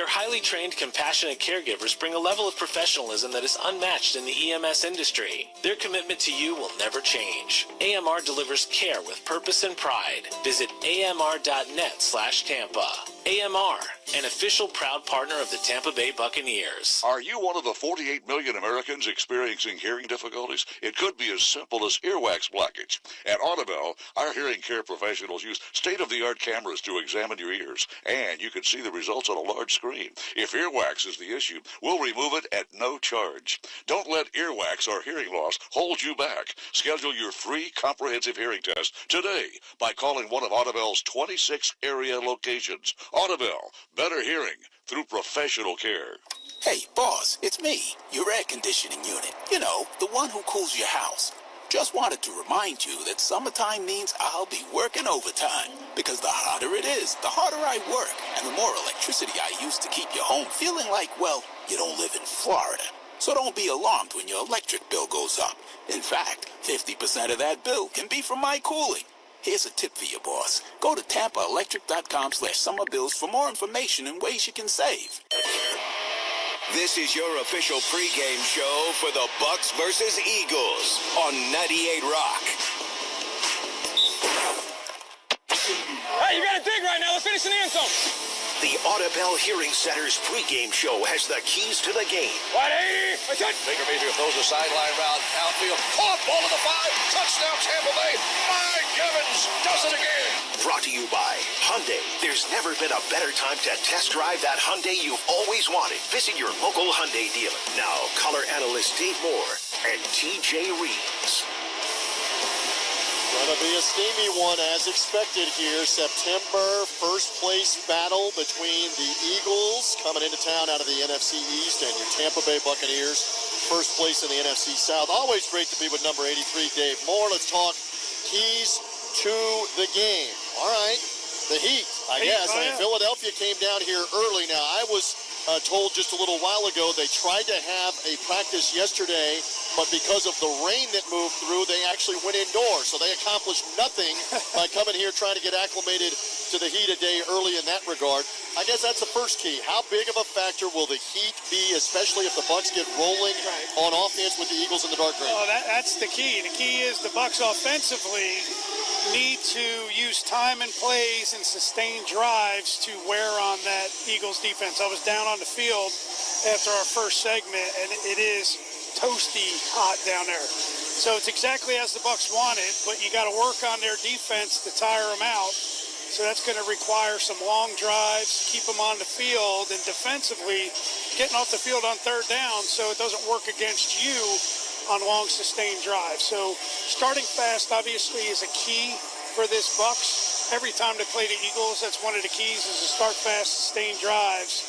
Their highly trained, compassionate caregivers bring a level of professionalism that is unmatched in the EMS industry. Their commitment to you will never change. AMR delivers care with purpose and pride. Visit amr.net/Tampa. AMR, an official proud partner of the Tampa Bay Buccaneers. Are you one of the 48 million Americans experiencing hearing difficulties? It could be as simple as earwax blockage. At Audabel, our hearing care professionals use state-of-the-art cameras to examine your ears, and you can see the results on a large screen. If earwax is the issue, we'll remove it at no charge. Don't let earwax or hearing loss hold you back. Schedule your free comprehensive hearing test today by calling one of Audabel's 26 area locations. Audabel, better hearing through professional care. Hey, boss, it's me, your air conditioning unit. You know, the one who cools your house. Just wanted to remind you that summertime means I'll be working overtime. Because the hotter it is, the harder I work. And the more electricity I use to keep your home feeling like, well, you don't live in Florida. So don't be alarmed when your electric bill goes up. In fact, 50% of that bill can be from my cooling. Here's a tip for you, boss. Go to TampaElectric.com/summerbills for more information and ways you can save. This is your official pregame show for the Bucs versus Eagles on 98 Rock. Hey, you got a dig right now. Let's finish in the end zone. The Audabel Hearing Center's pregame show has the keys to the game. 180. Baker Mayfield throws a sideline route, outfield, caught, ball to the 5, touchdown Tampa Bay. Mike Evans does it again. Brought to you by Hyundai. There's never been a better time to test drive that Hyundai you've always wanted. Visit your local Hyundai dealer. Now, color analyst Dave Moore and TJ Reeves. Gonna be a steamy one as expected here. September first place battle between the Eagles coming into town out of the NFC East and your Tampa Bay Buccaneers first place in the NFC South. Always great to be with number 83, Dave Moore. Let's talk keys to the game. All right, the Heat, I guess. I mean, Philadelphia came down here early. Now, I was told just a little while ago they tried to have a practice yesterday, but because of the rain that moved through, they actually went indoors. So they accomplished nothing by coming here trying to get acclimated to the Heat a day early in that regard. I guess that's the first key. How big of a factor will the Heat be, especially if the Bucs get rolling on offense with the Eagles in the dark green? Oh, that's the key. The key is the Bucs offensively need to use time and plays and sustain drives to wear on that Eagles defense. I was down on the field after our first segment, and it is toasty hot down there. So it's exactly as the Bucs wanted, but you got to work on their defense to tire them out. So that's going to require some long drives, keep them on the field, and defensively getting off the field on third down so it doesn't work against you on long sustained drives. So starting fast obviously is a key for this Bucs. Every time they play the Eagles, that's one of the keys, is to start fast, sustained drives.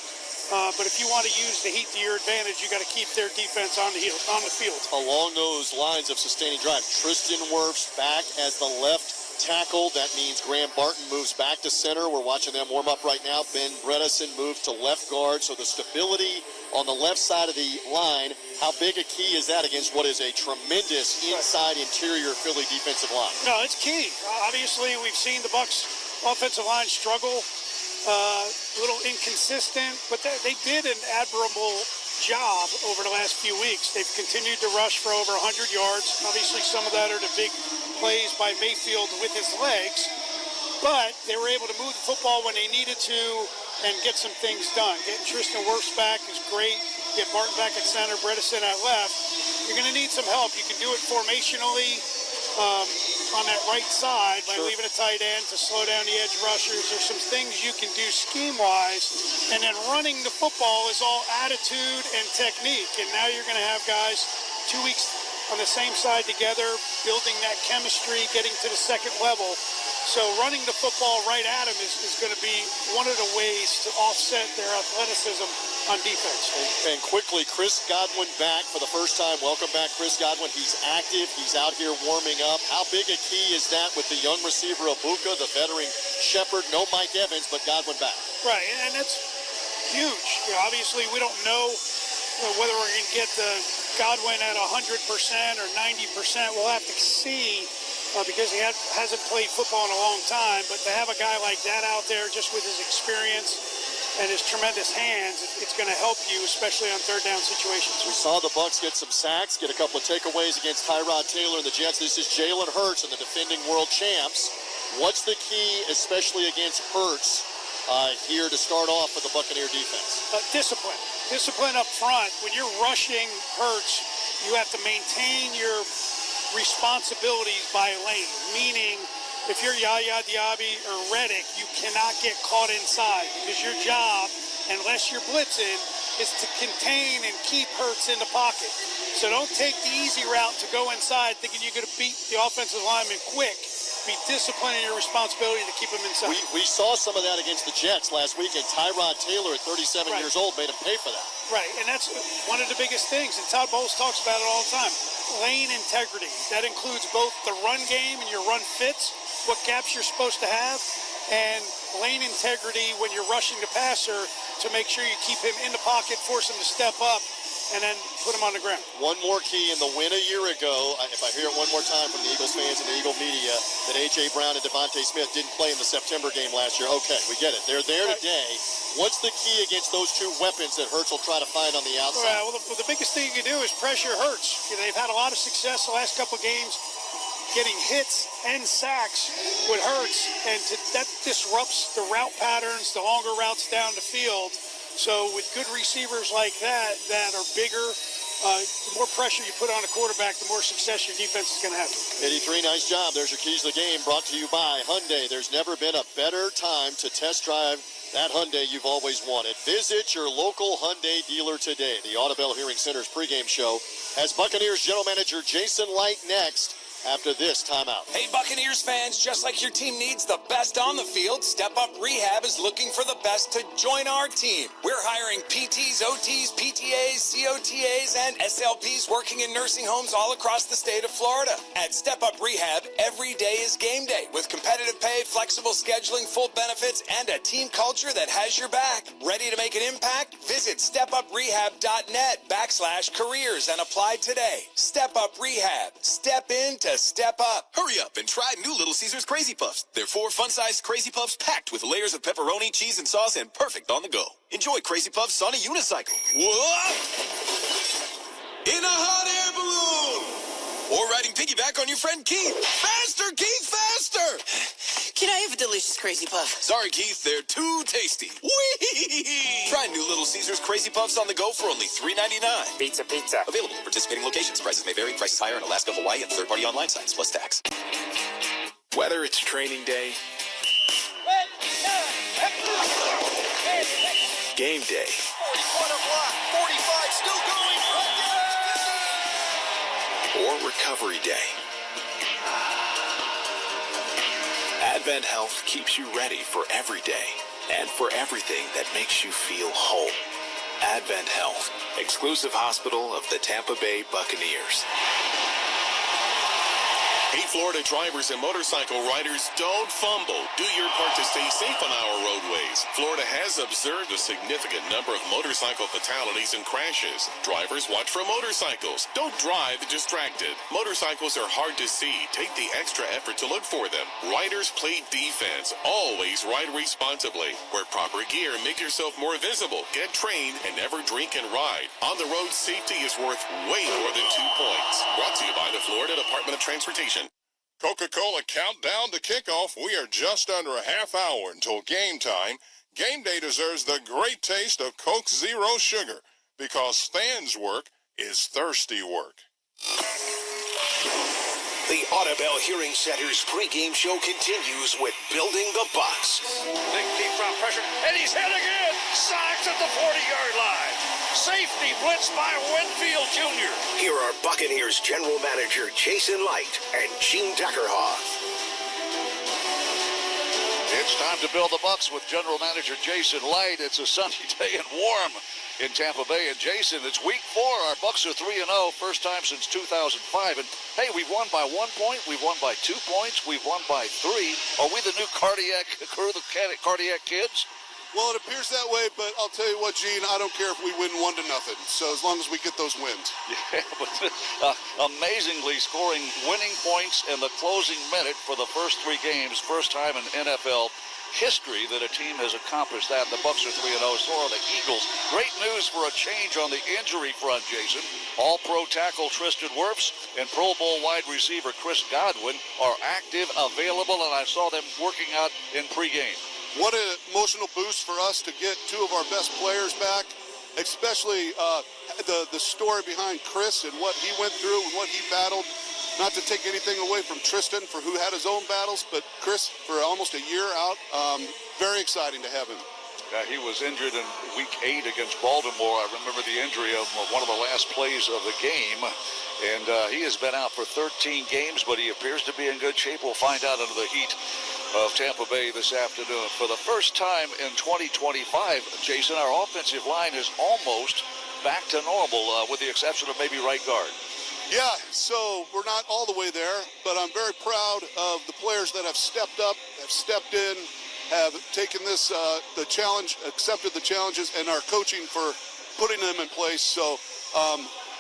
But if you want to use the Heat to your advantage, you got to keep their defense on the field. Along those lines of sustaining drive, Tristan Wirfs back as the left tackle. That means Graham Barton moves back to center. We're watching them warm up right now. Ben Bredesen moves to left guard. So the stability on the left side of the line, how big a key is that against what is a tremendous inside interior Philly defensive line? No, it's key. Obviously, we've seen the Bucs offensive line struggle, a little inconsistent, but they did an admirable job over the last few weeks. They've continued to rush for over 100 yards. Obviously, some of that are the big plays by Mayfield with his legs, but they were able to move the football when they needed to and get some things done. Getting Tristan Wirfs back is great. Get Barton back at center, Bredesen at left. You're going to need some help. You can do it formationally on that right side by leaving a tight end to slow down the edge rushers. There's some things you can do scheme-wise, and then running the football is all attitude and technique. And now you're going to have guys 2 weeks on the same side together, building that chemistry, getting to the second level. So running the football right at him is going to be one of the ways to offset their athleticism on defense. And quickly, Chris Godwin back for the first time. Welcome back, Chris Godwin. He's active. He's out here warming up. How big a key is that with the young receiver Abuka, the veteran Shepard, no Mike Evans, but Godwin back? Right, and that's huge. You know, obviously, we don't know whether we're going to get the Godwin at 100% or 90%. We'll have to see because he hasn't played football in a long time. But to have a guy like that out there just with his experience and his tremendous hands, it's going to help you, especially on third down situations. We saw the Bucs get some sacks, get a couple of takeaways against Tyrod Taylor and the Jets. This is Jalen Hurts and the defending world champs. What's the key, especially against Hurts, here to start off for the Buccaneer defense? Discipline. Discipline up front. When you're rushing Hurts, you have to maintain your responsibilities by lane, meaning if you're Yaya Diaby or Reddick, you cannot get caught inside because your job, unless you're blitzing, is to contain and keep Hurts in the pocket. So don't take the easy route to go inside thinking you're going to beat the offensive lineman quick. Be disciplined in your responsibility to keep him inside. We saw some of that against the Jets last week, and Tyrod Taylor at 37 years old made him pay for that. Right, and that's one of the biggest things, and Todd Bowles talks about it all the time. Lane integrity. That includes both the run game and your run fits, what gaps you're supposed to have, and lane integrity when you're rushing the passer to make sure you keep him in the pocket, force him to step up, and then put him on the ground. One more key in the win a year ago, if I hear it one more time from the Eagles fans and the Eagle media, that A.J. Brown and Devontae Smith didn't play in the September game last year. Okay, we get it. They're there today. What's the key against those two weapons that Hurts will try to find on the outside? Well, the biggest thing you can do is pressure Hurts. They've had a lot of success the last couple of games getting hits and sacks with Hurts, and that disrupts the route patterns, the longer routes down the field. So with good receivers like that are bigger, the more pressure you put on a quarterback, the more success your defense is going to have. 83, nice job. There's your keys to the game, brought to you by Hyundai. There's never been a better time to test drive that Hyundai you've always wanted. Visit your local Hyundai dealer today. The Audabel Hearing Center's pregame show has Buccaneers general manager Jason Licht next after this timeout. Hey, Buccaneers fans, just like your team needs the best on the field, Stepup Rehab is looking for the best to join our team. We're hiring PTs, OTs, PTAs, COTAs, and SLPs working in nursing homes all across the state of Florida. At Stepup Rehab, every day is game day with competitive pay, flexible scheduling, full benefits, and a team culture that has your back. Ready to make an impact? Visit stepuprehab.net/careers and apply today. Stepup Rehab. Step in to step up. Hurry up and try new Little Caesars Crazy Puffs. They're 4 fun-sized Crazy Puffs packed with layers of pepperoni, cheese, and sauce, and perfect on the go. Enjoy Crazy Puffs on a unicycle. Whoa! In a hot air balloon! Or riding piggyback on your friend Keith. Faster, Keith, faster! Can I have a delicious Crazy Puff? Sorry, Keith, they're too tasty. Whee! Try new Little Caesars Crazy Puffs on the go for only $3.99. Pizza, pizza. Available in participating locations. Prices may vary. Prices higher in Alaska, Hawaii, and third-party online sites, plus tax. Whether it's training day, game day, 40-point block, 45 still going. or recovery day, Advent Health keeps you ready for every day and for everything that makes you feel whole. Advent Health, exclusive hospital of the Tampa Bay Buccaneers. Hey, Florida drivers and motorcycle riders, don't fumble. Do your part to stay safe on our roadways. Florida has observed a significant number of motorcycle fatalities and crashes. Drivers, watch for motorcycles. Don't drive distracted. Motorcycles are hard to see. Take the extra effort to look for them. Riders, play defense. Always ride responsibly. Wear proper gear and make yourself more visible. Get trained and never drink and ride. On the road, safety is worth way more than 2 points. Brought to you by the Florida Department of Transportation. Coca-Cola countdown to kickoff. We are just under a half hour until game time. Game day deserves the great taste of Coke Zero Sugar because fans' work is thirsty work. The Audabel Hearing Center's pregame show continues with Building the Bucs. Big deep drop pressure, and he's hit again. Sacks at the 40-yard line. Safety blitz by Winfield Jr. Here are Buccaneers General Manager Jason Licht and Gene Deckerhoff. It's time to build the Bucs with General Manager Jason Licht. It's a sunny day and warm in Tampa Bay. And Jason, it's week 4. Our Bucs are 3-0, first time since 2005. And hey, we've won by 1 point. We've won by 2 points. We've won by 3. Are we the new cardiac crew, the cardiac kids? Well, it appears that way, but I'll tell you what, Gene, I don't care if we win 1-0. So as long as we get those wins. Yeah, but amazingly scoring winning points in the closing minute for the first 3 games, first time in NFL history that a team has accomplished that. The Bucs are 3-0, so are the Eagles. Great news for a change on the injury front, Jason. All-pro tackle Tristan Wirfs and Pro Bowl wide receiver Chris Godwin are active, available, and I saw them working out in pregame. What an emotional boost for us to get two of our best players back, especially the story behind Chris and what he went through and what he battled. Not to take anything away from Tristan, for who had his own battles, but Chris for almost a year out. Very exciting to have him. He was injured in Week 8 against Baltimore. I remember the injury of one of the last plays of the game. And he has been out for 13 games, but he appears to be in good shape. We'll find out under the heat of Tampa Bay this afternoon. For the first time in 2025, Jason, our offensive line is almost back to normal, with the exception of maybe right guard. Yeah, so we're not all the way there, but I'm very proud of the players that have stepped up, have stepped in, have taken this the challenge, accepted the challenges, and are coaching for putting them in place. So,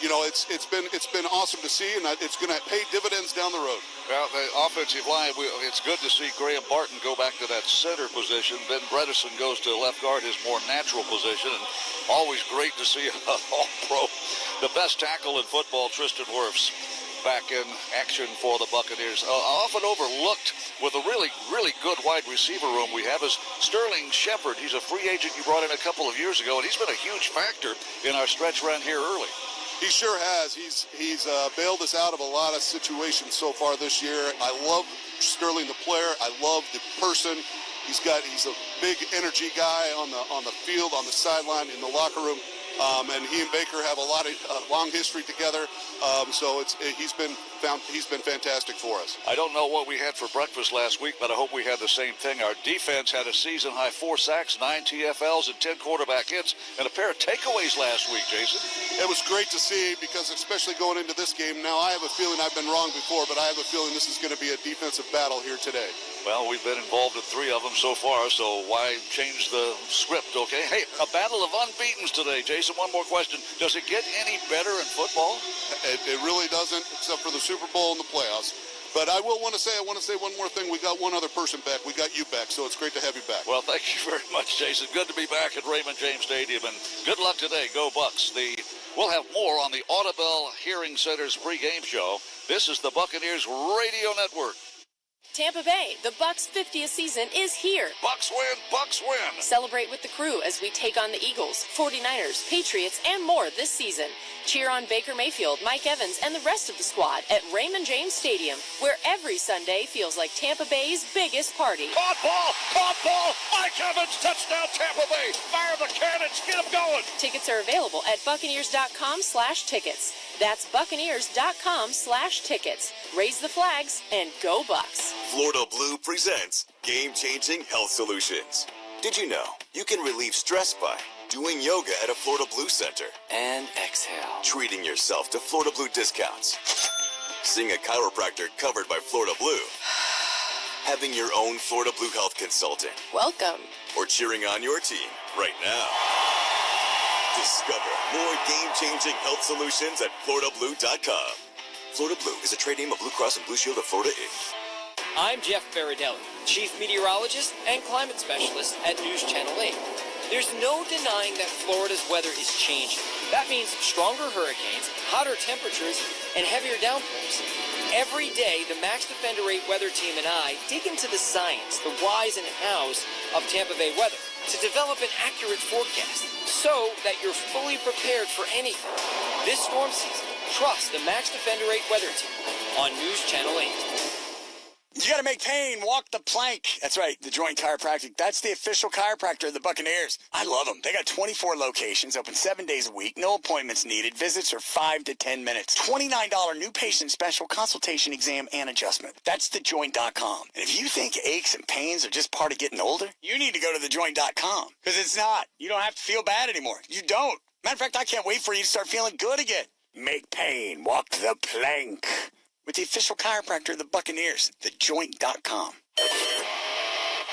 it's been awesome to see, and it's going to pay dividends down the road. Well, the offensive line, it's good to see Graham Barton go back to that center position. Ben Bredesen goes to left guard, his more natural position, and always great to see all-pro, the best tackle in football, Tristan Wirfs, back in action for the Buccaneers. Often overlooked with a really, really good wide receiver room we have is Sterling Shepard. He's a free agent you brought in a couple of years ago, and he's been a huge factor in our stretch run here early. He sure has. He's bailed us out of a lot of situations so far this year. I love Sterling the player. I love the person. He's a big energy guy on the field, on the sideline, in the locker room. And he and Baker have a long history together. So he's been fantastic for us. I don't know what we had for breakfast last week, but I hope we had the same thing. Our defense had a season-high 4 sacks, 9 TFLs, and 10 quarterback hits, and a pair of takeaways last week, Jason. It was great to see, because especially going into this game, now I have a feeling I've been wrong before, but I have a feeling this is going to be a defensive battle here today. Well, we've been involved in 3 of them so far, so why change the script, okay? Hey, a battle of unbeatens today, Jason. One more question. Does it get any better in football? It really doesn't, except for the Super Bowl and the playoffs. But I want to say one more thing. We got one other person back. We got you back, so it's great to have you back. Well, thank you very much, Jason. Good to be back at Raymond James Stadium, and good luck today. Go Bucs. We'll have more on the Audabel Hearing Center's pregame show. This is the Buccaneers Radio Network. Tampa Bay, the Bucs' 50th season is here. Bucs win, Bucs win. Celebrate with the crew as we take on the Eagles, 49ers, Patriots, and more this season. Cheer on Baker Mayfield, Mike Evans, and the rest of the squad at Raymond James Stadium, where every Sunday feels like Tampa Bay's biggest party. Caught ball, Mike Evans, touchdown Tampa Bay. Fire the cannons, get them going. Tickets are available at Buccaneers.com/tickets. That's Buccaneers.com/tickets. Raise the flags and go Bucs. Florida Blue presents game-changing health solutions. Did you know you can relieve stress by doing yoga at a Florida Blue center? And exhale. Treating yourself to Florida Blue discounts. Seeing a chiropractor covered by Florida Blue. Having your own Florida Blue health consultant. Welcome. Or cheering on your team right now. Discover more game-changing health solutions at FloridaBlue.com. Florida Blue is a trade name of Blue Cross and Blue Shield of Florida, Inc. I'm Jeff Faradelli, Chief Meteorologist and Climate Specialist at News Channel 8. There's no denying that Florida's weather is changing. That means stronger hurricanes, hotter temperatures, and heavier downpours. Every day, the Max Defender 8 weather team and I dig into the science, the whys and hows of Tampa Bay weather to develop an accurate forecast so that you're fully prepared for anything. This storm season, trust the Max Defender 8 weather team on News Channel 8. You got to make pain, walk the plank. That's right, the Joint Chiropractic. That's the official chiropractor of the Buccaneers. I love them. They got 24 locations, open 7 days a week, no appointments needed. Visits are 5 to 10 minutes. $29 new patient special consultation exam and adjustment. That's thejoint.com. And if you think aches and pains are just part of getting older, you need to go to thejoint.com. Because it's not. You don't have to feel bad anymore. You don't. Matter of fact, I can't wait for you to start feeling good again. Make pain, walk the plank. With the official chiropractor of the Buccaneers, thejoint.com.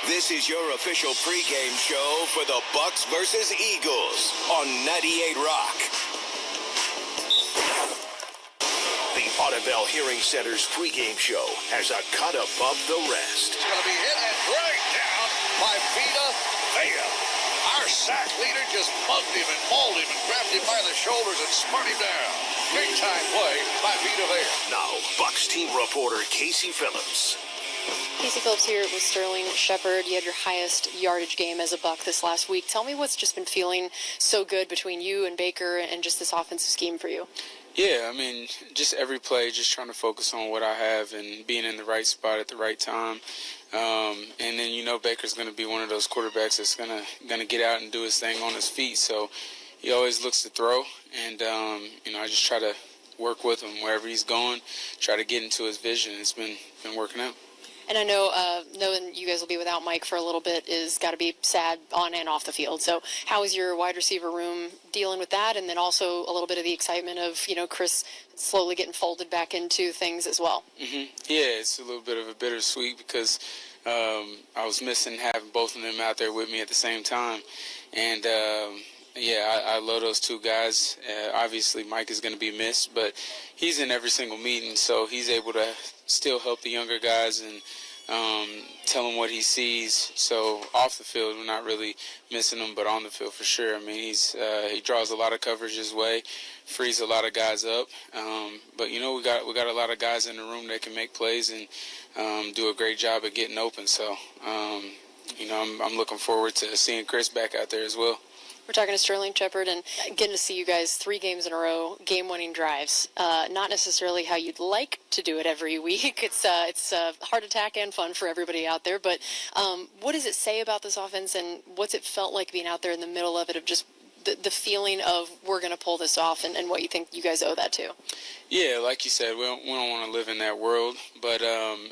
This is your official pregame show for the Bucs versus Eagles on 98 Rock. The Audabel Hearing Center's pregame show has a cut above the rest. It's going to be hit and right down. by Vita Vea. Our sack leader just mugged him and mauled him and grabbed him by the shoulders and smart him down. Big time play by Vita Vea. Now, Bucs team reporter Casey Phillips. Casey Phillips here with Sterling Shepard. You had your highest yardage game as a Buck this last week. Tell me what's just been feeling so good between you and Baker and just this offensive scheme for you. Yeah, I mean, just every play, just trying to focus on what I have and being in the right spot at the right time. And then, you know, Baker's going to be one of those quarterbacks that's going to get out and do his thing on his feet. So he always looks to throw. And, you know, I just try to work with him wherever he's going, try to get into his vision. It's been working out. And I know knowing you guys will be without Mike for a little bit is got to be sad on and off the field. So how is your wide receiver room dealing with that? And then also a little bit of the excitement of, you know, Chris slowly getting folded back into things as well. Mm-hmm. Yeah, it's a little bit of a bittersweet because I was missing having both of them out there with me at the same time. And, yeah, I love those two guys. Obviously, Mike is going to be missed, but he's in every single meeting, so he's able to still help the younger guys and tell them what he sees. So off the field, we're not really missing him, but on the field for sure. I mean, he draws a lot of coverage his way, frees a lot of guys up. But you know, we got a lot of guys in the room that can make plays and do a great job at getting open. So you know, I'm looking forward to seeing Chris back out there as well. We're talking to Sterling Shepard and getting to see you guys 3 games in a row, game-winning drives. Not necessarily how you'd like to do it every week. It's heart attack and fun for everybody out there. But what does it say about this offense, and what's it felt like being out there in the middle of it, of just the feeling of we're going to pull this off, and what you think you guys owe that to? Yeah, like you said, we don't want to live in that world, but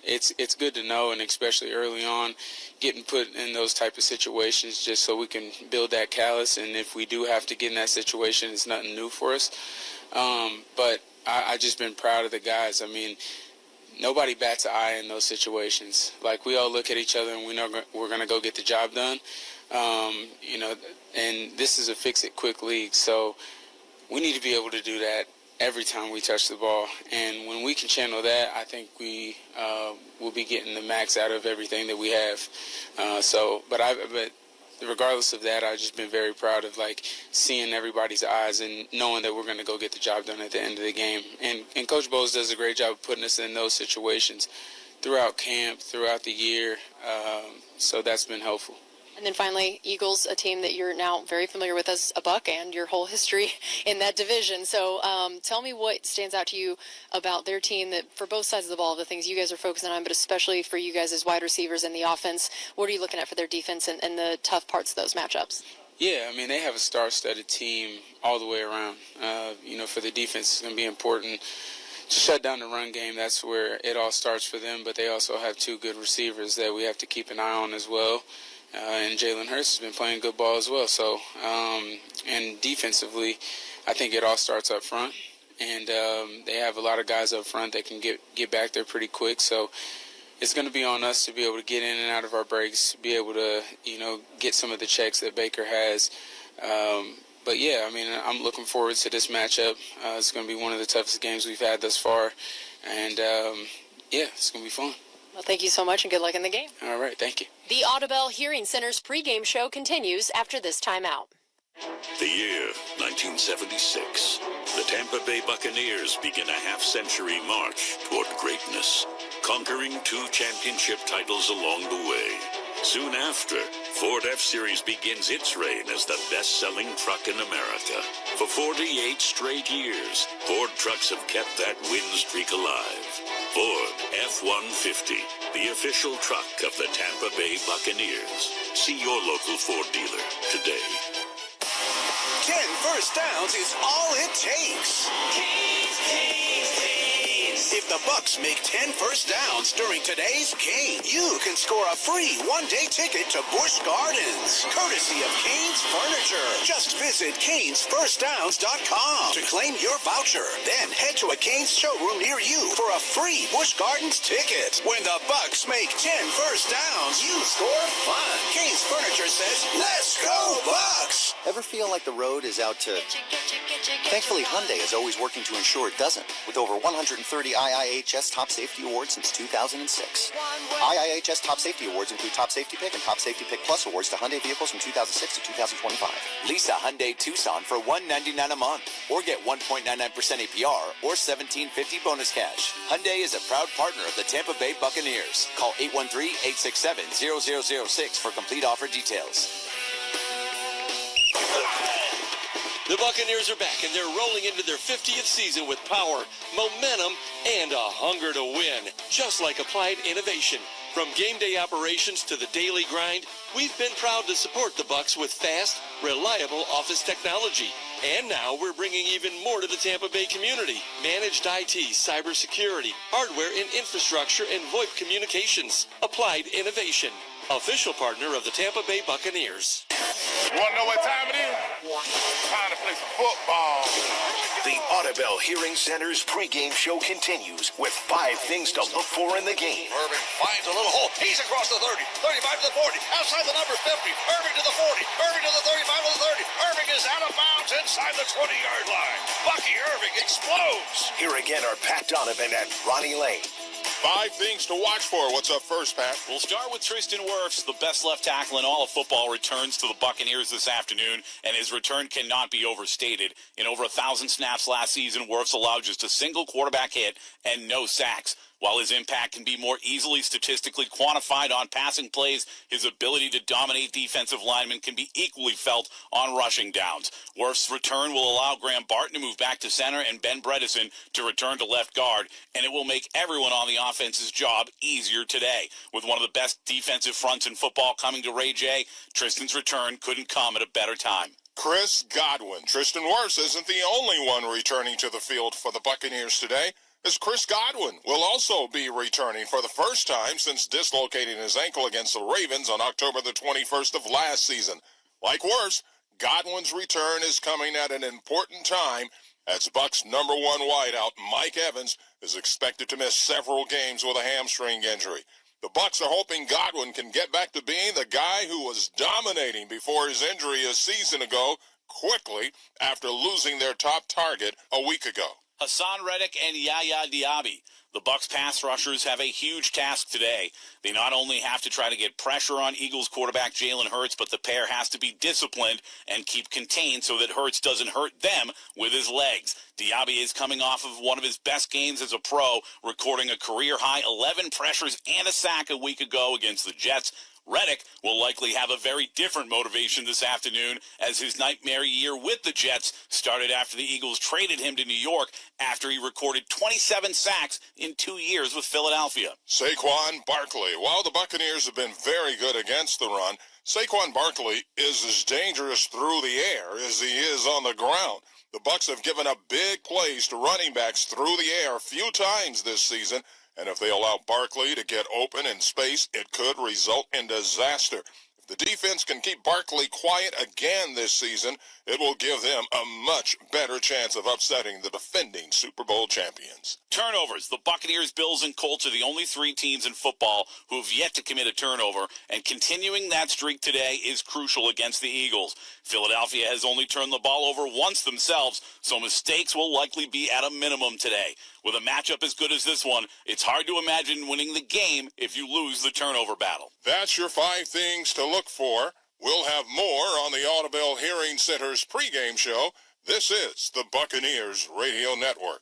it's good to know, and especially early on, getting put in those type of situations just so we can build that callus, and if we do have to get in that situation, it's nothing new for us. But I just been proud of the guys. I mean, nobody bats an eye in those situations. Like, we all look at each other and we know we're going to go get the job done. You know, and this is a fix-it-quick league, so we need to be able to do that every time we touch the ball. And when we can channel that, I think we will be getting the max out of everything that we have. But regardless of that, I've just been very proud of, like, seeing everybody's eyes and knowing that we're going to go get the job done at the end of the game. And Coach Bowles does a great job of putting us in those situations throughout camp, throughout the year. So that's been helpful. And then finally, Eagles, a team that you're now very familiar with as a Buck and your whole history in that division. So tell me what stands out to you about their team, that for both sides of the ball, the things you guys are focusing on, but especially for you guys as wide receivers in the offense. What are you looking at for their defense and the tough parts of those matchups? Yeah, I mean, they have a star-studded team all the way around. You know, for the defense, it's going to be important to shut down the run game. That's where it all starts for them, but they also have 2 good receivers that we have to keep an eye on as well. And Jalen Hurts has been playing good ball as well. So, and defensively, I think it all starts up front. And they have a lot of guys up front that can get back there pretty quick. So it's going to be on us to be able to get in and out of our breaks, be able to, you know, get some of the checks that Baker has. But, yeah, I mean, I'm looking forward to this matchup. It's going to be one of the toughest games we've had thus far. And, yeah, it's going to be fun. Well, thank you so much, and good luck in the game. All right, thank you. The Audabel Hearing Center's pregame show continues after this timeout. The year 1976. The Tampa Bay Buccaneers begin a half-century march toward greatness, conquering 2 championship titles along the way. Soon after, Ford F-Series begins its reign as the best-selling truck in America. For 48 straight years, Ford trucks have kept that win streak alive. Ford F-150, the official truck of the Tampa Bay Buccaneers. See your local Ford dealer today. 10 first downs is all it takes. If the Bucs make 10 first downs during today's game, you can score a free one-day ticket to Busch Gardens, courtesy of Kane's Furniture. Just visit Cane'sFirstDowns.com to claim your voucher. Then head to a Kane's showroom near you for a free Busch Gardens ticket. When the Bucs make 10 first downs, you score fun. Kane's Furniture says, let's go Bucs! Ever feel like the road is out to... Thankfully, Hyundai is always working to ensure it doesn't. With over 130 the IIHS Top Safety Award since 2006. IIHS Top Safety Awards include Top Safety Pick and Top Safety Pick Plus awards to Hyundai vehicles from 2006 to 2025. Lease a Hyundai Tucson for $199 a month, or get 1.99% APR or $1,750 bonus cash. Hyundai is a proud partner of the Tampa Bay Buccaneers. Call 813-867-0006 for complete offer details. The Buccaneers are back, and they're rolling into their 50th season with power, momentum, and a hunger to win, just like Applied Innovation. From game day operations to the daily grind, we've been proud to support the Bucs with fast, reliable office technology. And now we're bringing even more to the Tampa Bay community. Managed IT, cybersecurity, hardware and infrastructure, and VoIP communications. Applied Innovation. Official partner of the Tampa Bay Buccaneers. You want to know what time it is? Time to play some football. The Audabel Hearing Center's pregame show continues with 5 things to look for in the game. Irving finds a little hole. He's across the 30, 35 to the 40, outside the number 50. Irving to the 40, Irving to the 35 to the 30. Irving is out of bounds inside the 20-yard line. Bucky Irving explodes. Here again are Pat Donovan and Ronnie Lane. 5 things to watch for. What's up first, Pat? We'll start with Tristan Wirfs, the best left tackle in all of football, returns to the Buccaneers this afternoon, and his return cannot be overstated. In over 1,000 snaps last season, Wirfs allowed just a single quarterback hit and no sacks. While his impact can be more easily statistically quantified on passing plays, his ability to dominate defensive linemen can be equally felt on rushing downs. Wirfs' return will allow Graham Barton to move back to center and Ben Bredesen to return to left guard, and it will make everyone on the offense's job easier today. With one of the best defensive fronts in football coming to Ray J, Tristan's return couldn't come at a better time. Chris Godwin. Tristan Wirfs isn't the only one returning to the field for the Buccaneers today, as Chris Godwin will also be returning for the first time since dislocating his ankle against the Ravens on October the 21st of last season. Like Wirfs, Godwin's return is coming at an important time as Bucs' number 1 wideout, Mike Evans, is expected to miss several games with a hamstring injury. The Bucs are hoping Godwin can get back to being the guy who was dominating before his injury a season ago quickly after losing their top target a week ago. Hassan Reddick and Yaya Diaby. The Bucs pass rushers have a huge task today. They not only have to try to get pressure on Eagles quarterback Jalen Hurts, but the pair has to be disciplined and keep contained so that Hurts doesn't hurt them with his legs. Diaby is coming off of one of his best games as a pro, recording a career-high 11 pressures and a sack a week ago against the Jets. Reddick will likely have a very different motivation this afternoon as his nightmare year with the Jets started after the Eagles traded him to New York after he recorded 27 sacks in 2 years with Philadelphia. Saquon Barkley. While the Buccaneers have been very good against the run, Saquon Barkley is as dangerous through the air as he is on the ground. The Bucs have given up big plays to running backs through the air a few times this season, and if they allow Barkley to get open in space, it could result in disaster. If the defense can keep Barkley quiet again this season, it will give them a much better chance of upsetting the defending Super Bowl champions. Turnovers. The Buccaneers, Bills, and Colts are the only 3 teams in football who have yet to commit a turnover, and continuing that streak today is crucial against the Eagles. Philadelphia has only turned the ball over once themselves, so mistakes will likely be at a minimum today. With a matchup as good as this one, it's hard to imagine winning the game if you lose the turnover battle. That's your 5 things to look for. We'll have more on the Audabel Hearing Center's pregame show. This is the Buccaneers Radio Network.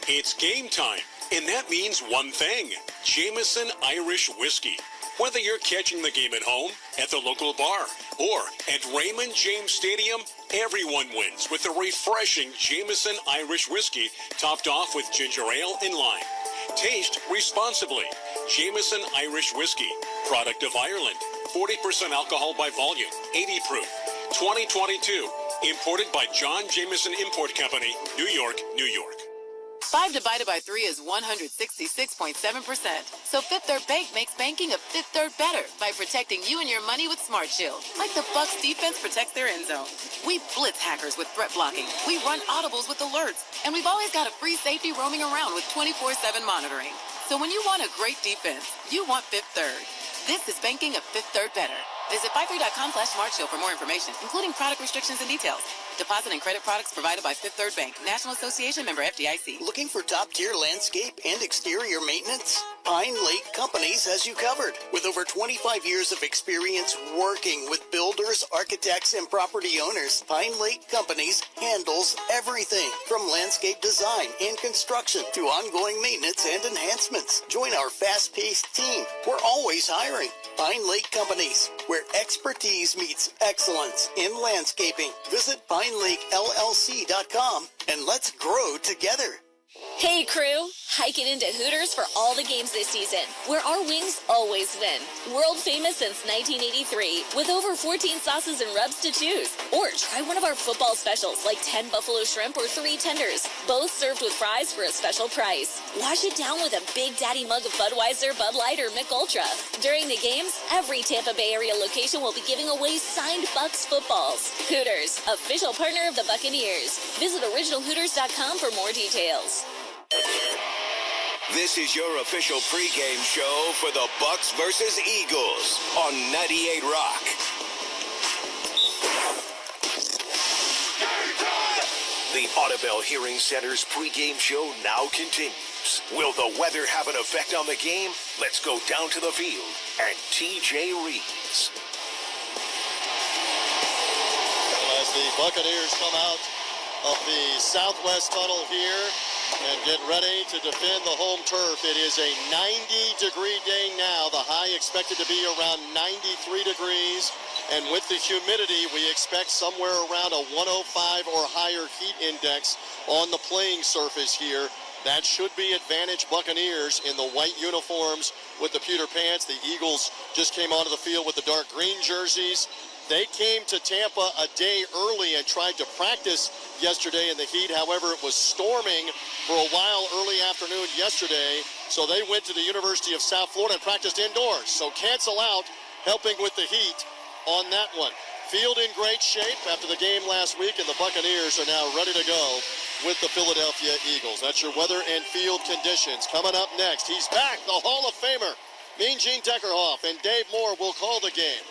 It's game time, and that means one thing: Jameson Irish Whiskey. Whether you're catching the game at home, at the local bar, or at Raymond James Stadium, everyone wins with the refreshing Jameson Irish Whiskey topped off with ginger ale and lime. Taste responsibly. Jameson Irish Whiskey, product of Ireland. 40% alcohol by volume, 80 proof. 2022, imported by John Jameson Import Company, New York, New York. 5 divided by 3 is 166.7%. So Fifth Third Bank makes banking a Fifth Third better by protecting you and your money with Smart Shield. Like the Bucs defense protects their end zone. We blitz hackers with threat blocking. We run audibles with alerts. And we've always got a free safety roaming around with 24/7 monitoring. So when you want a great defense, you want Fifth Third. This is banking a Fifth Third better. Visit 53.com/SmartShow for more information, including product restrictions and details. Deposit and credit products provided by Fifth Third Bank, National Association member FDIC. Looking for top-tier landscape and exterior maintenance? Pine Lake Companies has you covered. With over 25 years of experience working with builders, architects, and property owners, Pine Lake Companies handles everything from landscape design and construction to ongoing maintenance and enhancements. Join our fast-paced team. We're always hiring. Pine Lake Companies, where expertise meets excellence in landscaping. Visit PineLakeLLC.com and let's grow together. Hey crew, hiking into Hooters for all the games this season, where our wings always win. World famous since 1983, with over 14 sauces and rubs to choose. Or try one of our football specials like 10 buffalo shrimp or 3 tenders, both served with fries for a special price. Wash it down with a Big Daddy mug of Budweiser, Bud Light, or Mick Ultra. During the games, every Tampa Bay area location will be giving away signed Bucs footballs. Hooters, official partner of the Buccaneers. Visit originalhooters.com for more details. This is your official pregame show for the Bucs versus Eagles on 98 Rock. The Audabel Hearing Center's pregame show now continues. Will the weather have an effect on the game? Let's go down to the field and TJ reads. As the Buccaneers come out of the southwest tunnel here and get ready to defend the home turf. It is a 90-degree day now. The high expected to be around 93 degrees. And with the humidity, we expect somewhere around a 105 or higher heat index on the playing surface here. That should be advantage Buccaneers in the white uniforms with the pewter pants. The Eagles just came onto the field with the dark green jerseys. They came to Tampa a day early and tried to practice yesterday in the heat. However, it was storming for a while early afternoon yesterday, so they went to the University of South Florida and practiced indoors. So cancel out helping with the heat on that one. Field in great shape after the game last week, and the Buccaneers are now ready to go with the Philadelphia Eagles. That's your weather and field conditions. Coming up next, he's back, the Hall of Famer, Mean Gene Deckerhoff, and Dave Moore will call the game.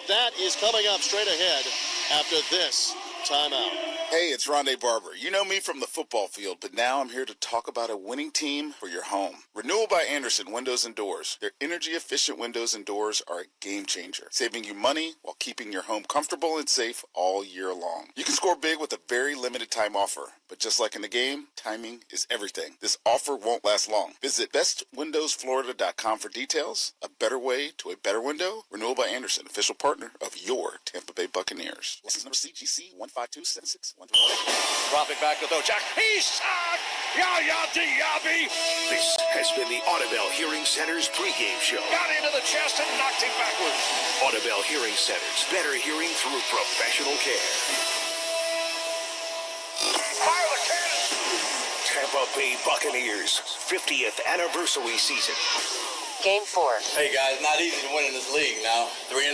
That is coming up straight ahead after this timeout. Hey, it's Rondé Barber. You know me from the football field, but now I'm here to talk about a winning team for your home. Renewal by Andersen Windows and Doors. Their energy-efficient windows and doors are a game changer, saving you money while keeping your home comfortable and safe all year long. You can score big with a very limited time offer, but just like in the game, timing is everything. This offer won't last long. Visit bestwindowsflorida.com for details. A better way to a better window. Renewal by Andersen, official partner of your Tampa Bay Buccaneers. License number CGC 15276. Drop it back to throw. Jack. He's shot. Yaya Diaby. This has been the Audabel Hearing Center's pregame show. Got into the chest and knocked him backwards. Audabel Hearing Centers. Better hearing through professional care. Fire the cannon. Tampa Bay Buccaneers 50th anniversary season. Game 4. Hey guys, not easy to win in this league now. 3-0.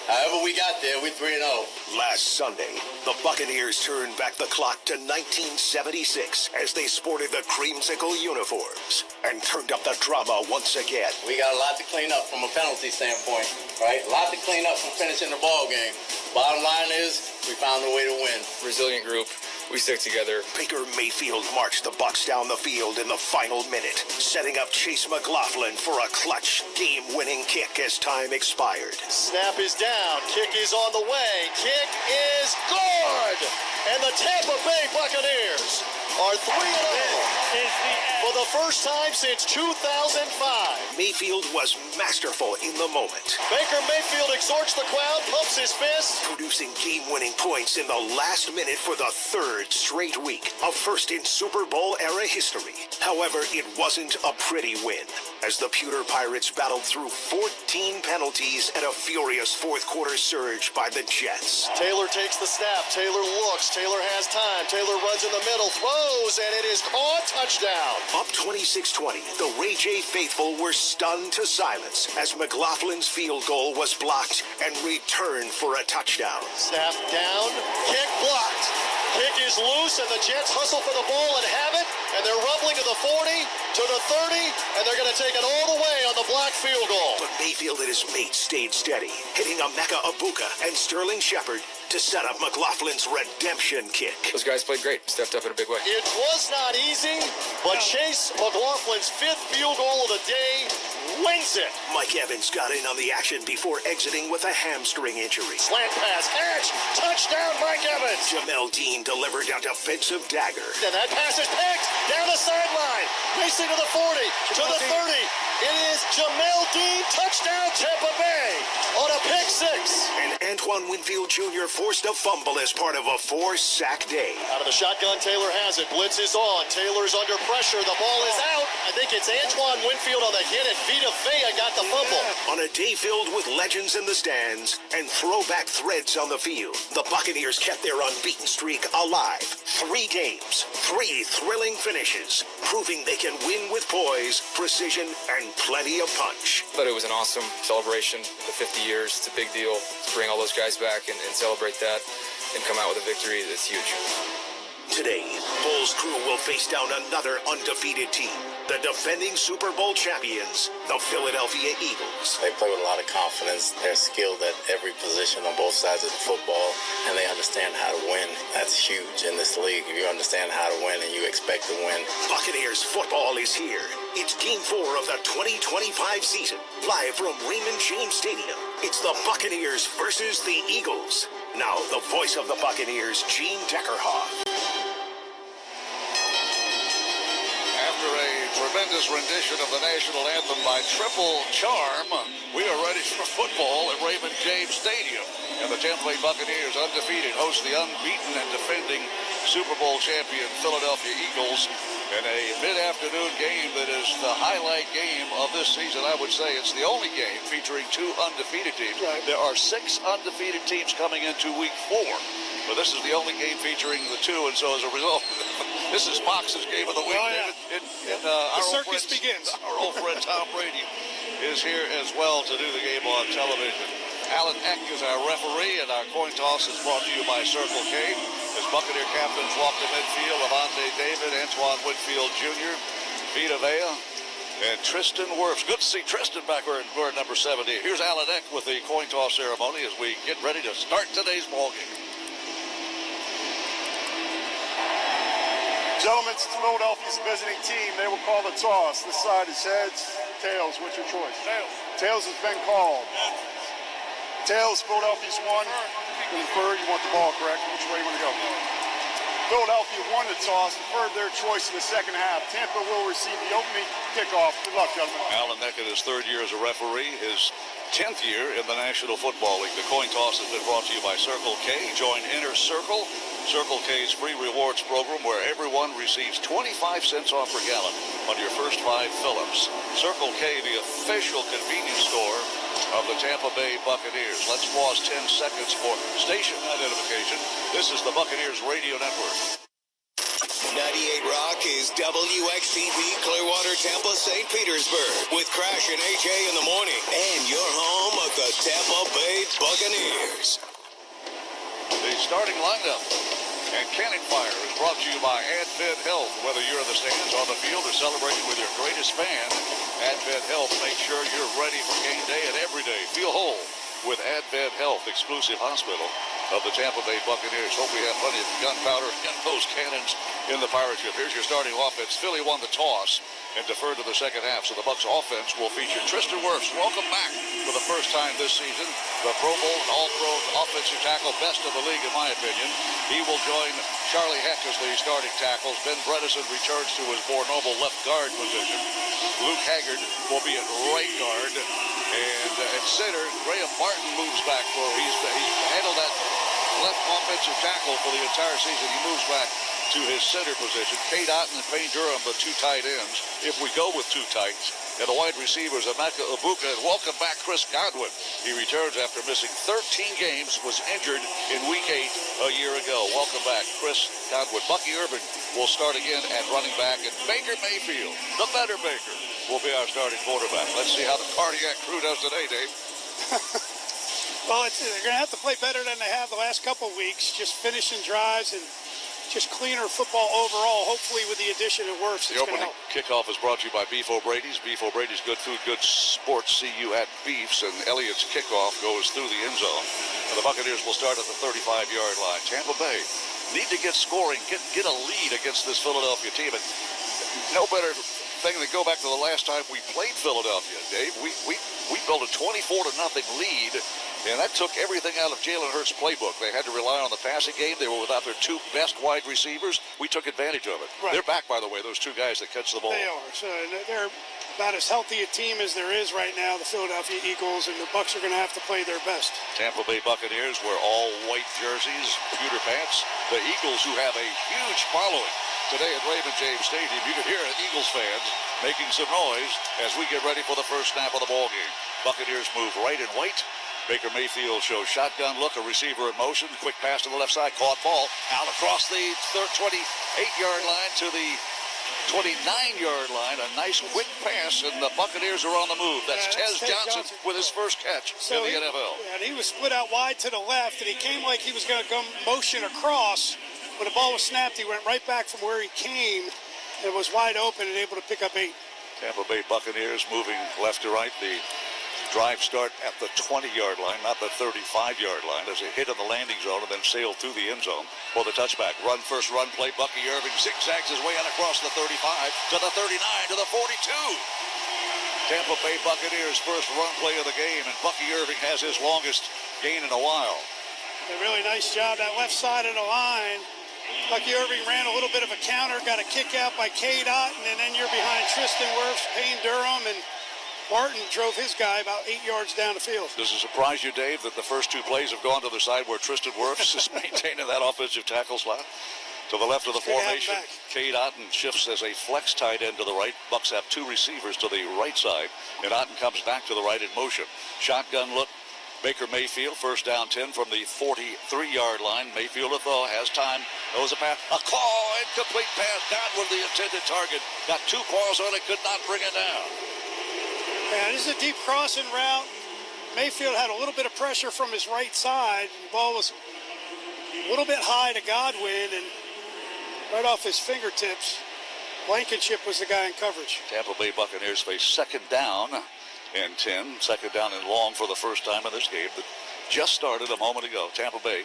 However we got there, we're 3-0. Last Sunday, the Buccaneers turned back the clock to 1976 as they sported the creamsicle uniforms and turned up the drama once again. We got a lot to clean up from a penalty standpoint, right? A lot to clean up from finishing the ball game. Bottom line is, we found a way to win. Resilient group. We stick together. Baker Mayfield marched the Bucs down the field in the final minute, setting up Chase McLaughlin for a clutch, game-winning kick as time expired. Snap is down. Kick is on the way. Kick is good. And the Tampa Bay Buccaneers are 3-0 for the first time since 2005. Mayfield was masterful in the moment. Baker Mayfield exhorts the crowd, pumps his fist, producing game-winning points in the last minute for the third straight week, a first in Super Bowl era history. However, it wasn't a pretty win, as the Pewter Pirates battled through 14 penalties and a furious fourth-quarter surge by the Jets. Taylor takes the snap. Taylor looks. Taylor has time. Taylor runs in the middle, throws, and it is caught. Touchdown. Up 26-20, the Ray J faithful were stunned to silence as McLaughlin's field goal was blocked and returned for a touchdown. Snap down. Kick blocked. Kick is is loose, and the Jets hustle for the ball and have it, and they're rumbling to the 40, to the 30, and they're going to take it all the way on the block field goal. But Mayfield and his mates stayed steady, hitting Emeka Ibuka and Sterling Shepard to set up McLaughlin's redemption kick. Those guys played great, stepped up in a big way. It was not easy, but Chase McLaughlin's 5th field goal of the day wins it. Mike Evans got in on the action before exiting with a hamstring injury. Slant pass, catch, touchdown Mike Evans. Jamel Dean delivered a defensive dagger. And that pass is picked down the sideline, racing to the 40, to the 30. It is Jamel Dean, touchdown Tampa Bay on a pick 6. And Antoine Winfield Jr. forced a fumble as part of a 4-sack day. Out of the shotgun, Taylor has it. Blitz is on. Taylor's under pressure. The ball is out. I think it's Antoine Winfield on the hit, and Vita Vea got the fumble. On a day filled with legends in the stands and throwback threads on the field, the Buccaneers kept their unbeaten streak alive. 3 games, 3 thrilling finishes, proving they can win with poise, precision, and plenty of punch. But it was an awesome celebration. The 50 years, it's a big deal to bring all those guys back and celebrate that and come out with a victory that's huge. Today, Bulls crew will face down another undefeated team, the defending Super Bowl champions, the Philadelphia Eagles. They play with a lot of confidence. They're skilled at every position on both sides of the football, and they understand how to win. That's huge in this league. If you understand how to win and you expect to win. Buccaneers football is here. It's Game 4 of the 2025 season, live from Raymond James Stadium. It's the Buccaneers versus the Eagles. Now, the voice of the Buccaneers, Gene Deckerhoff. After a tremendous rendition of the national anthem by Triple Charm, we are ready for football at Raymond James Stadium. And the Tampa Bay Buccaneers, undefeated, host the unbeaten and defending Super Bowl champion Philadelphia Eagles in a mid-afternoon game that is the highlight game of this season. I would say it's the only game featuring 2 undefeated teams. Right. There are 6 undefeated teams coming into week 4. But this is the only game featuring the 2, and so as a result, this is Fox's game of the week. Oh, yeah. The circus begins. Our old friend Tom Brady is here as well to do the game on television. Alan Eck is our referee, and our coin toss is brought to you by Circle K. As Buccaneer captains walk to midfield, Levante David, Antoine Winfield Jr., Vita Vea, and Tristan Wirfs. Good to see Tristan back wearing number 70. Here's Alan Eck with the coin toss ceremony as we get ready to start today's ball game. Gentlemen, since Philadelphia's visiting team, they will call the toss. This side is heads, tails. What's your choice? Tails. Tails has been called. Tails, Philadelphia's won. Deferred, you want the ball, correct? Which way you want to go? Philadelphia won the toss, deferred their choice in the second half. Tampa will receive the opening kickoff. Good luck, gentlemen. Alan Eck in his 3rd year as a referee, his 10th year in the National Football League. The coin toss has been brought to you by Circle K. Join Inner Circle, Circle K's free rewards program, where everyone receives 25 cents off per gallon on your first 5 fill-ups. Circle K, the official convenience store of the Tampa Bay Buccaneers. Let's pause 10 seconds for station identification. This is the Buccaneers Radio Network. 98 Rock is WXTV Clearwater, Tampa, St. Petersburg with Crash and AJ in the morning, and your home of the Tampa Bay Buccaneers. The starting lineup and cannon fire is brought to you by Advent Health. Whether you're in the stands, on the field, or celebrating with your greatest fan, Advent Health makes sure you're ready for game day and every day. Feel whole with Advent Health, exclusive hospital of the Tampa Bay Buccaneers. Hope we have plenty of gunpowder in those cannons in the pirate ship. Here's your starting offense. Philly won the toss and deferred to the second half, so the Bucs offense will feature Tristan Wirfs. Welcome back for the first time this season. The Pro Bowl and All-Pro offensive tackle, best of the league in my opinion. He will join Charlie Heck as the starting tackles. Ben Bredesen returns to his more normal left guard position. Luke Haggard will be at right guard. And at center, Graham Martin moves back. He's handled that left offensive tackle for the entire season. He moves back to his center position. Kate Otten and Payne Durham, the 2 tight ends, if we go with 2 tights. And the wide receivers, Emeka Ibuka, and welcome back Chris Godwin. He returns after missing 13 games, was injured in Week 8 a year ago. Welcome back, Chris Godwin. Bucky Irving will start again at running back, and Baker Mayfield, the better Baker, will be our starting quarterback. Let's see how the cardiac crew does today, Dave. Well, they're going to have to play better than they have the last couple of weeks, just finishing drives and just cleaner football overall, hopefully with the addition of Wirfs. The opening kickoff is brought to you by Beef O'Brady's. Beef O'Brady's, good food, good sports. See you at Beef's. And Elliott's kickoff goes through the end zone. And the Buccaneers will start at the 35-yard line. Tampa Bay need to get scoring, get a lead against this Philadelphia team. And no better thing than go back to the last time we played Philadelphia, Dave. We built a 24-0 lead, and that took everything out of Jalen Hurts' playbook. They had to rely on the passing game. They were without their two best wide receivers. We took advantage of it. Right. They're back, by the way, those two guys that catch the ball. They are. So they're about as healthy a team as there is right now, the Philadelphia Eagles, and the Bucs are going to have to play their best. Tampa Bay Buccaneers wear all white jerseys, pewter pants. The Eagles, who have a huge following today at Raymond James Stadium. You can hear Eagles fans making some noise as we get ready for the first snap of the ball game. Buccaneers move right and white. Baker Mayfield shows shotgun look, a receiver in motion, quick pass to the left side, caught ball out across the 28-yard line to the 29-yard line. A nice quick pass, and the Buccaneers are on the move. That's Tez Johnson with his first catch in the NFL. And he was split out wide to the left, and he came like he was going to go motion across. When the ball was snapped, he went right back from where he came and was wide open and able to pick up 8. Tampa Bay Buccaneers moving left to right. The drive start at the 20-yard line, not the 35-yard line, as they hit in the landing zone and then sail through the end zone for the touchback. Run first, run play. Bucky Irving zigzags his way out across the 35 to the 39 to the 42. Tampa Bay Buccaneers first run play of the game, and Bucky Irving has his longest gain in a while. A really nice job that left side of the line. Bucky Irving ran a little bit of a counter, got a kick out by Cade Otten, and then you're behind Tristan Wirfs, Payne Durham, and Martin drove his guy about 8 yards down the field. Does it surprise you, Dave, that the first two plays have gone to the side where Tristan Wirfs is maintaining that offensive tackle slot? To the left of the formation, Cade Otten shifts as a flex tight end to the right. Bucks have two receivers to the right side, and Otten comes back to the right in motion. Shotgun look. Baker Mayfield, first down 10 from the 43-yard line. Mayfield, though, has time. Throws a pass. A claw, incomplete pass. Godwin, the intended target. Got two claws on it, could not bring it down. Yeah, this is a deep crossing route. Mayfield had a little bit of pressure from his right side. The ball was a little bit high to Godwin, and right off his fingertips, Blankenship was the guy in coverage. Tampa Bay Buccaneers face second down and 10. Second down and long for the first time in this game that just started a moment ago. Tampa Bay,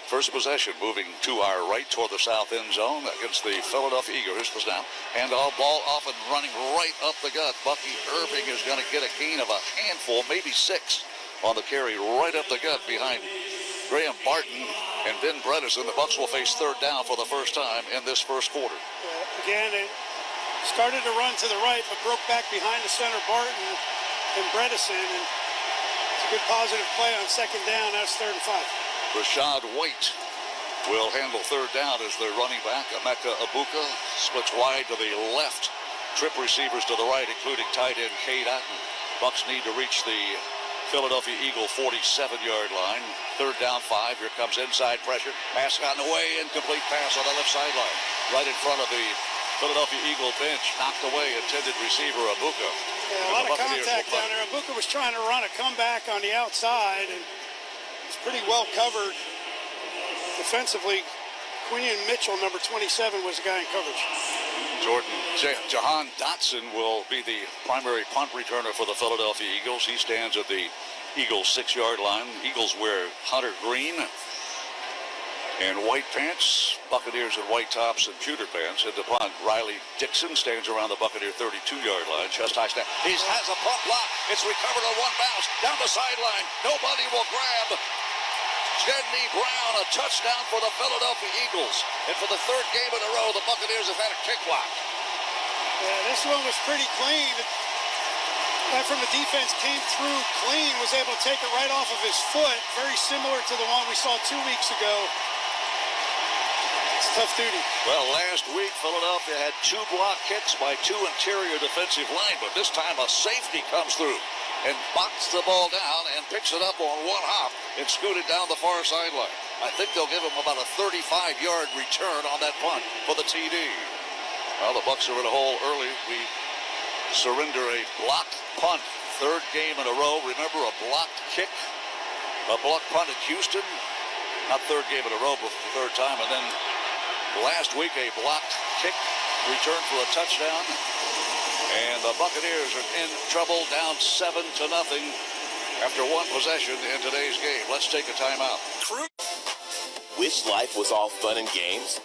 first possession, moving to our right toward the south end zone against the Philadelphia Eagles. Here's the snap. And all ball off and running right up the gut. Bucky Irving is going to get a gain of a handful, maybe 6 on the carry right up the gut behind Graham Barton and Ben Bredesen. The Bucs will face third down for the first time in this first quarter. Again, it started to run to the right, but broke back behind the center Barton and Bredesen, and it's a good positive play on second down. That's 3rd and 5. Rashad White will handle third down as their running back. Emeka Egbuka splits wide to the left. Trip receivers to the right, including tight end Cade Otten. Bucks need to reach the Philadelphia Eagle 47-yard line. Third down 5. Here comes inside pressure. Pass gotten away. Incomplete pass on the left sideline. Right in front of the Philadelphia Eagle bench. Knocked away. Intended receiver Egbuka. Yeah, a lot of contact down there. Egbuka was trying to run a comeback on the outside, and it's pretty well covered defensively. Quinion Mitchell, number 27, was the guy in coverage. Jahan Dotson will be the primary punt returner for the Philadelphia Eagles. He stands at the Eagles 6-yard line. Eagles wear hunter green and white pants. Buccaneers in white tops and pewter pants. And the punt, Riley Dixon stands around the Buccaneer 32-yard line. Chest high snap. He has a punt block. It's recovered on one bounce. Down the sideline. Nobody will grab. Jedney Brown, a touchdown for the Philadelphia Eagles. And for the third game in a row, the Buccaneers have had a kick block. Yeah, this one was pretty clean. Guy from the defense came through clean, was able to take it right off of his foot. Very similar to the one we saw 2 weeks ago. It's tough duty. Well, last week, Philadelphia had 2 block kicks by 2 interior defensive linemen. This time, a safety comes through and boxed the ball down and picks it up on one hop and scooted down the far sideline. I think they'll give him about a 35-yard return on that punt for the TD. Well, the Bucs are in a hole early. We surrender a blocked punt. Third game in a row. Remember, a blocked kick, a blocked punt at Houston. Not third game in a row, but for the third time. And then Last week, a blocked kick returned for a touchdown. And the Buccaneers are in trouble, down 7-0 after one possession in today's game. Let's take a timeout. Wish life was all fun and games?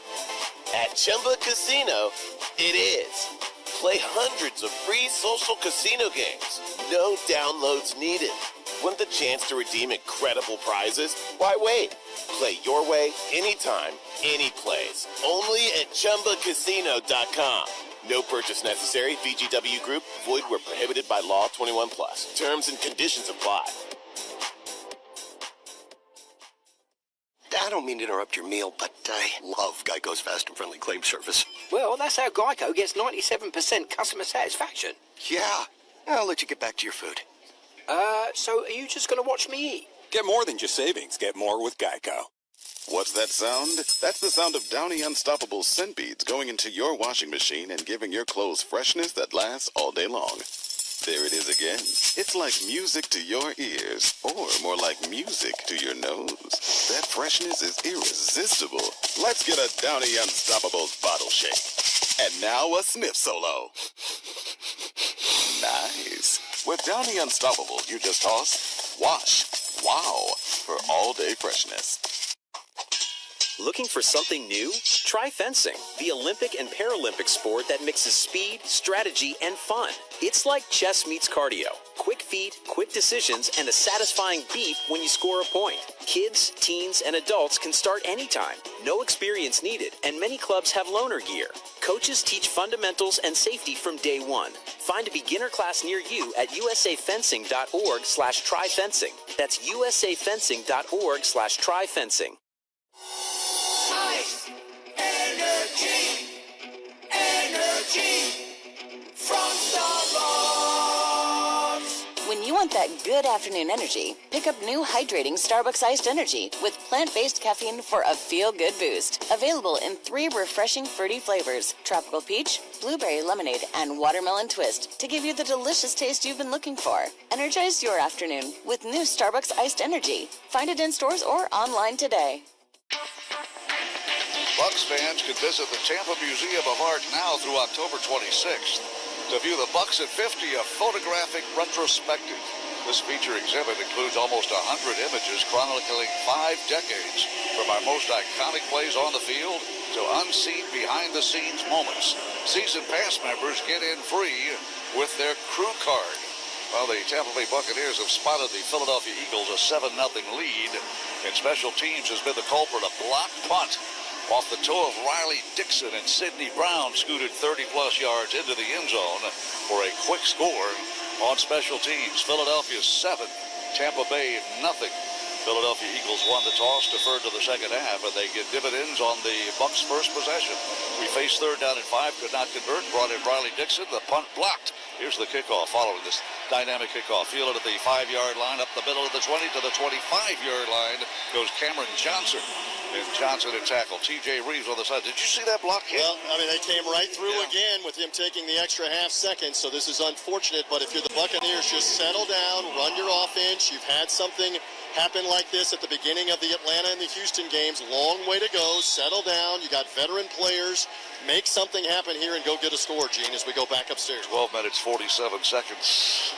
At Chumba Casino, it is. Play hundreds of free social casino games. No downloads needed. Want the chance to redeem incredible prizes? Why wait? Play your way, anytime, any place. Only at ChumbaCasino.com. No purchase necessary. VGW Group. Void where prohibited by law. 21 plus. Terms and conditions apply. I don't mean to interrupt your meal, but I love Geico's fast and friendly claim service. Well, that's how Geico gets 97% customer satisfaction. Yeah. I'll let you get back to your food. So are you just going to watch me eat? Get more than just savings. Get more with Geico. What's that sound? That's the sound of Downy Unstoppable scent beads going into your washing machine and giving your clothes freshness that lasts all day long. There it is again. It's like music to your ears, or more like music to your nose. That freshness is irresistible. Let's get a Downy Unstoppables bottle shake. And now a sniff solo. Nice. With Downy Unstoppable, you just toss, wash, wow, for all-day freshness. Looking for something new? Try fencing, the Olympic and Paralympic sport that mixes speed, strategy, and fun. It's like chess meets cardio. Quick feet, quick decisions, and a satisfying beat when you score a point. Kids, teens, and adults can start anytime. No experience needed, and many clubs have loaner gear. Coaches teach fundamentals and safety from day one. Find a beginner class near you at usafencing.org/tryfencing. That's usafencing.org/tryfencing. Ice, energy, energy from Starbucks. When you want that good afternoon energy, pick up new hydrating Starbucks Iced Energy with plant-based caffeine for a feel-good boost. Available in 3 refreshing fruity flavors: tropical peach, blueberry lemonade, and watermelon twist, to give you the delicious taste you've been looking for. Energize your afternoon with new Starbucks Iced Energy. Find it in stores or online today. Bucs fans can visit the Tampa Museum of Art now through October 26th to view the Bucs at 50, a photographic retrospective. This feature exhibit includes almost 100 images chronicling 5 decades, from our most iconic plays on the field to unseen behind-the-scenes moments. Season pass members get in free with their crew card. Well, the Tampa Bay Buccaneers have spotted the Philadelphia Eagles a 7-0 lead, and special teams has been the culprit. A blocked punt off the toe of Riley Dixon, and Sidney Brown scooted 30-plus yards into the end zone for a quick score on special teams. Philadelphia 7, Tampa Bay 0. Philadelphia Eagles won the toss, deferred to the second half, and they get dividends on the Bucs' first possession. We faced 3rd down and 5, could not convert, brought in Riley Dixon, the punt blocked. Here's the kickoff following this dynamic kickoff. Fielded at the 5-yard line, up the middle of the 20 to the 25-yard line goes Cameron Johnson. And Johnson at tackle. T.J. Reeves on the side. Did you see that block hit? Well, I mean, they came right through again with him taking the extra half second, so this is unfortunate. But if you're the Buccaneers, just settle down, run your offense. You've had something happen like this at the beginning of the Atlanta and the Houston games. Long way to go. Settle down. You got veteran players. Make something happen here and go get a score, Gene, as we go back upstairs. 12 minutes, 47 seconds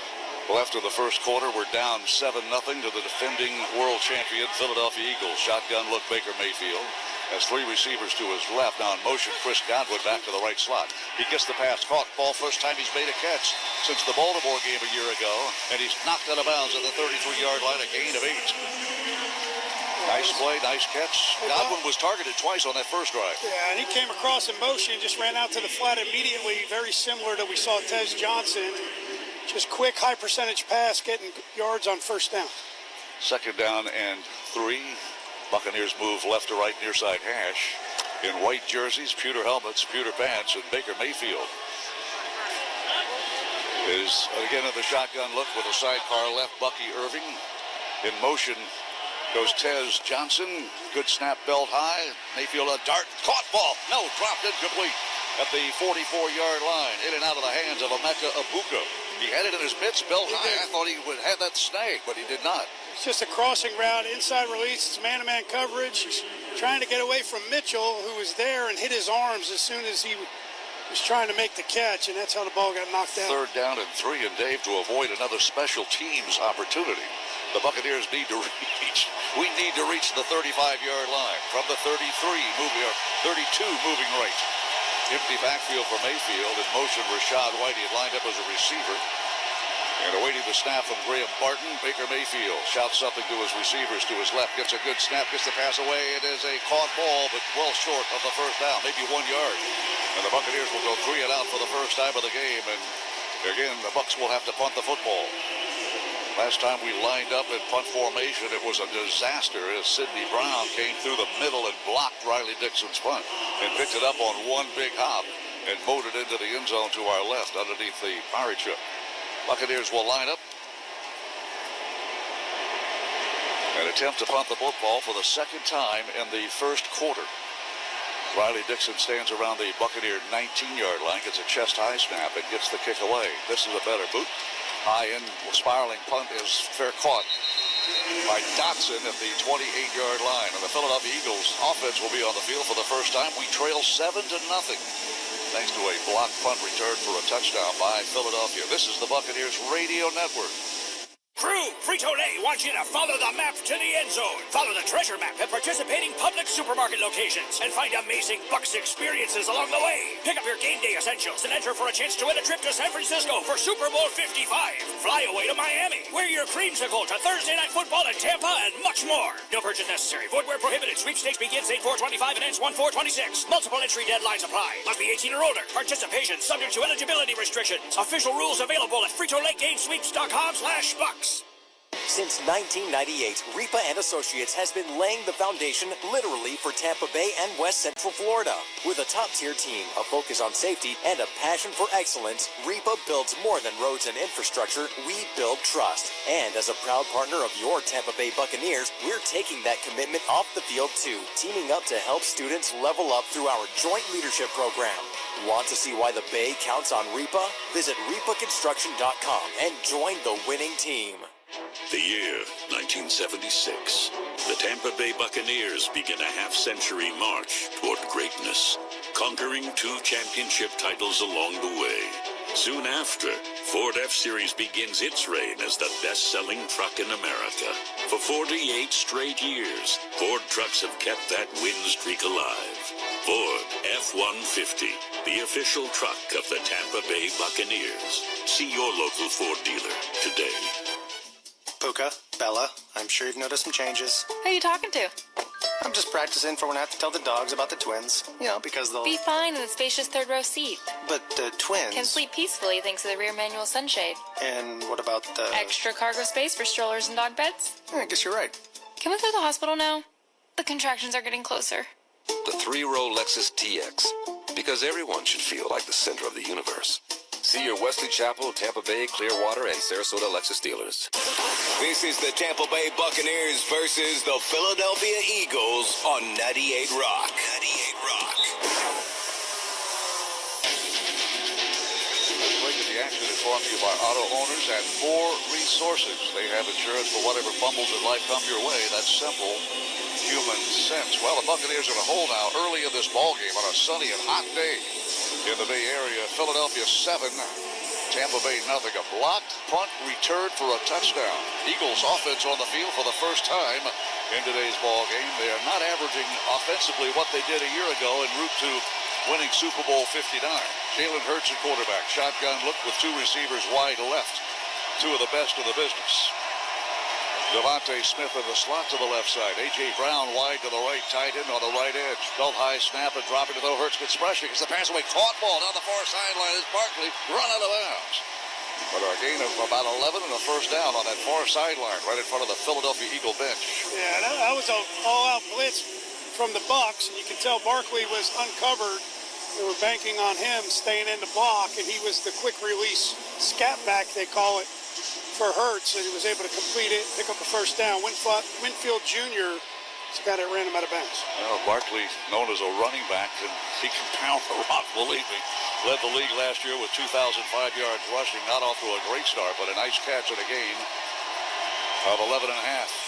left in the first quarter. We're down 7-0 to the defending world champion Philadelphia Eagles. Shotgun look, Baker Mayfield has 3 receivers to his left. Now in motion, Chris Godwin back to the right slot. He gets the pass, caught ball, first time he's made a catch since the Baltimore game a year ago, and he's knocked out of bounds at the 33-yard line, a gain of 8. Nice play, nice catch. Godwin was targeted twice on that first drive. Yeah, and he came across in motion, just ran out to the flat immediately, very similar to we saw Tez Johnson. Just quick, high-percentage pass, getting yards on first down. 2nd down and 3. Buccaneers move left to right near side hash. In white jerseys, pewter helmets, pewter pants, and Baker Mayfield is again in the shotgun look with a sidecar left. Bucky Irving in motion goes Tez Johnson. Good snap, belt high. Mayfield a dart, caught ball. No, dropped incomplete at the 44-yard line. In and out of the hands of Emeka Egbuka. He had it in his mitts, belt high. I thought he would have that snag, but he did not. It's just a crossing route, inside release. It's man-to-man coverage. He's trying to get away from Mitchell, who was there and hit his arms as soon as he was trying to make the catch, and that's how the ball got knocked out. 3rd down and 3, and Dave, to avoid another special teams opportunity, the Buccaneers need to reach. We need to reach the 35-yard line from the 32 moving right. Empty backfield for Mayfield. In motion, Rashad White. He had lined up as a receiver. And awaiting the snap from Graham Barton, Baker Mayfield shouts something to his receivers to his left, gets a good snap, gets the pass away. It is a caught ball, but well short of the first down, maybe 1 yard. And the Buccaneers will go 3 and out for the first time of the game. And again, the Bucs will have to punt the football. Last time we lined up in punt formation, it was a disaster as Sidney Brown came through the middle and blocked Riley Dixon's punt and picked it up on one big hop and mowed it into the end zone to our left underneath the pirate ship. Buccaneers will line up and attempt to punt the football for the second time in the first quarter. Riley Dixon stands around the Buccaneer 19-yard line, gets a chest-high snap, and gets the kick away. This is a better boot. High-end spiraling punt is fair caught by Dotson at the 28-yard line. And the Philadelphia Eagles offense will be on the field for the first time. We trail 7-0. Thanks to a blocked punt return for a touchdown by Philadelphia. This is the Buccaneers Radio Network. Crew, Frito-Lay wants you to follow the map to the end zone. Follow the treasure map at participating Publix supermarket locations and find amazing Bucs experiences along the way. Pick up your game day essentials and enter for a chance to win a trip to San Francisco for Super Bowl 55. Fly away to Miami. Wear your creamsicle to Thursday Night Football in Tampa and much more. No purchase necessary. Void where prohibited. Sweepstakes begins 8/4/25 and ends 1/4/26. Multiple entry deadlines apply. Must be 18 or older. Participation subject to eligibility restrictions. Official rules available at FritoLayGameSweeps.com/Bucs. Since 1998, Reapa and Associates has been laying the foundation literally for Tampa Bay and West Central Florida. With a top-tier team, a focus on safety, and a passion for excellence, Reapa builds more than roads and infrastructure. We build trust. And as a proud partner of your Tampa Bay Buccaneers, we're taking that commitment off the field too, teaming up to help students level up through our Joint Leadership Program. Want to see why the Bay counts on Reapa? Visit reapaconstruction.com and join the winning team. The year 1976. The Tampa Bay Buccaneers begin a half-century march toward greatness, conquering 2 championship titles along the way. Soon after, Ford F-Series begins its reign as the best-selling truck in America. For 48 straight years, Ford trucks have kept that win streak alive. Ford F-150, the official truck of the Tampa Bay Buccaneers. See your local Ford dealer today. Puka, Bella, I'm sure you've noticed some changes. Who are you talking to? I'm just practicing for when I have to tell the dogs about the twins. You know, because they'll... Be fine in the spacious third row seat. But the twins... Can sleep peacefully thanks to the rear manual sunshade. And what about the... Extra cargo space for strollers and dog beds? I guess you're right. Can we go to the hospital now? The contractions are getting closer. The 3-row Lexus TX. Because everyone should feel like the center of the universe. See your Wesley Chapel, Tampa Bay, Clearwater, and Sarasota Lexus dealers. This is the Tampa Bay Buccaneers versus the Philadelphia Eagles on 98 Rock. 98 Rock. The action is brought to you by auto owners and More Resources. They have insurance for whatever fumbles in life come your way. That's simple human sense. Well, the Buccaneers are in a hole now early in this ball game on a sunny and hot day in the Bay Area. Philadelphia 7, Tampa Bay nothing. A blocked punt return for a touchdown. Eagles offense on the field for the first time in today's ball game. They are not averaging offensively what they did a year ago en route to winning Super Bowl 59. Jalen Hurts at quarterback. Shotgun look with 2 receivers wide left. 2 of the best in the business. Devontae Smith in the slot to the left side. A.J. Brown wide to the right, tight end on the right edge. Belt high snap and dropping to throw. Hurts gets pressure. Gets the pass away. Caught ball down the far sideline as Barkley run out of bounds. But our gain of about 11 and a first down on that far sideline right in front of the Philadelphia Eagle bench. Yeah, that was an all-out blitz from the Bucs, and you can tell Barkley was uncovered. They were banking on him staying in the block, and he was the quick release scat back, they call it, for Hurts, and he was able to complete it, pick up a first down. Winfield Jr. is the guy that ran him out of bounds. Well, Barkley, known as a running back, and he can pound the rock, believe me. Led the league last year with 2,005 yards rushing. Not off to a great start, but a nice catch and a gain of 11.5.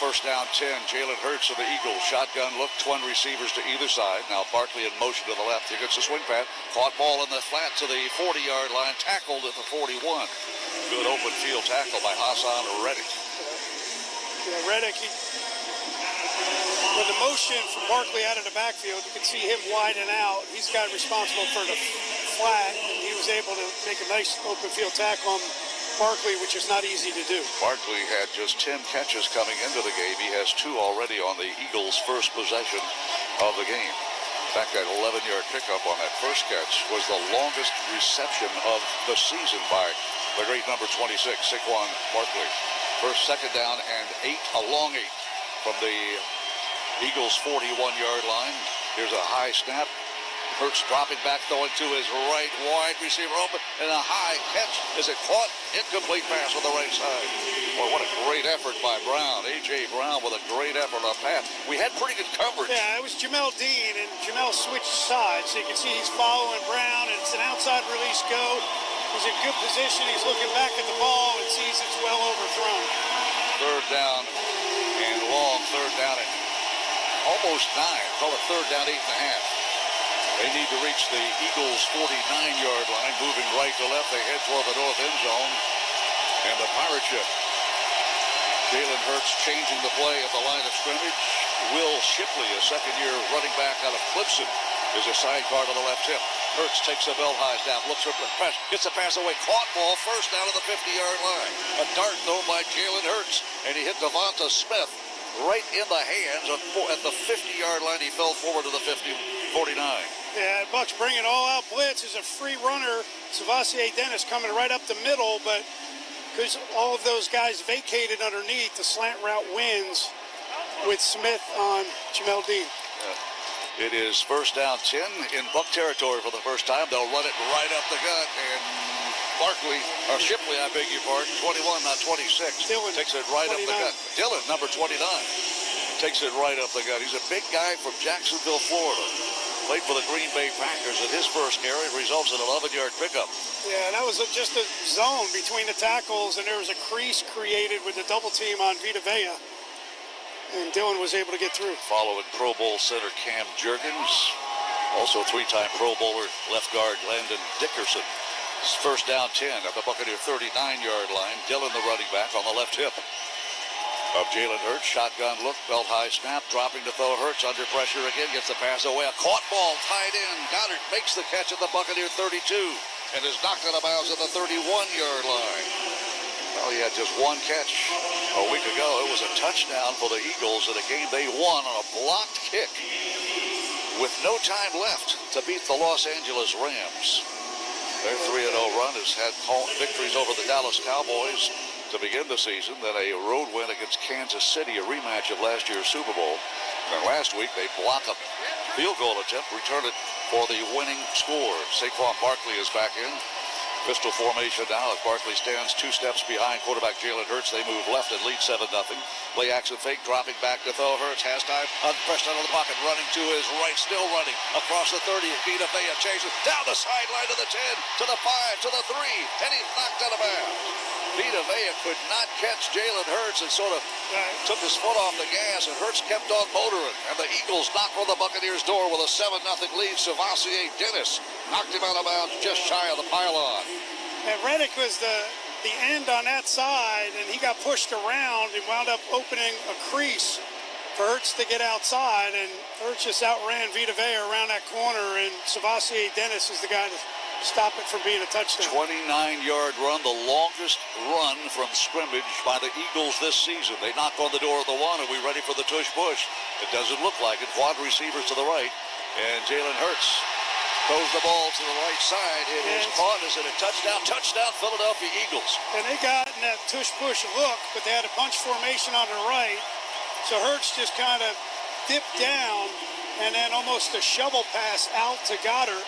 First down 10. Jalen Hurts of the Eagles. Shotgun look, twin receivers to either side. Now Barkley in motion to the left. Here gets a swing pass. Caught ball in the flat to the 40-yard line. Tackled at the 41. Good open field tackle by Hassan Reddick. Yeah, Reddick, with the motion from Barkley out of the backfield, you can see him widen out. He's got responsible for the flat, and he was able to make a nice open field tackle on Barkley, which is not easy to do. Barkley had just 10 catches coming into the game. He has 2 already on the Eagles' first possession of the game. In fact, that 11-yard pickup on that first catch was the longest reception of the season by the great number 26, Saquon Barkley. First, second down, and 8, a long 8 from the Eagles' 41-yard line. Here's a high snap. Hurts dropping back, throwing to his right, wide receiver open, and a high catch. Is it caught? Incomplete pass on the right side. Boy, what a great effort by Brown. A.J. Brown with a great effort on pass. We had pretty good coverage. Yeah, it was Jamel Dean, and Jamel switched sides. So you can see he's following Brown, and it's an outside release go. He's in good position. He's looking back at the ball and sees it's well overthrown. Third down and long. Third down and almost 9. Call it third down 8.5. They need to reach the Eagles' 49-yard line, moving right to left. They head toward the north end zone. And the pirate ship. Jalen Hurts changing the play at the line of scrimmage. Will Shipley, a second-year running back out of Clemson, is a sidecar to the left hip. Hurts takes a belt high snap, looks for the press, gets the pass away, caught ball, first down at the 50-yard line. A dart thrown by Jalen Hurts, and he hit Devonta Smith right in the hands at the 50-yard line. He fell forward to the 49. Yeah, Bucks bring it all out. Blitz is a free runner. Savasier Dennis coming right up the middle, but because all of those guys vacated underneath, the slant route wins with Smith on Jamel Dean. It is first down 10 in Buck territory for the first time. They'll run it right up the gut, and Shipley, I beg your pardon, 21, not 26. Dillon takes it right 29. up the gut. Dillon, number 29, takes it right up the gut. He's a big guy from Jacksonville, Florida. Played for the Green Bay Packers. At his first carry results in an 11-yard pickup. Yeah, that was just a zone between the tackles, and there was a crease created with the double team on Vita Vea. And Dillon was able to get through. Following Pro Bowl center Cam Jurgens. Also 3-time Pro Bowler left guard Landon Dickerson. First down 10 at the Buccaneer 39-yard line. Dillon, the running back, on the left hip of Jalen Hurts. Shotgun look, belt high snap, dropping to throw. Hurts under pressure again, gets the pass away. A caught ball tied in. Goddard makes the catch at the Buccaneer 32 and is knocked out of bounds at the 31-yard line. Well, he had just one catch a week ago. It was a touchdown for the Eagles in a game they won on a blocked kick with no time left to beat the Los Angeles Rams. Their 3-0 run has had victories over the Dallas Cowboys to begin the season, then a road win against Kansas City, a rematch of last year's Super Bowl. And last week, they block a field goal attempt, return it for the winning score. Saquon Barkley is back in. Pistol formation now as Barkley stands 2 steps behind quarterback Jalen Hurts. They move left and lead 7-0. Play action fake, dropping back to throw. Hurts has time, unpressed out of the pocket, running to his right, still running across the 30. Vita Vea chases down the sideline to the 10, to the 5, to the 3, and he's knocked out of bounds. Vita Vea could not catch Jalen Hurts and sort of took his foot off the gas, and Hurts kept on motoring. And the Eagles knocked on the Buccaneers' door with a 7-0 lead. Savasier Dennis knocked him out of bounds just shy of the pylon. And Reddick was the end on that side, and he got pushed around and wound up opening a crease for Hurts to get outside, and Hurts just outran Vita Vea around that corner, and Savasier Dennis is the guy to stop it from being a touchdown. 29-yard run, the longest run from scrimmage by the Eagles this season. They knock on the door of the 1. Are we ready for the tush-push? It doesn't look like it. Quad receivers to the right, and Jalen Hurts throws the ball to the right side. It is caught. Is it a touchdown? Touchdown, Philadelphia Eagles. And they got in that tush-push look, but they had a bunch formation on the right, so Hurts just kind of dipped down, and then almost a shovel pass out to Goddard,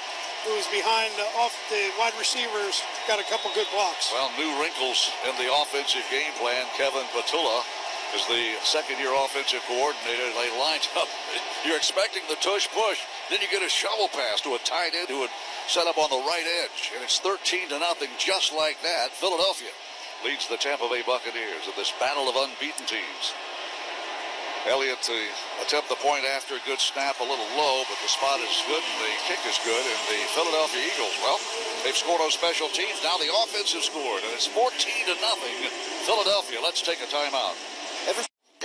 who was behind off the wide receivers, got a couple good blocks. Well, new wrinkles in the offensive game plan. Kevin Patula is the second-year offensive coordinator. They lined up. You're expecting the tush-push. Then you get a shovel pass to a tight end who would set up on the right edge. And it's 13-0 just like that. Philadelphia leads the Tampa Bay Buccaneers in this battle of unbeaten teams. Elliott to attempt the point after a good snap, a little low, but the spot is good and the kick is good. And the Philadelphia Eagles, well, they've scored on special teams. Now the offense has scored, and it's 14-0. Philadelphia, let's take a timeout.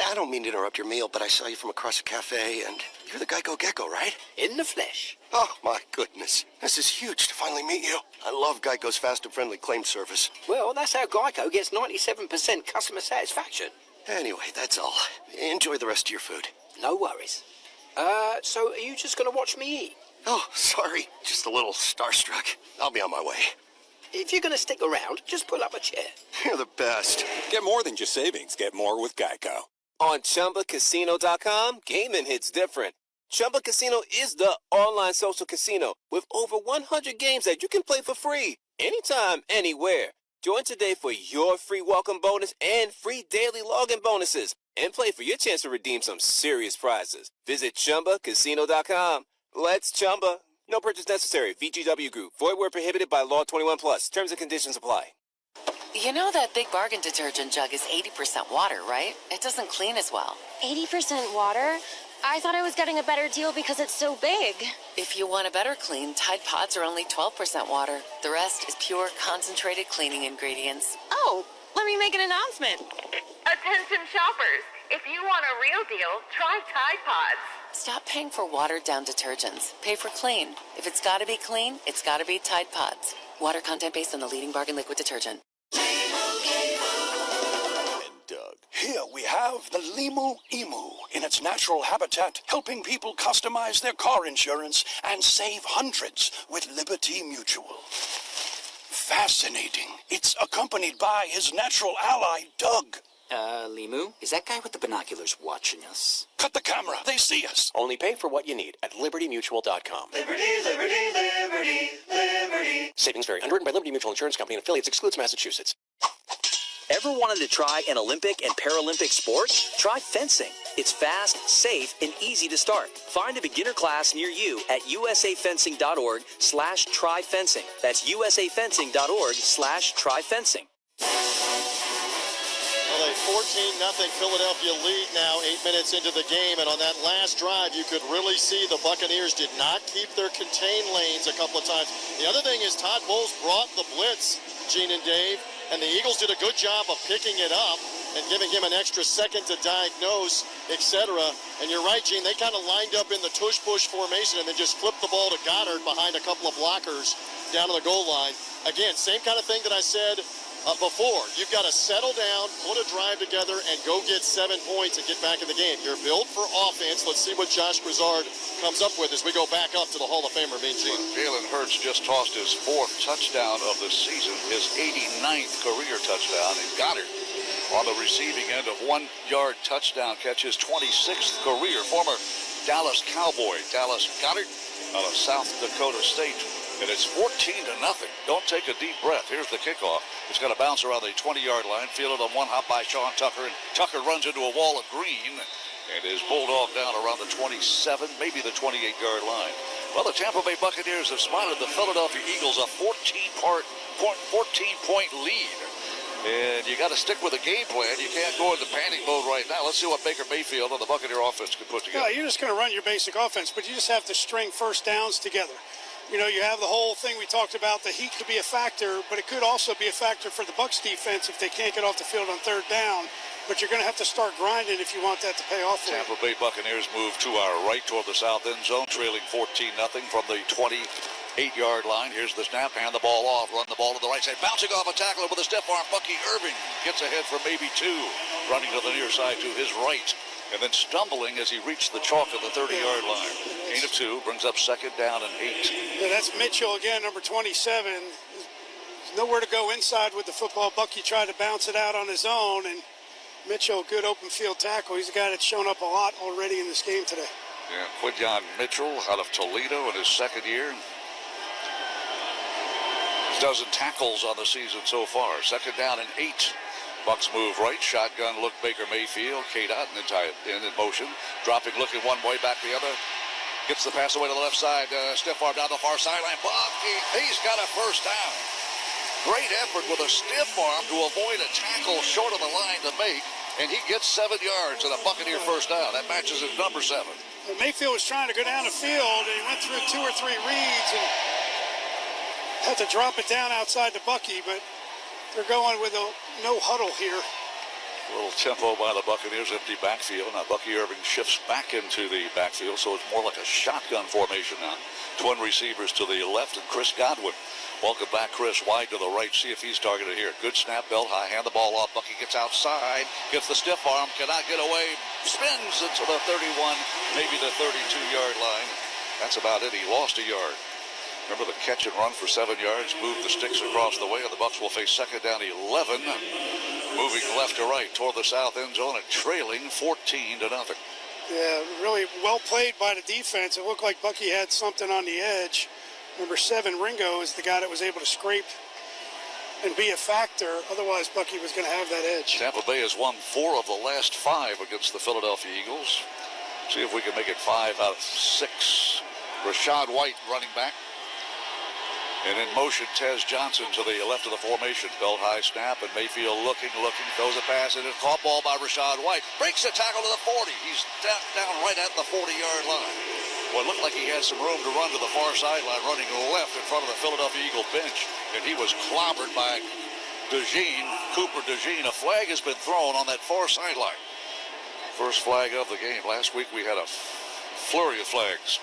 I don't mean to interrupt your meal, but I saw you from across the cafe, and you're the Geico Gecko, right? In the flesh. Oh, my goodness. This is huge to finally meet you. I love Geico's fast and friendly claim service. Well, that's how Geico gets 97% customer satisfaction. Anyway, that's all. Enjoy the rest of your food. No worries. So are you just going to watch me eat? Oh, sorry. Just a little starstruck. I'll be on my way. If you're going to stick around, just pull up a chair. You're the best. Get more than just savings. Get more with Geico. On ChumbaCasino.com, gaming hits different. Chumba Casino is the online social casino with over 100 games that you can play for free anytime, anywhere. Join today for your free welcome bonus and free daily login bonuses. And play for your chance to redeem some serious prizes. Visit ChumbaCasino.com. Let's Chumba. No purchase necessary. VGW Group. Void where prohibited by law. 21+. Terms and conditions apply. You know that Big Bargain detergent jug is 80% water, right? It doesn't clean as well. 80% water? I thought I was getting a better deal because it's so big. If you want a better clean, Tide Pods are only 12% water. The rest is pure, concentrated cleaning ingredients. Oh, let me make an announcement. Attention shoppers, if you want a real deal, try Tide Pods. Stop paying for watered-down detergents. Pay for clean. If it's got to be clean, it's got to be Tide Pods. Water content based on the leading bargain liquid detergent. Doug. Here we have the Limu Emu in its natural habitat, helping people customize their car insurance and save hundreds with Liberty Mutual. Fascinating. It's accompanied by his natural ally, Doug. Limu, is that guy with the binoculars watching us? Cut the camera. They see us. Only pay for what you need at libertymutual.com. Liberty, liberty, liberty, liberty. Savings vary. Underwritten by Liberty Mutual Insurance Company and affiliates. Excludes Massachusetts. Ever wanted to try an Olympic and Paralympic sport? Try fencing. It's fast, safe, and easy to start. Find a beginner class near you at usafencing.org/tryfencing. That's usafencing.org/tryfencing. Well, a 14-0 Philadelphia lead now, 8 minutes into the game, and on that last drive, you could really see the Buccaneers did not keep their contained lanes a couple of times. The other thing is Todd Bowles brought the blitz, Gene and Dave, and the Eagles did a good job of picking it up and giving him an extra second to diagnose, etc. And you're right, Gene, they kind of lined up in the tush-push formation and then just flipped the ball to Goddard behind a couple of blockers down to the goal line. Again, same kind of thing that I said before. You've got to settle down, put a drive together, and go get 7 points and get back in the game. You're built for offense. Let's see what Josh Grizzard comes up with as we go back up to the Hall of Famer, Mean Gene. Jalen Hurts just tossed his 4th touchdown of the season, his 89th career touchdown, and Goddard on the receiving end of 1-yard touchdown catch, his 26th career. Former Dallas Cowboy, Dallas Goddard out of South Dakota State. And it's 14-0. Don't take a deep breath. Here's the kickoff. It's going to bounce around the 20-yard line. Fielded on one hop by Sean Tucker. And Tucker runs into a wall of green and is bulldogged down around the 27, maybe the 28-yard line. Well, the Tampa Bay Buccaneers have spotted the Philadelphia Eagles a 14-point lead. And you got to stick with a game plan. You can't go into panic mode right now. Let's see what Baker Mayfield and the Buccaneer offense can put together. Yeah, you're just going to run your basic offense, but you just have to string first downs together. You know, you have the whole thing we talked about. The heat could be a factor, but it could also be a factor for the Bucs defense if they can't get off the field on third down. But you're going to have to start grinding if you want that to pay off for you. Tampa Bay Buccaneers move to our right toward the south end zone, trailing 14-0 from the 28-yard line. Here's the snap, hand the ball off, run the ball to the right side, bouncing off a tackler with a stiff arm. Bucky Irving gets ahead for maybe 2, running to the near side to his right, and then stumbling as he reached the chalk of the 30-yard line. Gain of 2 brings up 2nd down and 8. Yeah, that's Mitchell again, number 27. There's nowhere to go inside with the football. Bucky tried to bounce it out on his own, and Mitchell, good open field tackle. He's a guy that's shown up a lot already in this game today. Yeah, Quidyon Mitchell out of Toledo in his 2nd year. Dozen tackles on the season so far. 2nd down and 8. Bucks move right, shotgun look Baker Mayfield, K-Dot in motion, dropping, looking one way, back the other, gets the pass away to the left side, stiff arm down the far sideline, Bucky, he's got a first down. Great effort with a stiff arm to avoid a tackle short of the line to make, and he gets 7 yards and a Buccaneer first down. That matches his number 7. And Mayfield was trying to go down the field, and he went through 2 or 3 reads and had to drop it down outside the Bucky, but they're going with a no huddle here. A little tempo by the Buccaneers, empty backfield. Now Bucky Irving shifts back into the backfield, so it's more like a shotgun formation now. Twin receivers to the left and Chris Godwin. Welcome back, Chris. Wide to the right. See if he's targeted here. Good snap, belt high. Hand the ball off. Bucky gets outside. Gets the stiff arm. Cannot get away. Spins into the 31, maybe the 32-yard line. That's about it. He lost a yard. Remember the catch and run for 7 yards. Moved the sticks across the way, and the Bucs will face second down 11. Moving left to right toward the south end zone and trailing 14-0. Yeah, really well played by the defense. It looked like Bucky had something on the edge. Number 7, Ringo, is the guy that was able to scrape and be a factor. Otherwise, Bucky was going to have that edge. Tampa Bay has won 4 of the last 5 against the Philadelphia Eagles. See if we can make it 5 out of 6. Rashad White running back. And in motion, Tez Johnson to the left of the formation. Belt high snap, and Mayfield looking, throws a pass, and a caught ball by Rashad White. Breaks the tackle to the 40. He's down right at the 40-yard line. Well, it looked like he had some room to run to the far sideline, running left in front of the Philadelphia Eagle bench. And he was clobbered by Cooper DeJean. A flag has been thrown on that far sideline. First flag of the game. Last week we had a flurry of flags.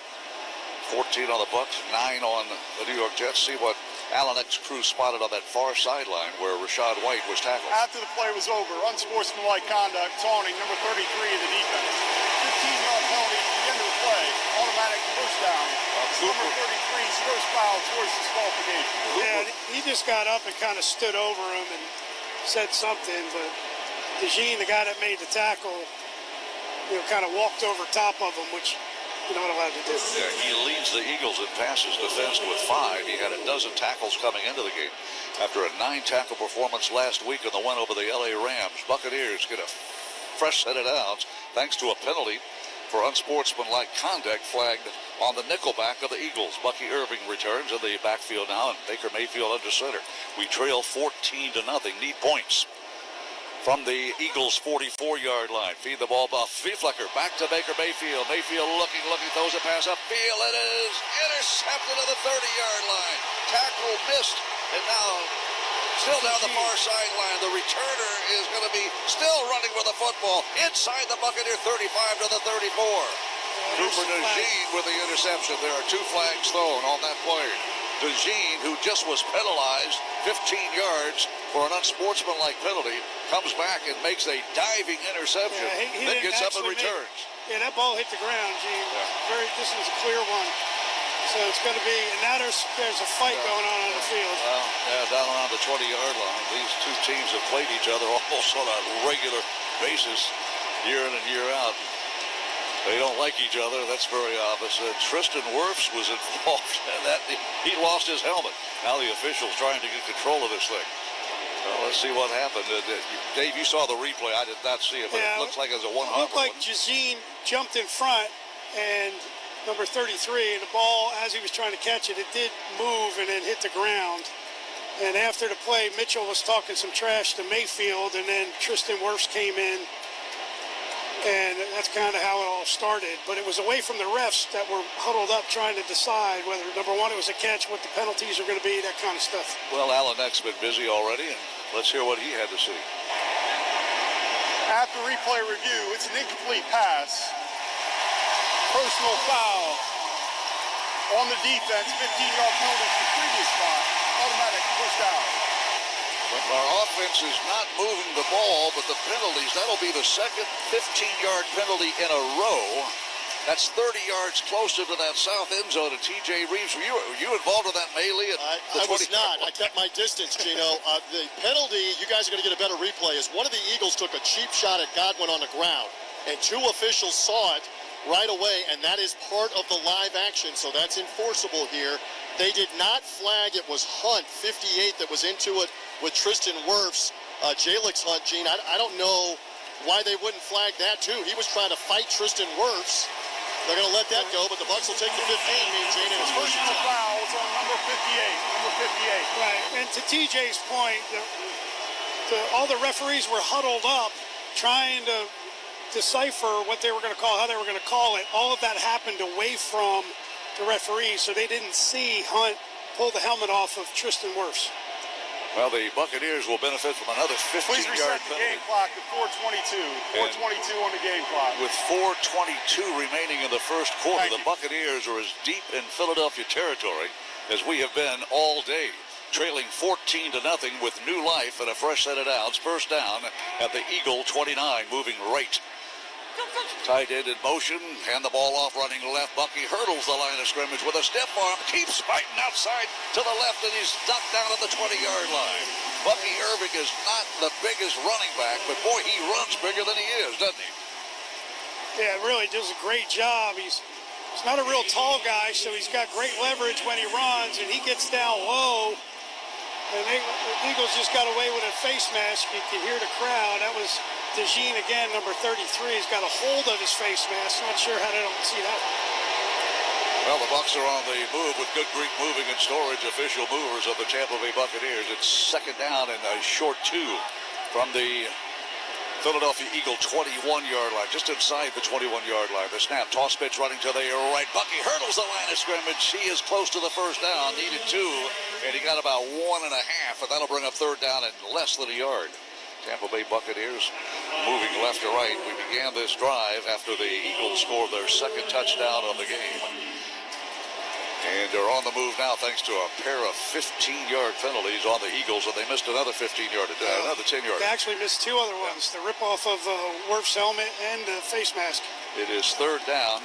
14 on the Bucs, 9 on the New York Jets. See what Alan X. Crew spotted on that far sideline where Rashad White was tackled. After the play was over, unsportsmanlike conduct, taunting, number 33 of the defense. 15-yard penalty at the end of the play, automatic first down. Number 33's first foul towards disqualification. Yeah, he just got up and kind of stood over him and said something, but DeJean, the guy that made the tackle, kind of walked over top of him, which you're not allowed to do. Yeah, he leads the Eagles in passes defense with 5. He had a dozen tackles coming into the game after a 9-tackle performance last week in the win over the LA Rams. Buccaneers get a fresh set of downs thanks to a penalty for unsportsmanlike conduct flagged on the nickelback of the Eagles. Bucky Irving returns in the backfield now, and Baker Mayfield under center. We trail 14-0. Need points from the Eagles' 44-yard line. Feed the ball off. Flecker back to Baker Mayfield. Mayfield looking, throws a pass upfield. It is intercepted at the 30-yard line. Tackle missed, and now still down the far sideline. The returner is going to be still running with the football inside the Buccaneer 35 to the 34. Cooper DeJean with the interception. There are 2 flags thrown on that play. DeJean, who just was penalized 15 yards for an unsportsmanlike penalty, comes back and makes a diving interception, then gets up and returns. Yeah, that ball hit the ground, Gene. Yeah. This was a clear one. So it's going to be, and now there's a fight going on the field. Well, yeah, down around the 20-yard line. These 2 teams have played each other almost on a regular basis, year in and year out. They don't like each other. That's very obvious. Tristan Wirfs was involved, and he lost his helmet. Now the official's trying to get control of this thing. Well, let's see what happened. Dave, you saw the replay. I did not see it, but it looks like it was a one-hopper. It looked like DeJean jumped in front, and number 33, and the ball, as he was trying to catch it, it did move and then hit the ground. And after the play, Mitchell was talking some trash to Mayfield, and then Tristan Wirfs came in. And that's kind of how it all started. But it was away from the refs that were huddled up trying to decide whether, number 1, it was a catch, what the penalties are going to be, that kind of stuff. Well, Alan Eck's been busy already, and let's hear what he had to see. After replay review, it's an incomplete pass. Personal foul on the defense. 15-yard penalty for previous spot. Automatic first down. Our offense is not moving the ball, but the penalties, that'll be the second 15-yard penalty in a row. That's 30 yards closer to that south end zone. And T.J. Reeves, were you involved in that melee? I was not. I kept my distance, Gino. The penalty, you guys are going to get a better replay, is one of the Eagles took a cheap shot at Godwin on the ground, and 2 officials saw it right away, and that is part of the live action, so that's enforceable here. They did not flag. It was Hunt, 58, that was into it with Tristan Wirfs. Jalix Hunt, Gene, I don't know why they wouldn't flag that, too. He was trying to fight Tristan Wirfs. They're going to let that go, but the Bucs will take the 15, Gene, and it's first foul. It's on number Number 58. Right, and to TJ's point, all the referees were huddled up trying to decipher what they were going to call, how they were going to call it. All of that happened away from the referees, so they didn't see Hunt pull the helmet off of Tristan Wirfs. Well, the Buccaneers will benefit from another 15-yard Please reset the penalty. game clock to 4:22. 4:22 on the game clock. With 4:22 remaining in the first quarter, the Buccaneers are as deep in Philadelphia territory as we have been all day, trailing 14-0 with new life and a fresh set of downs. First down at the Eagle 29, moving right. Tight end in motion, hand the ball off, running left. Bucky hurdles the line of scrimmage with a stiff arm, keeps fighting outside to the left, and he's knocked down at the 20-yard line. Bucky Irving is not the biggest running back, but boy, he runs bigger than he is, doesn't he? Yeah, really does a great job. He's not a real tall guy, so he's got great leverage when he runs, and he gets down low. And the Eagles just got away with a face mask. You can hear the crowd. That was DeJean again, number 33. He's got a hold of his face mask. Not sure how they don't see that. Well, the Bucs are on the move with Good Greek Moving and Storage, official movers of the Tampa Bay Buccaneers. It's second down and a short 2 from the Philadelphia Eagle 21-yard line, just inside the 21-yard line. The snap, toss pitch running to the right. Bucky hurdles the line of scrimmage. He is close to the first down, needed 2, and he got about 1.5, and that'll bring up third down at less than a yard. Tampa Bay Buccaneers moving left to right. We began this drive after the Eagles scored their second touchdown of the game. And they're on the move now thanks to a pair of 15-yard penalties on the Eagles, and they missed another 15-yard, another 10-yard. They actually missed 2 other ones, the rip-off of Wirfs' helmet and the face mask. It is third down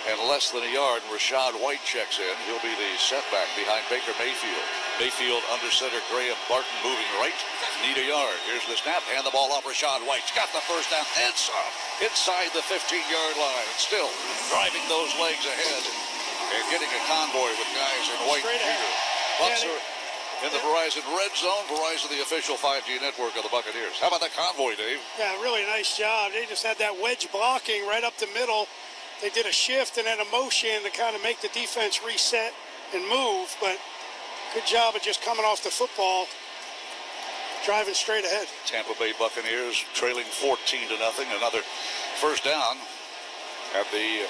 and less than a yard. Rashad White checks in. He'll be the setback behind Baker Mayfield. Mayfield under center, Graham Barton moving right. Need a yard. Here's the snap. Hand the ball off. Rashad White's got the first down and some inside the 15-yard line. And still driving those legs ahead and getting a convoy with guys in white gear. Bucs are in the Verizon Red Zone. Verizon, the official 5G network of the Buccaneers. How about that convoy, Dave? Yeah, really nice job. They just had that wedge blocking right up the middle. They did a shift and then a motion to kind of make the defense reset and move, but good job of just coming off the football, driving straight ahead. Tampa Bay Buccaneers trailing 14-0. Another first down at the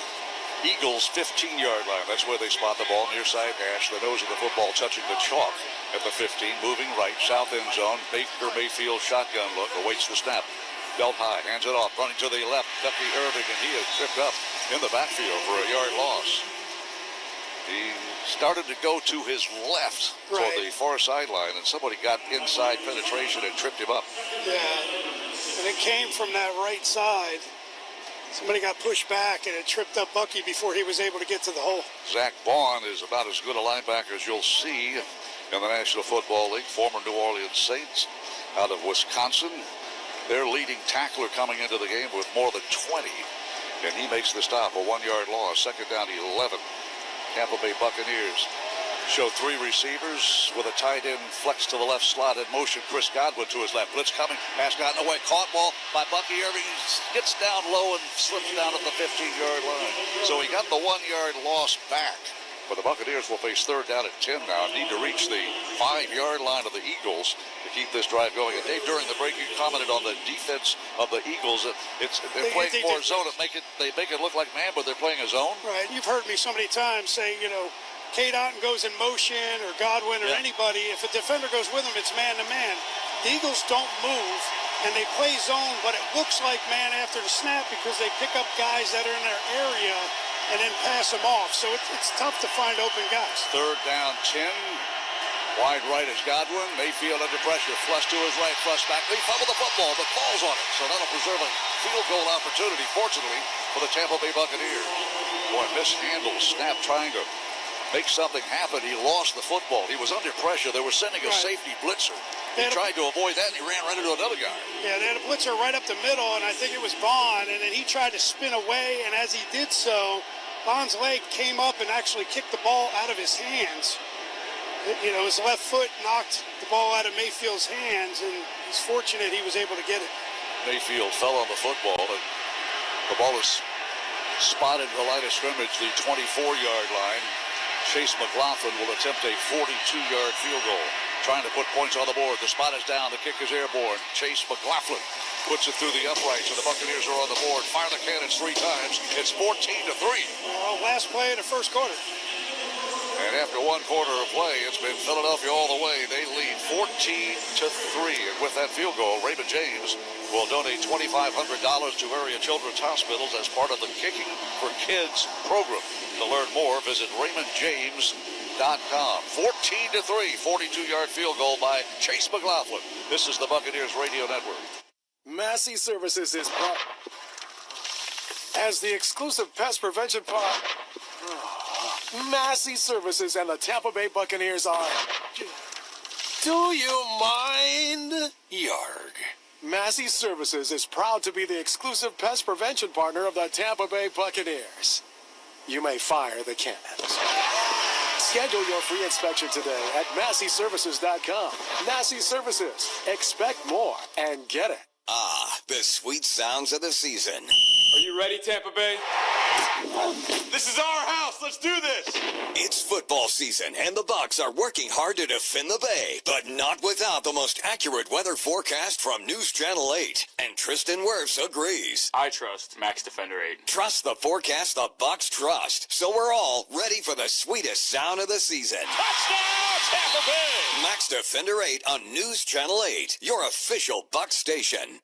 Eagles 15-yard line. That's where they spot the ball near side hash. The nose of the football touching the chalk at the 15. Moving right, south end zone. Baker Mayfield shotgun look, awaits the snap. Belt high, hands it off, running to the left. Bucky Irving, and he is tripped up in the backfield for a yard loss. He started to go to his left for the far sideline, and somebody got inside penetration and tripped him up. Yeah, and it came from that right side. Somebody got pushed back, and it tripped up Bucky before he was able to get to the hole. Zach Bond is about as good a linebacker as you'll see in the National Football League. Former New Orleans Saints out of Wisconsin. Their leading tackler coming into the game with more than 20. And he makes the stop, a 1-yard loss. Second down, 11. Tampa Bay Buccaneers show 3 receivers with a tight end flex to the left slot in motion. Chris Godwin to his left. Blitz coming. Pass gotten away. Caught ball by Bucky Irving. Gets down low and slips down at the 15-yard line. So he got the 1-yard loss back. But the Buccaneers will face third down at 10 now and need to reach the 5-yard line of the Eagles to keep this drive going. And Dave, during the break, you commented on the defense of the Eagles. They're playing more zone. They make it look like man, but they're playing a zone. Right. You've heard me so many times say, Kate Otten goes in motion or Godwin or anybody. If a defender goes with him, it's man-to-man. The Eagles don't move, and they play zone, but it looks like man after the snap because they pick up guys that are in their area and then pass them off. So it's tough to find open guys. Third down, 10. Wide right is Godwin. Mayfield under pressure. Flush to his right, flush back. They fumble the football, but falls on it. So that'll preserve a field goal opportunity, fortunately, for the Tampa Bay Buccaneers. Boy, mishandled snap trying to make something happen. He lost the football. He was under pressure. They were sending a safety blitzer. He tried to avoid that, and he ran right into another guy. Yeah, they had a blitzer right up the middle, and I think it was Bond, and then he tried to spin away, and as he did so, Bond's leg came up and actually kicked the ball out of his hands. His left foot knocked the ball out of Mayfield's hands, and he's fortunate he was able to get it. Mayfield fell on the football, and the ball is spotted at the line of scrimmage, the 24-yard line. Chase McLaughlin will attempt a 42-yard field goal. Trying to put points on the board. The spot is down. The kick is airborne. Chase McLaughlin puts it through the uprights, and the Buccaneers are on the board. Fire the cannons 3 times. It's 14-3. Well, last play in the first quarter. And after 1 quarter of play, it's been Philadelphia all the way. They lead 14-3. And with that field goal, Raymond James will donate $2,500 to area children's hospitals as part of the Kicking for Kids program. To learn more, visit RaymondJames.com. 14-3, 42-yard field goal by Chase McLaughlin. This is the Buccaneers Radio Network. Massie Services is as the exclusive pest prevention partner. Massie Services and the Tampa Bay Buccaneers are. Do you mind? Yarg. Massie Services is proud to be the exclusive pest prevention partner of the Tampa Bay Buccaneers. You may fire the cannons. Schedule your free inspection today at MassieServices.com. Massie Services. Expect more and get it. Ah, the sweet sounds of the season. Are you ready, Tampa Bay? This is our house. Let's do this. It's football season, and the Bucs are working hard to defend the Bay, but not without the most accurate weather forecast from News Channel 8. And Tristan Wirfs agrees. I trust Max Defender 8. Trust the forecast the Bucs trust. So we're all ready for the sweetest sound of the season. Touchdown, Tampa Bay! Max Defender 8 on News Channel 8, your official Bucs station.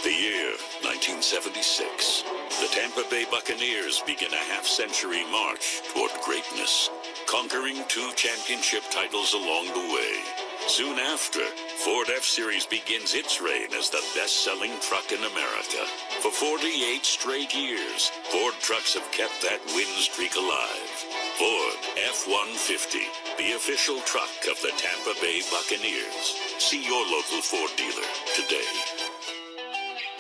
The year 1976. The Tampa Bay Buccaneers begin a half-century march toward greatness, conquering 2 championship titles along the way. Soon after, Ford F-Series begins its reign as the best-selling truck in America. For 48 straight years, Ford trucks have kept that win streak alive. Ford F-150, the official truck of the Tampa Bay Buccaneers. See your local Ford dealer today.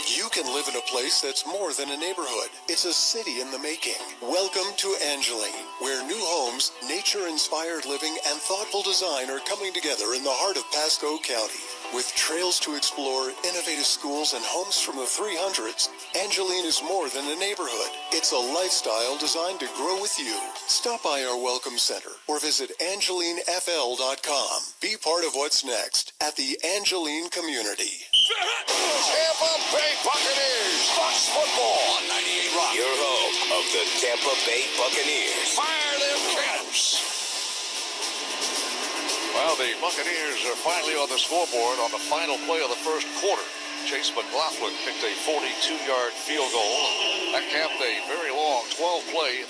You can live in a place that's more than a neighborhood. It's a city in the making. Welcome to Angeline, where new homes, nature-inspired living, and thoughtful design are coming together in the heart of Pasco County. With trails to explore, innovative schools, and homes from the 300s, Angeline is more than a neighborhood. It's a lifestyle designed to grow with you. Stop by our Welcome Center or visit AngelineFL.com. Be part of what's next at the Angeline community. Tampa Bay Buccaneers, Bucs football on 98 Rock. Your home of the Tampa Bay Buccaneers. Fire them cannons. Well, the Buccaneers are finally on the scoreboard on the final play of the first quarter. Chase McLaughlin kicked a 42-yard field goal. That capped a very long 12-play,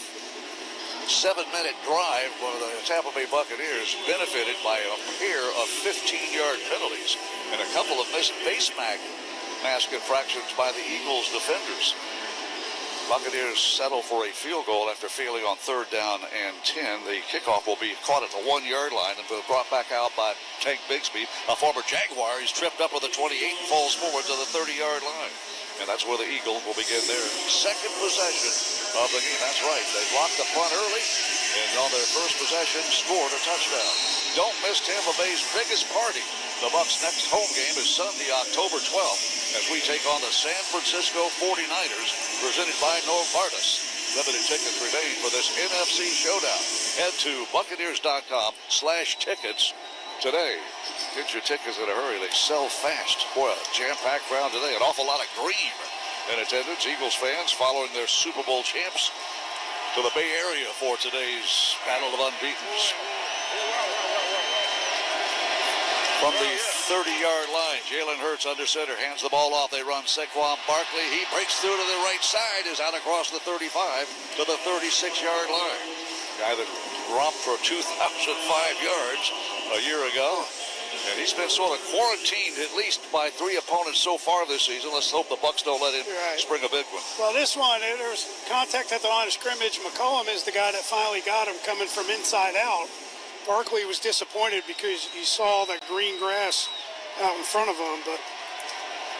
7-minute drive where the Tampa Bay Buccaneers benefited by a pair of 15-yard penalties and a couple of missed face mask infractions by the Eagles defenders. Buccaneers settle for a field goal after failing on 3rd down and 10. The kickoff will be caught at the 1-yard line and brought back out by Tank Bigsby, a former Jaguar. He's tripped up with the 28 and falls forward to the 30-yard line. And that's where the Eagles will begin their second possession of the game. That's right. They blocked the punt early, and on their first possession, scored a touchdown. Don't miss Tampa Bay's biggest party. The Bucs' next home game is Sunday, October 12th, as we take on the San Francisco 49ers, presented by Novartis. Limited tickets remain for this NFC showdown. Head to Buccaneers.com/tickets today. Get your tickets in a hurry. They sell fast. Boy, a jam-packed crowd today. An awful lot of green in attendance. Eagles fans following their Super Bowl champs to the Bay Area for today's Battle of Unbeatens. From the 30-yard line, Jalen Hurts under center, hands the ball off. They run Saquon Barkley. He breaks through to the right side, is out across the 35 to the 36-yard line. Guy that romped for 2,005 yards a year ago. And he's been sort of quarantined at least by 3 opponents so far this season. Let's hope the Bucs don't let him spring a big one. Well, this one, there was contact at the line of scrimmage. McCollum is the guy that finally got him coming from inside out. Barkley was disappointed because he saw that green grass out in front of him, but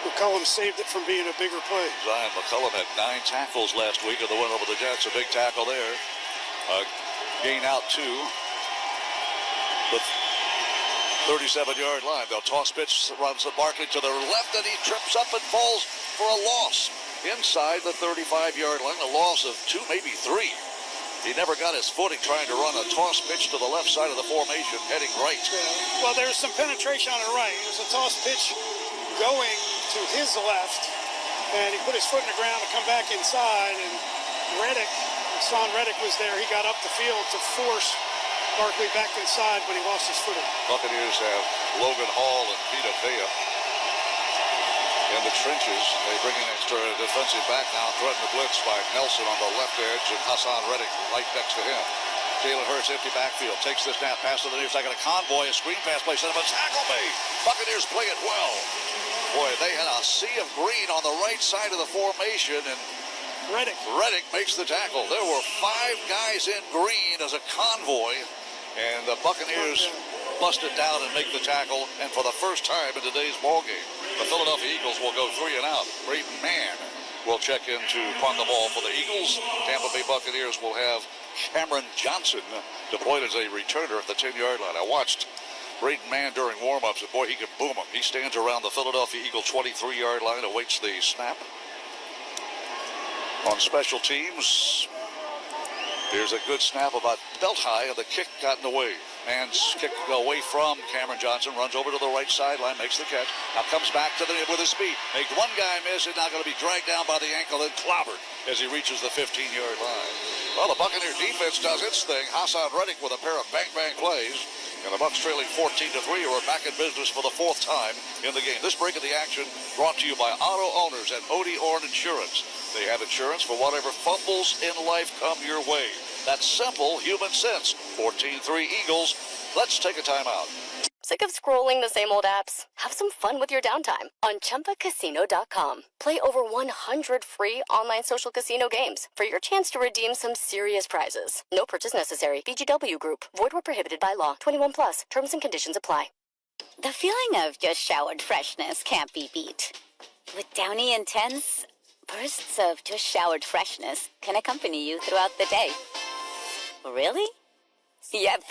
McCollum saved it from being a bigger play. Zion McCollum had 9 tackles last week in the win over the Jets. A big tackle there. Gain out to the 37-yard line. They'll toss pitch, runs Barkley to the left, and he trips up and falls for a loss inside the 35-yard line. A loss of 2, maybe 3. He never got his footing trying to run a toss pitch to the left side of the formation, heading right. Well, there was some penetration on the right. It was a toss pitch going to his left, and he put his foot in the ground to come back inside, and Son Reddick was there. He got up the field to force Barkley back inside, but he lost his footing. Buccaneers have Logan Hall and Vita Vea in the trenches. They bring an extra defensive back now, threaten the blitz by Nelson on the left edge and Hassan Reddick right next to him. Jalen Hurts empty backfield, takes the snap, pass to the near side, got a convoy, a screen pass play, set up a tackle made. Buccaneers play it well. Boy, they had a sea of green on the right side of the formation, and Reddick makes the tackle. There were 5 guys in green as a convoy, and the Buccaneers bust it down and make the tackle, and for the first time in today's ballgame, the Philadelphia Eagles will go 3 and out. Braden Mann will check in to punt the ball for the Eagles. Tampa Bay Buccaneers will have Cameron Johnson deployed as a returner at the 10-yard line. I watched Braden Mann during warm-ups, and boy, he can boom them. He stands around the Philadelphia Eagle 23-yard line, awaits the snap. On special teams, here's a good snap about belt high, and the kick got in the way. Mann's kick away from Cameron Johnson, runs over to the right sideline, makes the catch. Now comes back to the with his speed. Makes one guy miss, and now going to be dragged down by the ankle and clobbered as he reaches the 15-yard line. Well, the Buccaneer defense does its thing. Hassan Reddick with a pair of bang-bang plays. And the Bucs trailing 14-3 are back in business for the 4th time in the game. This break of the action brought to you by auto owners at Odie Orn Insurance. They have insurance for whatever fumbles in life come your way. That's simple human sense. 14-3 Eagles. Let's take a timeout. Sick of scrolling the same old apps? Have some fun with your downtime on ChumbaCasino.com. Play over 100 free online social casino games for your chance to redeem some serious prizes. No purchase necessary. VGW Group. Void where prohibited by law. 21 plus. Terms and conditions apply. The feeling of just showered freshness can't be beat. With Downy Intense, bursts of just showered freshness can accompany you throughout the day. Really? Yep.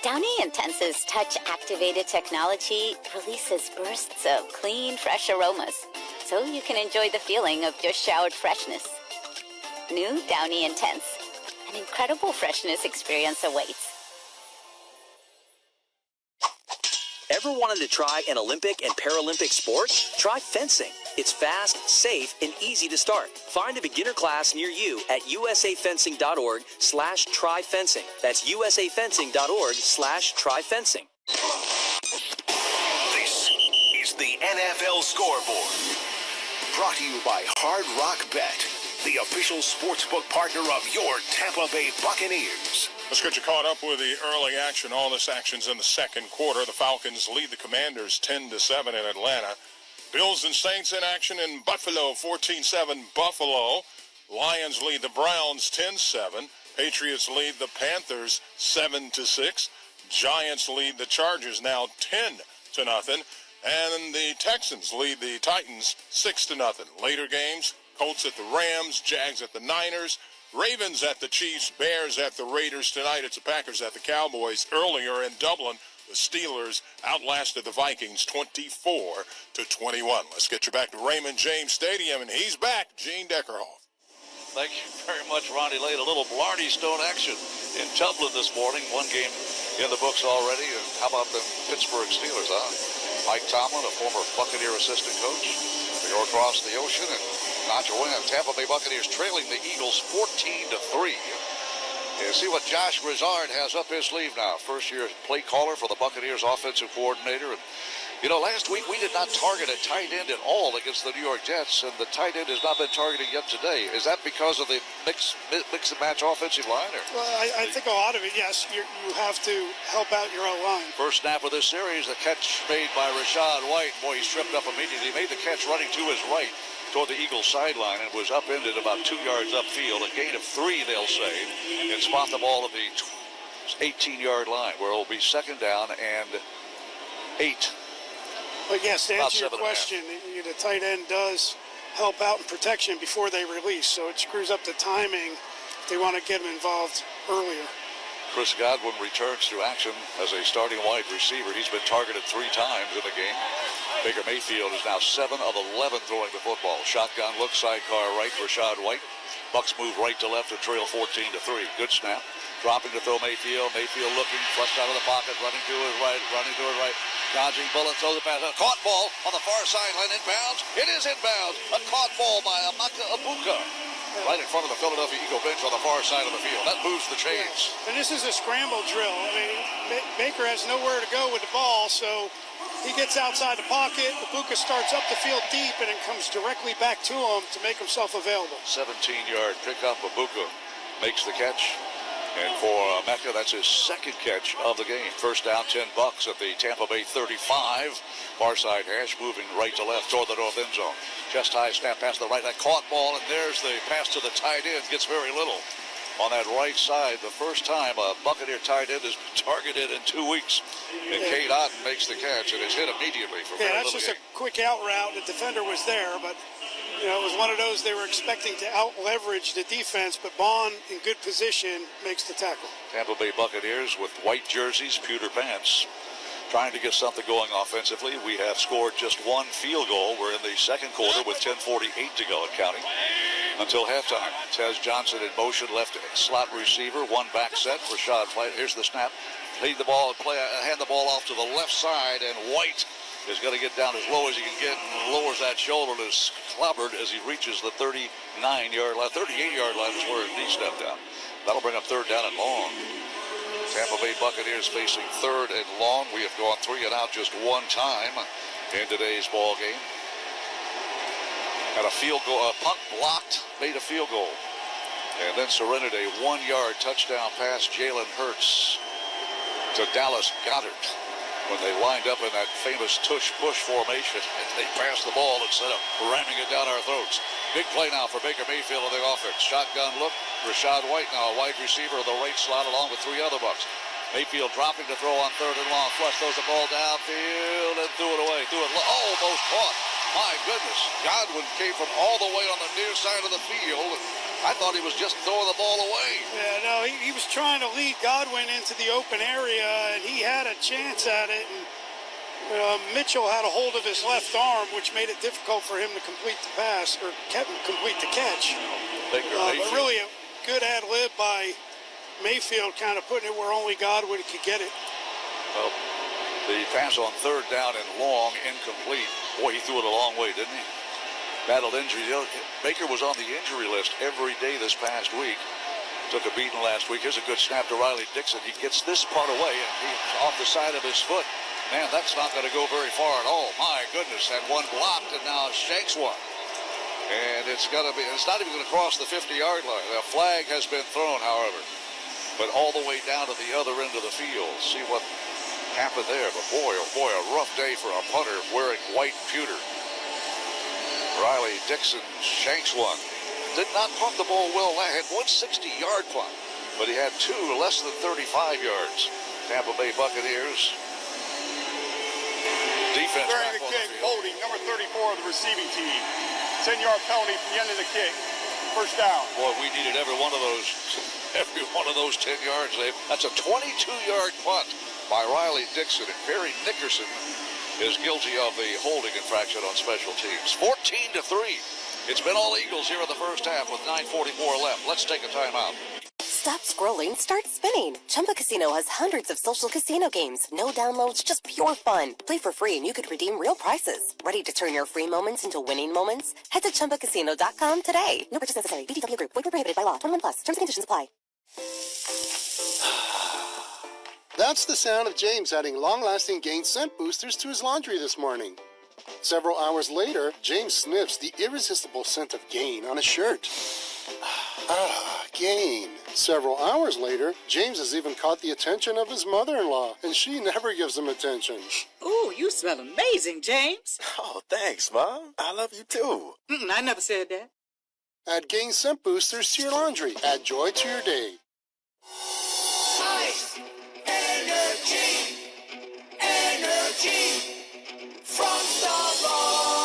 Downy Intense's touch-activated technology releases bursts of clean, fresh aromas, so you can enjoy the feeling of just showered freshness. New Downy Intense. An incredible freshness experience awaits. Ever wanted to try an Olympic and Paralympic sport? Try fencing. It's fast, safe, and easy to start. Find a beginner class near you at usafencing.org/tryfencing. That's usafencing.org/tryfencing. This is the NFL Scoreboard. Brought to you by Hard Rock Bet, the official sportsbook partner of your Tampa Bay Buccaneers. Let's get you caught up with the early action. All this action's in the second quarter. The Falcons lead the Commanders 10-7 in Atlanta. Bills and Saints in action in Buffalo, 14-7 Buffalo. Lions lead the Browns 10-7. Patriots lead the Panthers 7-6. Giants lead the Chargers now 10-0. And the Texans lead the Titans 6-0. Later games, Colts at the Rams, Jags at the Niners, Ravens at the Chiefs, Bears at the Raiders. Tonight it's the Packers at the Cowboys. Earlier in Dublin, the Steelers outlasted the Vikings 24-21. Let's get you back to Raymond James Stadium, and he's back, Gene Deckerhoff. Thank you very much, Ronnie Lade. A little Blarney Stone action in Dublin this morning. One game in the books already. And how about the Pittsburgh Steelers, huh? Mike Tomlin, a former Buccaneer assistant coach. They go across the ocean and notch a win. Tampa Bay Buccaneers trailing the Eagles 14-3. And see what Josh Grizzard has up his sleeve now. First-year play caller for the Buccaneers offensive coordinator. And, you know, last week we did not target a tight end at all against the New York Jets, and the tight end has not been targeted yet today. Is that because of the mix and match offensive line? Or? Well, I think a lot of it, yes. You have to help out your own line. First snap of this series, the catch made by Rashad White. Boy, he tripped up immediately. He made the catch running to his right toward the Eagles sideline and was upended about 2 yards upfield. A gain of 3, they'll say, and spot the ball at the 18-yard line, where it will be second down and 8. But yes, to answer your question, the tight end does help out in protection before they release, so it screws up the timing if they want to get him involved earlier. Chris Godwin returns to action as a starting wide receiver. He's been targeted 3 times in the game. Baker Mayfield is now 7 of 11 throwing the football. Shotgun look, sidecar right, Rachaad White. Bucks move right to left and trail 14-3. Good snap. Dropping to throw Mayfield. Mayfield looking, flushed out of the pocket, running to his right. Dodging bullet, throws the pass. A caught ball on the far sideline, inbounds. It is inbounds. A caught ball by Amaka Abuka. Right in front of the Philadelphia Eagle bench on the far side of the field. That moves the chains. And this is a scramble drill. I mean, Baker has nowhere to go with the ball, so he gets outside the pocket. Abuka starts up the field deep and then comes directly back to him to make himself available. 17-yard pickup. Abuka makes the catch. And for Mecca, that's his second catch of the game. First down, $10 at the Tampa Bay 35. Far side hash moving right to left toward the north end zone. Chest high snap pass to the right. That caught ball, and there's the pass to the tight end. Gets very little on that right side. The first time a Buccaneer tight end has been targeted in 2 weeks. And Kane Otten makes the catch, and it's hit immediately for very little that's just gain. a quick out route. The defender was there, but it was one of those they were expecting to out-leverage the defense, but Bond, in good position, makes the tackle. Tampa Bay Buccaneers with white jerseys, pewter pants, trying to get something going offensively. We have scored just one field goal. We're in the second quarter with 10:48 to go and counting until halftime. Tez Johnson in motion, left slot receiver, one back set. Rachaad White, here's the snap. Lead the ball and hand the ball off to the left side, and White is going to get down as low as he can get and lowers that shoulder and is clobbered as he reaches the 39-yard line. 38-yard line is where he stepped down. That'll bring up third down and long. Tampa Bay Buccaneers facing third and long. We have gone 3 and out just one time in today's ball game. Had a field goal, a punt blocked, made a field goal. And then surrendered a 1-yard touchdown pass, Jalen Hurts to Dallas Goedert, when they lined up in that famous tush-push formation, and they passed the ball instead of ramming it down our throats. Big play now for Baker Mayfield on the offense. Shotgun look. Rachaad White now a wide receiver of the right slot along with 3 other Bucks. Mayfield dropping to throw on third and long. Flush throws the ball downfield and threw it away. Almost caught. My goodness. Godwin came from all the way on the near side of the field. I thought he was just throwing the ball away. Yeah, no, he was trying to lead Godwin into the open area, and he had a chance at it. And Mitchell had a hold of his left arm, which made it difficult for him to complete the pass, or complete the catch. But really a good ad-lib by Mayfield, kind of putting it where only Godwin could get it. Well, the pass on third down and long, incomplete. Boy, he threw it a long way, didn't he? Battled injury. Baker was on the injury list every day this past week. Took a beating last week. Here's a good snap to Riley Dixon. He gets this part away, and he's off the side of his foot. Man, that's not going to go very far at all. My goodness, and one blocked, and now shanks one. And it's not even going to cross the 50-yard line. A flag has been thrown, however, but all the way down to the other end of the field. See what happened there. But boy, oh boy, a rough day for a punter wearing white pewter. Riley Dixon shanks one. Did not punt the ball well. Had 160-yard punt, but he had 2 less than 35 yards. Tampa Bay Buccaneers. Defense during the kick, holding number 34 of the receiving team. 10-yard penalty from the end of the kick. First down. Boy, we needed every one of those 10 yards. That's a 22-yard punt by Riley Dixon, and Perry Nickerson is guilty of the holding infraction on special teams. 14-3. It's been all Eagles here in the first half with 9:44 left. Let's take a timeout. Stop scrolling, start spinning. Chumba Casino has hundreds of social casino games. No downloads, just pure fun. Play for free and you could redeem real prizes. Ready to turn your free moments into winning moments? Head to ChumbaCasino.com today. No purchase necessary. VGW Group. Void where prohibited by law. 21+. Terms and conditions apply. That's the sound of James adding long-lasting Gain scent boosters to his laundry this morning. Several hours later, James sniffs the irresistible scent of Gain on his shirt. Gain. Several hours later, James has even caught the attention of his mother-in-law, and she never gives him attention. Ooh, you smell amazing, James. Oh, thanks, Mom. I love you, too. I never said that. Add Gain scent boosters to your laundry. Add joy to your day. Ice. Energy. Energy. From Starbucks.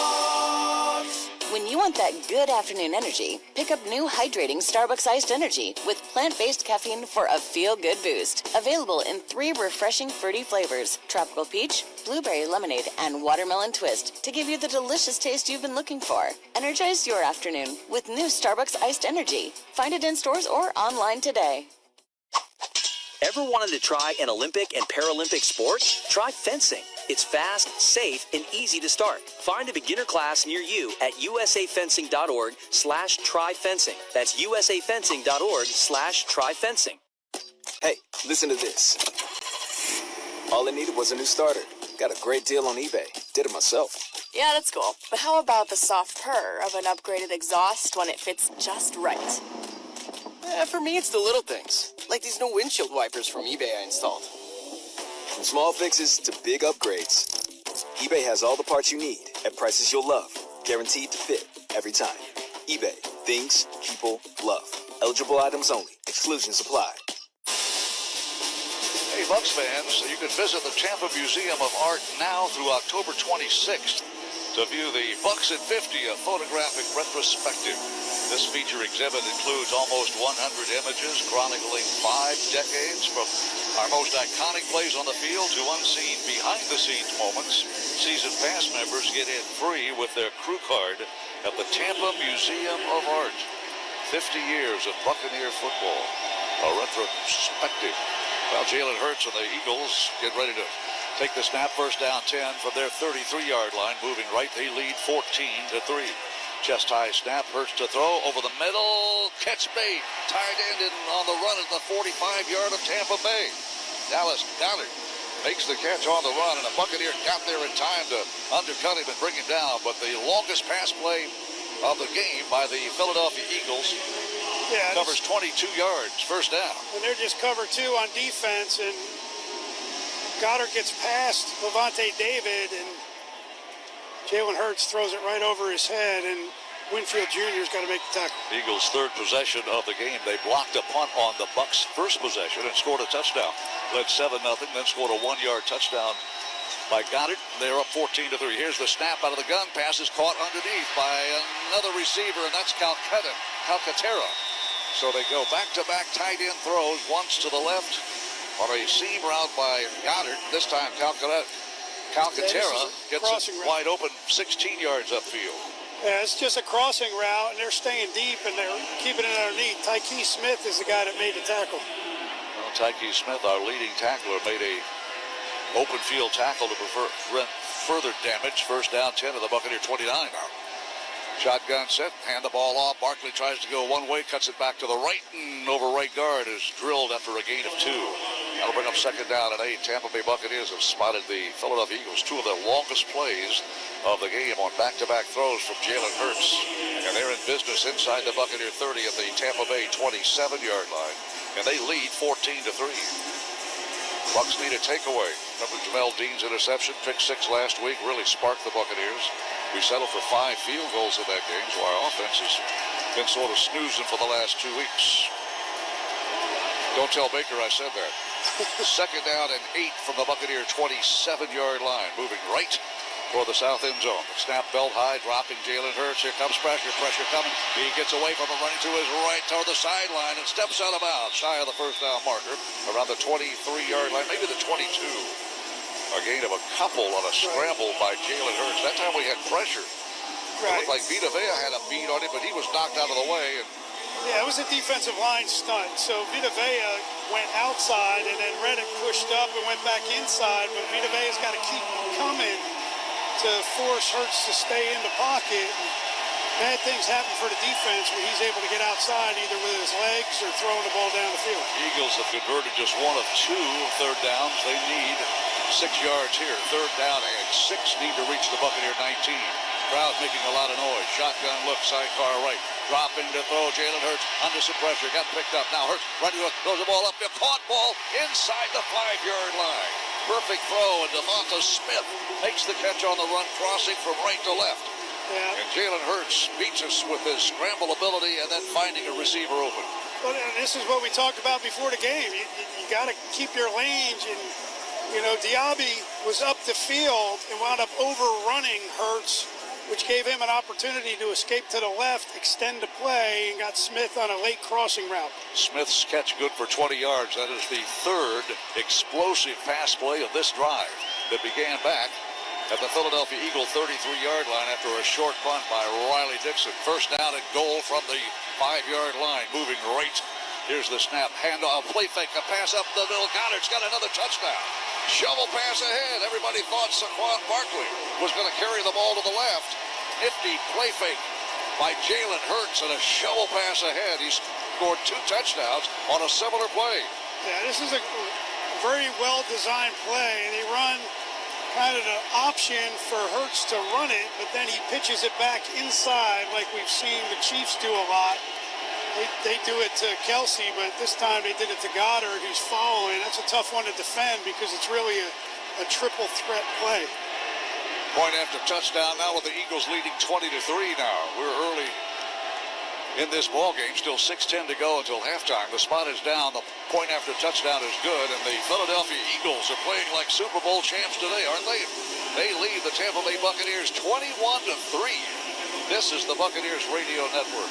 When you want Want that good afternoon energy? Pick up new hydrating Starbucks iced energy with plant-based caffeine for a feel-good boost. Available in 3 refreshing fruity flavors: tropical peach, blueberry lemonade, and watermelon twist, to give you the delicious taste you've been looking for. Energize your afternoon with new Starbucks iced energy. Find it in stores or online today. Ever wanted to try an Olympic and Paralympic sport? Try fencing. It's fast, safe, and easy to start. Find a beginner class near you at usafencing.org/tryfencing. That's usafencing.org/tryfencing. Hey, listen to this. All I needed was a new starter. Got a great deal on eBay. Did it myself. Yeah, that's cool. But how about the soft purr of an upgraded exhaust when it fits just right? For me, it's the little things, like these new windshield wipers from eBay I installed. From small fixes to big upgrades, eBay has all the parts you need at prices you'll love, guaranteed to fit every time. eBay, things people love. Eligible items only. Exclusions apply. Hey, Bucks fans, you can visit the Tampa Museum of Art now through October 26th to view the Bucks at 50, a photographic retrospective. This feature exhibit includes almost 100 images chronicling 5 decades from our most iconic plays on the field to unseen behind-the-scenes moments. Season pass members get in free with their crew card at the Tampa Museum of Art. 50 years of Buccaneer football, a retrospective. Well, Jalen Hurts and the Eagles get ready to take the snap. First down 10 from their 33-yard line. Moving right, they lead 14-3. Chest high snap, Hurts to throw over the middle, catch made, tight end in on the run at the 45-yard of Tampa Bay. Dallas Goddard makes the catch on the run, and a Buccaneer got there in time to undercut him and bring him down. But the longest pass play of the game by the Philadelphia Eagles covers 22 yards, first down. And they're just cover 2 on defense, and Goddard gets past Levante David, and Jalen Hurts throws it right over his head, and Winfield Jr.'s got to make the tackle. Eagles' third possession of the game. They blocked a punt on the Bucks' first possession and scored a touchdown. Led 7-0, then scored a 1-yard touchdown by Goddard. They're up 14-3. Here's the snap out of the gun. Pass is caught underneath by another receiver, and that's Calcaterra. So they go back-to-back tight end throws, once to the left on a seam route by Goddard. This time Calcaterra gets it wide open 16 yards upfield. Yeah, it's just a crossing route, and they're staying deep, and they're keeping it underneath. Tyke Smith is the guy that made the tackle. Well, Tyke Smith, our leading tackler, made a open field tackle to prevent further damage. First down 10 of the Buccaneer 29 now. Shotgun set, hand the ball off. Barkley tries to go one way, cuts it back to the right, and over right guard is drilled after a gain of 2. That'll bring up second down and 8. Tampa Bay Buccaneers have spotted the Philadelphia Eagles, 2 of their longest plays of the game on back-to-back throws from Jalen Hurts. And they're in business inside the Buccaneer 30 at the Tampa Bay 27-yard line. And they lead 14-3. Bucks need a takeaway. Remember Jamel Dean's interception, pick 6 last week, really sparked the Buccaneers. We settled for 5 field goals in that game, so our offense has been sort of snoozing for the last 2 weeks. Don't tell Baker I said that. Second down and 8 from the Buccaneer 27-yard line. Moving right for the south end zone. The snap belt high, dropping Jalen Hurts. Here comes pressure coming. He gets away from him, running to his right toward the sideline and steps out of bounds, shy of the first down marker, around the 23-yard line, maybe the 22. A gain of a couple on a scramble by Jalen Hurts. That time we had pressure. It looked like Vita Vea had a beat on him, but he was knocked out of the way. And yeah, it was a defensive line stunt. So Vita Vea went outside, and then Reddick pushed up and went back inside. But Vita Vea's got to keep coming to force Hurts to stay in the pocket. Bad things happen for the defense when he's able to get outside either with his legs or throwing the ball down the field. Eagles have converted just 1 of 2 third downs. They need 6 yards here. Third down and 6 need to reach the Buccaneer 19. Crowd making a lot of noise. Shotgun look, sidecar right. Dropping to throw. Jalen Hurts under some pressure. Got picked up. Now Hurts running, throws the ball up there. Caught ball inside the 5-yard line. Perfect throw, and Devonta Smith makes the catch on the run, crossing from right to left. Yeah. And Jalen Hurts beats us with his scramble ability and then finding a receiver open. Well, this is what we talked about before the game. You got to keep your lanes, and Diaby was up the field and wound up overrunning Hurts which gave him an opportunity to escape to the left, extend the play, and got Smith on a late crossing route. Smith's catch good for 20 yards. That is the third explosive pass play of this drive that began back at the Philadelphia Eagle 33-yard line after a short punt by Riley Dixon. First down and goal from the 5-yard line, moving right. Here's the snap, handoff, play fake, a pass up the middle. Goddard's got another touchdown. Shovel pass ahead. Everybody thought Saquon Barkley was going to carry the ball to the left. Nifty play fake by Jalen Hurts and a shovel pass ahead. He's scored 2 touchdowns on a similar play. Yeah, this is a very well-designed play. They run kind of the option for Hurts to run it, but then he pitches it back inside like we've seen the Chiefs do a lot. They do it to Kelsey, but this time they did it to Goddard, who's following. That's a tough one to defend because it's really a triple threat play. Point after touchdown now with the Eagles leading 20-3 now. We're early in this ball game, still 6:10 to go until halftime. The spot is down. The point after touchdown is good, and the Philadelphia Eagles are playing like Super Bowl champs today, aren't they? They lead the Tampa Bay Buccaneers 21-3. This is the Buccaneers Radio Network.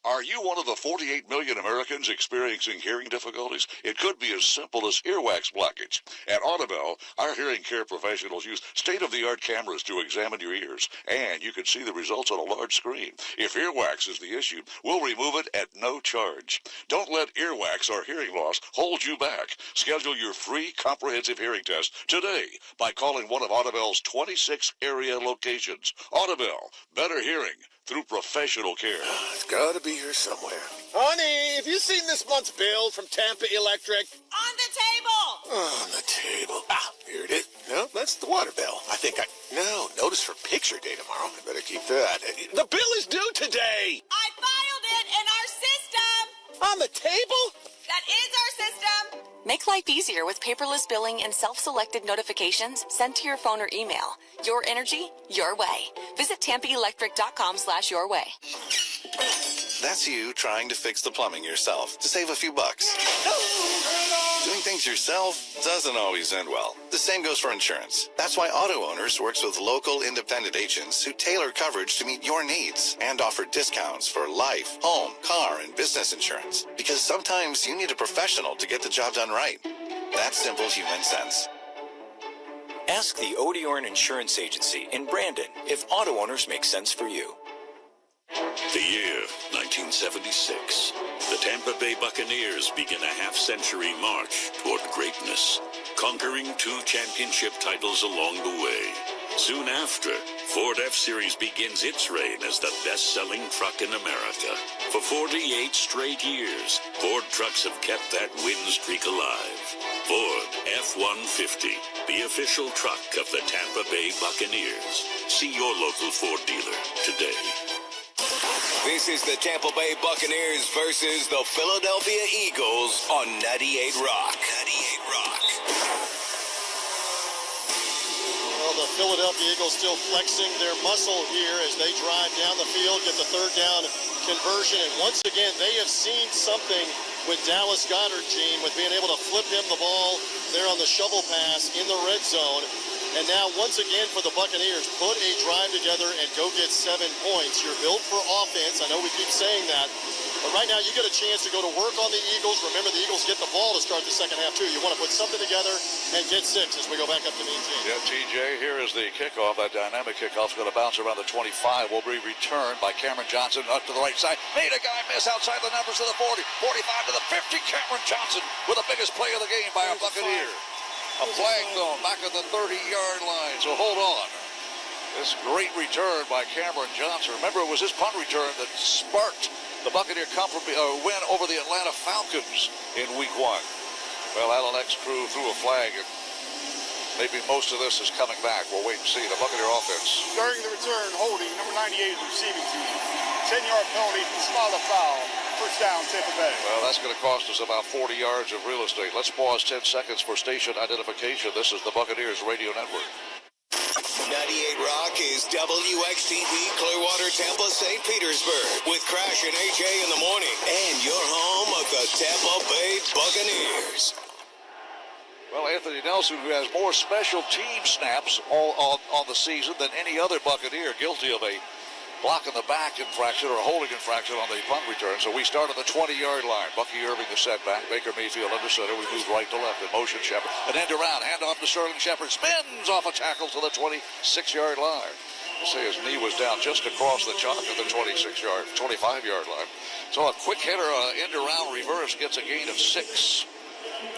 Are you one of the 48 million Americans experiencing hearing difficulties? It could be as simple as earwax blockage. At Audabel, our hearing care professionals use state-of-the-art cameras to examine your ears, and you can see the results on a large screen. If earwax is the issue, we'll remove it at no charge. Don't let earwax or hearing loss hold you back. Schedule your free comprehensive hearing test today by calling one of Audabel's 26 area locations. Audabel, better hearing through professional care. It's got to be here somewhere. Honey, have you seen this month's bill from Tampa Electric? On the table! On the table. Ah, here it is. No, that's the water bill. No, notice for picture day tomorrow. I better keep that. The bill is due today! I filed it in our system! On the table? That is our system! Make life easier with paperless billing and self-selected notifications sent to your phone or email. Your energy, your way. Visit TampaElectric.com/yourway. That's you trying to fix the plumbing yourself to save a few bucks. Doing things yourself doesn't always end well. The same goes for insurance. That's why Auto Owners works with local independent agents who tailor coverage to meet your needs and offer discounts for life, home, car, and business insurance. Because sometimes you need a professional to get the job done right. That's simple human sense. Ask the Odeorn Insurance Agency in Brandon if Auto Owners make sense for you. The year 1976. The Tampa Bay Buccaneers begin a half-century march toward greatness, conquering 2 championship titles along the way. Soon after, Ford F-Series begins its reign as the best-selling truck in America. For 48 straight years, Ford trucks have kept that win streak alive. Ford F-150, the official truck of the Tampa Bay Buccaneers. See your local Ford dealer today. This is the Tampa Bay Buccaneers versus the Philadelphia Eagles on 98 Rock. 98 Rock. Well, the Philadelphia Eagles still flexing their muscle here as they drive down the field, get the third down conversion. And once again, they have seen something with Dallas Goedert, Gene, with being able to flip him the ball there on the shovel pass in the red zone. And now, once again, for the Buccaneers, put a drive together and go get 7 points. You're built for offense. I know we keep saying that. But right now, you get a chance to go to work on the Eagles. Remember, the Eagles get the ball to start the second half, too. You want to put something together and get 6 as we go back up to Mean Gene. Yeah, TJ, here is the kickoff. That dynamic kickoff is going to bounce around the 25. Will be returned by Cameron Johnson up to the right side. Made a guy miss outside the numbers to the 40. 45 to the 50. Cameron Johnson with the biggest play of the game by a Buccaneer. A flag thrown back at the 30-yard line, so hold on. This great return by Cameron Johnson. Remember, it was his punt return that sparked the Buccaneer win over the Atlanta Falcons in Week 1. Well, Alanek's crew threw a flag, and maybe most of this is coming back. We'll wait and see. The Buccaneer offense. During the return, holding, number 98 is receiving team. 10-yard penalty, spot a foul. First down, Tampa Bay. Well, that's going to cost us about 40 yards of real estate. Let's pause 10 seconds for station identification. This is the Buccaneers Radio Network. 98 Rock is WXTV Clearwater, Tampa, St. Petersburg with Crash and AJ in the morning and your home of the Tampa Bay Buccaneers. Well, Anthony Nelson, who has more special team snaps all on the season than any other Buccaneer, guilty of a block in the back infraction or a holding infraction on the punt return. So we start at the 20-yard line. Bucky Irving the setback. Baker Mayfield under center. We move right to left in motion. Shepard. An end around. Hand off to Sterling Shepard. Spins off a tackle to the 26-yard line. Say his knee was down just across the chalk at the 25-yard line. So a quick hitter, end around reverse, gets a gain of 6.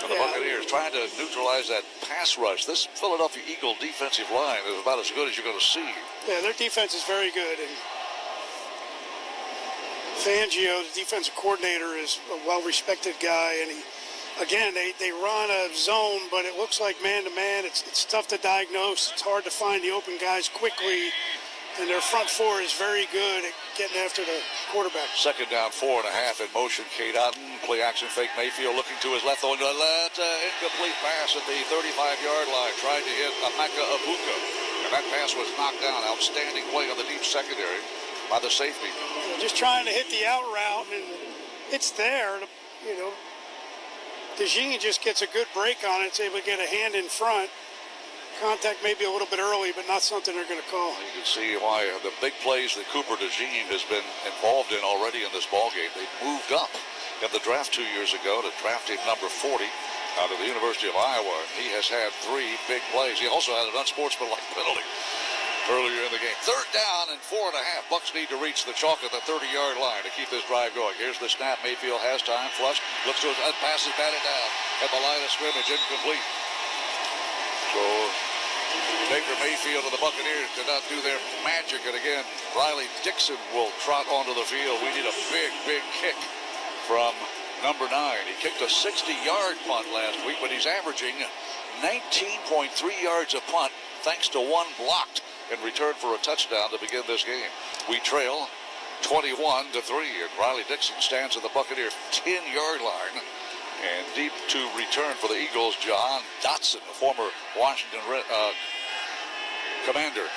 And the Buccaneers trying to neutralize that pass rush. This Philadelphia Eagle defensive line is about as good as you're going to see. Yeah, their defense is very good. And Fangio, the defensive coordinator, is a well-respected guy. And they run a zone, but it looks like man-to-man. It's tough to diagnose. It's hard to find the open guys quickly. And their front four is very good at getting after the quarterback. Second down, 4.5 in motion. Kate Otten, play action fake. Mayfield looking to his left, throwing to the left. Incomplete pass at the 35-yard line. Tried to hit Amaka Abuka. And that pass was knocked down. Outstanding play on the deep secondary by the safety. Just trying to hit the out route, and it's there. DeJean just gets a good break on it. It's able to get a hand in front. Contact maybe a little bit early, but not something they're going to call. You can see why the big plays that Cooper DeJean has been involved in already in this ballgame. They moved up in the draft 2 years ago to draft him number 40 out of the University of Iowa. He has had 3 big plays. He also had an unsportsmanlike penalty earlier in the game. Third down and 4.5. Bucks need to reach the chalk at the 30-yard line to keep this drive going. Here's the snap. Mayfield has time. Flush. Looks to his pass is batted down at the line of scrimmage. Incomplete. So Baker Mayfield and the Buccaneers could not do their magic. And again, Riley Dixon will trot onto the field. We need a big, big kick from number 9. He kicked a 60-yard punt last week, but he's averaging 19.3 yards a punt thanks to 1 blocked in return for a touchdown to begin this game. We trail 21-3, and Riley Dixon stands at the Buccaneer 10-yard line. And deep to return for the Eagles, Jahan Dotson, a former Washington commander.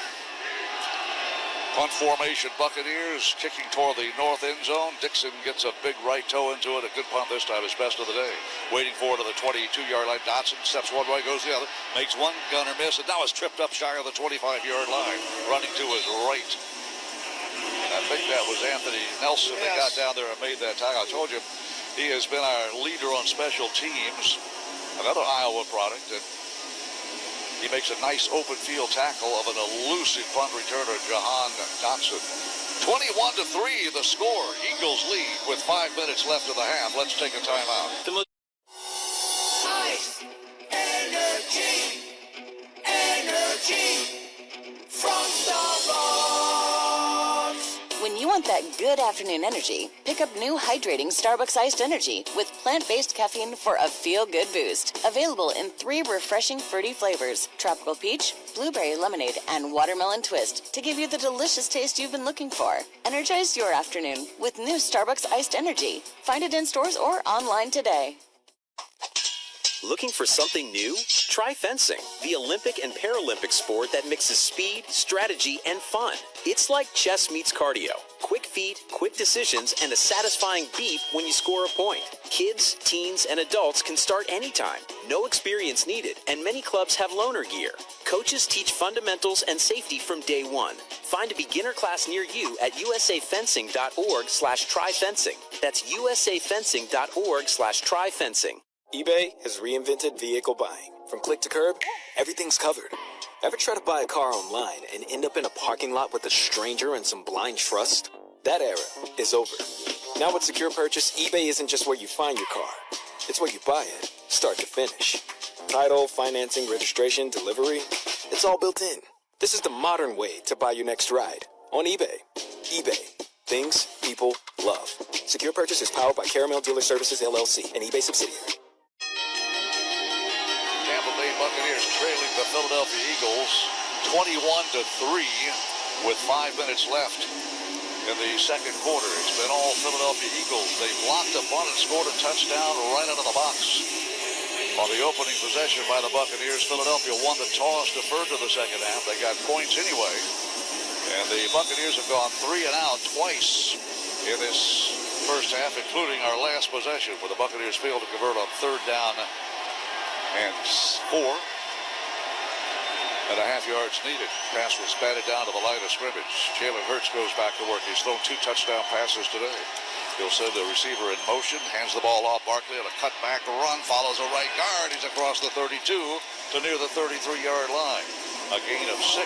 Punt formation, Buccaneers kicking toward the north end zone. Dixon gets a big right toe into it. A good punt this time, his best of the day. Waiting for it to the 22-yard line. Dotson steps one way, goes the other. Makes one gunner miss, and now is tripped up shy of the 25-yard line. Running to his right. And I think that was Anthony Nelson that got down there and made that tackle. I told you, he has been our leader on special teams. Another Iowa product. And he makes a nice open field tackle of an elusive punt returner, Jahan Dotson. 21-3 the score. Eagles lead with 5 minutes left of the half. Let's take a timeout. Ice, energy from Starbucks. When you want that good afternoon energy, pick up new hydrating Starbucks iced energy with plant-based caffeine for a feel-good boost. Available in 3 refreshing fruity flavors: tropical peach, blueberry lemonade, and watermelon twist, to give you the delicious taste you've been looking for. Energize your afternoon with new Starbucks iced energy. Find it in stores or online today. Looking for something new? Try fencing, the Olympic and Paralympic sport that mixes speed, strategy, and fun. It's like chess meets cardio. Quick feet, quick decisions, and a satisfying beat when you score a point. Kids, teens, and adults can start anytime. No experience needed, and many clubs have loaner gear. Coaches teach fundamentals and safety from day one. Find a beginner class near you at usafencing.org/tryfencing. That's usafencing.org/tryfencing. eBay has reinvented vehicle buying. From click to curb, everything's covered. Ever try to buy a car online and end up in a parking lot with a stranger and some blind trust? That era is over. Now with Secure Purchase, eBay isn't just where you find your car. It's where you buy it, start to finish. Title, financing, registration, delivery, it's all built in. This is the modern way to buy your next ride on eBay. eBay. Things people love. Secure Purchase is powered by Caramel Dealer Services, LLC, an eBay subsidiary. Tampa Bay Buccaneers trailing the Philadelphia Eagles 21-3 with 5 minutes left in the second quarter. It's been all Philadelphia Eagles. They blocked a punt and scored a touchdown right out of the box. On the opening possession by the Buccaneers, Philadelphia won the toss, deferred to the second half. They got points anyway. And the Buccaneers have gone 3 and out twice in this first half, including our last possession, where the Buccaneers failed to convert on third down And 4.5 yards needed. Pass was batted down to the line of scrimmage. Jalen Hurts goes back to work. He's thrown 2 touchdown passes today. He'll send the receiver in motion, hands the ball off. Barkley on a cutback run, follows a right guard. He's across the 32 to near the 33-yard line. A gain of 6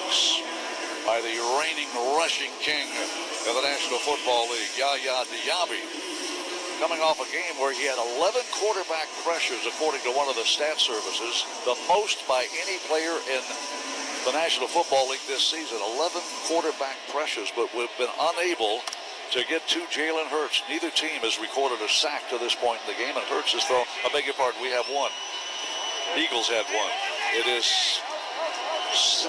by the reigning rushing king of the National Football League, Yaya Diaby. Coming off a game where he had 11 quarterback pressures, according to one of the stat services, the most by any player in the National Football League this season. 11 quarterback pressures, but we've been unable to get to Jalen Hurts. Neither team has recorded a sack to this point in the game, and Hurts has thrown, I beg your pardon, we have 1. Eagles had 1. It is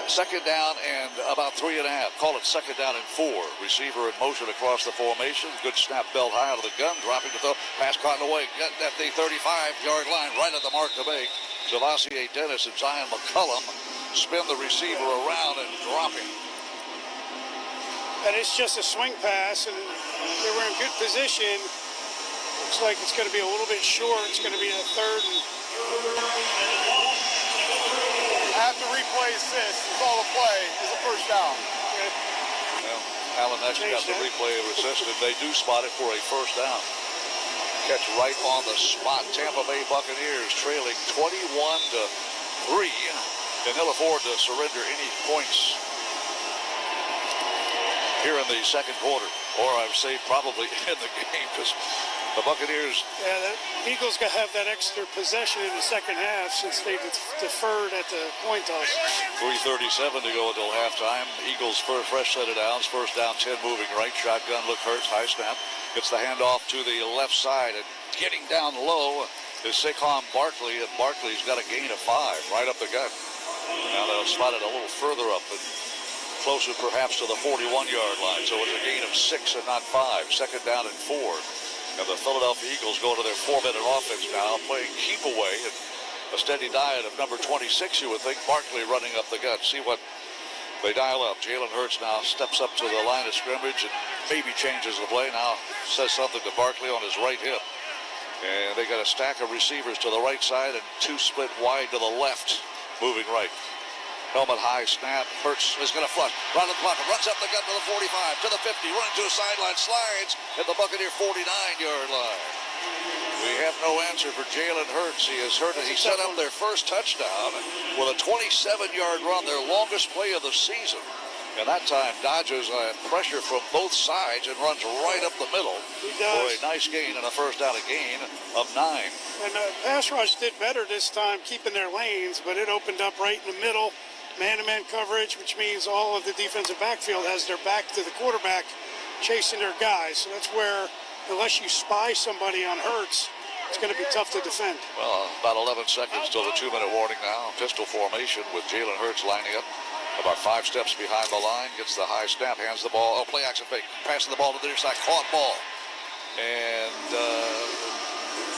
second down and about 3.5. Call it second down and 4. Receiver in motion across the formation. Good snap, belt high out of the gun, dropping to throw. Pass caught away. Get at the 35-yard line, right at the mark to make. Javassie Dennis and Zion McCullum spin the receiver around and drop him. And it's just a swing pass, and they were in good position. Looks like it's going to be a little bit short. It's going to be a 3rd and... After replay assist, it's all the play is a first down. Okay. Well, Allen actually got the replay assist, and they do spot it for a first down. Catch right on the spot. Tampa Bay Buccaneers trailing 21-3, and they'll afford to surrender any points here in the second quarter, or I would say probably in the game, because the Buccaneers... Yeah, the Eagles going to have that extra possession in the second half since they deferred at the coin toss. 3:37 to go until halftime. Eagles first fresh set of downs. First down, 10 moving right. Shotgun look, Hurts, high snap. Gets the handoff to the left side, and getting down low is Saquon Barkley, and Barkley's got a gain of 5 right up the gut. Now they'll spot it a little further up, but closer perhaps to the 41-yard line. So it's a gain of 6 and not 5. Second down and 4. And the Philadelphia Eagles go to their 4-minute offense now, playing keep away. And a steady diet of number 26, you would think. Barkley running up the gut. See what they dial up. Jalen Hurts now steps up to the line of scrimmage and maybe changes the play. Now says something to Barkley on his right hip. And they got a stack of receivers to the right side and 2 split wide to the left, moving right. Helmet high snap. Hurts is going to flush. Right on the clock. Runs up the gut to the 45, to the 50. Running to a sideline. Slides at the Buccaneer 49-yard line. We have no answer for Jalen Hurts. He has hurt it. He set up their first touchdown with a 27-yard run, their longest play of the season. And that time dodges pressure from both sides and runs right up the middle for a nice gain and a first down, a gain of 9. And pass rush did better this time, keeping their lanes, but it opened up right in the middle. Man-to-man coverage, which means all of the defensive backfield has their back to the quarterback chasing their guys. So that's where, unless you spy somebody on Hurts, it's going to be tough to defend. Well, about 11 seconds till the 2-minute warning now. Pistol formation with Jalen Hurts lining up about 5 steps behind the line. Gets the high snap, hands the ball. Oh, play action fake. Passing the ball to the near side. Caught ball. And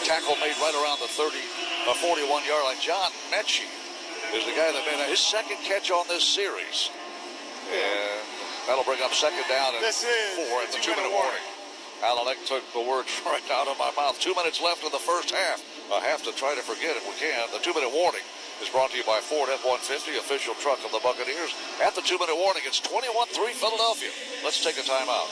tackle made right around the 41-yard line. John Mechie is the guy that made his second catch on this series. And that'll bring up second down and 4 at the 2-minute warning. Alan took the words right out of my mouth. 2 minutes left in the first half. A half to try to forget if we can. The 2-minute warning is brought to you by Ford F-150, official truck of the Buccaneers. At the 2-minute warning, it's 21-3 Philadelphia. Let's take a timeout.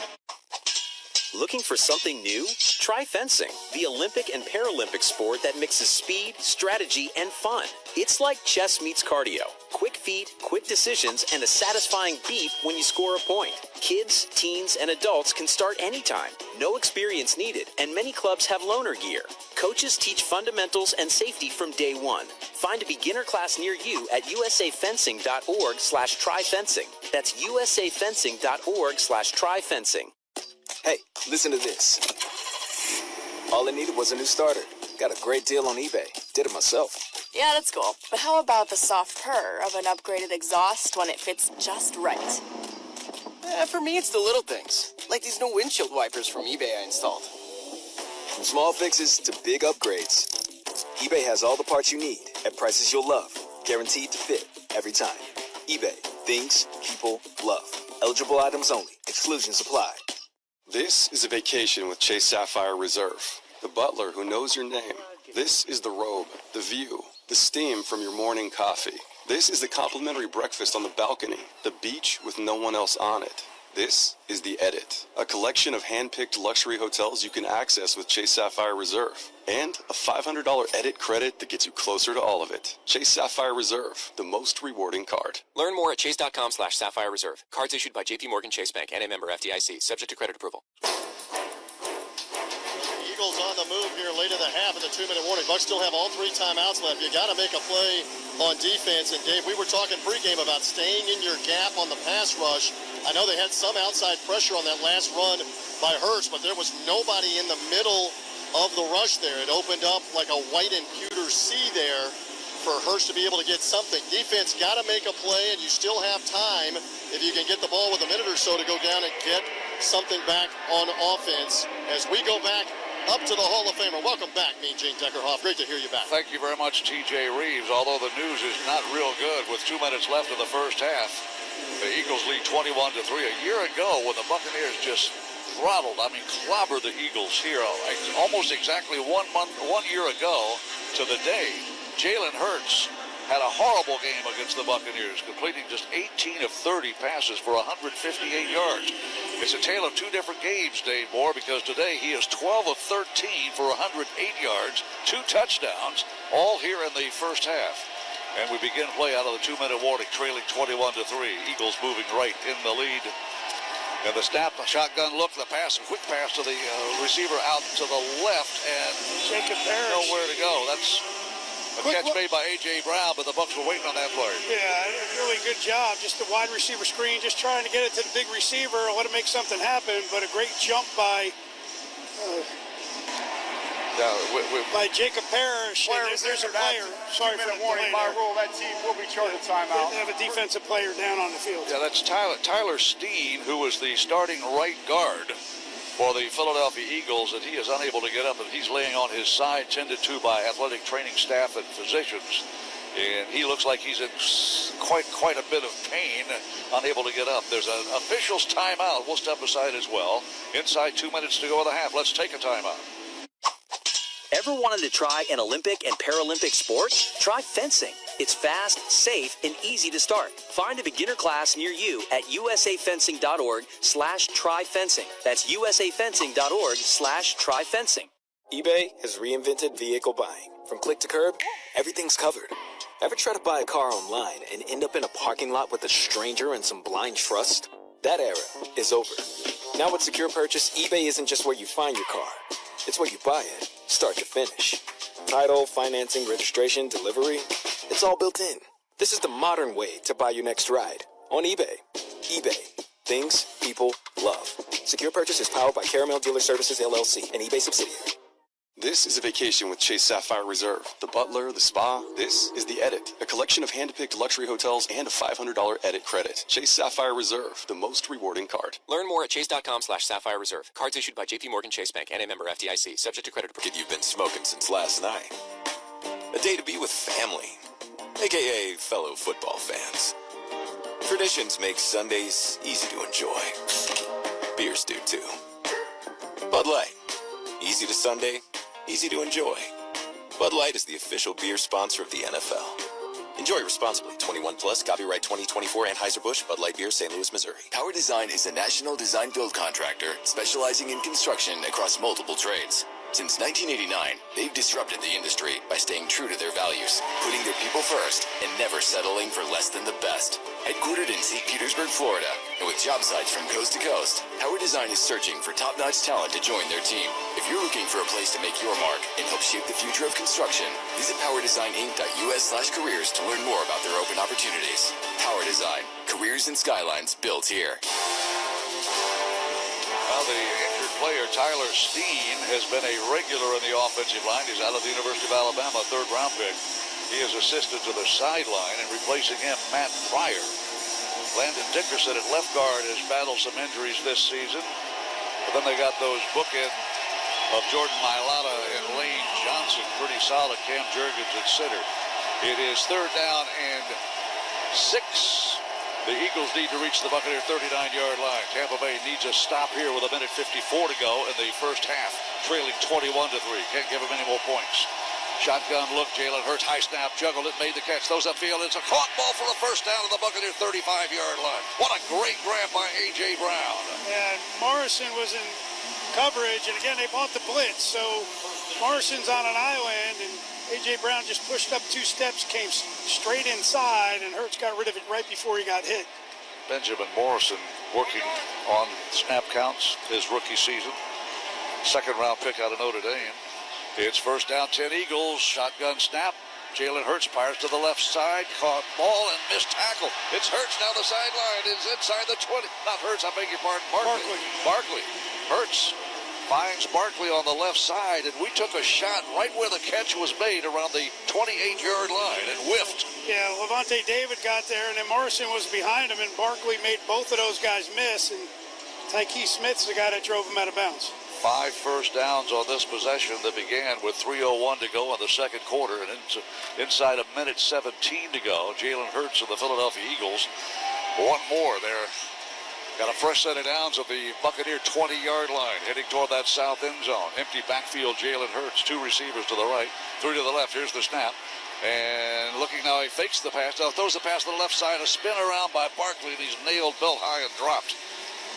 Looking for something new? Try fencing, the Olympic and Paralympic sport that mixes speed, strategy, and fun. It's like chess meets cardio. Quick feet, quick decisions, and a satisfying beat when you score a point. Kids, teens, and adults can start anytime. No experience needed, and many clubs have loaner gear. Coaches teach fundamentals and safety from day one. Find a beginner class near you at usafencing.org/tryfencing. That's usafencing.org/tryfencing. Hey, listen to this. All I needed was a new starter. Got a great deal on eBay. Did it myself. Yeah, that's cool. But how about the soft purr of an upgraded exhaust when it fits just right? For me, it's the little things. Like these new windshield wipers from eBay I installed. From small fixes to big upgrades, eBay has all the parts you need at prices you'll love. Guaranteed to fit every time. eBay. Things people love. Eligible items only. Exclusions apply. This is a vacation with Chase Sapphire Reserve, the butler who knows your name. This is the robe, the view, the steam from your morning coffee. This is the complimentary breakfast on the balcony, the beach with no one else on it. This is The Edit, a collection of hand-picked luxury hotels you can access with Chase Sapphire Reserve, and a $500 edit credit that gets you closer to all of it. Chase Sapphire Reserve, the most rewarding card. Learn more at chase.com/Sapphire Reserve. Cards issued by J.P. Morgan Chase Bank and a member FDIC, subject to credit approval. Eagles on the move here late in the half of the 2-minute warning. Bucks still have all 3 timeouts left. You got to make a play on defense. And Dave, we were talking pregame about staying in your gap on the pass rush. I know they had some outside pressure on that last run by Hurts, but there was nobody in the middle of the rush there. It opened up like a white and pewter sea there for Hurts to be able to get something. Defense got to make a play, and you still have time if you can get the ball with a minute or so to go down and get something back on offense. As we go back up to the Hall of Famer. Welcome back, Mean Gene Deckerhoff. Great to hear you back. Thank you very much, T.J. Reeves. Although the news is not real good with 2 minutes left in the first half, the Eagles lead 21-3. A year ago, when the Buccaneers just clobbered the Eagles here, almost exactly 1 year ago to the day, Jalen Hurts had a horrible game against the Buccaneers, completing just 18 of 30 passes for 158 yards. It's a tale of 2 different games, Dave Moore, because today he is 12 of 13 for 108 yards, 2 touchdowns, all here in the first half. And we begin play out of the 2-minute warning, trailing 21-3. Eagles moving right in the lead. And the snap, a shotgun look, the pass, a quick pass to the receiver out to the left, and Jacob Parrish. Nowhere to go. That's a catch made by A.J. Brown, but the Bucs were waiting on that play. Yeah, really good job. Just a wide receiver screen, just trying to get it to the big receiver, let him make something happen, but a great jump by Jacob Parrish. There's a player. Sorry for the warning. By rule, that team will be charged a timeout. They have a defensive player down on the field. Yeah, that's Tyler Steen, who was the starting right guard for the Philadelphia Eagles, and he is unable to get up, and he's laying on his side, tended to by athletic training staff and physicians. And he looks like he's in quite a bit of pain, unable to get up. There's an official's timeout. We'll step aside as well. Inside 2 minutes to go in the half. Let's take a timeout. Ever wanted to try an Olympic and Paralympic sport? Try fencing. It's fast, safe, and easy to start. Find a beginner class near you at usafencing.org/tryfencing. That's usafencing.org/tryfencing. eBay has reinvented vehicle buying. From click to curb, everything's covered. Ever try to buy a car online and end up in a parking lot with a stranger and some blind trust? That era is over. Now with Secure Purchase, eBay isn't just where you find your car. It's where you buy it, start to finish. Title, financing, registration, delivery, it's all built in. This is the modern way to buy your next ride on eBay. eBay. Things people love. Secure Purchase is powered by Caramel Dealer Services, LLC, an eBay subsidiary. This is a vacation with Chase Sapphire Reserve, the Butler, the Spa. This is The Edit, a collection of hand-picked luxury hotels and a $500 edit credit. Chase Sapphire Reserve, the most rewarding card. Learn more at chase.com/Sapphire Reserve. Cards issued by J.P. Morgan Chase Bank and a member FDIC, subject to credit approval. You've been smoking since last night. A day to be with family, aka fellow football fans. Traditions make Sundays easy to enjoy. Beers do too. Bud Light, easy to Sunday, easy to enjoy. Bud Light is the official beer sponsor of the NFL. Enjoy responsibly. 21 plus. Copyright 2024 Anheuser-Busch Bud Light Beer, St. Louis, Missouri. Power Design is a national design build contractor specializing in construction across multiple trades. Since 1989, they've disrupted the industry by staying true to their values, putting their people first, and never settling for less than the best. Headquartered in St. Petersburg, Florida, and with job sites from coast to coast, Power Design is searching for top-notch talent to join their team. If you're looking for a place to make your mark and help shape the future of construction, visit PowerDesignInc.us/careers to learn more about their open opportunities. Power Design, careers and skylines built here. Well, the injured player, Tyler Steen, has been a regular in the offensive line. He's out of the University of Alabama, third-round pick. He is assisted to the sideline, and replacing him, Matt Pryor. Landon Dickerson at left guard has battled some injuries this season. But then they got those bookend of Jordan Mailata and Lane Johnson. Pretty solid. Cam Jurgens at center. It is third down and 6. The Eagles need to reach the Buccaneer 39-yard line. Tampa Bay needs a stop here with 1:54 to go in the first half, trailing 21-3. Can't give them any more points. Shotgun look, Jalen Hurts, high snap, juggled it, made the catch, throws upfield. It's a caught ball for a first down at the Buccaneer 35-yard line. What a great grab by A.J. Brown. And Morrison was in coverage, and again, they bought the blitz, so Morrison's on an island, and A.J. Brown just pushed up 2 steps, came straight inside, and Hurts got rid of it right before he got hit. Benjamin Morrison working on snap counts his rookie season. Second-round pick out of Notre Dame. It's first down, 10 Eagles. Shotgun snap. Jalen Hurts fires to the left side. Caught ball and missed tackle. It's Hurts down the sideline. It's inside the 20. Not Hurts, I beg your pardon. Barkley. Hurts finds Barkley on the left side, and we took a shot right where the catch was made around the 28-yard line and whiffed. Yeah, Levante David got there, and then Morrison was behind him, and Barkley made both of those guys miss, and Tyke Smith's the guy that drove him out of bounds. 5 first downs on this possession that began with 3:01 to go in the second quarter, and inside a minute 17 to go. Jalen Hurts of the Philadelphia Eagles. One more there. Got a fresh set of downs at the Buccaneer 20-yard line, heading toward that south end zone. Empty backfield, Jalen Hurts, 2 receivers to the right, 3 to the left. Here's the snap. And looking now, he fakes the pass. Now throws the pass to the left side, a spin around by Barkley, and he's nailed belt high and dropped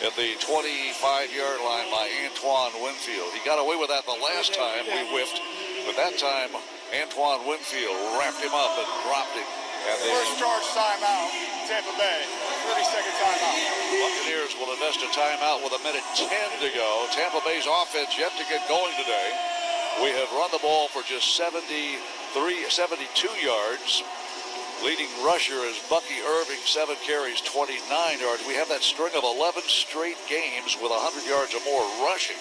at the 25-yard line by Antoine Winfield. He got away with that the last time we whiffed, but that time Antoine Winfield wrapped him up and dropped him. And first charge timeout, Tampa Bay, 30-second timeout. Buccaneers will invest a timeout with a minute 10 to go. Tampa Bay's offense yet to get going today. We have run the ball for just 72 yards. Leading rusher is Bucky Irving, 7 carries, 29 yards. We have that string of 11 straight games with 100 yards or more rushing.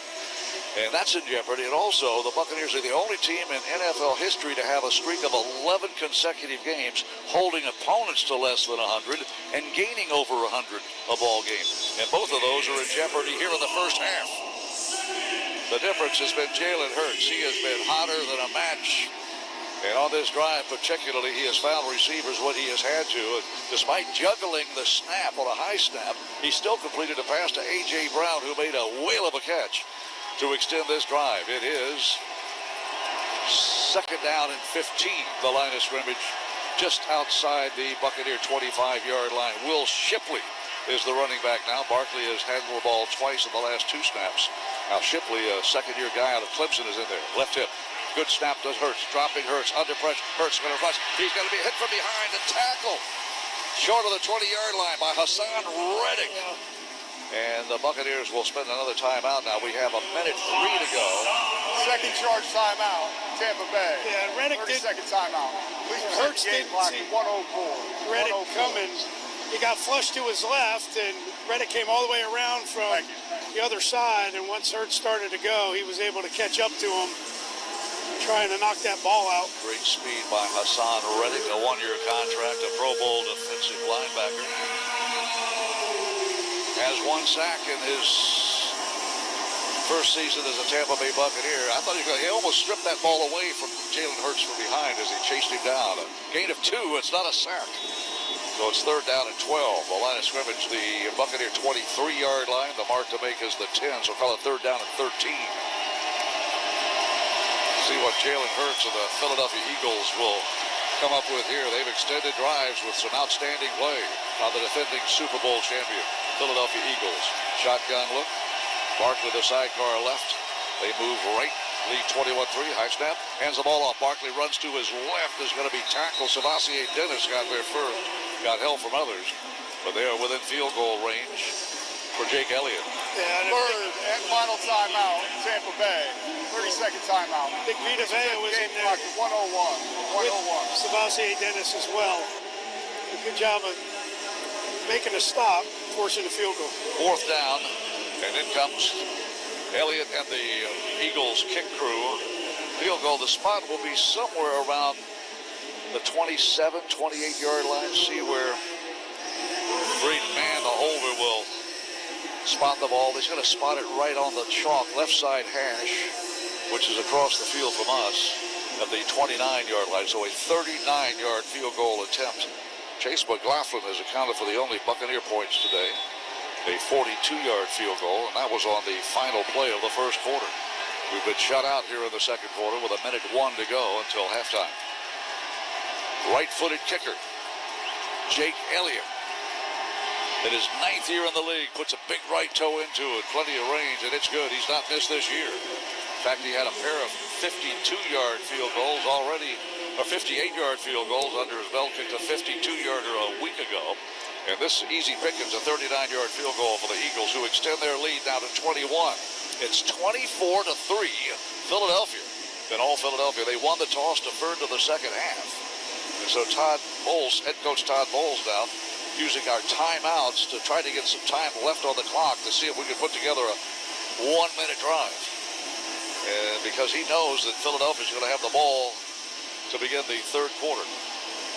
And that's in jeopardy. And also, the Buccaneers are the only team in NFL history to have a streak of 11 consecutive games holding opponents to less than 100 and gaining over 100 a ball game. And both of those are in jeopardy here in the first half. The difference has been Jalen Hurts. He has been hotter than a match. And on this drive particularly, he has found receivers when he has had to. And despite juggling the snap on a high snap, he still completed a pass to A.J. Brown, who made a whale of a catch to extend this drive. It is second down and 15, the line of scrimmage, just outside the Buccaneer 25-yard line. Will Shipley is the running back now. Barkley has handled the ball twice in the last 2 snaps. Now Shipley, a second-year guy out of Clemson, is in there. Left hip. Good snap to Hurts. Dropping Hurts. Under pressure. Hurts going to rush. He's going to be hit from behind and tackled short of the 20-yard line by Hassan Reddick. And the Buccaneers will spend another timeout now. We have a minute 3 to go. Second charge timeout, Tampa Bay. Yeah, Reddick 30-second timeout. Hurts didn't see 104. Reddick coming. He got flushed to his left, and Reddick came all the way around from the other side. And once Hurts started to go, he was able to catch up to him, trying to knock that ball out. Great speed by Hassan Reddick, a 1-year contract, a Pro Bowl defensive linebacker. Has 1 sack in his first season as a Tampa Bay Buccaneer. I thought he almost stripped that ball away from Jalen Hurts from behind as he chased him down. A gain of 2, it's not a sack. So it's third down and 12. The line of scrimmage, the Buccaneer 23-yard line. The mark to make is the 10, so call it third down and 13. See what Jalen Hurts of the Philadelphia Eagles will come up with here. They've extended drives with some outstanding play by the defending Super Bowl champion Philadelphia Eagles. Shotgun look. Barkley the sidecar left. They move right. Lead 21-3. High snap. Hands the ball off. Barkley runs to his left. Is going to be tackled. Savasier Dennis got there first. Got help from others. But they are within field goal range for Jake Elliott. Third and final timeout, Tampa Bay. 30-second timeout. Big Vita Vea was in there. 101. Savasier Dennis as well. Good job of making a stop, forcing a field goal. Fourth down, and in comes Elliott and the Eagles kick crew. Field goal, the spot will be somewhere around the 27, 28-yard line. See where great man, the holder, will spot the ball. He's going to spot it right on the chalk left side hash, which is across the field from us at the 29-yard line. So a 39-yard field goal attempt. Chase McLaughlin has accounted for the only Buccaneer points today. A 42-yard field goal, and that was on the final play of the first quarter. We've been shut out here in the second quarter with 1:01 to go until halftime. Right-footed kicker, Jake Elliott. In his 9th year in the league, puts a big right toe into it, plenty of range, and it's good. He's not missed this year. In fact, he had a pair of 52-yard field goals already, or 58-yard field goals under his belt, kicked a 52-yarder a week ago. And this easy pickings, a 39-yard field goal for the Eagles, who extend their lead now to 21. It's 24-3, Philadelphia. And all Philadelphia, they won the toss, deferred to the second half. And so Todd Bowles, head coach Todd Bowles now, using our timeouts to try to get some time left on the clock to see if we can put together a 1-minute drive. And because he knows that Philadelphia is going to have the ball to begin the third quarter.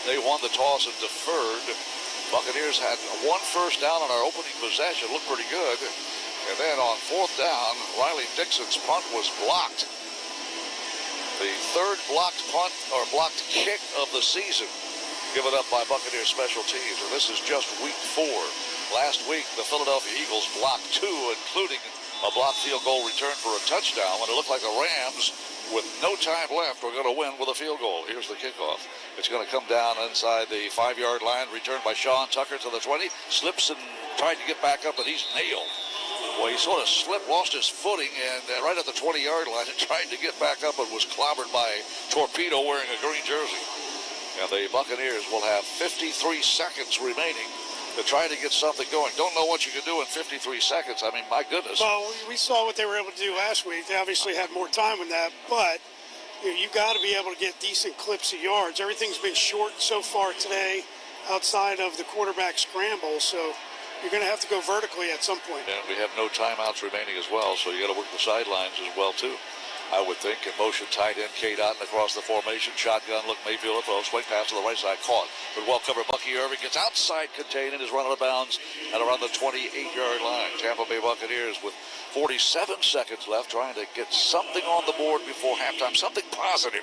They won the toss and deferred. Buccaneers had 1 first down on our opening possession, looked pretty good. And then on 4th down, Riley Dixon's punt was blocked. The third blocked punt or blocked kick of the season given up by Buccaneers special teams. And this is just week 4. Last week, the Philadelphia Eagles blocked 2, including a blocked field goal return for a touchdown when it looked like the Rams, with no time left, were going to win with a field goal. Here's the kickoff. It's going to come down inside the 5-yard line, returned by Sean Tucker to the 20, slips and tried to get back up, and he's nailed. Well, he sort of slipped, lost his footing, and right at the 20-yard line, and tried to get back up and was clobbered by Torpedo wearing a green jersey. And the Buccaneers will have 53 seconds remaining to try to get something going. Don't know what you can do in 53 seconds. I mean, my goodness. Well, we saw what they were able to do last week. They obviously had more time in that, but you've got to be able to get decent clips of yards. Everything's been short so far today outside of the quarterback scramble, so you're going to have to go vertically at some point. And we have no timeouts remaining as well, so you got to work the sidelines as well, too. I would think. In motion, tight end, Kane across the formation. Shotgun, look, Mayfield throw. Swing pass to the right side, caught. But well covered, Bucky Irving gets outside contained and is run out of bounds at around the 28-yard line. Tampa Bay Buccaneers with 47 seconds left, trying to get something on the board before halftime, something positive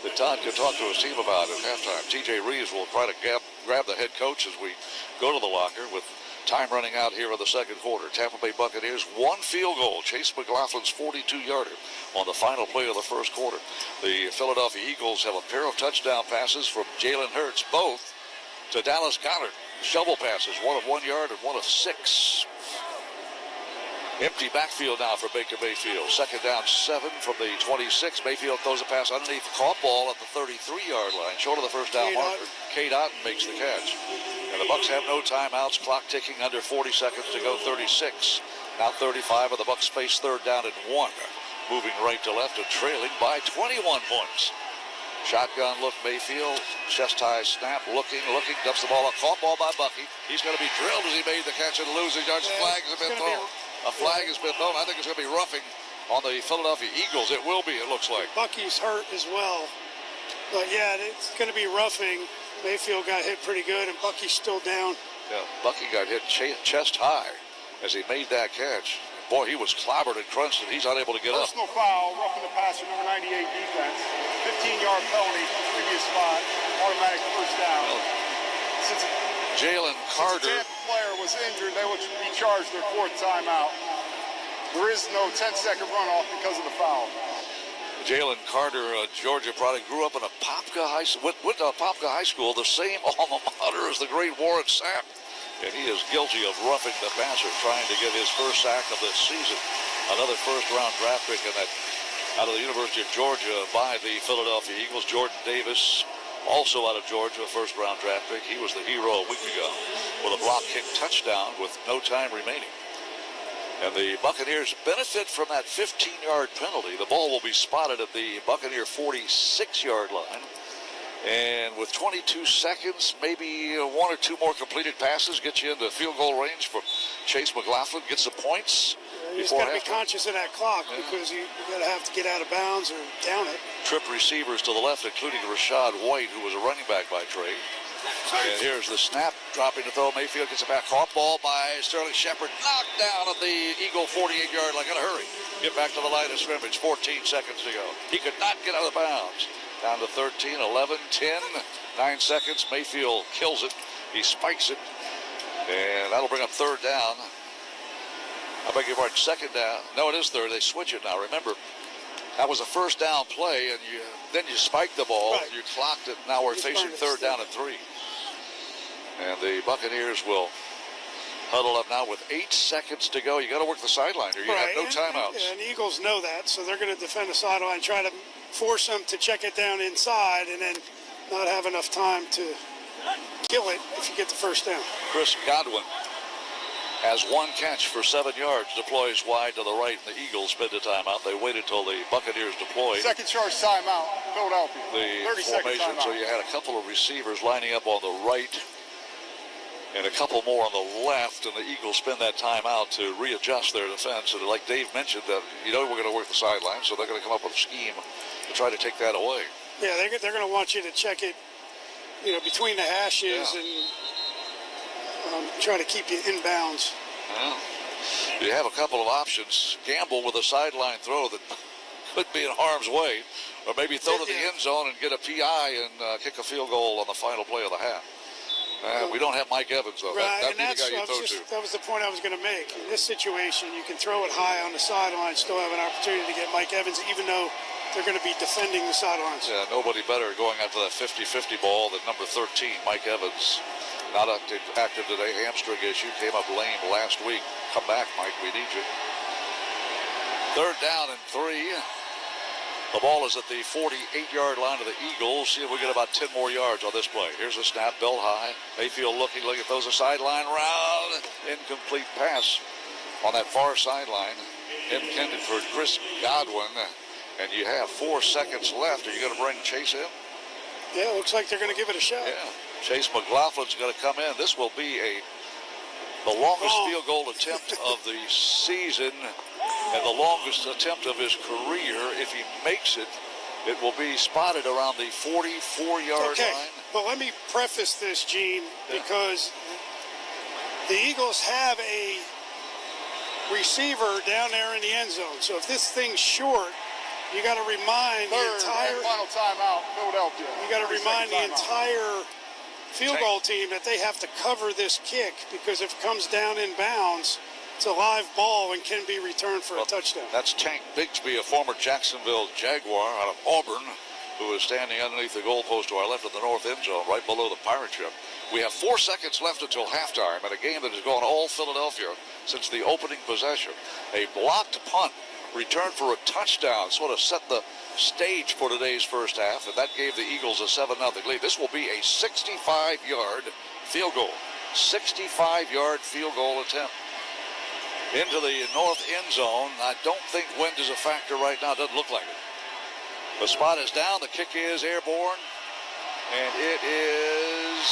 that Todd can talk to his team about at halftime. T.J. Reeves will try to grab the head coach as we go to the locker with time running out here in the second quarter. Tampa Bay Buccaneers, 1 field goal. Chase McLaughlin's 42-yarder on the final play of the first quarter. The Philadelphia Eagles have a pair of touchdown passes from Jalen Hurts, both to Dallas Goedert. Shovel passes, one of 1 yard and one of 6. Empty backfield now for Baker Mayfield. Second down, 7 from the 26. Mayfield throws a pass underneath, caught ball at the 33-yard line, short of the first down marker. Cade Otton makes the catch. And the Bucs have no timeouts, clock ticking under 40 seconds to go, 36. Now 35, and the Bucs face third down and 1. Moving right to left and trailing by 21 points. Shotgun look, Mayfield, chest high snap, looking, dumps the ball up, caught ball by Bucky. He's going to be drilled as he made the catch and losing yards. Flag has been thrown. A flag has been thrown. I think it's going to be roughing on the Philadelphia Eagles. It will be, it looks like. Bucky's hurt as well. But yeah, it's going to be roughing. Mayfield got hit pretty good, and Bucky's still down. Yeah, Bucky got hit chest high as he made that catch. Boy, he was clobbered and crunched, and he's unable to get up. Personal foul, roughing the passer, number 98 defense. 15-yard penalty from the previous spot. Automatic first down. Since Jalen Carter. Since the Tampa player was injured, they would be charged their 4th timeout. There is no 10-second runoff because of the foul. Jalen Carter, a Georgia product, grew up in Apopka High School, went to Apopka High School, the same alma mater as the great Warren Sapp. And he is guilty of roughing the passer, trying to get his first sack of the season. Another first-round draft pick in that, out of the University of Georgia by the Philadelphia Eagles. Jordan Davis, also out of Georgia, a first-round draft pick. He was the hero a week ago with a block kick touchdown with no time remaining. And the Buccaneers benefit from that 15-yard penalty. The ball will be spotted at the Buccaneer 46-yard line. And with 22 seconds, maybe 1 or 2 more completed passes get you into field goal range from Chase McLaughlin. Get some points. You just got to be conscious of that clock because you got to have to get out of bounds or down it. Trip receivers to the left, including Rashad White, who was a running back by trade. And here's the snap, dropping to throw. Mayfield gets it back. Caught ball by Sterling Shepard. Knocked down at the Eagle 48-yard line. Got to hurry. Get back to the line of scrimmage. 14 seconds to go. He could not get out of bounds. Down to 13, 11, 10, 9 seconds. Mayfield kills it. He spikes it. And that'll bring up third down. I beg your pardon, second down. No, it is third. They switch it now. Remember, That was a first down play, and then you spiked the ball. Right. You clocked it. Now we're facing third down and 3. And the Buccaneers will huddle up now with 8 seconds to go. You got to work the sideline here. You have no timeouts. And the Eagles know that, so they're going to defend the sideline, try to force them to check it down inside, and then not have enough time to kill it if you get the first down. Chris Godwin has 1 catch for 7 yards, deploys wide to the right, and the Eagles spend a timeout. They waited till the Buccaneers deployed. Second charge timeout, Philadelphia. The 30-second formation, timeout. so you had a couple of receivers lining up on the right and a couple more on the left, and the Eagles spend that timeout to readjust their defense. And like Dave mentioned, that we're going to work the sideline, so they're going to come up with a scheme to try to take that away. Yeah, they're going to want you to check it, between the hashes and try to keep you inbounds. Well, you have a couple of options. Gamble with a sideline throw that could be in harm's way, or maybe throw to the end zone and get a PI and kick a field goal on the final play of the half. We don't have Mike Evans, though. Right, That'd be the guy you throw to. that was the point I was going to make. In this situation, you can throw it high on the sideline, still have an opportunity to get Mike Evans, even though they're going to be defending the sidelines. Yeah, nobody better going after that 50-50 ball than number 13, Mike Evans. Not active today, hamstring issue. Came up lame last week. Come back, Mike, we need you. Third down and 3. The ball is at the 48-yard line of the Eagles. See if we get about 10 more yards on this play. Here's a snap, belt high. Mayfield looking at those, a sideline route. Incomplete pass on that far sideline. Intended for Chris Godwin. And you have 4 seconds left. Are you going to bring Chase in? Yeah, it looks like they're going to give it a shot. Yeah. Chase McLaughlin's going to come in. This will be the longest field goal attempt of the season and the longest attempt of his career. If he makes it, it will be spotted around the 44-yard line. But let me preface this, Gene, because the Eagles have a receiver down there in the end zone. So if this thing's short, you got to remind the entire final timeout, Philadelphia. You got to remind the entire field goal team that they have to cover this kick, because if it comes down in bounds, it's a live ball and can be returned for a touchdown. That's Tank Bigsby, a former Jacksonville Jaguar out of Auburn, who is standing underneath the goalpost to our left of the north end zone, right below the pirate ship. We have 4 seconds left until halftime in a game that has gone all Philadelphia since the opening possession. A blocked punt returned for a touchdown, sort of set the stage for today's first half, and that gave the Eagles a 7-0 lead. This will be a 65-yard field goal. 65-yard field goal attempt into the north end zone. I don't think wind is a factor right now. It doesn't look like it. The spot is down. The kick is airborne, and it is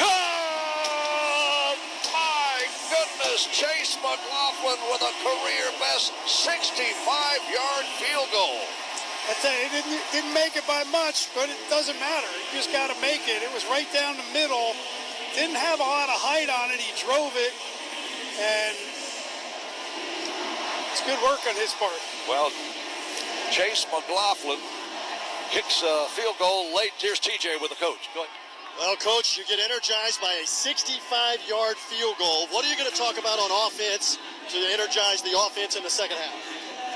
good! My goodness, Chase McLaughlin with a career-best 65-yard field goal. I tell you, it didn't make it by much, but it doesn't matter. You just got to make it. It was right down the middle. Didn't have a lot of height on it. He drove it, and it's good work on his part. Well, Chase McLaughlin kicks a field goal late. Here's TJ with the coach. Go ahead. Well, Coach, you get energized by a 65-yard field goal. What are you going to talk about on offense to energize the offense in the second half?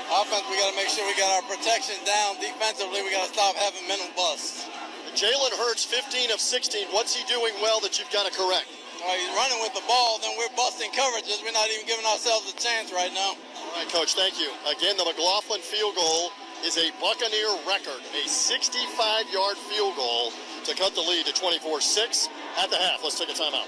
Offense, we got to make sure we got our protection down. Defensively, we got to stop having mental busts. Jalen Hurts, 15 of 16. What's he doing well that you've got to correct? He's running with the ball, then we're busting coverages. We're not even giving ourselves a chance right now. All right, Coach, thank you. Again, the McLaughlin field goal is a Buccaneer record, a 65-yard field goal to cut the lead to 24-6 at the half. Let's take a timeout.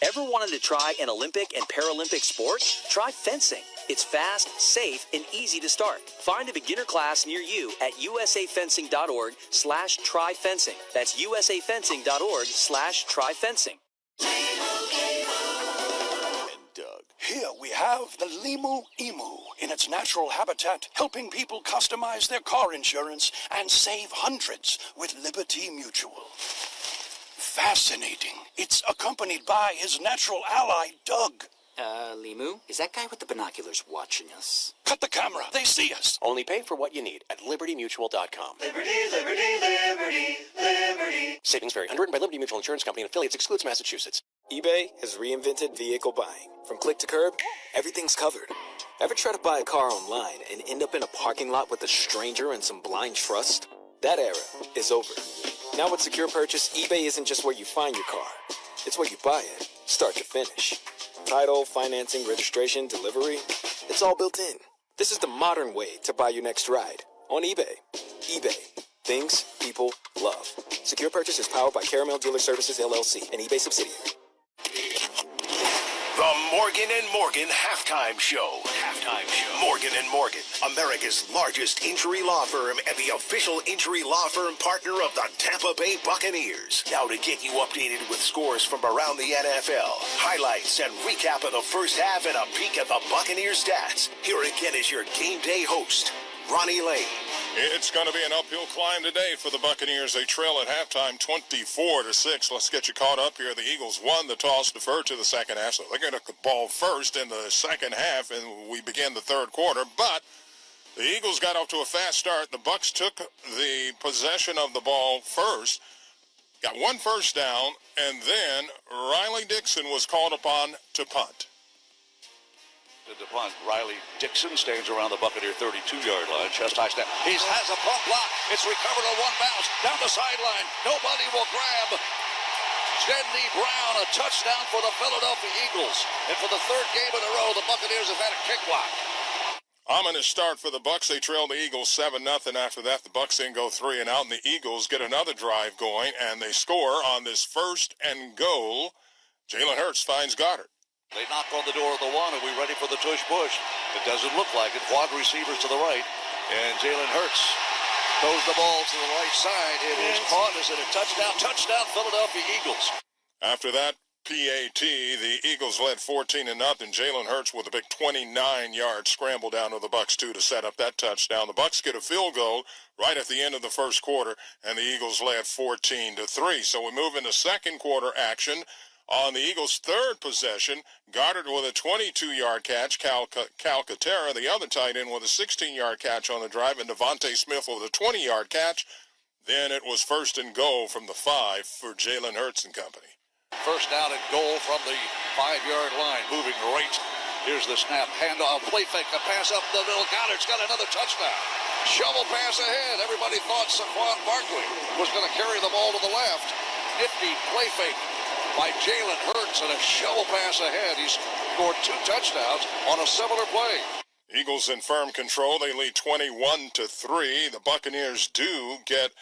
Ever wanted to try an Olympic and Paralympic sport? Try fencing. It's fast, safe, and easy to start. Find a beginner class near you at usafencing.org/tryfencing. That's usafencing.org/tryfencing. Here we have the Limu Emu in its natural habitat, helping people customize their car insurance and save hundreds with Liberty Mutual. Fascinating. It's accompanied by his natural ally, Doug. Limu, is that guy with the binoculars watching us? Cut the camera. They see us. Only pay for what you need at libertymutual.com. Liberty, liberty, liberty, liberty. Savings vary. Underwritten by Liberty Mutual Insurance Company and affiliates. Excludes Massachusetts. eBay has reinvented vehicle buying. From click to curb, everything's covered. Ever try to buy a car online and end up in a parking lot with a stranger and some blind trust? That era is over. Now with Secure Purchase, eBay isn't just where you find your car. It's where you buy it, start to finish. Title, financing, registration, delivery, it's all built in. This is the modern way to buy your next ride on eBay. eBay. Things people love. Secure Purchase is powered by Caramel Dealer Services, LLC, an eBay subsidiary. The Morgan & Morgan Halftime Show. Morgan & Morgan, America's largest injury law firm and the official injury law firm partner of the Tampa Bay Buccaneers. Now to get you updated with scores from around the NFL, highlights and recap of the first half and a peek at the Buccaneers stats. Here again is your game day host, Ronnie Lane. It's going to be an uphill climb today for the Buccaneers. They trail at halftime 24-6. Let's get you caught up here. The Eagles won the toss, deferred to the second half, so they're going to get the ball first in the second half, and we begin the third quarter. But the Eagles got off to a fast start. The Bucs took the possession of the ball first, got one first down, and then Riley Dixon was called upon to punt. The punt. Riley Dixon stands around the Buccaneer 32-yard line. Chest high snap. He has a pump block. It's recovered on one bounce. Down the sideline. Nobody will grab. Jenny Brown, a touchdown for the Philadelphia Eagles. And for the third game in a row, the Buccaneers have had a kick block. Ominous start for the Bucs. They trail the Eagles 7-0. After that, the Bucs then go 3 and out, and the Eagles get another drive going, and they score on this first and goal. Jalen Hurts finds Goddard. They knock on the door of the one. Are we ready for the tush-push? It doesn't look like it. Quad receivers to the right. And Jalen Hurts throws the ball to the right side. It is caught. Is it a touchdown? Touchdown, Philadelphia Eagles. After that PAT, the Eagles led 14-0. Jalen Hurts with a big 29-yard scramble down to the Bucs 2 to set up that touchdown. The Bucs get a field goal right at the end of the first quarter, and the Eagles led 14-3. So we move into second quarter action. On the Eagles' third possession, Goddard with a 22-yard catch, Calcaterra, the other tight end, with a 16-yard catch on the drive, and Devontae Smith with a 20-yard catch. Then it was first and goal from the 5 for Jalen Hurts and company. First down and goal from the 5-yard line, moving right. Here's the snap, handoff, play fake, a pass up the middle. Goddard's got another touchdown. Shovel pass ahead. Everybody thought Saquon Barkley was going to carry the ball to the left. Nifty play fake by Jalen Hurts and a shovel pass ahead. He's scored 2 touchdowns on a similar play. Eagles in firm control. They lead 21-3. The Buccaneers do get,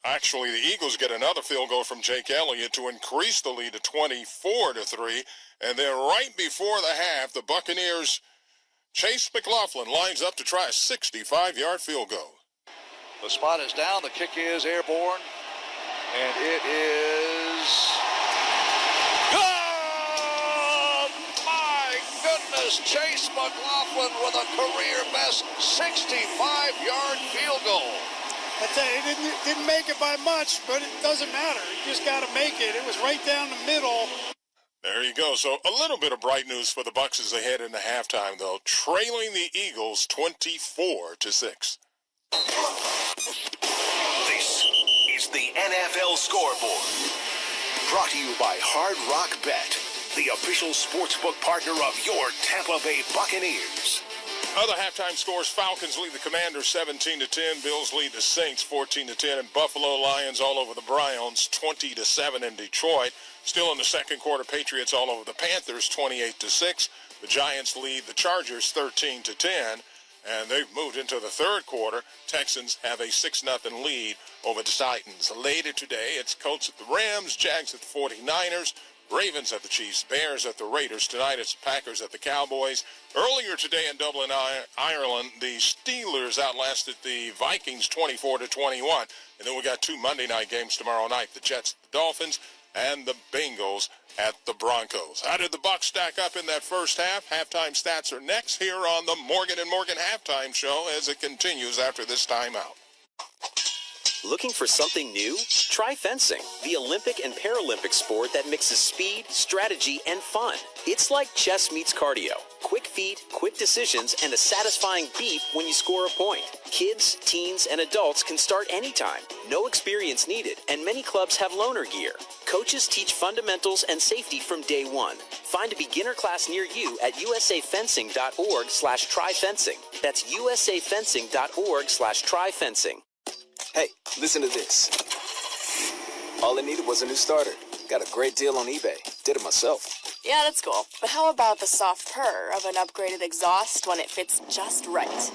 actually the Eagles get another field goal from Jake Elliott to increase the lead to 24-3. And then right before the half, the Buccaneers, Chase McLaughlin lines up to try a 65-yard field goal. The spot is down. The kick is airborne. And it is good! My goodness, Chase McLaughlin with a career-best 65-yard field goal. I tell you, he didn't make it by much, but it doesn't matter. You just got to make it. It was right down the middle. There you go. So a little bit of bright news for the Bucs as they head into halftime, though, trailing the Eagles 24-6. This is the NFL Scoreboard. Brought to you by Hard Rock Bet, the official sportsbook partner of your Tampa Bay Buccaneers. Other halftime scores: Falcons lead the Commanders 17-10. Bills lead the Saints 14-10. And Buffalo Lions all over the Browns 20-7 in Detroit. Still in the second quarter, Patriots all over the Panthers 28-6. The Giants lead the Chargers 13-10. And they've moved into the third quarter. Texans have a 6-0 lead over the Titans. Later today, it's Colts at the Rams, Jags at the 49ers, Ravens at the Chiefs, Bears at the Raiders. Tonight, it's the Packers at the Cowboys. Earlier today in Dublin, Ireland, the Steelers outlasted the Vikings 24-21. And then we got 2 Monday night games tomorrow night, the Jets at the Dolphins and the Bengals at the Broncos. How did the Bucs stack up in that first half? Halftime stats are next here on the Morgan & Morgan Halftime Show as it continues after this timeout. Looking for something new? Try fencing, the Olympic and Paralympic sport that mixes speed, strategy, and fun. It's like chess meets cardio. Quick feet, quick decisions, and a satisfying beat when you score a point. Kids, teens, and adults can start anytime. No experience needed, and many clubs have loaner gear. Coaches teach fundamentals and safety from day one. Find a beginner class near you at usafencing.org/tryfencing. That's usafencing.org/tryfencing. Hey, listen to this. All I needed was a new starter. Got a great deal on eBay. Did it myself. Yeah, that's cool. But how about the soft purr of an upgraded exhaust when it fits just right?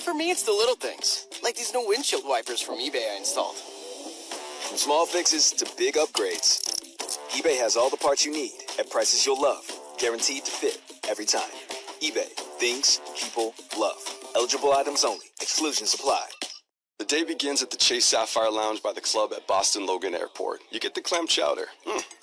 For me, it's the little things. Like these new windshield wipers from eBay I installed. From small fixes to big upgrades, eBay has all the parts you need at prices you'll love. Guaranteed to fit every time. eBay. Things people love. Eligible items only. Exclusions apply. The day begins at the Chase Sapphire Lounge by the club at Boston Logan Airport. You get the clam chowder.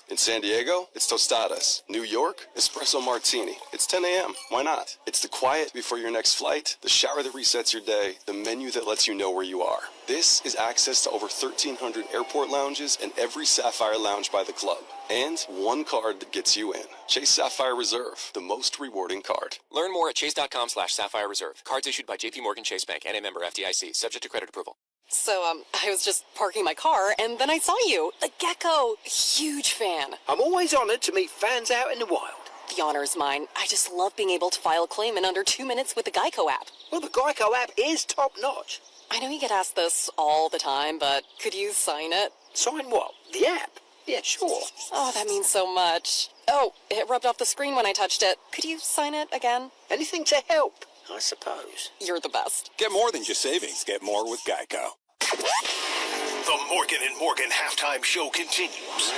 In San Diego, it's tostadas. New York, espresso martini. It's 10 a.m. Why not? It's the quiet before your next flight, the shower that resets your day, the menu that lets you know where you are. This is access to over 1,300 airport lounges and every Sapphire Lounge by the club. And one card that gets you in. Chase Sapphire Reserve, the most rewarding card. Learn more at chase.com/Sapphire Reserve. Cards issued by JP Morgan Chase Bank and a member FDIC, subject to credit approval. So, I was just parking my car, and then I saw you. The gecko. Huge fan. I'm always honored to meet fans out in the wild. The honor is mine. I just love being able to file a claim in under 2 minutes with the Geico app. Well, the Geico app is top-notch. I know you get asked this all the time, but could you sign it? Sign what? The app? Yeah, sure. Oh, that means so much. Oh, it rubbed off the screen when I touched it. Could you sign it again? Anything to help, I suppose. You're the best. Get more than just savings. Get more with Geico. The Morgan & Morgan halftime show continues.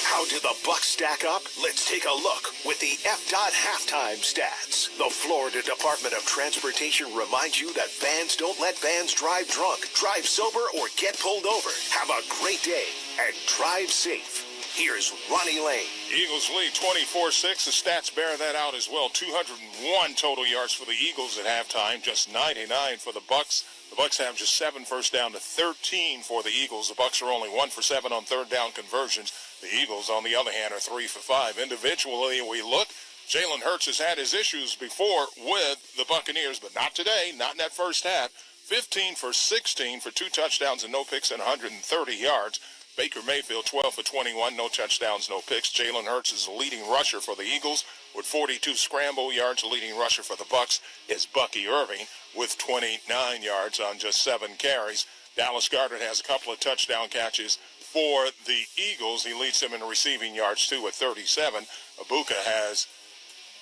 How did the Bucs stack up? Let's take a look with the F.Dot halftime stats. The Florida Department of Transportation reminds you that fans don't let fans drive drunk, drive sober, or get pulled over. Have a great day and drive safe. Here's Ronnie Lane. Eagles lead 24-6. The stats bear that out as well. 201 total yards for the Eagles at halftime, just 99 for the Bucs. The Bucs have just 7 first down to 13 for the Eagles. The Bucs are only 1 for 7 on third down conversions. The Eagles, on the other hand, are 3 for 5. Individually, we look. Jalen Hurts has had his issues before with the Buccaneers, but not today, not in that first half. 15 for 16 for 2 touchdowns and no picks and 130 yards. Baker Mayfield, 12 for 21, no touchdowns, no picks. Jalen Hurts is the leading rusher for the Eagles with 42 scramble yards. The leading rusher for the Bucs is Bucky Irving with 29 yards on just 7 carries. Dallas Goedert has a couple of touchdown catches for the Eagles. He leads them in receiving yards, too, at 37. Ibuka has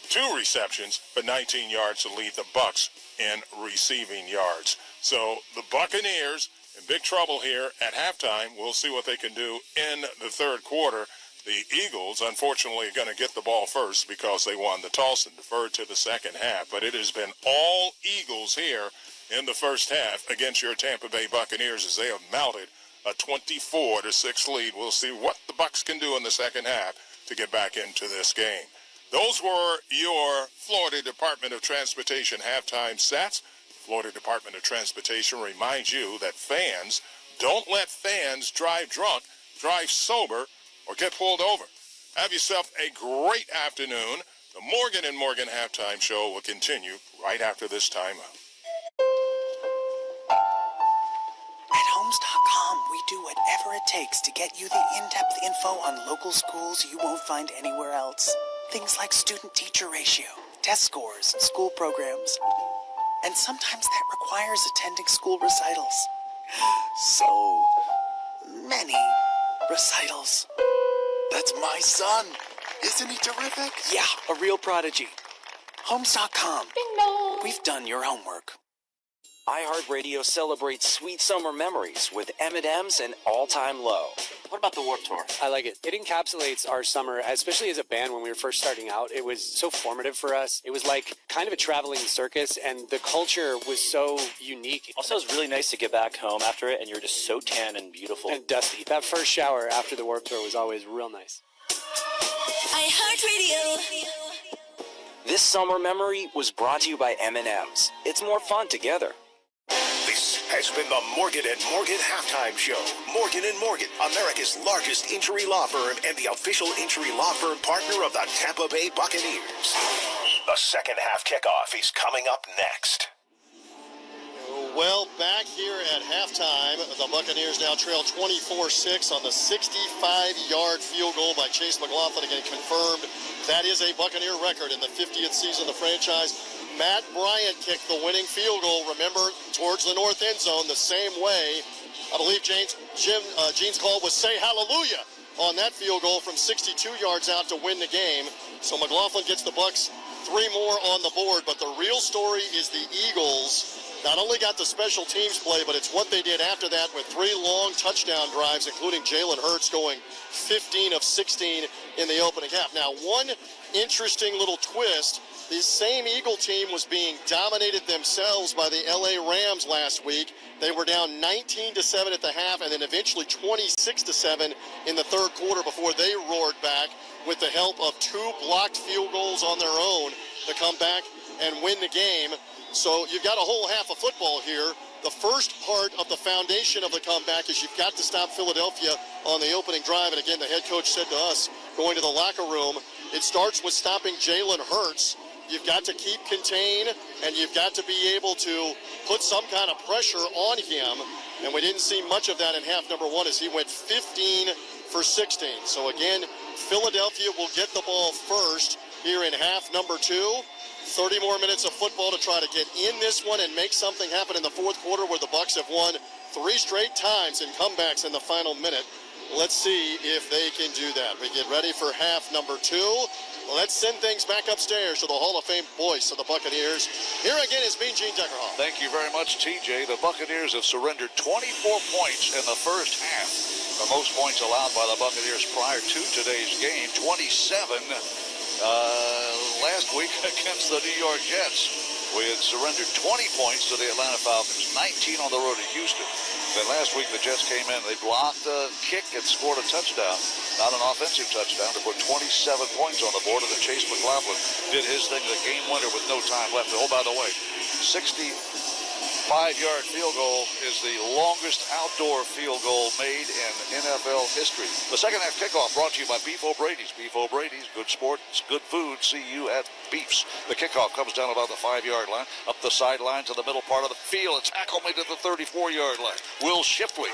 2 receptions, but 19 yards to lead the Bucs in receiving yards. So the Buccaneers in big trouble here at halftime. We'll see what they can do in the third quarter. The Eagles, unfortunately, are going to get the ball first because they won the toss and deferred to the second half. But it has been all Eagles here in the first half against your Tampa Bay Buccaneers as they have mounted a 24-6 lead. We'll see what the Bucs can do in the second half to get back into this game. Those were your Florida Department of Transportation halftime stats. Florida Department of Transportation reminds you that fans don't let fans drive drunk, drive sober, or get pulled over. Have yourself a great afternoon. The Morgan & Morgan halftime show will continue right after this timeout. At Homes.com, we do whatever it takes to get you the in-depth info on local schools you won't find anywhere else. Things like student-teacher ratio, test scores, and school programs. And sometimes that requires attending school recitals. So many recitals. That's my son. Isn't he terrific? Yeah, a real prodigy. Homes.com. Ding dong. We've done your homework. iHeartRadio celebrates sweet summer memories with M&M's and All-Time Low. What about the Warped Tour? I like it. It encapsulates our summer, especially as a band when we were first starting out. It was so formative for us. It was like kind of a traveling circus, and the culture was so unique. Also, it was really nice to get back home after it, and you're just so tan and beautiful. And dusty. That first shower after the Warped Tour was always real nice. iHeartRadio. This summer memory was brought to you by M&M's. It's more fun together. This This has been the Morgan & Morgan Halftime Show. Morgan & Morgan, America's largest injury law firm and the official injury law firm partner of the Tampa Bay Buccaneers. The second half kickoff is coming up next. Well, back here at halftime, the Buccaneers now trail 24-6 on the 65-yard field goal by Chase McLaughlin. Again, confirmed that is a Buccaneer record in the 50th season of the franchise. Matt Bryant kicked the winning field goal, remember, towards the north end zone the same way. I believe Gene's call was say hallelujah on that field goal from 62 yards out to win the game. So McLaughlin gets the Bucs 3 more on the board, but the real story is the Eagles not only got the special teams play, but it's what they did after that with 3 long touchdown drives, including Jalen Hurts going 15 of 16 in the opening half. Now, one interesting little twist, this same Eagle team was being dominated themselves by the LA Rams last week. They were down 19-7 at the half and then eventually 26-7 in the third quarter before they roared back with the help of 2 blocked field goals on their own to come back and win the game. So you've got a whole half of football here. The first part of the foundation of the comeback is you've got to stop Philadelphia on the opening drive. And again, the head coach said to us, going to the locker room, it starts with stopping Jalen Hurts. You've got to keep contained, and you've got to be able to put some kind of pressure on him. And we didn't see much of that in half number 1 as he went 15 for 16. So again, Philadelphia will get the ball first here in half number 2. 30 more minutes of football to try to get in this one and make something happen in the fourth quarter where the Bucs have won 3 straight times in comebacks in the final minute. Let's see if they can do that. We get ready for half number 2. Let's send things back upstairs to the Hall of Fame voice of the Buccaneers. Here again is Mean Gene Deckerhoff. Thank you very much, TJ. The Buccaneers have surrendered 24 points in the first half. The most points allowed by the Buccaneers prior to today's game, 27 last week against the New York Jets. We had surrendered 20 points to the Atlanta Falcons, 19 on the road at Houston. Then last week the Jets came in, they blocked a kick and scored a touchdown, not an offensive touchdown, to put 27 points on the board, and then Chase McLaughlin did his thing, the game winner with no time left. Oh, by the way, 65-yard field goal is the longest outdoor field goal made in NFL history. The second half kickoff brought to you by Beef O'Brady's. Beef O'Brady's, good sports, good food. See you at Beef's. The kickoff comes down about the 5-yard line, up the sideline to the middle part of the field. A tackle made at the 34-yard line. Will Shipley,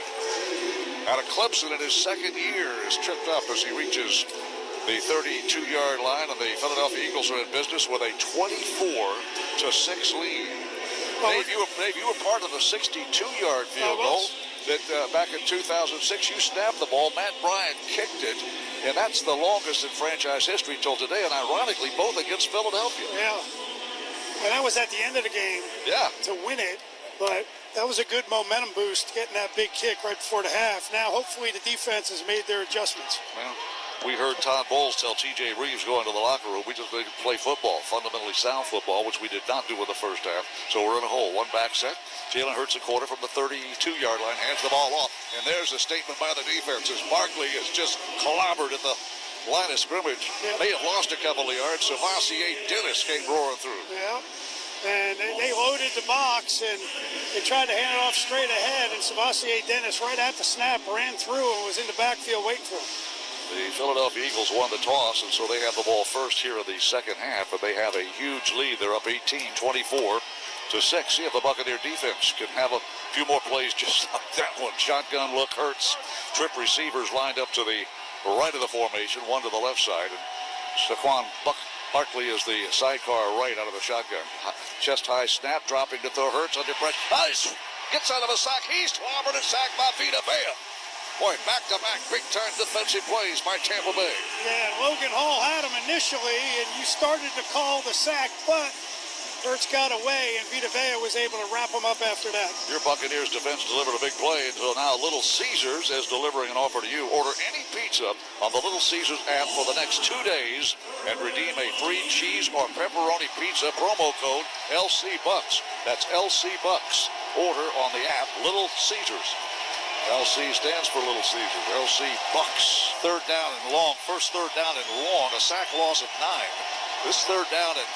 out of Clemson in his second year, is tripped up as he reaches the 32-yard line, and the Philadelphia Eagles are in business with a 24-6 lead. Dave, you were part of the 62-yard field goal that back in 2006 you snapped the ball. Matt Bryant kicked it, and that's the longest in franchise history till today, and ironically, both against Philadelphia. Yeah, and that was at the end of the game. Yeah, to win it, but that was a good momentum boost, getting that big kick right before the half. Now, hopefully, the defense has made their adjustments. Well, we heard Todd Bowles tell T.J. Reeves going to the locker room, we just need to play football, fundamentally sound football, which we did not do in the first half. So we're in a hole. One back set. Jalen Hurts a quarter from the 32-yard line, hands the ball off. And there's a statement by the defense as Barkley is just clobbered at the line of scrimmage. Yep. May have lost a couple of yards. So Massie Dennis came roaring through. Yeah. And they loaded the box, and they tried to hand it off straight ahead, and Savasier Dennis, right at the snap, ran through and was in the backfield waiting for him. The Philadelphia Eagles won the toss, and so they have the ball first here in the second half, and they have a huge lead. They're up 18-24-6. See if the Buccaneer defense can have a few more plays just like that one. Shotgun look, Hurts. Trip receivers lined up to the right of the formation, one to the left side, and Saquon Barkley is the sidecar right out of the shotgun. Chest high snap, dropping to throw. Hurts under pressure. Nice! Gets out of a sack. He's clobbered and sacked by Vita Vea. Boy, back-to-back big-time defensive plays by Tampa Bay. Yeah, and Logan Hall had him initially, and you started to call the sack, but Hurts got away, and Vita Vea was able to wrap him up after that. Your Buccaneers defense delivered a big play, until now Little Caesars is delivering an offer to you. Order any pizza on the Little Caesars app for the next 2 days and redeem a free cheese or pepperoni pizza promo code LCBucks. That's LCBucks. Order on the app, Little Caesars. LC stands for Little Caesars. LC Bucks. Third down and long. First third down and long. A sack loss of 9. This third down and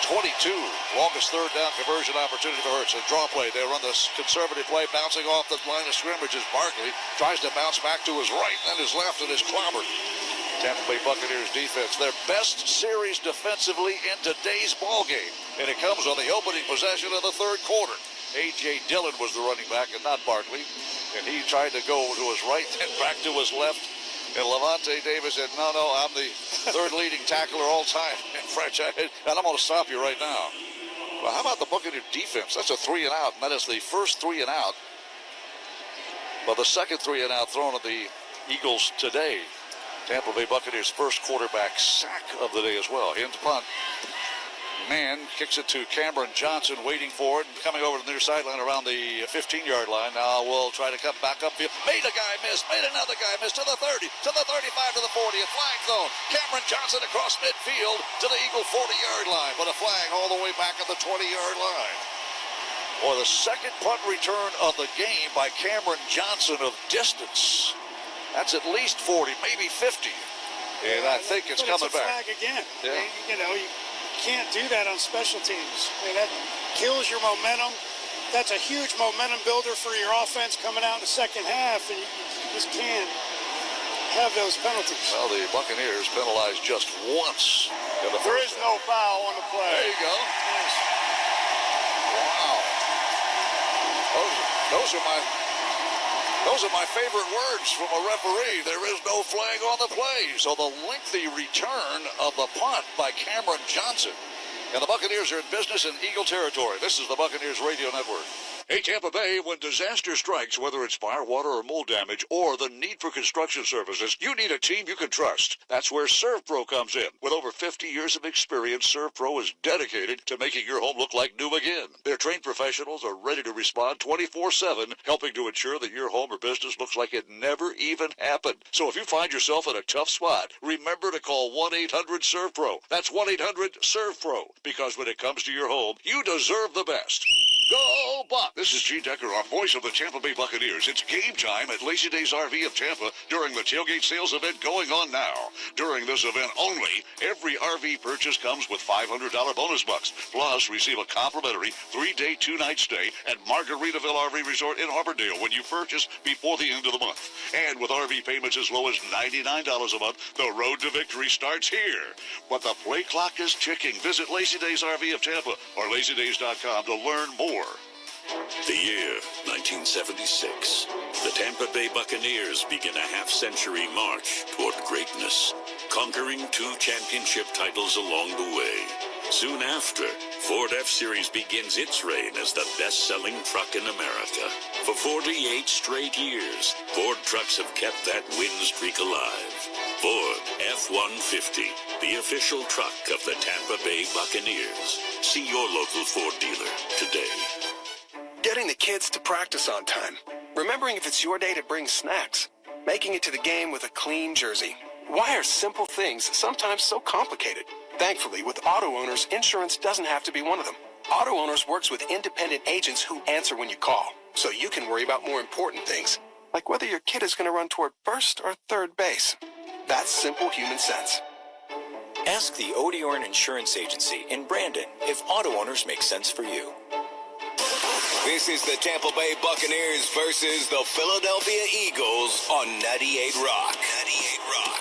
22. Longest third down conversion opportunity for Hurts. A draw play. They run this conservative play, bouncing off the line of scrimmage as Barkley tries to bounce back to his right, then his left, and is clobbered. Tampa Bay Buccaneers defense, their best series defensively in today's ball game. And it comes on the opening possession of the third quarter. A.J. Dillon was the running back and not Barkley. And he tried to go to his right and back to his left. And Levante Davis said, no, I'm the third leading tackler all time in franchise. And I'm going to stop you right now. Well, how about the Buccaneer defense? That's a 3 and out, and that is the first 3 and out. But the second 3 and out thrown at the Eagles today. Tampa Bay Buccaneers' first quarterback sack of the day as well. Into punt. Man kicks it to Cameron Johnson, waiting for it, and coming over to the near sideline around the 15-yard line. Now we'll try to come back upfield. Made a guy miss, made another guy miss to the 30, to the 35, to the 40. A flag thrown. Cameron Johnson across midfield to the Eagle 40-yard line, but a flag all the way back at the 20-yard line. Or the second punt return of the game by Cameron Johnson of distance. That's at least 40, maybe 50. And I think it's coming back. Flag again. Yeah. You know, you can't do that on special teams. I mean, that kills your momentum. That's a huge momentum builder for your offense coming out in the second half, and you just can't have those penalties. Well, the Buccaneers penalized just once in the There first is no foul on the play. There you go. Yes. Wow. Those are my favorite words from a referee. There is no flag on the play. So the lengthy return of the punt by Cameron Johnson. And the Buccaneers are in business in Eagle territory. This is the Buccaneers Radio Network. Hey, Tampa Bay, when disaster strikes, whether it's fire, water, or mold damage, or the need for construction services, you need a team you can trust. That's where ServPro comes in. With over 50 years of experience, ServPro is dedicated to making your home look like new again. Their trained professionals are ready to respond 24/7, helping to ensure that your home or business looks like it never even happened. So if you find yourself in a tough spot, remember to call 1-800-ServPro. That's 1-800-ServPro. Because when it comes to your home, you deserve the best. Go Buck! This is Gene Decker, our voice of the Tampa Bay Buccaneers. It's game time at Lazy Days RV of Tampa during the tailgate sales event going on now. During this event only, every RV purchase comes with $500 bonus bucks. Plus, receive a complimentary 3-day, 2-night stay at Margaritaville RV Resort in Auburndale when you purchase before the end of the month. And with RV payments as low as $99 a month, the road to victory starts here. But the play clock is ticking. Visit Lazy Days RV of Tampa or lazydays.com to learn more. The year 1976. The Tampa Bay Buccaneers begin a half-century march toward greatness, conquering 2 championship titles along the way. Soon after, Ford F-Series begins its reign as the best-selling truck in America. For 48 straight years, Ford trucks have kept that win streak alive. Ford F-150, the official truck of the Tampa Bay Buccaneers. See your local Ford dealer today. Getting the kids to practice on time. Remembering if it's your day to bring snacks. Making it to the game with a clean jersey. Why are simple things sometimes so complicated? Thankfully, with Auto Owners, insurance doesn't have to be one of them. Auto Owners works with independent agents who answer when you call, so you can worry about more important things, like whether your kid is going to run toward first or third base. That's simple human sense. Ask the Odeorn Insurance Agency in Brandon if Auto Owners make sense for you. This is the Tampa Bay Buccaneers versus the Philadelphia Eagles on 98 Rock. 98 Rock.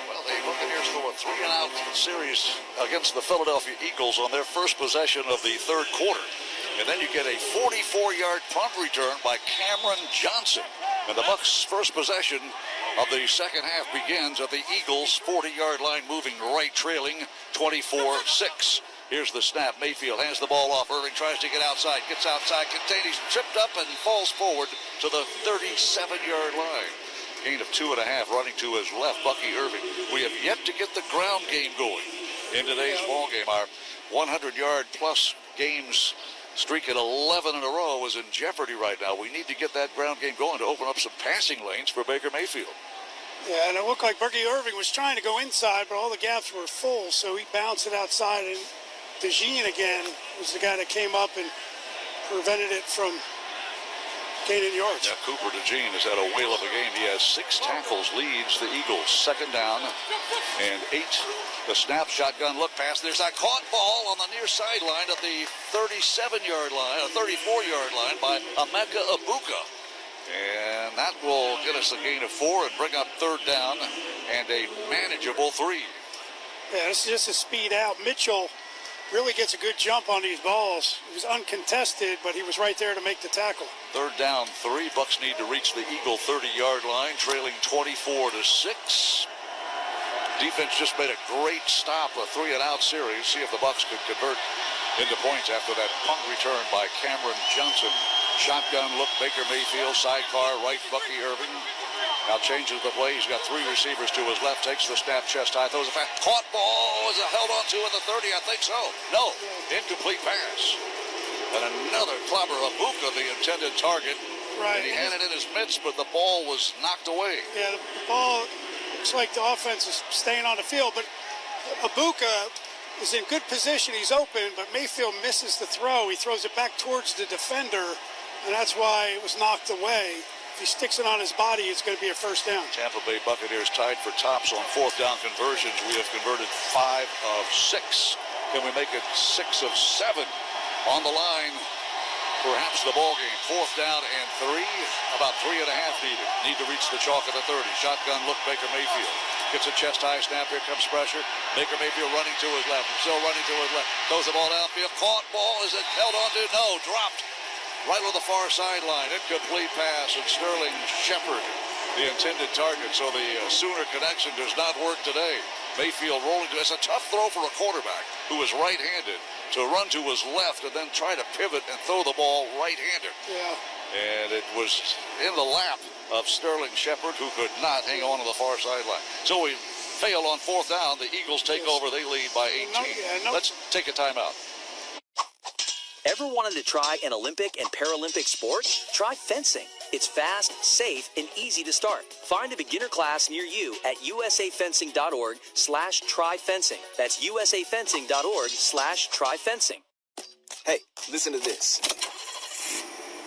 Well, the Buccaneers throw a 3-and-out series against the Philadelphia Eagles on their first possession of the third quarter. And then you get a 44-yard punt return by Cameron Johnson. And the Bucs' first possession of the second half begins at the Eagles' 40-yard line, moving right, trailing 24-6. Here's the snap. Mayfield hands the ball off. Irving tries to get outside. Gets outside. Contained. He's tripped up and falls forward to the 37-yard line. Gain of 2.5 running to his left. Bucky Irving. We have yet to get the ground game going in today's ball game. Our 100-yard plus games streak at 11 in a row is in jeopardy right now. We need to get that ground game going to open up some passing lanes for Baker Mayfield. Yeah, and it looked like Bucky Irving was trying to go inside, but all the gaps were full, so he bounced it outside, and DeJean again was the guy that came up and prevented it from gaining yards. Yeah, Cooper DeJean has had a whale of a game. He has 6 tackles, leads the Eagles. Second down and 8 The snap, shotgun look pass. There's that caught ball on the near sideline at the 37-yard line, or 34-yard line by Emeka Ibuka. And that will get us a gain of 4 and bring up third down and a manageable 3. Yeah, this is just a speed out. Mitchell really gets a good jump on these balls. He was uncontested, but he was right there to make the tackle. Third down 3. Bucks need to reach the Eagle 30-yard line, trailing 24-6. Defense just made a great stop, a 3-and-out series. See if the Bucks could convert into points after that punt return by Cameron Johnson. Shotgun look, Baker Mayfield, sidecar, right, Bucky Irving. Now changes the play. He's got 3 receivers to his left, takes the snap, chest high, throws a fast. Caught ball. Is it held on to at the 30? I think so. No. Incomplete pass. And another clobber. Ibuka, the intended target. Right. And he had it in his midst, but the ball was knocked away. Yeah, the ball looks like the offense is staying on the field, but Ibuka is in good position. He's open, but Mayfield misses the throw. He throws it back towards the defender, and that's why it was knocked away. If he sticks it on his body, it's going to be a first down. Tampa Bay Buccaneers tied for tops on fourth down conversions. We have converted 5 of 6. Can we make it 6 of 7 on the line? Perhaps the ball game. Fourth down and 3. About 3.5 needed. Need to reach the chalk at the 30. Shotgun look, Baker Mayfield. Gets a chest high snap. Here comes pressure. Baker Mayfield running to his left. Still running to his left. Throws the ball downfield. Caught ball. Is it held onto? No. Dropped. Right on the far sideline. Incomplete pass. And Sterling Shepard, the intended target. So the Sooner connection does not work today. Mayfield rolling to. It's a tough throw for a quarterback who is right-handed to run to his left and then try to pivot and throw the ball right-handed. Yeah. And it was in the lap of Sterling Shepard, who could not hang on to the far sideline. So we fail on fourth down. The Eagles take over. They lead by 18. Let's take a timeout. Ever wanted to try an Olympic and Paralympic sport? Try fencing. It's fast, safe, and easy to start. Find a beginner class near you at usafencing.org/tryfencing. That's usafencing.org/tryfencing. Hey, listen to this.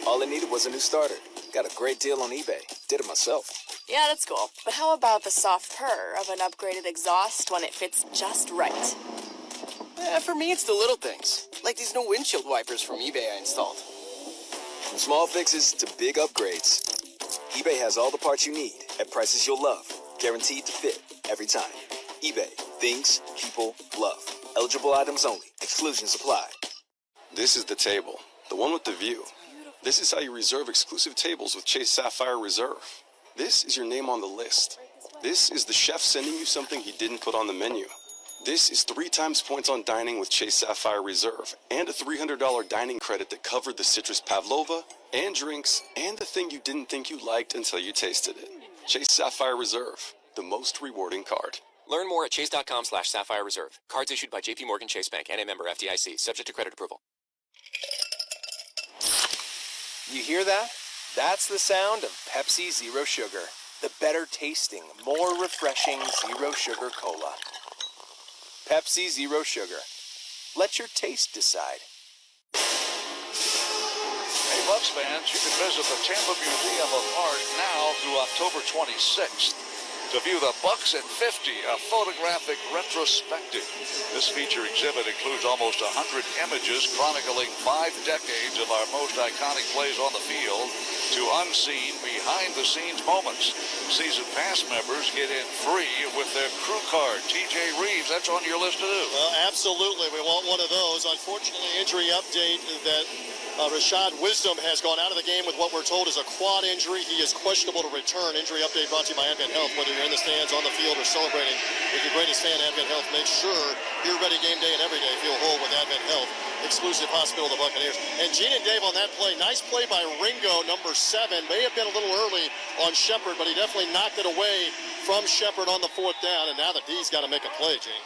All I needed was a new starter. Got a great deal on eBay. Did it myself. Yeah, that's cool. But how about the soft purr of an upgraded exhaust when it fits just right? For me, it's the little things. Like these new windshield wipers from eBay I installed. From small fixes to big upgrades, eBay has all the parts you need at prices you'll love. Guaranteed to fit every time. eBay. Things people love. Eligible items only. Exclusions apply. This is the table, the one with the view. This is how you reserve exclusive tables with Chase Sapphire Reserve. This is your name on the list. This is the chef sending you something he didn't put on the menu. This is 3 times points on dining with Chase Sapphire Reserve and a $300 dining credit that covered the citrus pavlova and drinks and the thing you didn't think you liked until you tasted it. Chase Sapphire Reserve, the most rewarding card. Learn more at chase.com/Sapphire Reserve. Cards issued by JP Morgan Chase Bank and a member FDIC, subject to credit approval. You hear that? That's the sound of Pepsi Zero Sugar. The better tasting, more refreshing Zero Sugar Cola. Pepsi Zero Sugar. Let your taste decide. Hey, Bucks fans, you can visit the Tampa Museum of Art now through October 26th to view the Bucks at 50, a photographic retrospective. This feature exhibit includes almost 100 images chronicling 5 decades of our most iconic plays on the field to unseen, behind-the-scenes moments. Season pass members get in free with their crew card. TJ Reeves, that's on your list to do. Well, absolutely. We want one of those. Unfortunately, injury update that Rashad Wisdom has gone out of the game with what we're told is a quad injury. He is questionable to return. Injury update brought to you by Advent Health. Whether you're in the stands, on the field, or celebrating with your greatest fan, Advent Health makes sure you're ready game day and every day. Feel whole with Advent Health. Exclusive hospital of the Buccaneers. And Gene and Dave on that play. Nice play by Ringo, number 7. May have been a little early on Shepard, but he definitely knocked it away from Shepard on the fourth down. And now the D's got to make a play, Gene.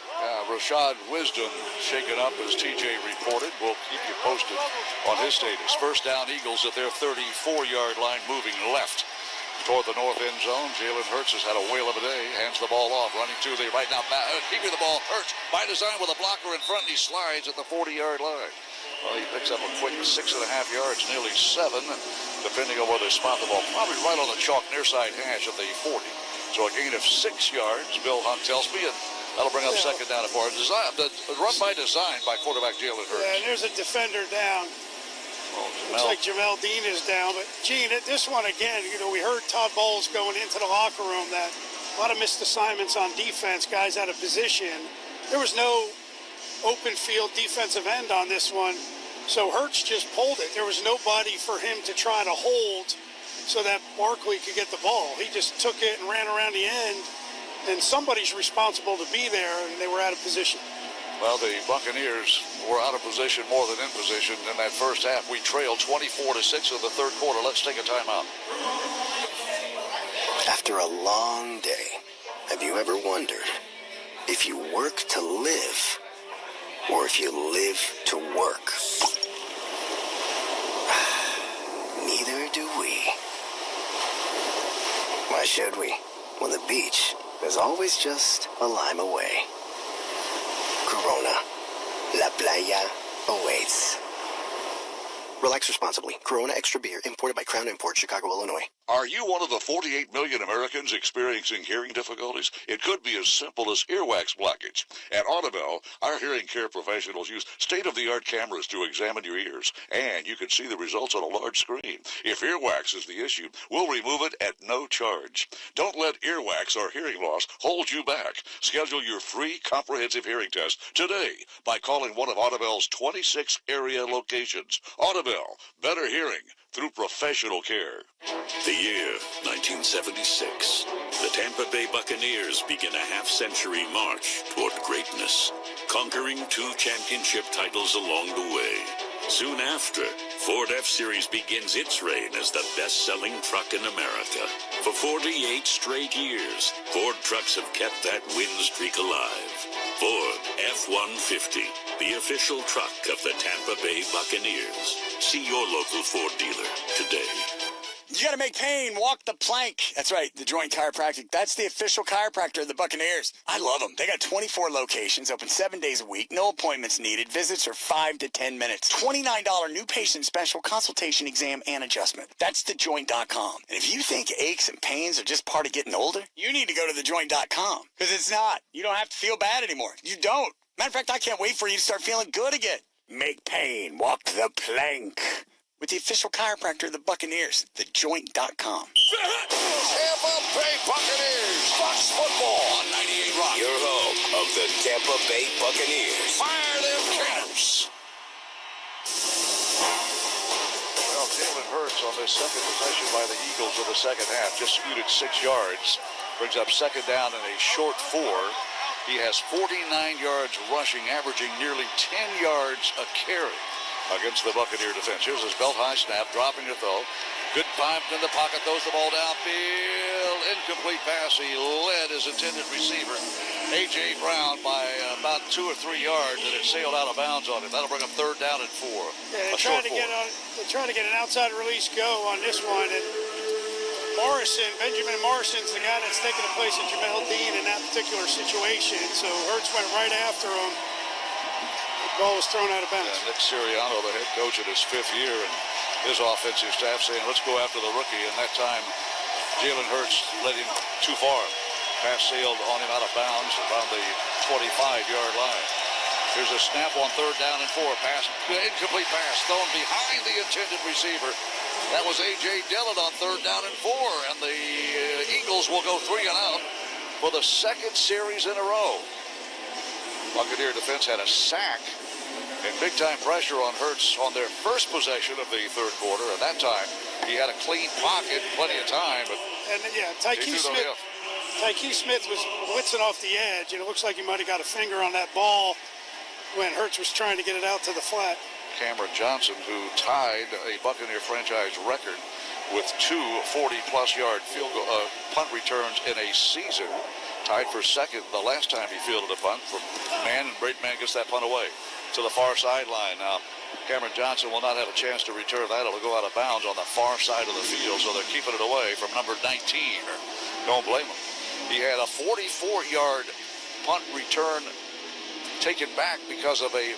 Rashad Wisdom shaken up, as TJ reported. We'll keep you posted on his status. First down, Eagles at their 34-yard line, moving left toward the north end zone. Jalen Hurts has had a whale of a day. Hands the ball off, running to the right now. Keeping the ball. Hurts by design with a blocker in front, and he slides at the 40-yard line. Well, he picks up a quick 6.5 yards, nearly 7, depending on where they spot the ball. Probably right on the chalk near side hash at the 40. So a gain of 6 yards, Bill Hunt tells me. And That'll bring up second down and 4. The run by design by quarterback Jalen Hurts. Yeah, and there's a defender down. Looks like Jamel Dean is down. But, Gene, this one again, we heard Todd Bowles going into the locker room that a lot of missed assignments on defense, guys out of position. There was no open field defensive end on this one. So Hurts just pulled it. There was nobody for him to try to hold so that Barkley could get the ball. He just took it and ran around the end, and somebody's responsible to be there, and they were out of position. Well, the Buccaneers were out of position more than in position in that first half. We trailed 24-6 in the third quarter. Let's take a timeout. After a long day, have you ever wondered if you work to live or if you live to work? Neither do we. Why should we? When the beach is always just a lime away. Corona. La Playa awaits. Relax responsibly. Corona Extra Beer, imported by Crown Imports, Chicago, Illinois. Are you one of the 48 million Americans experiencing hearing difficulties? It could be as simple as earwax blockage. At Audabel, our hearing care professionals use state-of-the-art cameras to examine your ears, and you can see the results on a large screen. If earwax is the issue, we'll remove it at no charge. Don't let earwax or hearing loss hold you back. Schedule your free comprehensive hearing test today by calling one of Audabel's 26 area locations. Audabel, better hearing through professional care. The year 1976. The Tampa Bay Buccaneers begin a half-century march toward greatness, conquering 2 championship titles along the way. Soon after, Ford F-Series begins its reign as the best-selling truck in America. For 48 straight years, Ford trucks have kept that win streak alive. Ford F-150, the official truck of the Tampa Bay Buccaneers. See your local Ford dealer today. You gotta make pain, walk the plank. That's right, the Joint Chiropractic. That's the official chiropractor of the Buccaneers. I love them. They got 24 locations, open 7 days a week, no appointments needed. Visits are 5 to 10 minutes. $29 new patient special consultation, exam, and adjustment. That's thejoint.com. And if you think aches and pains are just part of getting older, you need to go to thejoint.com. Because it's not. You don't have to feel bad anymore. You don't. Matter of fact, I can't wait for you to start feeling good again. Make pain, walk the plank. With the official chiropractor of the Buccaneers, thejoint.com. Tampa Bay Buccaneers, Fox Football on 98 Rock. Your home of the Tampa Bay Buccaneers. Fire them cannons. Well, Jalen Hurts on this second possession by the Eagles of the second half just scooted 6 yards. Brings up second down and a short 4. He has 49 yards rushing, averaging nearly 10 yards a carry against the Buccaneer defense. Here's his belt-high snap, dropping it though. Good time in the pocket, throws the ball downfield. Incomplete pass. He led his intended receiver, A.J. Brown, by about 2 or 3 yards, and it sailed out of bounds on him. That'll bring up third down and 4. Yeah, they're trying to get an outside release go on this one, and Benjamin Morrison's the guy that's taking the place of Jamel Dean in that particular situation. So Hurts went right after him. Ball was thrown out of bounds. Yeah, Nick Sirianni, the head coach in his 5th year, and his offensive staff saying, let's go after the rookie. And that time, Jalen Hurts led him too far. Pass sailed on him out of bounds around the 25-yard line. Here's a snap on third down and 4. Pass, incomplete pass thrown behind the intended receiver. That was A.J. Dillon on third down and 4. And the Eagles will go 3 and out for the second series in a row. Buccaneer defense had a sack and big-time pressure on Hurts on their first possession of the third quarter. At that time, he had a clean pocket, plenty of time. But Tyke Smith was blitzing off the edge, and it looks like he might have got a finger on that ball when Hurts was trying to get it out to the flat. Cameron Johnson, who tied a Buccaneer franchise record with 2 40-plus yard punt returns in a season. Tied for second the last time he fielded a punt from Mann, and Braidman gets that punt away to the far sideline. Now, Cameron Johnson will not have a chance to return that. It'll go out of bounds on the far side of the field, so they're keeping it away from number 19. Don't blame him. He had a 44-yard punt return taken back because of a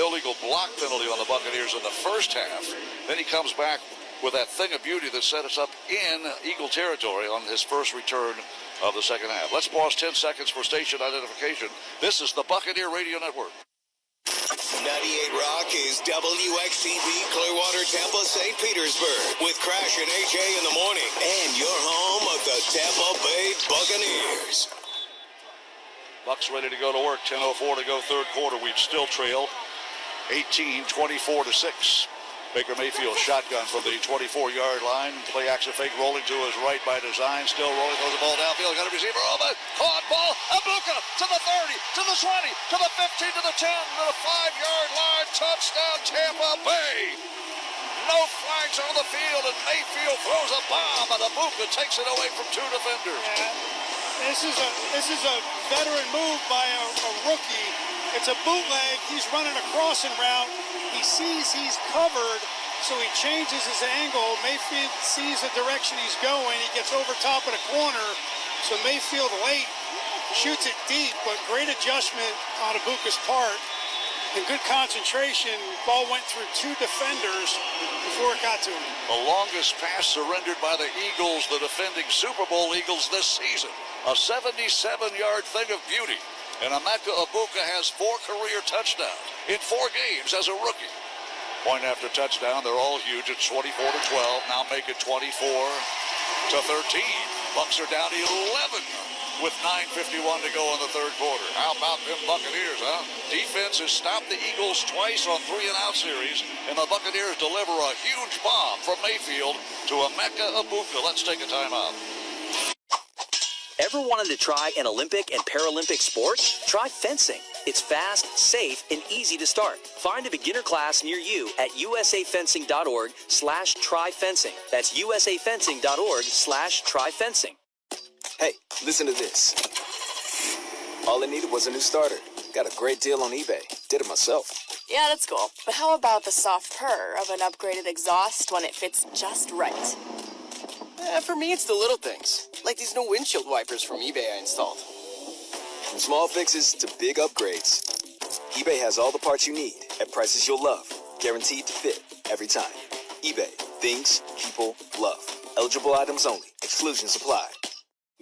illegal block penalty on the Buccaneers in the first half. Then he comes back with that thing of beauty that set us up in Eagle territory on his first return of the second half. Let's pause 10 seconds for station identification. This is the Buccaneer Radio Network. 98 Rock is WXTV Clearwater, Tampa, St. Petersburg with Crash and AJ in the morning and your home of the Tampa Bay Buccaneers. Bucks ready to go to work. 10:04 to go third quarter. We'd still trail 18, 24-6. Baker Mayfield shotgun from the 24-yard line. Play action fake rolling to his right by design. Still rolling. Throws the ball downfield. Got a receiver. Over. Caught ball. Abuka to the 30, to the 20, to the 15, to the 10, to the 5-yard line. Touchdown Tampa Bay. No flags on the field, and Mayfield throws a bomb, and Abuka takes it away from two defenders. Yeah. This is a veteran move by a rookie. It's a bootleg. He's running a crossing route. He sees he's covered, so he changes his angle. Mayfield sees the direction he's going. He gets over top of the corner. So Mayfield late shoots it deep, but great adjustment on Abuka's part and good concentration. Ball went through two defenders before it got to him. The longest pass surrendered by the Eagles, the defending Super Bowl Eagles this season. A 77-yard thing of beauty. And Emeka Abuka has 4 career touchdowns in 4 games as a rookie. Point after touchdown, they're all huge. It's 24-12. Now make it 24-13. Bucks are down 11 with 9:51 to go in the third quarter. How about them Buccaneers, huh? Defense has stopped the Eagles twice on 3-and-out series, and the Buccaneers deliver a huge bomb from Mayfield to Emeka Abuka. Let's take a timeout. Ever wanted to try an Olympic and Paralympic sport? Try fencing. It's fast, safe, and easy to start. Find a beginner class near you at usafencing.org/tryfencing. That's usafencing.org/tryfencing. Hey, listen to this. All I needed was a new starter. Got a great deal on eBay. Did it myself. Yeah, that's cool. But how about the soft purr of an upgraded exhaust when it fits just right? For me, it's the little things, like these new windshield wipers from eBay I installed. From small fixes to big upgrades, eBay has all the parts you need at prices you'll love, guaranteed to fit every time. eBay, things people love. Eligible items only. Exclusions apply.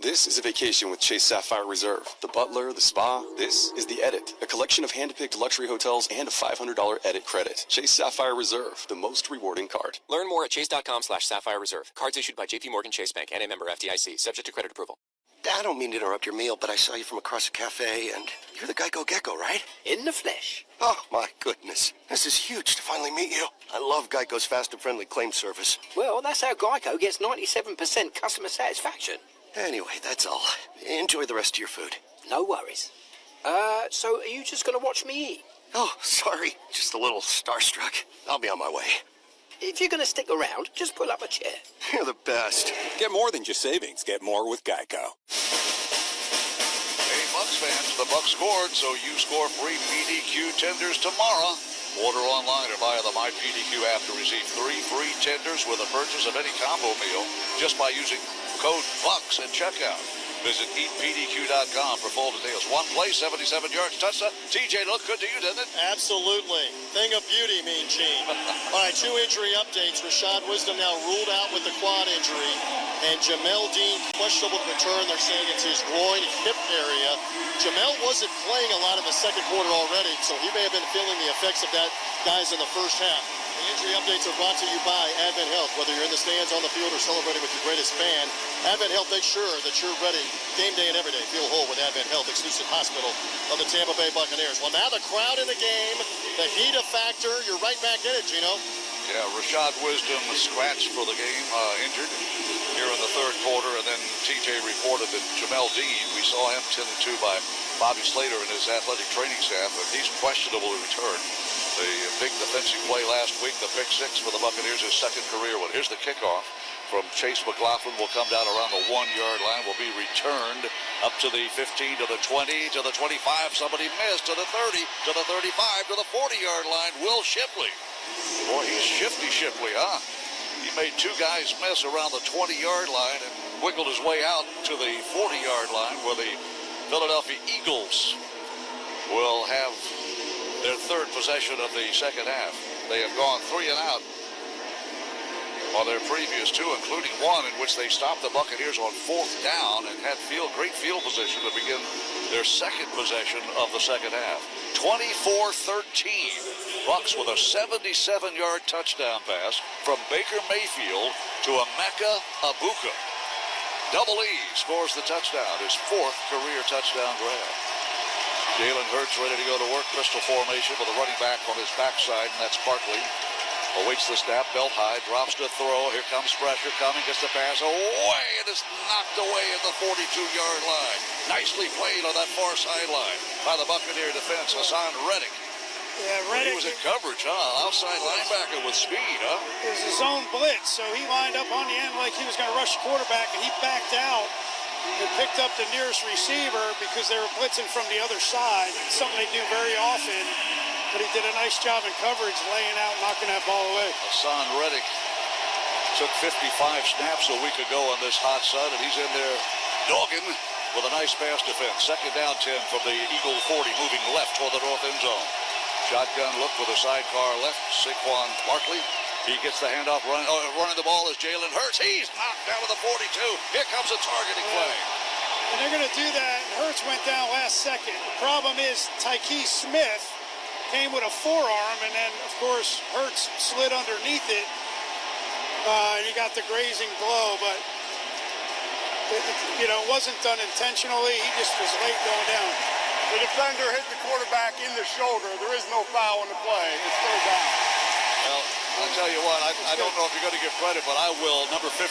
This is a vacation with Chase Sapphire Reserve. The Butler, the Spa. This is the Edit, a collection of hand-picked luxury hotels and a $500 Edit credit. Chase Sapphire Reserve, the most rewarding card. Learn more at chase.com/Sapphire Reserve. Cards issued by JP Morgan Chase Bank and a member FDIC, subject to credit approval. I don't mean to interrupt your meal, but I saw you from across the cafe, and you're the Geico Gecko, right? In the flesh. Oh, my goodness. This is huge to finally meet you. I love Geico's fast and friendly claim service. Well, that's how Geico gets 97% customer satisfaction. Anyway, that's all. Enjoy the rest of your food. No worries. So are you just going to watch me eat? Oh, sorry. Just a little starstruck. I'll be on my way. If you're going to stick around, just pull up a chair. You're the best. Get more than just savings. Get more with Geico. Hey, Bucks fans, the Bucks scored, so you score free PDQ tenders tomorrow. Order online or via the MyPDQ app to receive 3 free tenders with a purchase of any combo meal just by using code BUCKS at checkout. Visit eatpdq.com for full details. One play, 77 yards, touchdown. TJ looked good to you, didn't it? Absolutely. Thing of beauty, Mean Gene. All right, 2 injury updates. Rashad Wisdom now ruled out with the quad injury. And Jamel Dean, questionable return. They're saying it's his groin hip area. Jamel wasn't playing a lot in the second quarter already, so he may have been feeling the effects of that, guys, in the first half. The injury updates are brought to you by Advent Health. Whether you're in the stands, on the field, or celebrating with your greatest fan, Advent Health makes sure that you're ready game day and every day. Feel whole with Advent Health, exclusive hospital of the Tampa Bay Buccaneers. Well, now the crowd in the game, the heat of factor. You're right back in it, Gino. Yeah, Rashad Wisdom was scratched for the game, injured here in the third quarter, and then TJ reported that Jamel Dean, we saw him tended to by Bobby Slater and his athletic training staff, and he's questionable to return. The big defensive play last week, the pick 6 for the Buccaneers, his second career one. Here's the kickoff from Chase McLaughlin. Will come down around the 1-yard line, will be returned up to the 15, to the 20, to the 25. Somebody missed, to the 30, to the 35, to the 40-yard line. Will Shipley. Boy, he's shifty Shipley, huh? He made 2 guys miss around the 20-yard line and wiggled his way out to the 40-yard line, where the Philadelphia Eagles will have their third possession of the second half. They have gone 3 and out. on their previous two, including one in which they stopped the Buccaneers on 4th down and had great field position to begin their second possession of the second half. 24-13. Bucs with a 77-yard touchdown pass from Baker Mayfield to Emeka Egbuka. Double E scores the touchdown, his 4th career touchdown grab. Jalen Hurts ready to go to work, pistol formation with a running back on his backside, and that's Barkley. Awaits the snap, belt high, drops to throw. Here comes pressure coming, gets the pass away, and is knocked away at the 42-yard line. Nicely played on that far sideline by the Buccaneer defense, Hassan Reddick. Yeah, Reddick. He was in coverage, huh? Outside linebacker with speed, huh? It was his own blitz, so he lined up on the end like he was going to rush the quarterback, and he backed out and picked up the nearest receiver because they were blitzing from the other side. It's something they do very often, but he did a nice job in coverage, laying out, knocking that ball away. Hassan Reddick took 55 snaps a week ago on this hot sun, and he's in there dogging with a nice pass defense. Second down 10 from the Eagle 40, moving left toward the north end zone. Shotgun look with a sidecar left. Saquon Barkley. He gets the handoff. Running the ball is Jalen Hurts. He's knocked down to the 42. Here comes a targeting play. And they're going to do that. Hurts went down last second. The problem is Tyke Smith came with a forearm, and then, of course, Hurts slid underneath it. And he got the grazing blow, but it wasn't done intentionally. He just was late going down. The defender hit the quarterback in the shoulder. There is no foul in the play. It's still down. Well, I'll tell you what, I don't know if you're going to give credit, but I will. Number 54,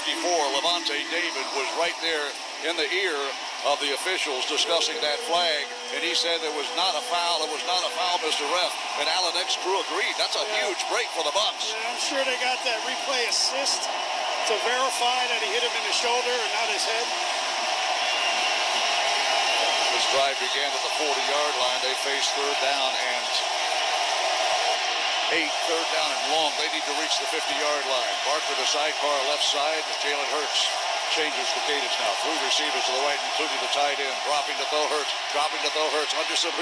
Levante David, was right there in the ear of the officials discussing that flag, and he said there was not a foul. It was not a foul, Mr. Ref. And Alan X. Crew agreed. That's a huge break for the Bucs. Yeah, I'm sure they got that replay assist to verify that he hit him in the shoulder and not his head. This drive began at the 40-yard line. They face third down and 8, third down and long. They need to reach the 50-yard line. Barker to sidecar left side. Jalen Hurts changes the cadence now. 3 receivers to the right, including the tight end. Dropping to throw Hurts. Andersen.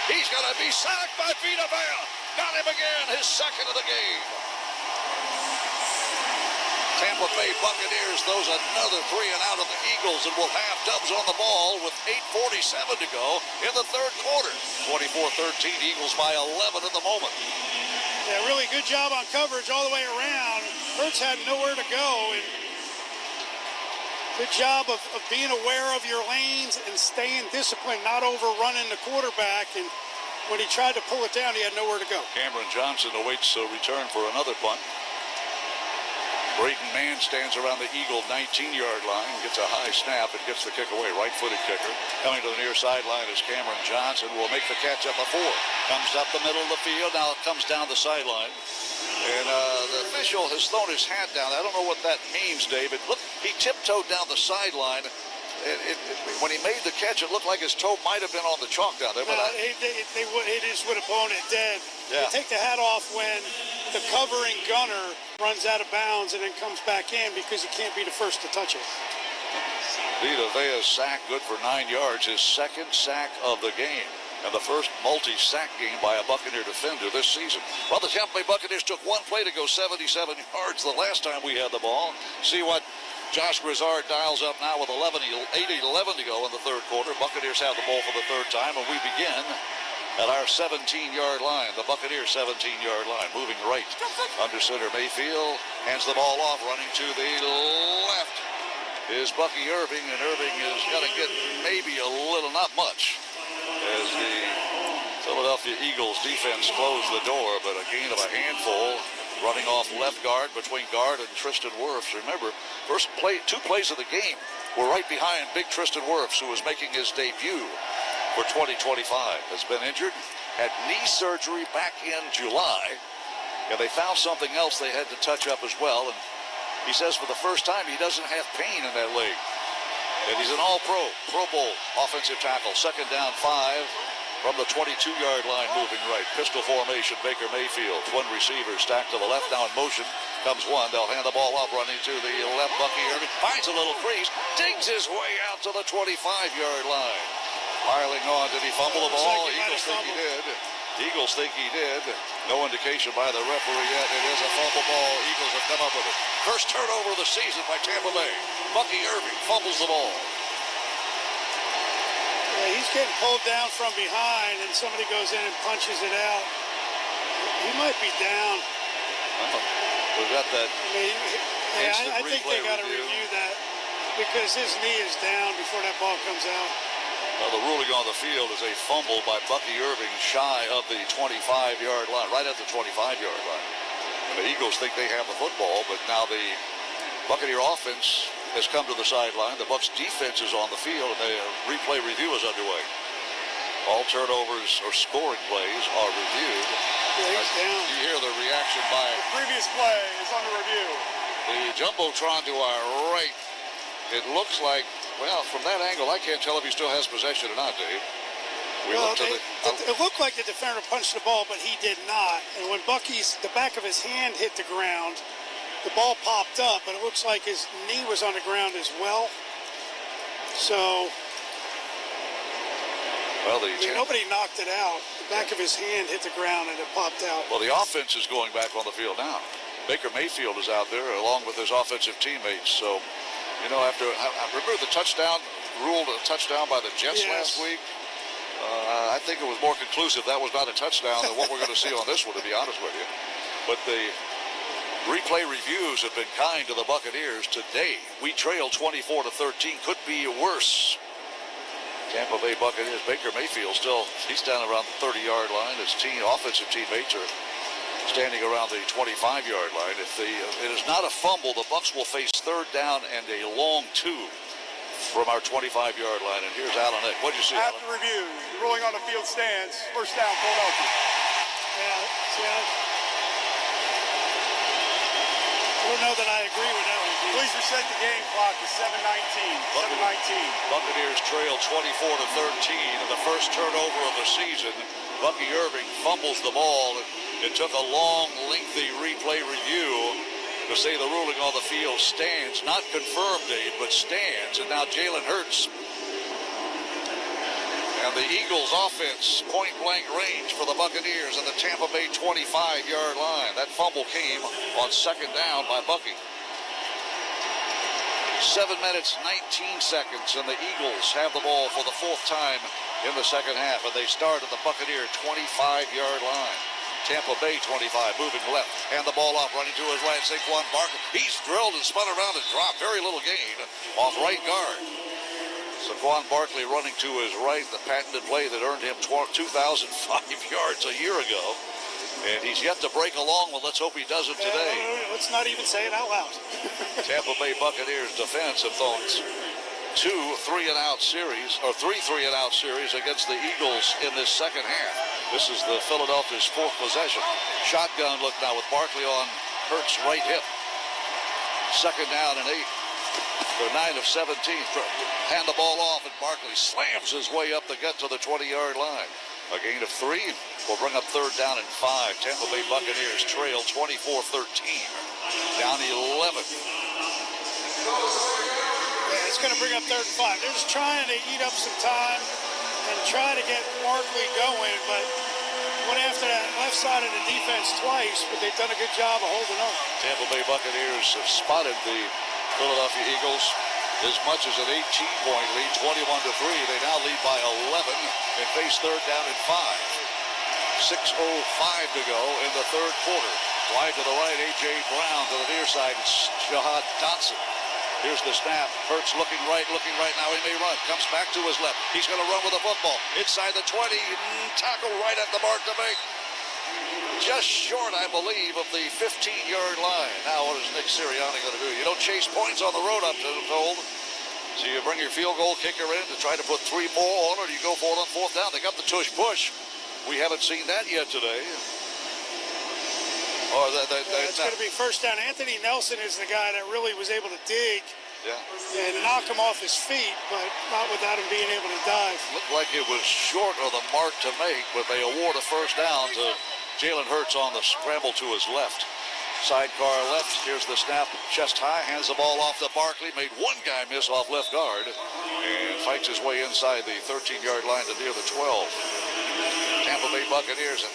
He's going to be sacked by Vita Vea. Got him again. His second of the game. Tampa Bay Buccaneers throws another 3 and out of the Eagles and will have Dubs on the ball with 8:47 to go in the third quarter. 24-13, Eagles by 11 at the moment. Yeah, really good job on coverage all the way around. Hurts had nowhere to go, and good job of being aware of your lanes and staying disciplined, not overrunning the quarterback. And when he tried to pull it down, he had nowhere to go. Cameron Johnson awaits a return for another punt. Brayton Mann stands around the Eagle 19-yard line, gets a high snap and gets the kick away. Right-footed kicker. Coming to the near sideline is Cameron Johnson. Will make the catch up a 4. Comes up the middle of the field. Now it comes down the sideline. And the official has thrown his hat down. I don't know what that means, David. Look, he tiptoed down the sideline. When he made the catch, it looked like his toe might have been on the chalk down there. But they just would have blown it dead. Yeah. They take the hat off when the covering gunner runs out of bounds and then comes back in because he can't be the first to touch it. Vita Vea's sack good for 9 yards, his second sack of the game, and the first multi-sack game by a Buccaneer defender this season. Well, the Tampa Bay Buccaneers took 1 play to go 77 yards the last time we had the ball. See what Josh Grizzard dials up now with 8:11 to go in the third quarter. Buccaneers have the ball for the third time, and we begin at our 17-yard line, the Buccaneers 17-yard line, moving right. Under center, Mayfield hands the ball off, running to the left is Bucky Irving, and Irving is going to get maybe a little, not much, as the Philadelphia Eagles defense closed the door, but a gain of a handful, running off left guard between guard and Tristan Wirfs. Remember, first play, 2 plays of the game were right behind big Tristan Wirfs, who was making his debut for 2025, has been injured, had knee surgery back in July, and they found something else they had to touch up as well, and he says for the first time he doesn't have pain in that leg. And he's an all-pro, Pro Bowl offensive tackle. Second down 5 from the 22-yard line, moving right. Pistol formation, Baker Mayfield. 1 receiver stacked to the left, now in motion. Comes 1, they'll hand the ball off, running to the left. Bucky Irving finds a little crease, digs his way out to the 25-yard line. Piling on, did he fumble the ball? Eagles think he did. Eagles think he did. No indication by the referee yet. It is a fumble ball. Eagles have come up with it. First turnover of the season by Tampa Bay. Bucky Irving fumbles the ball. Yeah, he's getting pulled down from behind, and somebody goes in and punches it out. He might be down. We've got that. I think they got to review that because his knee is down before that ball comes out. Well, the ruling on the field is a fumble by Bucky Irving shy of the 25-yard line, right at the 25-yard line. And the Eagles think they have the football, but now the Buccaneer offense has come to the sideline. The Bucs defense is on the field, and the replay review is underway. All turnovers or scoring plays are reviewed. Yeah, he's down. You hear the reaction by... The previous play is under review. The Jumbotron to our right. It looks like, well, from that angle, I can't tell if he still has possession or not, Dave. It looked like the defender punched the ball, but he did not. And when the back of his hand hit the ground, the ball popped up, but it looks like his knee was on the ground as well. So, nobody knocked it out. The back of his hand hit the ground and it popped out. Well, the offense is going back on the field now. Baker Mayfield is out there along with his offensive teammates. So, I remember the touchdown, ruled a touchdown by the Jets last week. I think it was more conclusive that was not a touchdown than what we're going to see on this one, to be honest with you. But the replay reviews have been kind to the Buccaneers. Today, we trail 24-13. Could be worse. Tampa Bay Buccaneers, Baker Mayfield he's down around the 30-yard line. His offensive teammates are standing around the 25-yard line. If it is not a fumble, the Bucs will face third down and a long two from our 25-yard line. And here's Alan Eck. What'd you see, After review, the ruling on the field stands. First down, Philadelphia. I don't know that I agree with that one. Please reset the game clock to 7:19. 7:19. Buccaneers trail 24-13 in the first turnover of the season. Bucky Irving fumbles the ball. It took a long, lengthy replay review to say the ruling on the field stands. Not confirmed, Dave, but stands. And now Jalen Hurts. And the Eagles offense, point-blank range for the Buccaneers at the Tampa Bay 25-yard line. That fumble came on second down by Bucky. 7 minutes, 19 seconds, and the Eagles have the ball for the fourth time in the second half. And they start at the Buccaneer 25-yard line. Tampa Bay 25, moving left. Hand the ball off, running to his right. Saquon Barkley. He's drilled and spun around and dropped. Very little gain off right guard. Saquon Barkley running to his right, the patented play that earned him 2,005 yards a year ago. And he's yet to break a long one. Let's hope he does it today. Let's not even say it out loud. Tampa Bay Buccaneers defense have thrown three three-and-out series against the Eagles in this second half. This is the Philadelphia's fourth possession. Shotgun look now with Barkley on Hurts' right hip. Second down and 8. They're 9 of 17. Hand the ball off, and Barkley slams his way up the gut to the 20-yard line. A gain of 3 will bring up third down and 5. Tampa Bay Buccaneers trail 24-13. Down 11. It's going to bring up third and 5. They're just trying to eat up some time and try to get Barkley going, but went after that left side of the defense twice, but they've done a good job of holding up. Tampa Bay Buccaneers have spotted the Philadelphia Eagles as much as an 18-point lead, 21-3. They now lead by 11 and face third down and 5. 6:05 to go in the third quarter. Wide to the right, A.J. Brown to the near side. It's Shahad Dotson. Here's the snap. Hurts looking right now. He may run. Comes back to his left. He's going to run with the football. Inside the 20. Tackle right at the mark to make. Just short, I believe, of the 15-yard line. Now, what is Nick Sirianni going to do? You don't chase points on the road, I'm told. So you bring your field goal kicker in to try to put 3 more on, or you go for it on fourth down. They got the tush push. We haven't seen that yet today. It's going to be first down. Anthony Nelson is the guy that really was able to dig and knock him off his feet, but not without him being able to dive. Looked like it was short of the mark to make, but they award a first down to Jalen Hurts on the scramble to his left. Sidecar left. Here's the snap. Chest high. Hands the ball off to Barkley. Made one guy miss off left guard and fights his way inside the 13-yard line to near the 12. Tampa Bay Buccaneers. And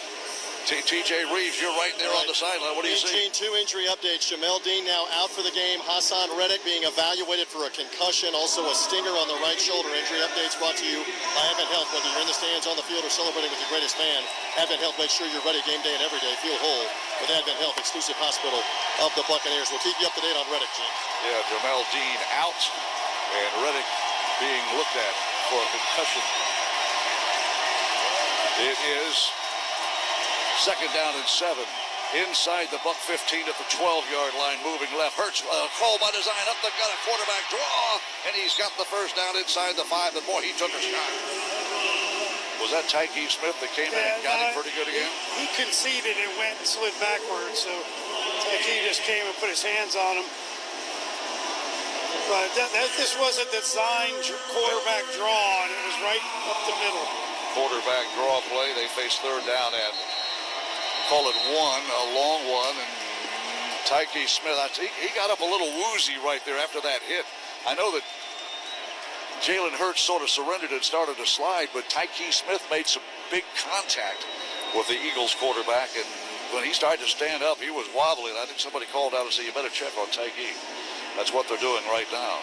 TJ Reeves, you're right there on the sideline. What do you see? 2 injury updates. Jamel Dean now out for the game. Hassan Reddick being evaluated for a concussion. Also a stinger on the right shoulder. Injury updates brought to you by Advent Health. Whether you're in the stands, on the field, or celebrating with your greatest fan, Advent Health makes sure you're ready game day and every day. Feel whole with Advent Health, exclusive hospital of the Buccaneers. We'll keep you up to date on Reddick, James. Yeah, Jamel Dean out, and Reddick being looked at for a concussion. It is 2nd down and 7. Inside the Buck 15 at the 12-yard line, moving left. Hurts, call by design, up the gut, a quarterback draw, and he's got the first down inside the 5, and boy, he took a shot. Was that Tyke Smith that came in and got him pretty good again? He conceded and went and slid backwards, so Tyke just came and put his hands on him. But this was a designed quarterback draw, and it was right up the middle. Quarterback draw play, they face 3rd down and call it a long one, and Tyke Smith, he got up a little woozy right there after that hit. I know that Jalen Hurts sort of surrendered and started to slide, but Tyke Smith made some big contact with the Eagles quarterback, and when he started to stand up, he was wobbling. I think somebody called out and said, you better check on Tyke. That's what they're doing right now.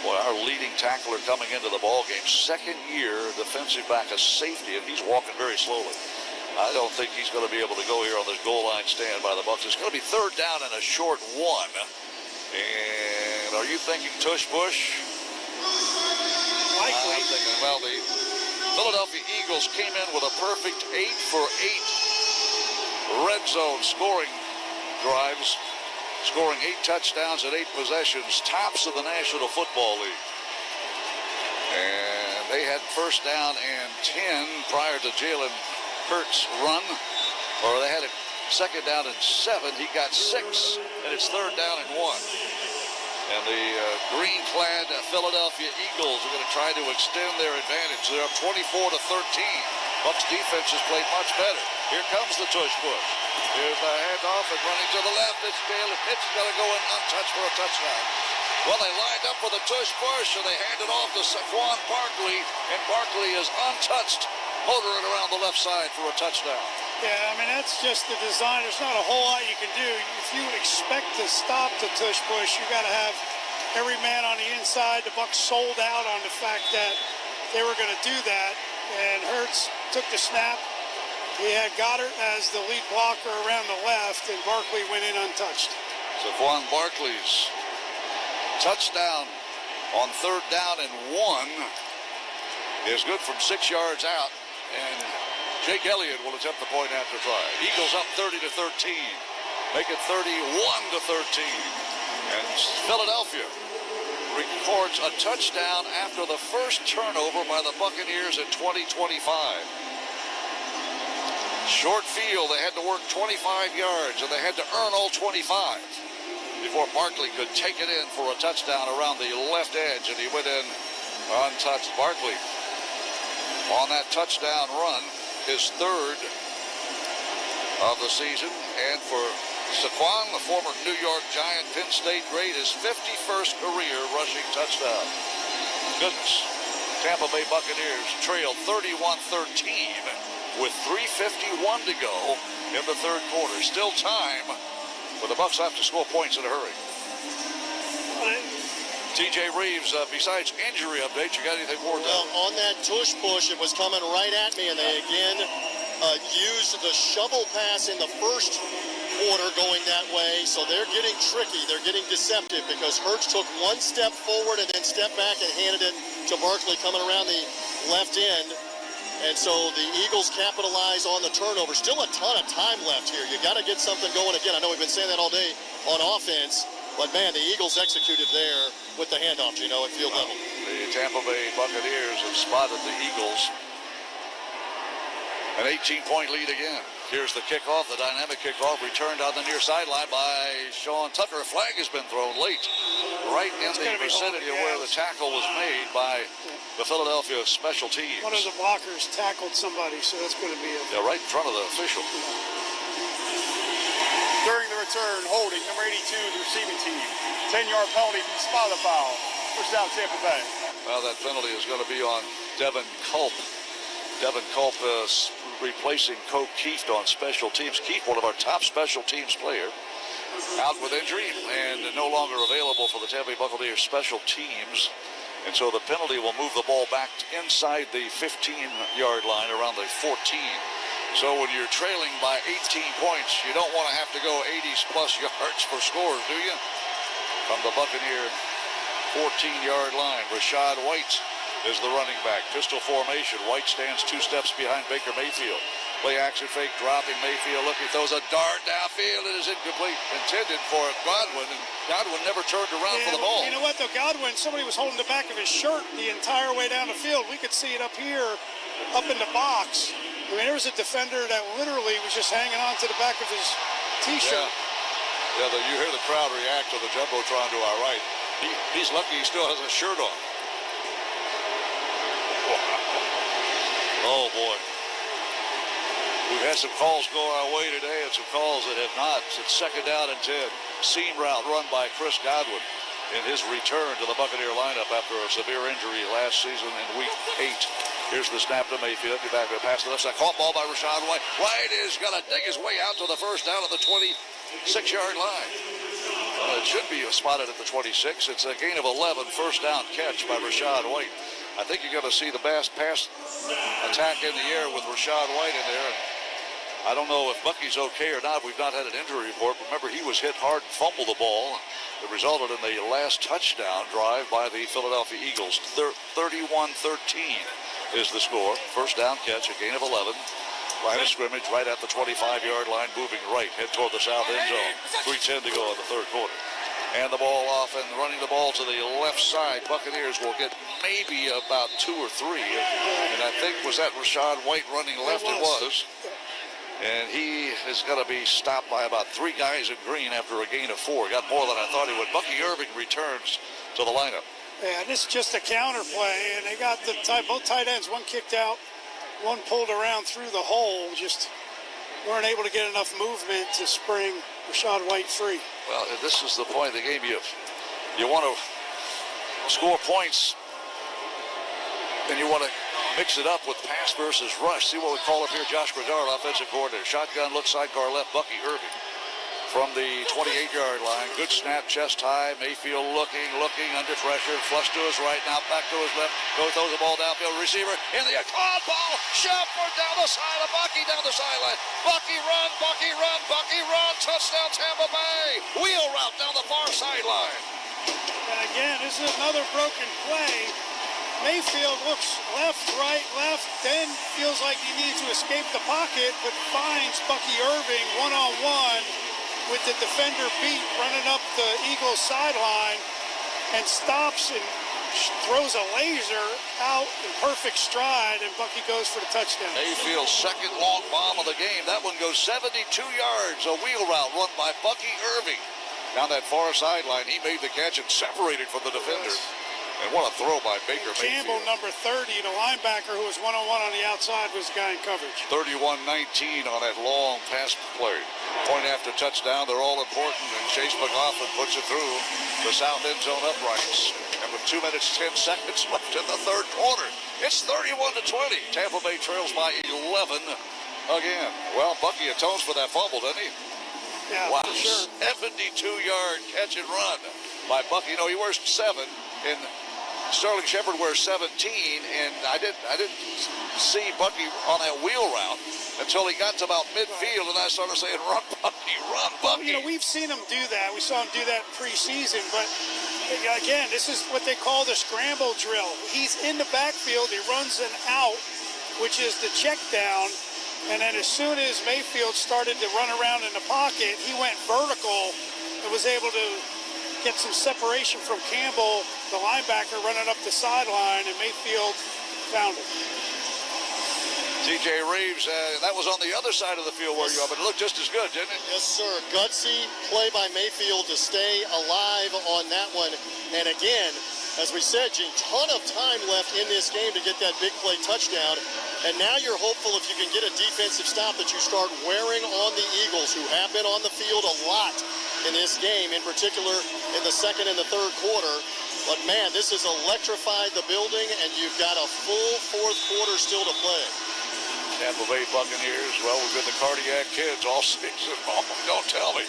Boy, our leading tackler coming into the ball game, 2nd year defensive back, a safety, and he's walking very slowly. I don't think he's going to be able to go here on this goal line stand by the Bucs. It's going to be 3rd down and a short 1. And are you thinking tush push? Likely. I'm thinking, well, the Philadelphia Eagles came in with a perfect 8 for 8 red zone scoring drives, scoring 8 touchdowns and 8 possessions, tops of the National Football League. And they had 1st down and 10 prior to Jalen Hurts run, or they had it 2nd down and 7. He got 6, and it's 3rd down and 1. And the green-clad Philadelphia Eagles are going to try to extend their advantage. They're up 24-13. Bucs defense has played much better. Here comes the tush push. Here's the handoff, and running to the left. It's Jalen. It's going to go in untouched for a touchdown. Well, they lined up for the tush push, and they hand it off to Saquon Barkley, and Barkley is untouched, motoring around the left side for a touchdown. Yeah, I mean, that's just the design. There's not a whole lot you can do. If you expect to stop the tush push, you got to have every man on the inside. The Bucs sold out on the fact that they were going to do that, and Hurts took the snap. He had Goddard as the lead blocker around the left, and Barkley went in untouched. Saquon Barkley's touchdown on 3rd down and 1 is good from 6 yards out, and Jake Elliott will attempt the point after try. Eagles up 30-13, make it 31-13, and Philadelphia records a touchdown after the first turnover by the Buccaneers in 2025. Short field, they had to work 25 yards, and they had to earn all 25 before Barkley could take it in for a touchdown around the left edge, and he went in untouched. Barkley on that touchdown run, his 3rd of the season, and for Saquon, the former New York Giant, Penn State great, his 51st career rushing touchdown. Goodness. Tampa Bay Buccaneers trail 31-13 with 3:51 to go in the 3rd quarter. Still time, but the Bucs have to score points in a hurry. TJ Reeves, besides injury updates, you got anything more? Well, on that tush push, it was coming right at me, and they again used the shovel pass in the first quarter going that way, so they're getting tricky. They're getting deceptive because Hurts took 1 step forward and then stepped back and handed it to Barkley coming around the left end. And so the Eagles capitalize on the turnover. Still a ton of time left here. You got to get something going again. I know we've been saying that all day on offense, but man, the Eagles executed there with the handoff, at field level. The Tampa Bay Buccaneers have spotted the Eagles. An 18-point lead again. Here's the kickoff, the dynamic kickoff, returned on the near sideline by Sean Tucker. A flag has been thrown late, right in the vicinity of where the tackle was made by the Philadelphia special teams. One of the blockers tackled somebody, so that's going to be yeah, right in front of the official. During the return, holding number 82, the receiving team. 10-yard penalty from the spot of the foul. First down, Tampa Bay. Well, that penalty is going to be on Devin Culp. Devin Culp replacing Coke Keefe on special teams. Keefe, one of our top special teams player, out with injury and no longer available for the Tampa Bay Buccaneers special teams. And so the penalty will move the ball back inside the 15-yard line around the 14. So when you're trailing by 18 points, you don't want to have to go 80-plus yards for scores, do you? From the Buccaneer 14-yard line, Rachaad White is the running back. Pistol formation. White stands 2 steps behind Baker Mayfield. Play action fake, dropping Mayfield. Looking, throws a dart downfield. It is incomplete. Intended for Godwin, and Godwin never turned around for the ball. You know what, though? Godwin, somebody was holding the back of his shirt the entire way down the field. We could see it up here, up in the box. I mean, there was a defender that literally was just hanging on to the back of his T-shirt. Yeah, you hear the crowd react to the Jumbotron to our right. He's lucky he still has a shirt on. Oh, boy. We've had some calls go our way today and some calls that have not. It's 2nd down and 10. Seam route run by Chris Godwin in his return to the Buccaneer lineup after a severe injury last season in Week 8. Here's the snap to Mayfield. Get back to the pass to the left side. Caught ball by Rachaad White. White is going to dig his way out to the first down of the 26-yard line. It should be spotted at the 26. It's a gain of 11, first down catch by Rachaad White. I think you're going to see the best pass attack in the air with Rachaad White in there. And I don't know if Bucky's okay or not. We've not had an injury report. Remember, he was hit hard and fumbled the ball. It resulted in the last touchdown drive by the Philadelphia Eagles. 31-13 is the score. First down catch, a gain of 11. Line of scrimmage right at the 25-yard line, moving right, head toward the south end zone. 3:10 to go in the third quarter. And the ball off and running the ball to the left side. Buccaneers will get maybe about 2 or 3. And I think, was that Rachaad White running left? It was. And he is going to be stopped by about 3 guys in green after a gain of 4. Got more than I thought he would. Bucky Irving returns to the lineup. Yeah, this is just a counter play, and they got both tight ends, one kicked out, one pulled around through the hole. Just weren't able to get enough movement to spring Rachaad White free. Well, this is the point of the game. You want to score points, and you want to mix it up with pass versus rush. See what we call up here. Josh Gradard, offensive coordinator. Shotgun, look sidecar left, Bucky Irving from the 28-yard line. Good snap, chest high. Mayfield looking under pressure. Flush to his right, now back to his left. Throws the ball downfield. Receiver in the caught ball. Shepard down the side of Bucky down the sideline. Bucky run. Touchdown Tampa Bay. Wheel route down the far sideline. And again, this is another broken play. Mayfield looks left, then feels like he needs to escape the pocket, but finds Bucky Irving one-on-one with the defender beat running up the Eagles sideline and stops and throws a laser out in perfect stride, and Bucky goes for the touchdown. Mayfield's second long bomb of the game. That one goes 72 yards. A wheel route run by Bucky Irving. Down that far sideline, he made the catch and separated from the defender. And what a throw by Baker Campbell, Mayfield. number 30, the linebacker who was one-on-one on the outside, was the guy in coverage. 31-19 on that long pass play. Point after touchdown, they're all important, and Chase McLaughlin puts it through the south end zone uprights. And with 2 minutes, 10 seconds left in the third quarter, it's 31-20. Tampa Bay trails by 11 again. Well, Bucky atones for that fumble, doesn't he? Yeah, wow, for sure. 72-yard catch and run by Bucky. You know, he wears 7, and Sterling Shepard wears 17, and I didn't see Bucky on that wheel route until he got to about midfield, and I started saying, run, Bucky, run, Bucky. You know, we've seen him do that. We saw him do that preseason, but again, this is what they call the scramble drill. He's in the backfield, he runs an out, which is the check down, and then as soon as Mayfield started to run around in the pocket, he went vertical and was able to get some separation from Campbell, the linebacker, running up the sideline, and Mayfield found it. TJ Reeves, that was on the other side of the field where you are, but it looked just as good, didn't it? Yes, sir. Gutsy play by Mayfield to stay alive on that one. And again, as we said, Gene, ton of time left in this game to get that big play touchdown. And now you're hopeful if you can get a defensive stop that you start wearing on the Eagles, who have been on the field a lot in this game, in particular in the second and the third quarter. But man, this has electrified the building, and you've got a full fourth quarter still to play. Tampa Bay Buccaneers, well, we've been the cardiac kids all season long. Don't tell me.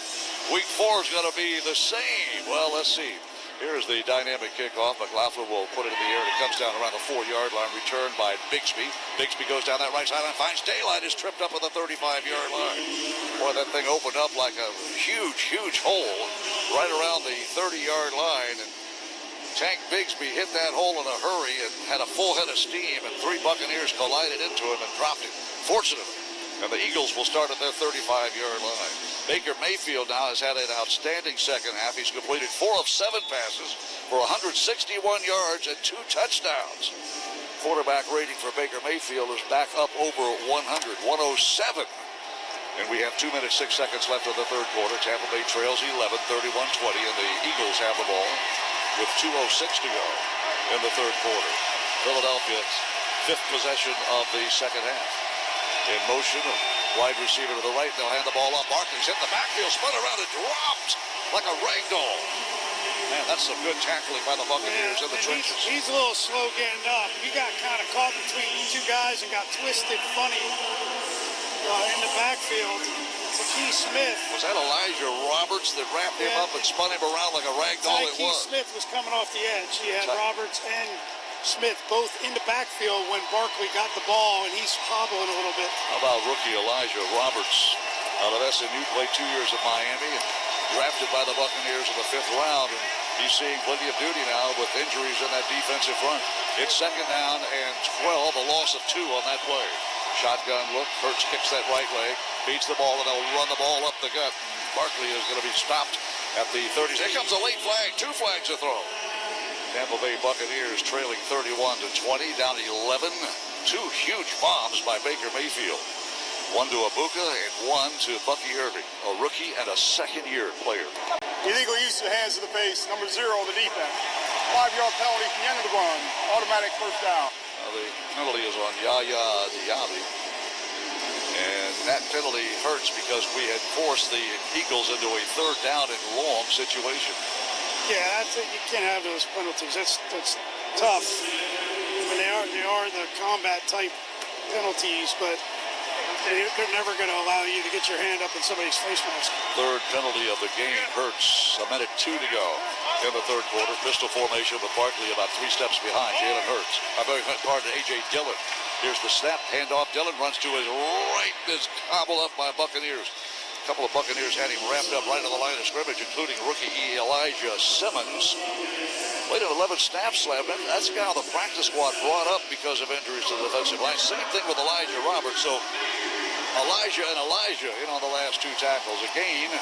Week 4 is going to be the same. Well, let's see. Here's the dynamic kickoff. McLaughlin will put it in the air. It comes down around the 4-yard line. Returned by Bigsby. Bigsby goes down that right sideline, finds daylight, is tripped up at the 35-yard line. Boy, that thing opened up like a huge, huge hole right around the 30-yard line. And Tank Bigsby hit that hole in a hurry and had a full head of steam, and 3 Buccaneers collided into him and dropped him, fortunately. And the Eagles will start at their 35-yard line. Baker Mayfield now has had an outstanding second half. He's completed 4 of 7 passes for 161 yards and 2 touchdowns. Quarterback rating for Baker Mayfield is back up over 100, 107. And we have 2 minutes, 6 seconds left of the third quarter. Tampa Bay trails 11, 31-20, and the Eagles have the ball with 2:06 to go in the third quarter. Philadelphia's 5th possession of the second half. In motion, wide receiver to the right. They'll hand the ball up. Barkley's hit the backfield, spun around and dropped like a rag doll. Man, that's some good tackling by the Buccaneers in the trenches. He's a little slow getting up. He got kind of caught between 2 guys and got twisted funny in the backfield. Keith Smith. Was that Elijah Roberts that wrapped him up and spun him around like a rag doll? Keith Smith was coming off the edge. He had Roberts and Smith both in the backfield when Barkley got the ball, and he's hobbling a little bit. How about rookie Elijah Roberts out of SMU, played 2 years at Miami and drafted by the Buccaneers in the 5th round, and he's seeing plenty of duty now with injuries in that defensive front. It's 2nd down and 12, a loss of 2 on that play. Shotgun look, Hurts kicks that right leg, feeds the ball, and they'll run the ball up the gut. Barkley is going to be stopped at the 30s. Here comes a late flag, 2 flags to throw. Tampa Bay Buccaneers trailing 31-20, down 11. 2 huge bombs by Baker Mayfield. 1 to Ibuka and 1 to Bucky Irving, a rookie and a second-year player. Illegal use of hands to the face, number 0, the defense. 5-yard penalty from the end of the run. Automatic first down. The penalty is on Yaya Diaby. And that penalty hurts because we had forced the Eagles into a 3rd down and long situation. Yeah, that's it. You can't have those penalties. That's tough. I mean, they are the combat type penalties, but they're never going to allow you to get your hand up in somebody's face mask. 3rd penalty of the game hurts. 1:02 to go in the third quarter. Pistol formation with Barkley about 3 steps behind Jalen Hurts. A.J. Dillon. Here's the snap. Handoff. Dillon runs to his right. Is gobbled up by Buccaneers. A couple of Buccaneers had him wrapped up right on the line of scrimmage, including rookie Elijah Simmons. Played an 11 snap slam. That's the guy the practice squad brought up because of injuries to the defensive line. Same thing with Elijah Roberts. So Elijah in on the last 2 tackles. A gain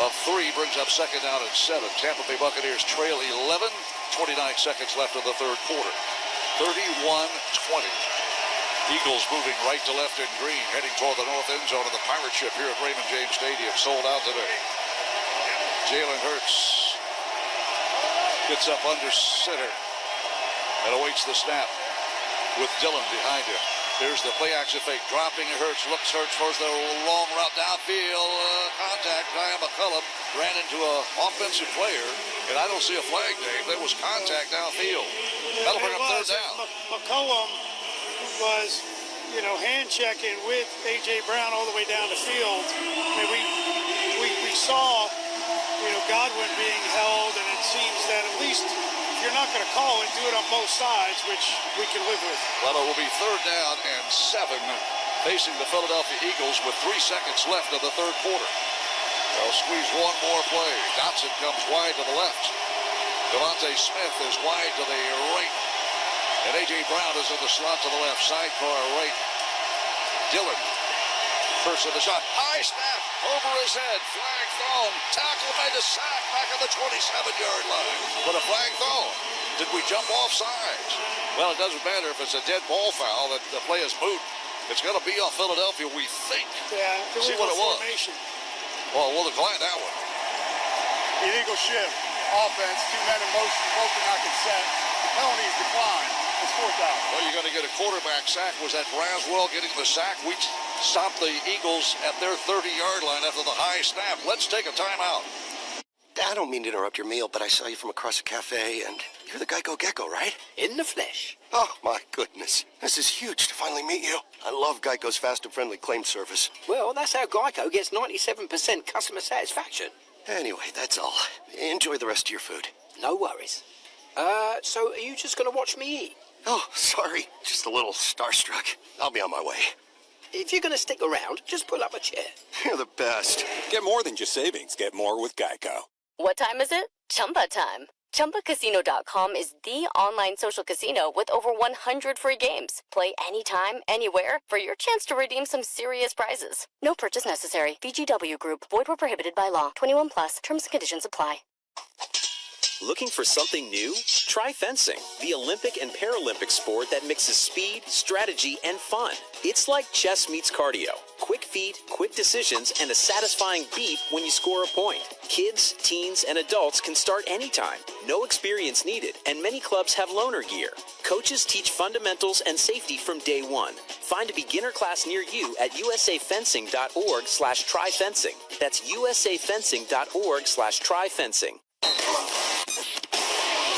of 3 brings up 2nd down and 7. Tampa Bay Buccaneers trail 11. 29 seconds left of the third quarter. 31-20. Eagles moving right to left in green, heading toward the north end zone of the Pirate Ship here at Raymond James Stadium. Sold out today. Jalen Hurts gets up under center and awaits the snap with Dillon behind him. Here's the play action fake, dropping Hurts, looks Hurts towards the long route downfield. Contact. Ryan McCullum ran into an offensive player, and I don't see a flag, Dave. There was contact downfield. That'll bring up 3rd down. McCullum was, hand checking with A.J. Brown all the way down the field. I mean, we saw, Godwin being held, and it seems that at least if you're not going to call it, do it on both sides, which we can live with. Well, it will be 3rd down and 7 facing the Philadelphia Eagles with 3 seconds left of the third quarter. They'll squeeze one more play. Dotson comes wide to the left. Devontae Smith is wide to the right. And A.J. Brown is in the slot to the left. Sidecar right. Dillon. First of the shot. High snap. Over his head. Flag thrown. Tackle made a sack back at the 27-yard line. But a flag thrown. Did we jump off sides? Well, it doesn't matter if it's a dead ball foul that the play is moot. It's going to be off Philadelphia, we think. Yeah. See what it was. Well, we'll decline that one. Illegal shift. Offense. 2 men in motion. Both are not get set. The penalty is declined. It's 4th down. Well, you're going to get a quarterback sack. Was that Braswell getting the sack? We stopped the Eagles at their 30-yard line after the high snap. Let's take a timeout. I don't mean to interrupt your meal, but I saw you from across the cafe, and you You're the Geico Gecko, right? In the flesh. Oh, my goodness. This is huge to finally meet you. I love Geico's fast and friendly claim service. Well, that's how Geico gets 97% customer satisfaction. Anyway, that's all. Enjoy the rest of your food. No worries. So are you just going to watch me eat? Oh, sorry. Just a little starstruck. I'll be on my way. If you're going to stick around, just pull up a chair. You're the best. Get more than just savings. Get more with Geico. What time is it? Chumba time. ChumbaCasino.com is the online social casino with over 100 free games. Play anytime, anywhere for your chance to redeem some serious prizes. No purchase necessary. VGW Group. Void where prohibited by law. 21 plus. Terms and conditions apply. Looking for something new? Try fencing, the Olympic and Paralympic sport that mixes speed, strategy, and fun. It's like chess meets cardio. Quick feet, quick decisions, and a satisfying beat when you score a point. Kids, teens, and adults can start anytime. No experience needed, and many clubs have loaner gear. Coaches teach fundamentals and safety from day one. Find a beginner class near you at usafencing.org/tryfencing. That's usafencing.org/tryfencing.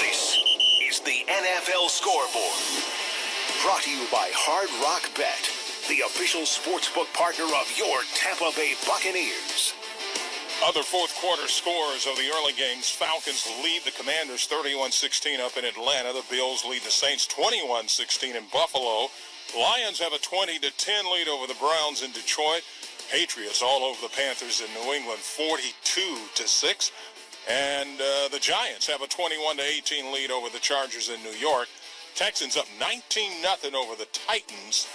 This is the NFL Scoreboard. Brought to you by Hard Rock Bet, the official sportsbook partner of your Tampa Bay Buccaneers. Other fourth quarter scores of the early games. Falcons lead the Commanders 31-16 up in Atlanta. The Bills lead the Saints 21-16 in Buffalo. Lions have a 20-10 lead over the Browns in Detroit. Patriots all over the Panthers in New England 42-6. And the Giants have a 21-18 lead over the Chargers in New York. Texans up 19-0 over the Titans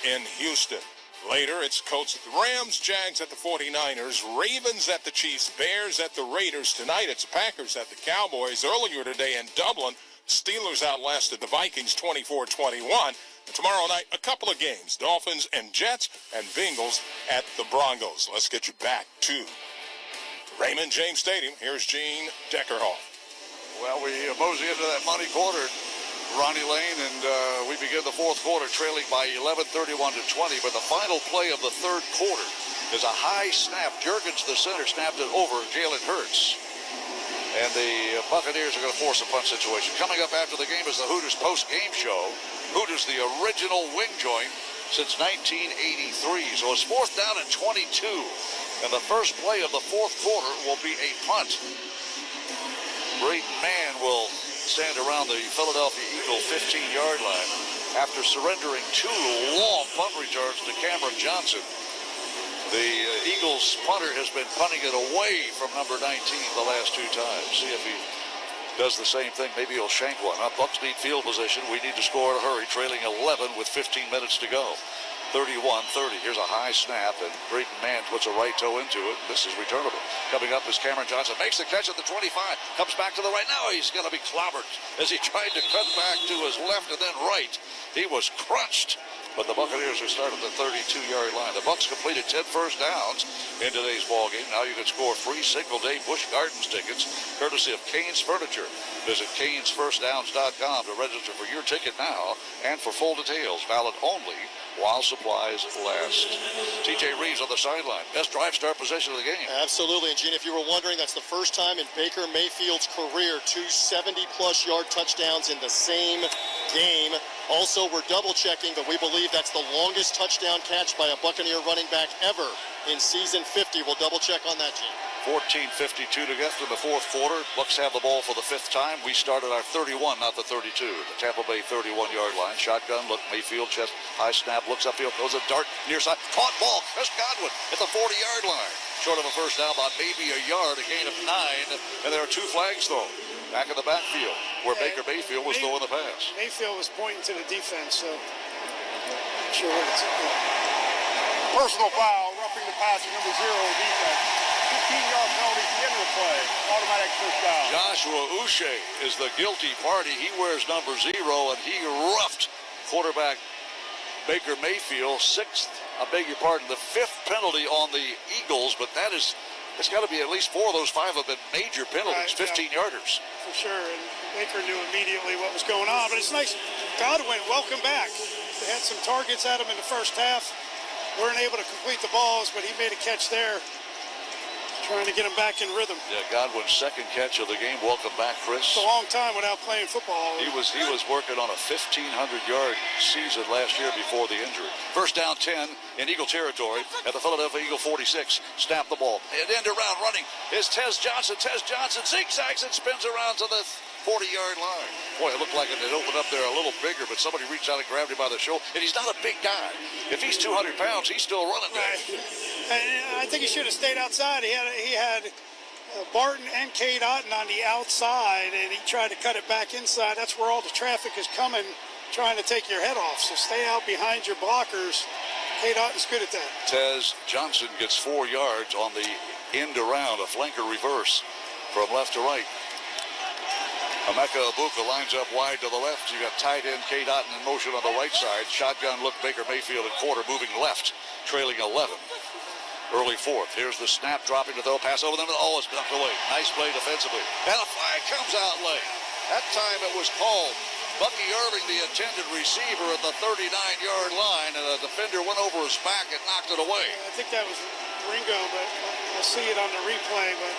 in Houston. Later, it's Colts at the Rams, Jags at the 49ers, Ravens at the Chiefs, Bears at the Raiders. Tonight, it's Packers at the Cowboys. Earlier today in Dublin, Steelers outlasted the Vikings 24-21. And tomorrow night, a couple of games, Dolphins and Jets, and Bengals at the Broncos. Let's get you back to Raymond James Stadium. Here's Gene Deckerhoff. Well, we mosey into that money quarter, Ronnie Lane, and we begin the fourth quarter trailing by 11, 31-20. But the final play of the third quarter is a high snap. Jurgens, the center, snapped it over Jalen Hurts. And the Buccaneers are going to force a punt situation. Coming up after the game is the Hooters post-game show. Hooters, the original wing joint since 1983. So it's fourth down and 22. And the first play of the fourth quarter will be a punt. Brayton Mann will stand around the Philadelphia Eagle 15-yard line after surrendering two long punt returns to Cameron Johnson. The Eagles punter has been punting it away from number 19 the last two times. See if he does the same thing. Maybe he'll shank one. Bucks need field position. We need to score in a hurry, trailing 11 with 15 minutes to go. 31-30. Here's a high snap, and Brayton Mann puts a right toe into it. This is returnable. Coming up is Cameron Johnson. Makes the catch at the 25. Comes back to the right. Now he's going to be clobbered as he tried to cut back to his left and then right. He was crunched. But the Buccaneers are starting at the 32-yard line. The Bucs completed 10 first downs in today's ballgame. Now you can score free single-day Busch Gardens tickets, courtesy of Kane's Furniture. Visit canesfirstdowns.com to register for your ticket now and for full details. Valid only while supplies last. TJ Reeves on the sideline. Best drive start possession of the game. Absolutely. And Gene, if you were wondering, that's the first time in Baker Mayfield's career 2 70-plus yard touchdowns in the same game. Also, we're double checking, but we believe that's the longest touchdown catch by a Buccaneer running back ever in season 50. We'll double check on that, Gene. 14:52 to get to the fourth quarter. Bucs have the ball for the fifth time. We started our 31, not the 32. The Tampa Bay 31-yard line. Shotgun, look, Mayfield, chest, high snap, looks upfield, throws a dart, near side. Caught ball, Chris Godwin at the 40-yard line. Short of a first down by maybe a yard, a gain of 9, and there are 2 flags thrown. Back in the backfield, where Baker Mayfield was throwing the pass. Mayfield was pointing to the defense, so not sure what it's. Personal foul, roughing the passer, number 0, defense. 15-yard penalty at the end of the play. Automatic first down. Joshua Uche is the guilty party. He wears number 0, and he roughed quarterback Baker Mayfield. The 5th penalty on the Eagles, but it's got to be at least 4 of those 5 have been major penalties, 15-yarders. For sure, and Baker knew immediately what was going on, but it's nice. Godwin, welcome back. They had some targets at him in the first half. Weren't able to complete the balls, but he made a catch there. trying to get him back in rhythm. Yeah, Godwin's second catch of the game. Welcome back, Chris. It's a long time without playing football. He was working on a 1,500-yard season last year before the injury. First down 10 in Eagle territory at the Philadelphia Eagle 46. Snap the ball. And end around running is Tez Johnson. Tez Johnson zigzags and spins around to the 40-yard line. Boy, it looked like it opened up there a little bigger, but somebody reached out and grabbed him by the shoulder. And he's not a big guy. If he's 200 pounds, he's still running there. Right. And I think he should have stayed outside. He had Barton and Cade Otten on the outside, and he tried to cut it back inside. That's where all the traffic is coming, trying to take your head off. So stay out behind your blockers. Cade Otten's good at that. Tez Johnson gets 4 yards on the end around, a flanker reverse from left to right. Emeka Egbuka lines up wide to the left. You got tight end Cade Otten in motion on the right side. Shotgun look, Baker Mayfield at quarter, moving left, trailing 11. Early fourth. Here's the snap, dropping to throw, pass over them. Oh, it's knocked away. Nice play defensively. And a flag comes out late. That time it was called. Bucky Irving, the intended receiver, at the 39-yard line, and a defender went over his back and knocked it away. I think that was Ringo, but we'll see it on the replay. But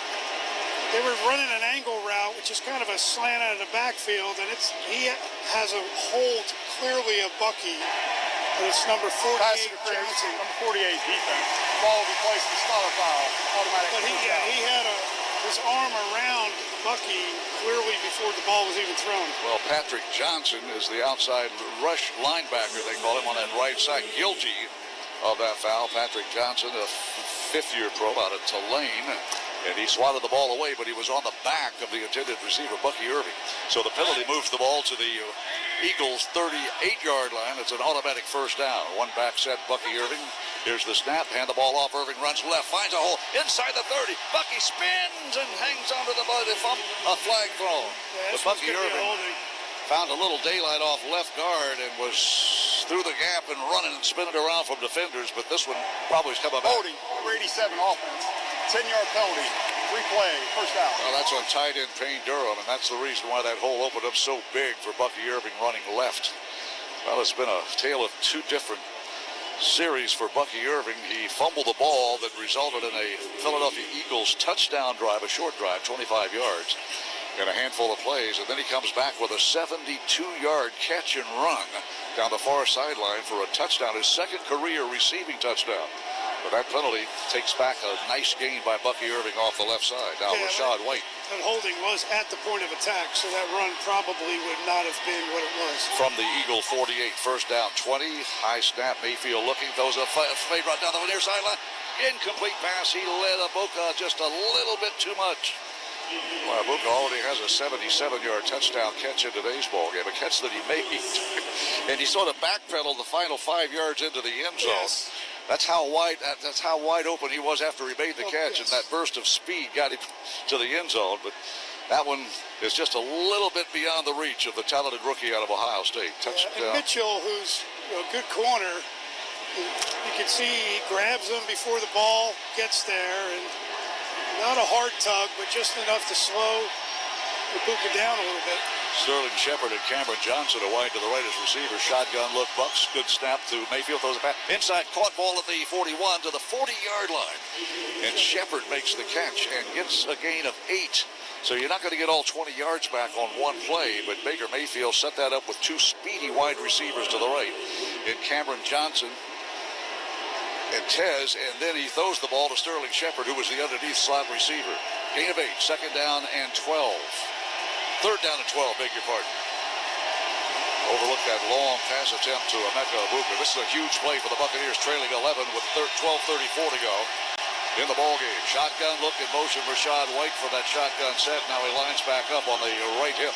they were running an angle route, which is kind of a slant out of the backfield, and he has a hold clearly of Bucky. And it's number 48, Johnson. Number 48, defense. Ball will be placed in starter foul. Automatic. But he had his arm around Bucky clearly before the ball was even thrown. Well, Patrick Johnson is the outside rush linebacker, they call him, on that right side, guilty of that foul. Patrick Johnson, a fifth-year pro out of Tulane. And he swatted the ball away, but he was on the back of the intended receiver, Bucky Irving. So the penalty moves the ball to the Eagles' 38-yard line. It's an automatic first down. One back set, Bucky Irving. Here's the snap. Hand the ball off. Irving runs left, finds a hole inside the 30. Bucky spins and hangs onto the body. A flag thrown. Yeah, but Bucky Irving found a little daylight off left guard and was through the gap and running and spinning around from defenders. But this one probably is coming back. Holding, number 87 offense. 10-yard penalty, replay, first down. Well, that's on tight end Payne Durham, and that's the reason why that hole opened up so big for Bucky Irving running left. Well, it's been a tale of two different series for Bucky Irving. He fumbled the ball that resulted in a Philadelphia Eagles touchdown drive, a short drive, 25 yards, and a handful of plays, and then he comes back with a 72-yard catch and run down the far sideline for a touchdown, his second career receiving touchdown. But that penalty takes back a nice gain by Bucky Irving off the left side. Now Rashad White. That holding was at the point of attack, so that run probably would not have been what it was. From the Eagle 48, first down 20. High snap, Mayfield looking, throws a fade right down the near sideline. Incomplete pass. He led Egbuka just a little bit too much. Well, Egbuka already has a 77-yard touchdown catch in today's ball game, a catch that he made. And he sort of backpedaled the final 5 yards into the end zone. Yes. That's how wide open he was after he made the catch, and that burst of speed got him to the end zone. But that one is just a little bit beyond the reach of the talented rookie out of Ohio State. Touchdown. And Mitchell, who's a good corner, you can see he grabs him before the ball gets there, and not a hard tug, but just enough to slow Egbuka down a little bit. Sterling Shepard and Cameron Johnson are wide to the right as receiver. Shotgun look, Bucks. Good snap to Mayfield. Throws it back. Inside, caught ball at the 41 to the 40-yard line. And Shepard makes the catch and gets a gain of 8. So you're not going to get all 20 yards back on one play, but Baker Mayfield set that up with two speedy wide receivers to the right. And Cameron Johnson and Tez, and then he throws the ball to Sterling Shepard, who was the underneath slot receiver. Gain of 8, second down and 12. Third down and 12, beg your pardon. Overlooked that long pass attempt to Emeka Egbuka. This is a huge play for the Buccaneers, trailing 11 with 12:34 to go in the ball game. Shotgun look in motion, Rashad White for that shotgun set. Now he lines back up on the right hip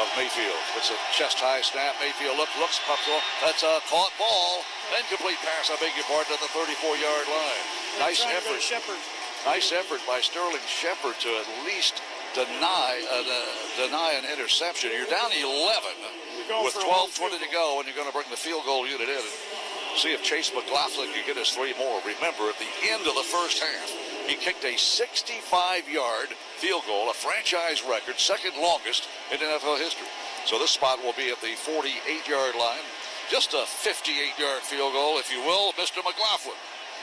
of Mayfield. It's a chest-high snap. Mayfield looks, pops off. That's a caught ball. Incomplete pass, I beg your pardon, at the 34-yard line. Nice effort. Nice effort by Sterling Shepard to at least deny an interception. You're down 11 with 12:20 to go, and you're going to bring the field goal unit in and see if Chase McLaughlin can get us 3 more. Remember, at the end of the first half, he kicked a 65-yard field goal, a franchise record, second longest in NFL history. So this spot will be at the 48-yard line. Just a 58-yard field goal, if you will, Mr. McLaughlin.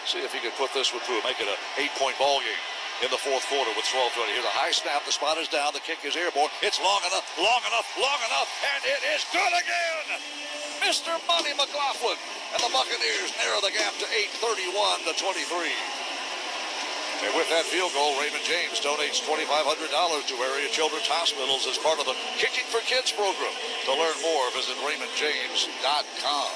See if he can put this one through, make it an 8-point ball game. in the fourth quarter with 12:20. Here's a high snap. The spot is down. The kick is airborne. It's long enough, and it is good again. Mr. Money McLaughlin and the Buccaneers narrow the gap to 8, 31-23. And with that field goal, Raymond James donates $2,500 to area children's hospitals as part of the Kicking for Kids program. To learn more, visit RaymondJames.com.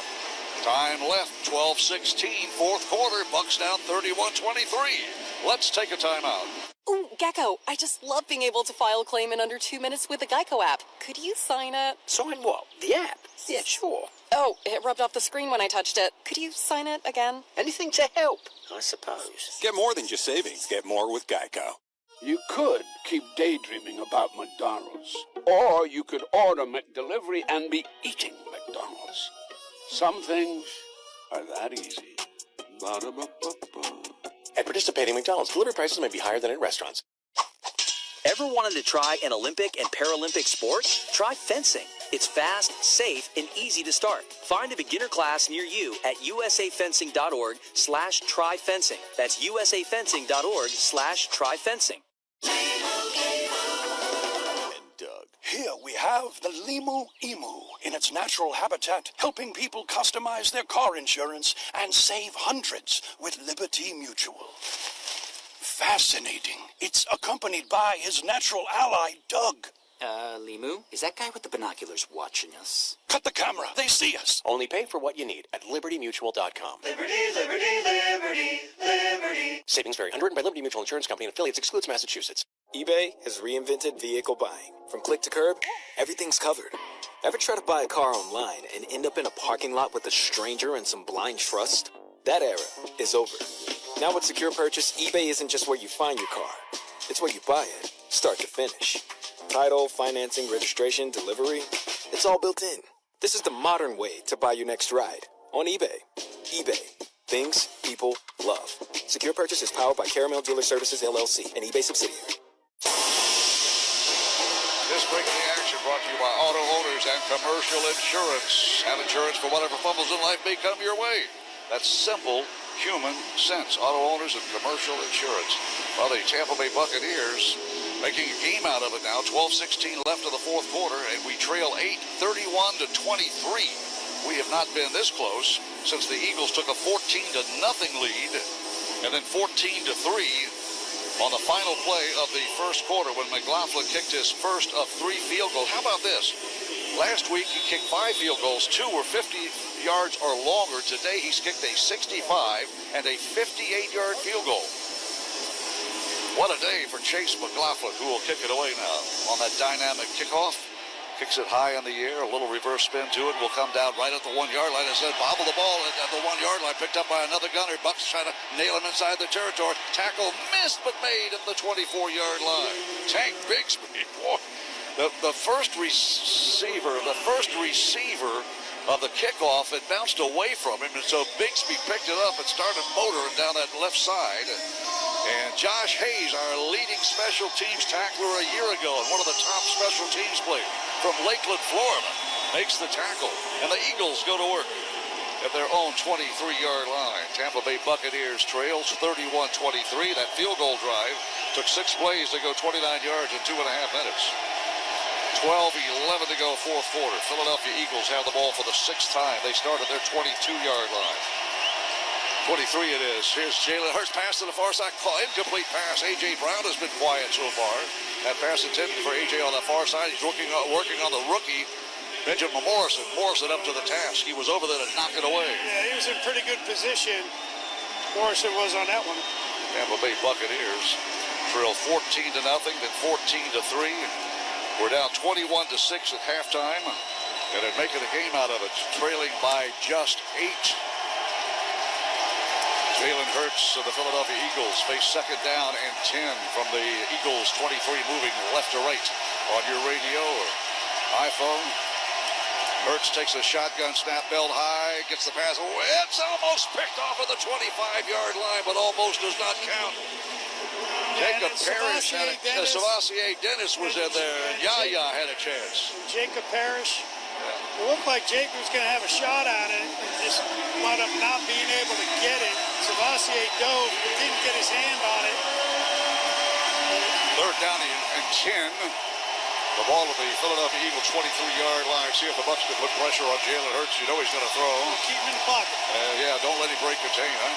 Time left, 12:16, fourth quarter. Bucks down 31-23. Let's take a timeout. Ooh, Gecko, I just love being able to file a claim in under 2 minutes with the Geico app. Could you sign it? Sign what? The app? Yeah, sure. Oh, it rubbed off the screen when I touched it. Could you sign it again? Anything to help, I suppose. Get more than just savings. Get more with Geico. You could keep daydreaming about McDonald's. Or you could order McDelivery and be eating McDonald's. Some things are that easy. Ba-da-ba-ba-ba. At participating McDonald's, delivery prices may be higher than at restaurants. Ever wanted to try an Olympic and Paralympic sport? Try fencing. It's fast, safe, and easy to start. Find a beginner class near you at usafencing.org/tryfencing. That's usafencing.org/tryfencing. Here we have the Limu Emu in its natural habitat, helping people customize their car insurance and save hundreds with Liberty Mutual. Fascinating. It's accompanied by his natural ally, Doug. Limu, is that guy with the binoculars watching us? Cut the camera. They see us. Only pay for what you need at libertymutual.com. Liberty, liberty, liberty, liberty. Savings vary. Underwritten by Liberty Mutual Insurance Company and affiliates. Excludes Massachusetts. eBay has reinvented vehicle buying. From click to curb, everything's covered. Ever try to buy a car online and end up in a parking lot with a stranger and some blind trust? That era is over. Now with Secure Purchase, eBay isn't just where you find your car. It's where you buy it, start to finish. Title, financing, registration, delivery, it's all built in. This is the modern way to buy your next ride on eBay. eBay. Things people love. Secure Purchase is powered by Caramel Dealer Services, LLC, an eBay subsidiary. This break of the action brought to you by Auto Owners and Commercial Insurance. Have insurance for whatever fumbles in life may come your way. That's simple human sense. Auto Owners and Commercial Insurance. Well, the Tampa Bay Buccaneers making a game out of it now. 12:16 left of the fourth quarter, and we trail 8, 31-23. We have not been this close since the Eagles took a 14-0 lead, and then 14-3 on the final play of the first quarter when McLaughlin kicked his first of 3 field goals. How about this? Last week he kicked 5 field goals. 2 were 50 yards or longer. Today he's kicked a 65 and a 58-yard field goal. What a day for Chase McLaughlin, who will kick it away now on that dynamic kickoff. Kicks it high in the air, a little reverse spin to it, will come down right at the 1-yard line. Instead, bobble the ball at the 1-yard line, picked up by another gunner. Bucks trying to nail him inside the territory. Tackle missed, but made at the 24-yard line. Tank Bigsby, boy, the first receiver of the kickoff, it bounced away from him, and so Bigsby picked it up and started motoring down that left side. And Josh Hayes, our leading special teams tackler a year ago and one of the top special teams players from Lakeland, Florida, makes the tackle. And the Eagles go to work at their own 23-yard line. Tampa Bay Buccaneers trails 31-23. That field goal drive took 6 plays to go 29 yards in 2.5 minutes. 12-11 to go fourth quarter. Philadelphia Eagles have the ball for the 6th time. They start at their 22-yard line. 23 it is. Here's Jalen Hurts, pass to the far side. Incomplete pass. A.J. Brown has been quiet so far. That pass intended for A.J. on the far side. He's working on the rookie, Benjamin Morrison. Morrison up to the task. He was over there to knock it away. Yeah, he was in pretty good position. Morrison was on that one. Tampa Bay Buccaneers trail 14-0, then 14-3. We're down 21-6 at halftime. And they're making a game out of it, trailing by just 8. Jalen Hurts of the Philadelphia Eagles face 2nd down and 10 from the Eagles 23, moving left to right on your radio or iPhone. Hurts takes a shotgun snap, belt high, gets the pass. It's almost picked off at the 25-yard line, but almost does not count. Jacob Parrish had it. Savassier Dennis was in there, and Yaya had a chance. Jacob Parrish. It looked like Jacob was going to have a shot at it and just wound up not being able to get it. Savassier dove, but didn't get his hand on it. Third down and 10. The ball at the Philadelphia Eagles 23-yard line. See if the Bucs can put pressure on Jalen Hurts. You know he's going to throw. Keep him in the pocket. Yeah, don't let him break contain, huh?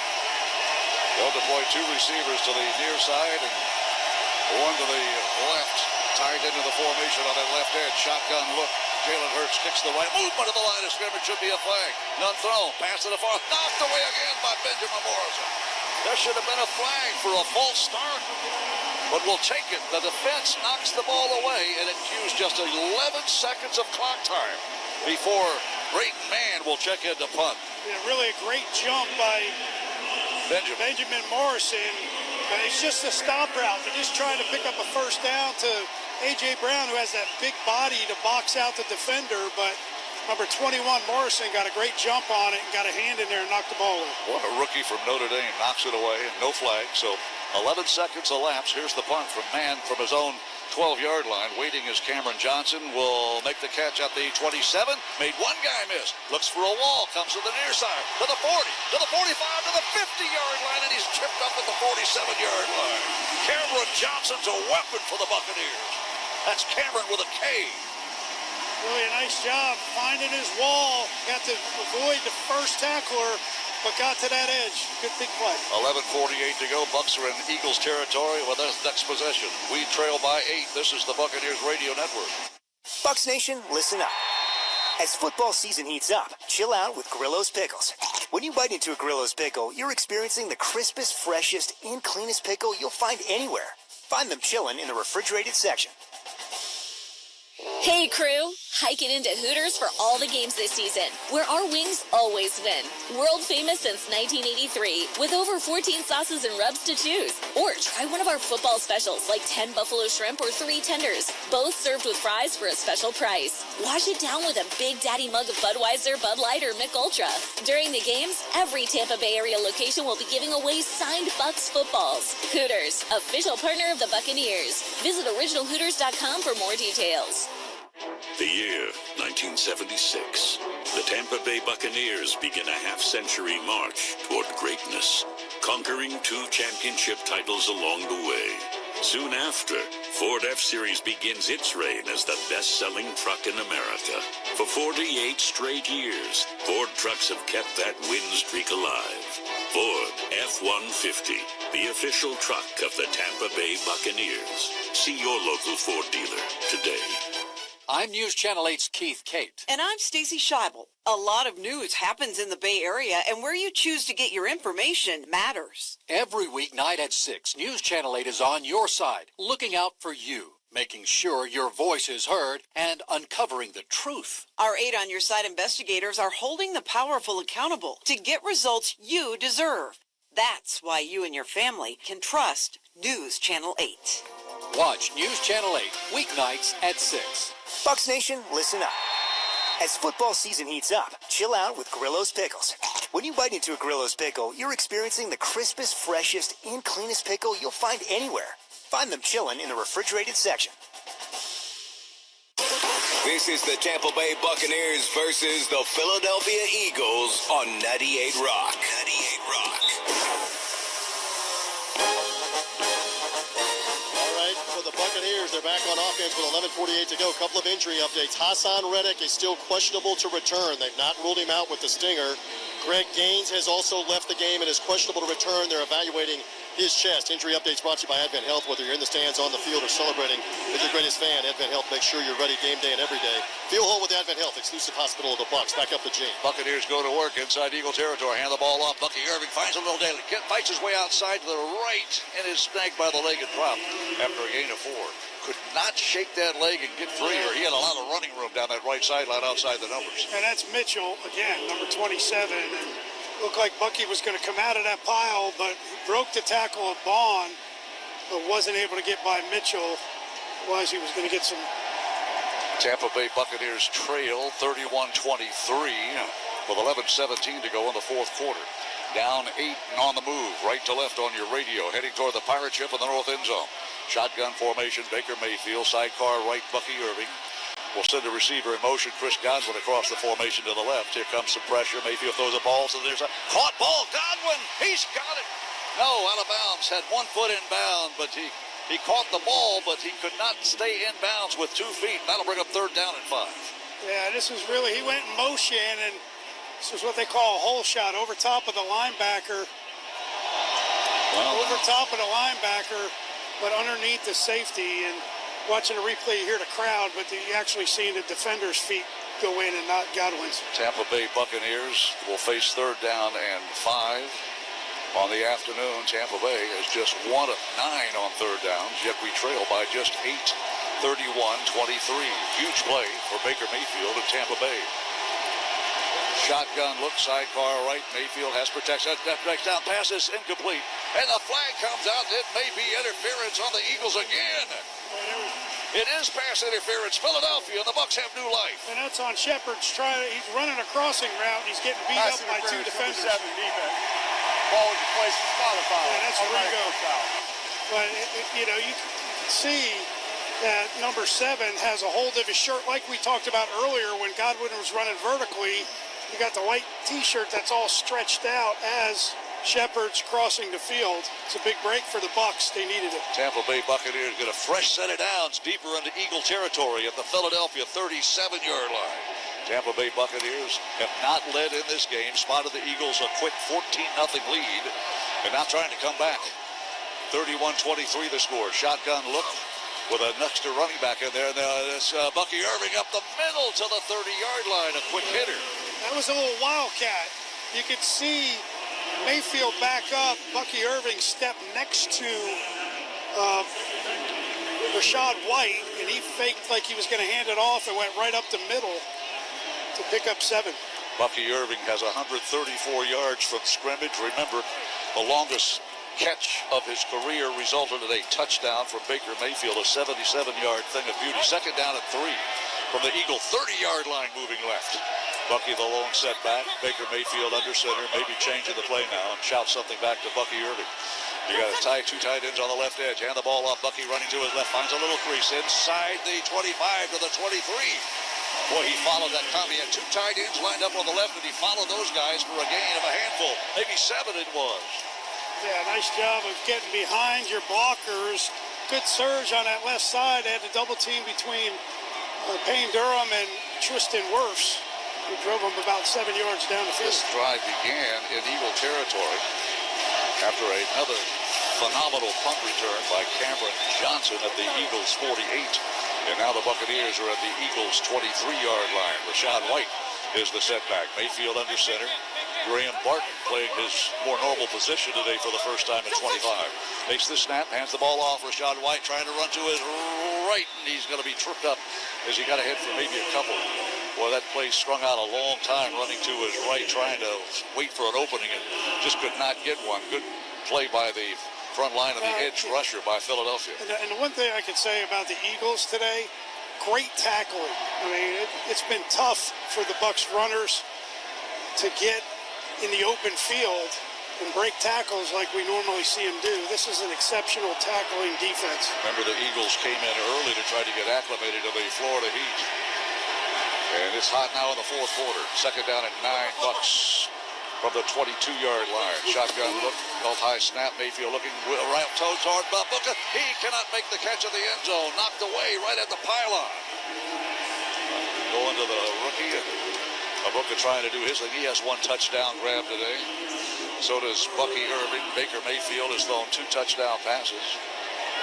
They'll deploy two receivers to the near side and one to the left, tied into the formation on that left edge. Shotgun look. Jalen Hurts kicks the right. Movement of the line of scrimmage. Should be a flag. None thrown. Pass to the far. Knocked away again by Benjamin Morrison. There should have been a flag for a false start. But we'll take it. The defense knocks the ball away, and it cues just 11 seconds of clock time before Brayton Mann will check in to punt. Yeah, really a great jump by Benjamin Morrison. But it's just a stop route. They're just trying to pick up a first down to A.J. Brown, who has that big body to box out the defender. But number 21, Morrison, got a great jump on it and got a hand in there and knocked the ball in. What a rookie from Notre Dame. Knocks it away. No flag. So 11 seconds elapsed. Here's the punt from Mann from his own 12-yard line. Waiting is Cameron Johnson. Will make the catch at the 27. Made one guy miss. Looks for a wall. Comes to the near side. To the 40. To the 45. To the 50-yard line. And he's tripped up at the 47-yard line. Cameron Johnson's a weapon for the Buccaneers. That's Cameron with a K. Really a nice job finding his wall. Got to avoid the first tackler, but got to that edge. Good big play. 11:48 to go. Bucs are in Eagles territory with this next possession. We trail by 8. This is the Buccaneers Radio Network. Bucs Nation, listen up. As football season heats up, chill out with Grillo's Pickles. When you bite into a Grillo's Pickle, you're experiencing the crispest, freshest, and cleanest pickle you'll find anywhere. Find them chilling in the refrigerated section. Hey crew, hike it into Hooters for all the games this season, where our wings always win. World famous since 1983, with over 14 sauces and rubs to choose. Or try one of our football specials like 10 buffalo shrimp or 3 tenders, both served with fries for a special price. Wash it down with a Big Daddy mug of Budweiser, Bud Light, or Mick Ultra. During the games, every Tampa Bay area location will be giving away signed Bucs footballs. Hooters, official partner of the Buccaneers. Visit originalhooters.com for more details. The year 1976. The Tampa Bay Buccaneers begin a half-century march toward greatness, conquering 2 championship titles along the way. Soon after, Ford F-Series begins its reign as the best-selling truck in America. For 48 straight years, Ford trucks have kept that win streak alive. Ford F-150, the official truck of the Tampa Bay Buccaneers. See your local Ford dealer today. I'm News Channel 8's Keith Kate. And I'm Stacy Scheibel. A lot of news happens in the Bay Area, and where you choose to get your information matters. Every weeknight at 6, News Channel 8 is on your side, looking out for you, making sure your voice is heard, and uncovering the truth. Our 8 on Your Side investigators are holding the powerful accountable to get results you deserve. That's why you and your family can trust News Channel 8. Watch News Channel 8, weeknights at 6. Bucs Nation, listen up. As football season heats up, chill out with Grillo's Pickles. When you bite into a Grillo's Pickle, you're experiencing the crispest, freshest, and cleanest pickle you'll find anywhere. Find them chilling in the refrigerated section. This is the Tampa Bay Buccaneers versus the Philadelphia Eagles on 98 Rock. 98 Rock. The Buccaneers, they're back on offense with 11:48 to go. A couple of injury updates. Hassan Reddick is still questionable to return. They've not ruled him out with the stinger. Greg Gaines has also left the game and is questionable to return. They're evaluating his chest. Injury updates brought to you by Advent Health. Whether you're in the stands, on the field, or celebrating with your greatest fan, Advent Health makes sure you're ready game day and every day. Feel whole with Advent Health, exclusive hospital of the Bucs. Back up to Gene. Buccaneers go to work inside Eagle territory. Hand the ball off. Bucky Irving finds a little daily. Fights his way outside to the right and is snagged by the leg and dropped after a gain of 4. Could not shake that leg and get free, or he had a lot of running room down that right sideline outside the numbers. And that's Mitchell, again, number 27. And looked like Bucky was going to come out of that pile, but he broke the tackle of Bond, but wasn't able to get by Mitchell. Otherwise, he was going to get some. Tampa Bay Buccaneers trail 31-23 with 11:17 to go in the fourth quarter. Down 8 and on the move, right to left on your radio, heading toward the pirate ship in the north end zone. Shotgun formation, Baker Mayfield, sidecar right, Bucky Irving. Will send a receiver in motion, Chris Godwin across the formation to the left. Here comes some pressure. Mayfield throws a ball, so there's a caught ball. Godwin, he's got it. No, out of bounds. Had 1 foot in bound, but he He caught the ball, but he could not stay in bounds with 2 feet. That'll bring up 3rd down and 5. Yeah, this is really, he went in motion, and this is what they call a hole shot over top of the linebacker. Over top of the linebacker, but underneath the safety. And watching the replay, you hear the crowd, but you actually seeing the defender's feet go in and not Godwin's. Tampa Bay Buccaneers will face 3rd down and 5 on the afternoon. Tampa Bay has just 1 of 9 on 3rd downs, yet we trail by just 8, 31-23. Huge play for Baker Mayfield in Tampa Bay. Shotgun look, sidecar right. Mayfield has protection. That breaks down. Pass is incomplete. And the flag comes out. It may be interference on the Eagles again. It is pass interference. Philadelphia, the Bucs have new life. And that's on Shepard's he's running a crossing route. He's getting beat up by 2 defenders. Ball was placed, foul. Yeah, that's Ringo. But, you can see that number 7 has a hold of his shirt like we talked about earlier when Godwin was running vertically. You got the white T-shirt that's all stretched out as Shepard's crossing the field. It's a big break for the Bucs. They needed it. Tampa Bay Buccaneers get a fresh set of downs deeper into Eagle territory at the Philadelphia 37-yard line. Tampa Bay Buccaneers have not led in this game. Spotted the Eagles a quick 14-0 lead. And now trying to come back. 31-23 the score. Shotgun look with an extra running back in there. This Bucky Irving up the middle to the 30-yard line. A quick hitter. That was a little wildcat. You could see Mayfield back up. Bucky Irving stepped next to Rachaad White, and he faked like he was going to hand it off and went right up the middle to pick up 7. Bucky Irving has 134 yards from scrimmage. Remember, the longest catch of his career resulted in a touchdown from Baker Mayfield, a 77-yard thing of beauty. 2nd down and 3 from the Eagle 30-yard line moving left. Bucky the long setback. Baker Mayfield under center, maybe changing the play now and shout something back to Bucky Irving. You got a 2 tight ends on the left edge. Hand the ball off. Bucky running to his left. Finds a little crease inside the 25 to the 23. Boy, he followed that combo. He had 2 tight ends lined up on the left, and he followed those guys for a gain of a handful. Maybe 7 it was. Yeah, nice job of getting behind your blockers. Good surge on that left side. They had the double team between Payne Durham and Tristan Wirfs, who drove him about 7 yards down the field. This drive began in Eagle territory after another phenomenal punt return by Cameron Johnson at the Eagles 48. And now the Buccaneers are at the Eagles 23-yard line. Rachaad White is the setback. Mayfield under center. Graham Barton playing his more normal position today for the first time in 25. Takes the snap, hands the ball off. Rachaad White trying to run to his right, and he's going to be tripped up as he got ahead for maybe a couple. Boy, that play strung out a long time, running to his right, trying to wait for an opening, and just could not get one. Good play by the front line of the edge rusher by Philadelphia. And the one thing I could say about the Eagles today, great tackling. I mean, it's been tough for the Bucs runners to get in the open field and break tackles like we normally see them do. This is an exceptional tackling defense. Remember, the Eagles came in early to try to get acclimated to the Florida Heat. And it's hot now in the 4th quarter. 2nd down and 9 Bucs from the 22-yard line. Shotgun look, held high snap. Mayfield looking right toward Booker. He cannot make the catch of the end zone. Knocked away right at the pylon. Going to the rookie. Booker trying to do his thing. He has 1 touchdown grab today. So does Bucky Irving. Baker Mayfield has thrown 2 touchdown passes.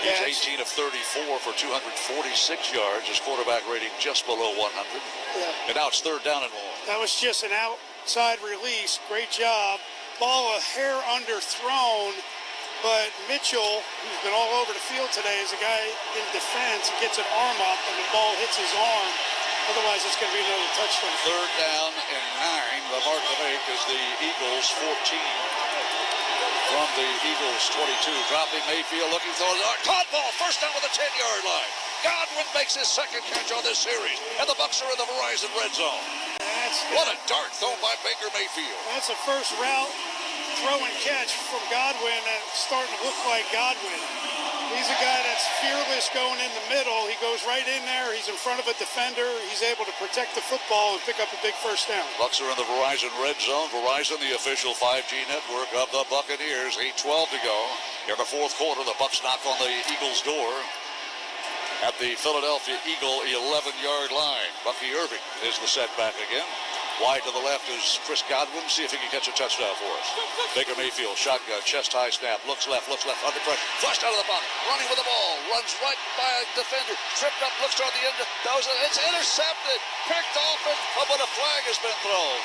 He's 18 of 34 for 246 yards. His quarterback rating just below 100. Yeah. And now it's 3rd down and more. That was just an outside release. Great job. Ball a hair underthrown, but Mitchell, who's been all over the field today, is a guy in defense. He gets an arm up, and the ball hits his arm. Otherwise, it's going to be another touchdown. 3rd down and 9. The mark to make is the Eagles 14. From the Eagles 22, dropping Mayfield, looking for the caught ball, first down with the 10-yard line. Godwin makes his 2nd catch on this series, and the Bucs are in the Verizon red zone. What a dart thrown by Baker Mayfield. That's a first route throw and catch from Godwin that's starting to look like Godwin. He's a guy that's fearless going in the middle. He goes right in there. He's in front of a defender. He's able to protect the football and pick up a big first down. Bucks are in the Verizon red zone. Verizon, the official 5G network of the Buccaneers. 8:12 to go. In the fourth quarter, the Bucks knock on the Eagles' door at the Philadelphia Eagle 11-yard line. Bucky Irving is the setback again. Wide to the left is Chris Godwin. See if he can catch a touchdown for us. Baker Mayfield, shotgun, chest high snap. Looks left, under pressure. Flushed out of the pocket. Running with the ball. Runs right by a defender. Tripped up, looks toward the end. It's intercepted. Picked off, but a flag has been thrown.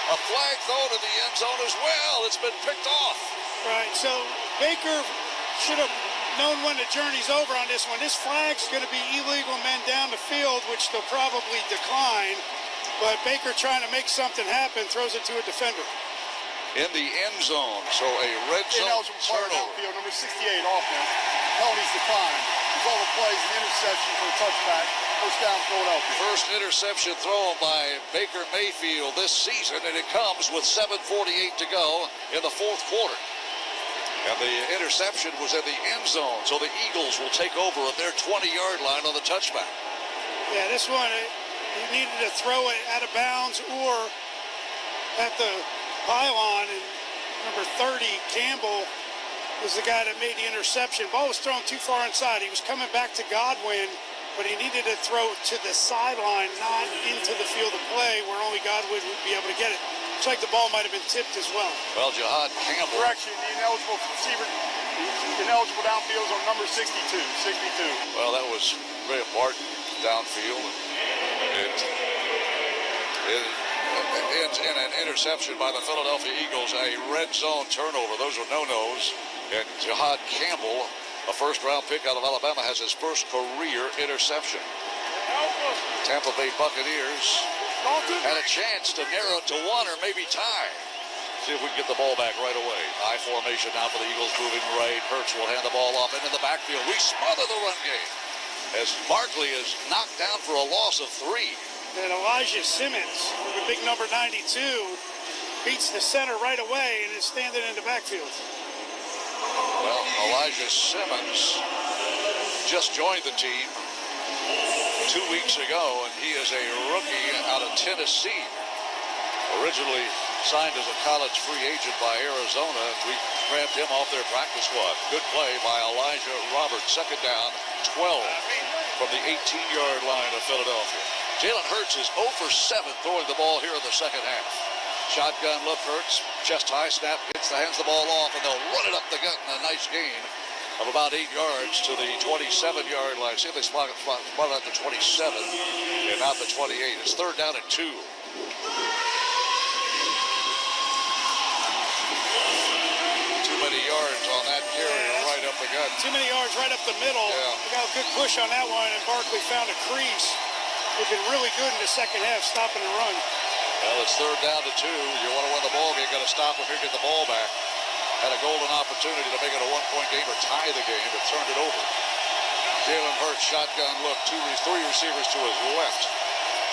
A flag thrown in the end zone as well. It's been picked off. Right, so Baker should have known when the journey's over on this one. This flag's going to be illegal men down the field, which they'll probably decline. But Baker trying to make something happen, throws it to a defender. In the end zone, so a red zone turnover. Outfield, number 68 offense. Penalties decline. Result of plays an interception for a touchback. First down, Philadelphia. First interception thrown by Baker Mayfield this season, and it comes with 7:48 to go in the fourth quarter. And the interception was in the end zone, so the Eagles will take over at their 20-yard line on the touchback. Yeah, this one, he needed to throw it out of bounds or at the pylon, and number 30, Campbell, was the guy that made the interception. Ball was thrown too far inside. He was coming back to Godwin, but he needed to throw to the sideline, not into the field of play where only Godwin would be able to get it. Looks like the ball might have been tipped as well. Well, Jihad Campbell. Correction, the ineligible receiver, ineligible downfield is on number 62. Well, that was Ray Martin downfield. It ends in an interception by the Philadelphia Eagles, a red zone turnover. Those are no-nos. And Jihad Campbell, a first-round pick out of Alabama, has his first career interception. Tampa Bay Buccaneers had a chance to narrow it to one or maybe tie. See if we can get the ball back right away. High formation now for the Eagles, moving right. Hurts will hand the ball off into the backfield. We smother the run game as Barkley is knocked down for a loss of 3. And Elijah Simmons, the big number 92, beats the center right away and is standing in the backfield. Well, Elijah Simmons just joined the team 2 weeks ago, and he is a rookie out of Tennessee. Originally signed as a college free agent by Arizona, and we grabbed him off their practice squad. Good play by Elijah Roberts. Second down, 12 from the 18-yard line of Philadelphia. Jalen Hurts is 0 for 7 throwing the ball here in the second half. Shotgun look, Hurts, chest high snap, hands the ball off, and they'll run it up the gut in a nice gain of about 8 yards to the 27-yard line. See if they spot it at the 27 and not the 28. It's third down and 2. Too many yards on that carry right up the gut. Too many yards right up the middle. Yeah. We got a good push on that one, and Barkley found a crease. They've been really good in the second half, stopping the run. Well, it's third down to 2. You want to win the ball game, got to stop if you get the ball back. Had a golden opportunity to make it a one-point game or tie the game, but turned it over. Jalen Hurts, shotgun look, 3 receivers to his left.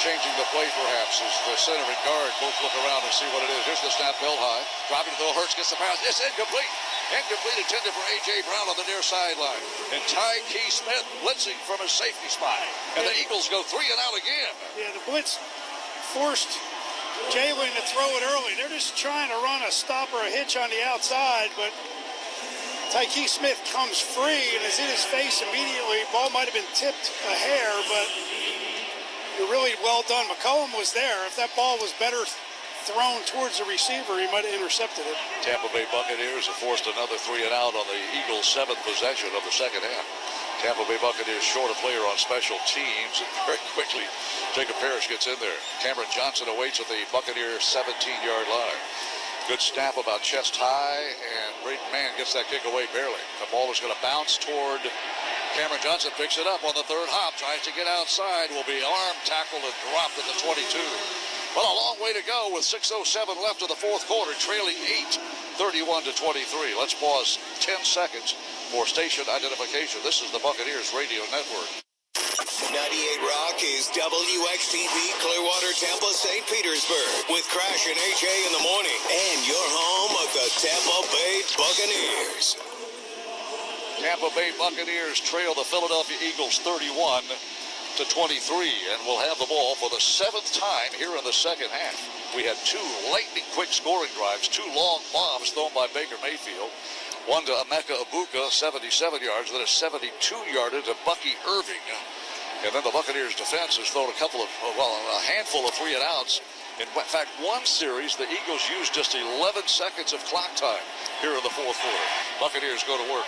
Changing the play perhaps as the center and guard both look around and see what it is. Here's the snap, belt high. Dropping to throw, Hurts gets the pass. It's incomplete. Incomplete intended for A.J. Brown on the near sideline. And Ty Key Smith blitzing from his safety spot. And the Eagles go 3 and out again. Yeah, the blitz forced Jalen to throw it early. They're just trying to run a stop or a hitch on the outside, but Tyke Smith comes free and is in his face immediately. Ball might have been tipped a hair, but really well done. McCollum was there. If that ball was better thrown towards the receiver, he might have intercepted it. Tampa Bay Buccaneers have forced another 3 and out on the Eagles' 7th possession of the second half. Tampa Bay Buccaneers short a player on special teams, and very quickly Jacob Parrish gets in there. Cameron Johnson awaits at the Buccaneers' 17-yard line. Good snap about chest high, and Braden Mann gets that kick away barely. The ball is going to bounce toward Cameron Johnson, picks it up on the third hop, tries to get outside, will be arm tackled and dropped at the 22. Well, a long way to go with 6:07 left of the fourth quarter, trailing 8, 31-23. Let's pause 10 seconds for station identification. This is the Buccaneers Radio Network. 98 Rock is WXTV Clearwater, Tampa, St. Petersburg with Crash and AJ in the morning and your home of the Tampa Bay Buccaneers. Tampa Bay Buccaneers trail the Philadelphia Eagles 31-23, and will have the ball for the 7th time here in the second half. We had 2 lightning-quick scoring drives, 2 long bombs thrown by Baker Mayfield. One to Emeka Egbuka, 77 yards, then a 72-yarder to Bucky Irving. And then the Buccaneers defense has thrown a handful of 3-and-outs. In fact, one series, the Eagles used just 11 seconds of clock time here in the fourth quarter. Buccaneers go to work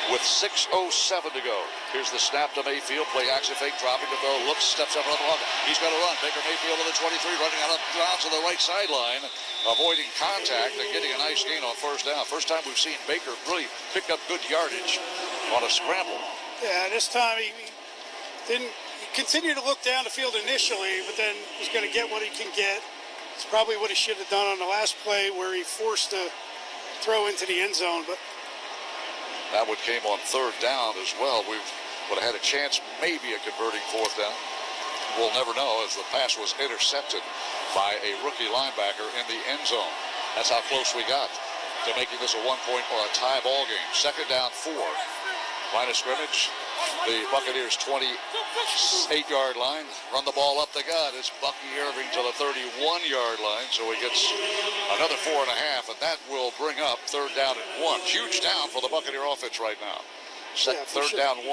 with 6:07 to go. Here's the snap to Mayfield. Play action fake, dropping to throw. Looks, steps up on the run. He's going to run. Baker Mayfield on the 23, running out to the right sideline, avoiding contact and getting a nice gain on first down. First time we've seen Baker really pick up good yardage on a scramble. Yeah, this time he didn't continue to look down the field initially, but then he's going to get what he can get. It's probably what he should have done on the last play where he forced a throw into the end zone, but that one came on 3rd down as well. We would have had a chance maybe at converting 4th down. We'll never know, as the pass was intercepted by a rookie linebacker in the end zone. That's how close we got to making this a 1-point or a tie ball game. 2nd down, 4. Line of scrimmage, the Buccaneers 28-yard line. Run the ball up the gut. It's Bucky Irving to the 31-yard line, so he gets another 4.5, and that will bring up 3rd down and 1. Huge down for the Buccaneer offense right now. 3rd down, 1.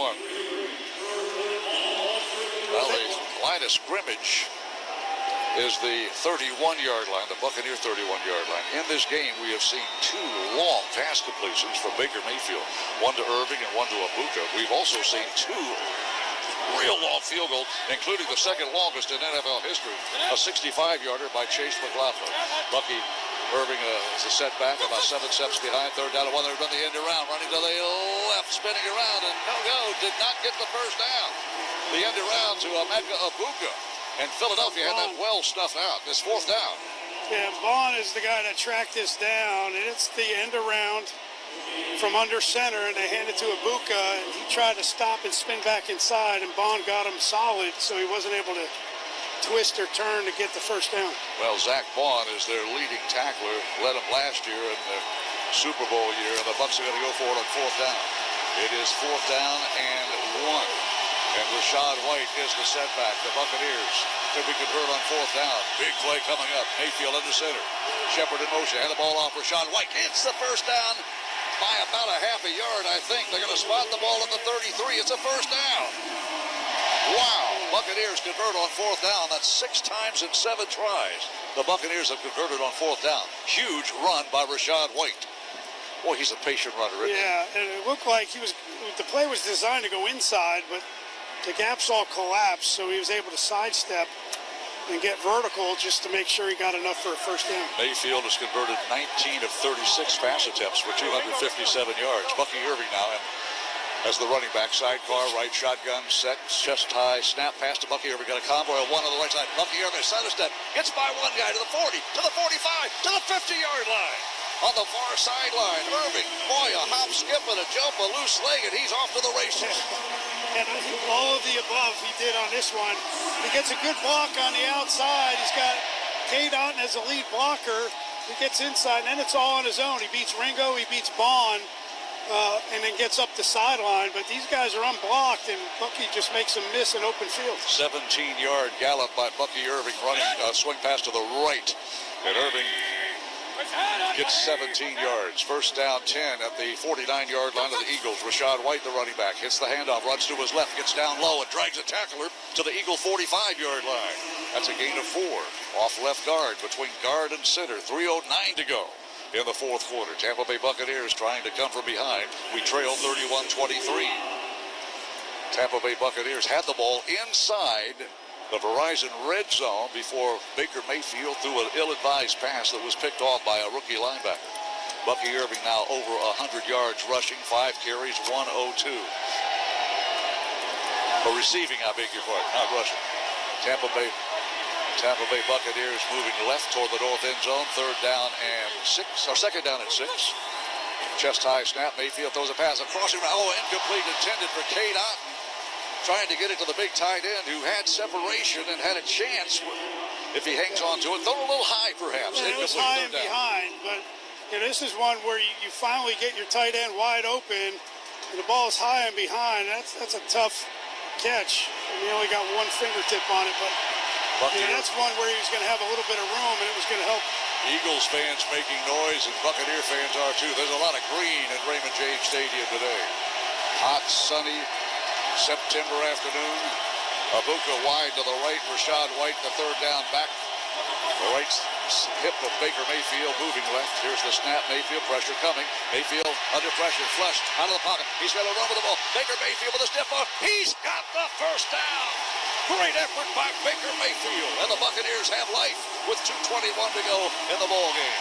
Well, the line of scrimmage is the 31-yard line, the Buccaneer 31-yard line. In this game, we have seen 2 long pass completions from Baker Mayfield, one to Irving and one to Egbuka. We've also seen 2 real long field goals, including the second longest in NFL history, a 65-yarder by Chase McLaughlin. Bucky Irving is a setback, about 7 steps behind, 3rd down and 1. They're running the end around, running to the left, spinning around, and no, did not get the first down. The end around to Emeka Egbuka. And Philadelphia had that well snuffed out. This 4th down. Yeah, Vaughn is the guy that tracked this down, and it's the end around from under center, and they hand it to Egbuka, and he tried to stop and spin back inside, and Vaughn got him solid, so he wasn't able to twist or turn to get the first down. Well, Zach Vaughn is their leading tackler. Led him last year in the Super Bowl year, and the Bucs are going to go for it on 4th down. It is 4th down and 1. And Rachaad White is the setback. The Buccaneers could be convert on 4th down. Big play coming up. Mayfield under center. Shepard in motion. Hand the ball off. Rachaad White hits the first down by about a half a yard, I think. They're going to spot the ball at the 33. It's a first down. Wow. Buccaneers convert on 4th down. That's 6 times in 7 tries. The Buccaneers have converted on 4th down. Huge run by Rachaad White. Boy, he's a patient runner, isn't he? Yeah, and it looked like the play was designed to go inside, but the gaps all collapsed, so he was able to sidestep and get vertical just to make sure he got enough for a first down. Mayfield has converted 19 of 36 pass attempts for 257 yards. Bucky Irving now as the running back. Sidecar, right shotgun, set, chest high, snap pass to Bucky Irving. Got a convoy of 1 on the right side. Bucky Irving, side step, gets by one guy to the 40, to the 45, to the 50-yard line. On the far sideline, Irving, boy, a hop, skip, and a jump, a loose leg, and he's off to the races. And all of the above he did on this one. He gets a good block on the outside. He's got Kane as a lead blocker. He gets inside, and then it's all on his own. He beats Ringo, he beats Bond, and then gets up the sideline. But these guys are unblocked, and Bucky just makes them miss an open field. 17-yard gallop by Bucky Irving, running swing pass to the right. And Irving gets 17 yards. First down 10 at the 49-yard line of the Eagles. Rachaad White, the running back, hits the handoff, runs to his left, gets down low, and drags a tackler to the Eagle 45-yard line. That's a gain of 4 off left guard between guard and center. 3:09 to go in the fourth quarter. Tampa Bay Buccaneers trying to come from behind. We trail 31-23. Tampa Bay Buccaneers had the ball inside the Verizon red zone before Baker Mayfield threw an ill-advised pass that was picked off by a rookie linebacker. Bucky Irving now over 100 yards rushing, 5 carries, 102. Or receiving, I beg your pardon, not rushing. Tampa Bay Buccaneers moving left toward the north end zone. 3rd down and 6, or 2nd down and 6. Chest high snap. Mayfield throws a pass. A crossing route. Oh, incomplete, intended for Kane Otten. Trying to get it to the big tight end who had separation and had a chance if he hangs on to it. Throw a little high, perhaps. Yeah, it was high and behind, but this is one where you finally get your tight end wide open, and the ball is high and behind. That's a tough catch. And he only got one fingertip on it, but that's one where he was going to have a little bit of room, and it was going to help. Eagles fans making noise, and Buccaneer fans are too. There's a lot of green at Raymond James Stadium today. Hot, sunny September afternoon. Abuka wide to the right. Rashad White, the third down back. The right hip of Baker Mayfield moving left. Here's the snap. Mayfield pressure coming. Mayfield under pressure. Flush out of the pocket. He's going to run with the ball. Baker Mayfield with a stiff arm. He's got the first down. Great effort by Baker Mayfield. And the Buccaneers have life with 2:21 to go in the ball game.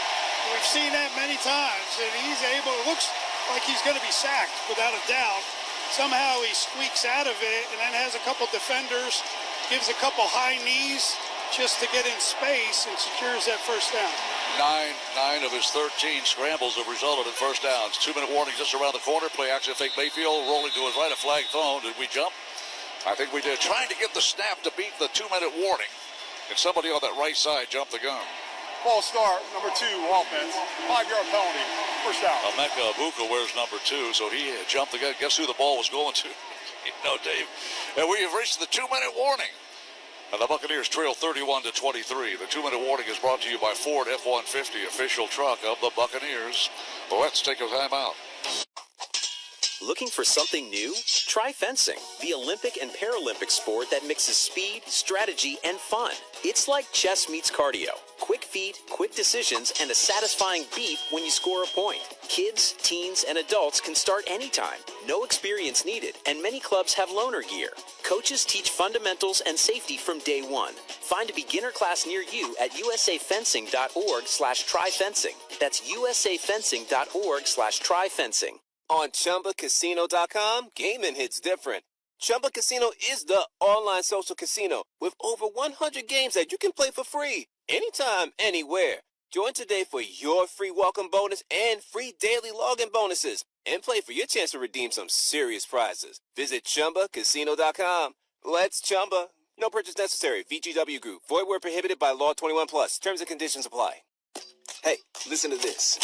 We've seen that many times, and he's able. It looks like he's going to be sacked without a doubt. Somehow he squeaks out of it and then has a couple defenders, gives a couple high knees just to get in space and secures that first down. 9 of his 13 scrambles have resulted in first downs. 2-minute warning just around the corner. Play action fake Mayfield rolling to his right. A flag thrown. Did we jump? I think we did. Trying to get the snap to beat the 2-minute warning. And somebody on that right side jumped the gun. False start, number 2, offense. 5-yard penalty, first down. Emeka Abuka wears number 2, so he jumped the gun. Guess who the ball was going to? Dave. And we have reached the 2-minute warning. And the Buccaneers trail 31-23. The 2-minute warning is brought to you by Ford F-150, official truck of the Buccaneers. Well, let's take a timeout. Looking for something new? Try fencing, the Olympic and Paralympic sport that mixes speed, strategy, and fun. It's like chess meets cardio. Quick feet, quick decisions, and a satisfying beat when you score a point. Kids, teens, and adults can start anytime. No experience needed, and many clubs have loaner gear. Coaches teach fundamentals and safety from day one. Find a beginner class near you at usafencing.org/tryfencing. That's usafencing.org/tryfencing. On ChumbaCasino.com, gaming hits different. Chumba Casino is the online social casino with over 100 games that you can play for free anytime, anywhere. Join today for your free welcome bonus and free daily login bonuses. And play for your chance to redeem some serious prizes. Visit ChumbaCasino.com. Let's Chumba. No purchase necessary. VGW Group. Void where prohibited by law. 21+. Terms and conditions apply. Hey, listen to this.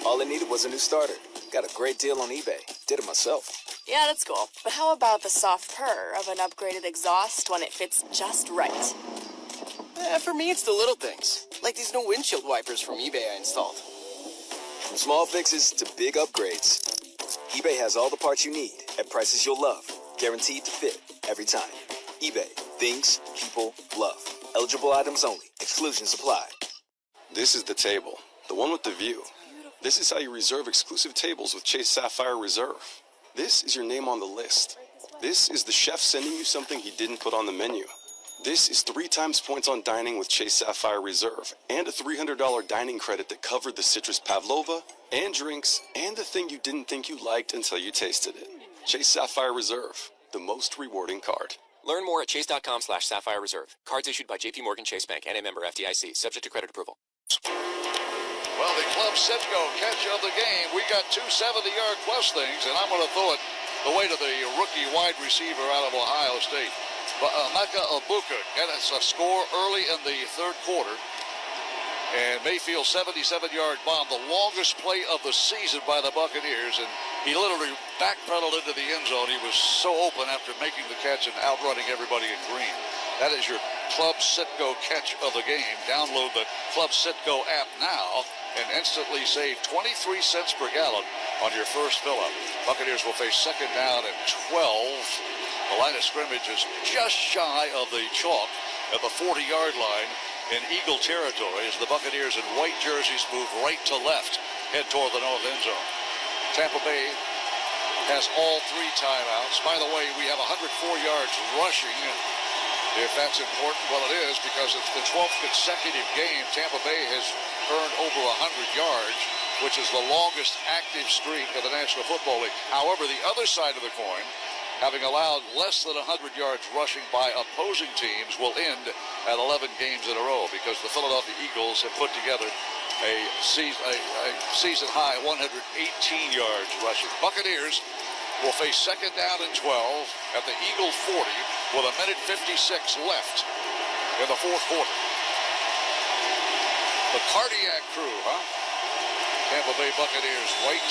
All I needed was a new starter. Got a great deal on eBay. Did it myself. Yeah, that's cool. But how about the soft purr of an upgraded exhaust when it fits just right? For me, it's the little things. Like these new windshield wipers from eBay I installed. From small fixes to big upgrades, eBay has all the parts you need at prices you'll love. Guaranteed to fit every time. eBay. Things people love. Eligible items only. Exclusions apply. This is the table. The one with the view. This is how you reserve exclusive tables with Chase Sapphire Reserve. This is your name on the list. This is the chef sending you something he didn't put on the menu. This is 3 times points on dining with Chase Sapphire Reserve and a $300 dining credit that covered the citrus pavlova and drinks and the thing you didn't think you liked until you tasted it. Chase Sapphire Reserve, the most rewarding card. Learn more at chase.com/Sapphire Reserve. Cards issued by J.P. Morgan Chase Bank and a member FDIC, subject to credit approval. Well, the Club Citgo catch of the game. We got 2 70-yard plus things, and I'm going to throw it away to the rookie wide receiver out of Ohio State. But Emeka Abuka got us a score early in the third quarter. And Mayfield's 77-yard bomb, the longest play of the season by the Buccaneers. And he literally backpedaled into the end zone. He was so open after making the catch and outrunning everybody in green. That is your Club Citgo catch of the game. Download the Club Citgo app now and instantly save 23 cents per gallon on your first fill-up. Buccaneers will face second down and 12. The line of scrimmage is just shy of the chalk at the 40-yard line in Eagle territory as the Buccaneers in white jerseys move right to left, head toward the north end zone. Tampa Bay has all 3 timeouts. By the way, we have 104 yards rushing. If that's important, well, it is, because it's the 12th consecutive game Tampa Bay has earned over 100 yards, which is the longest active streak of the National Football League. However, the other side of the coin, having allowed less than 100 yards rushing by opposing teams, will end at 11 games in a row, because the Philadelphia Eagles have put together a season-high 118 yards rushing. Buccaneers will face second down and 12 at the Eagle 40 with 1:56 left in the fourth quarter. The cardiac crew, huh? Tampa Bay Buccaneers, white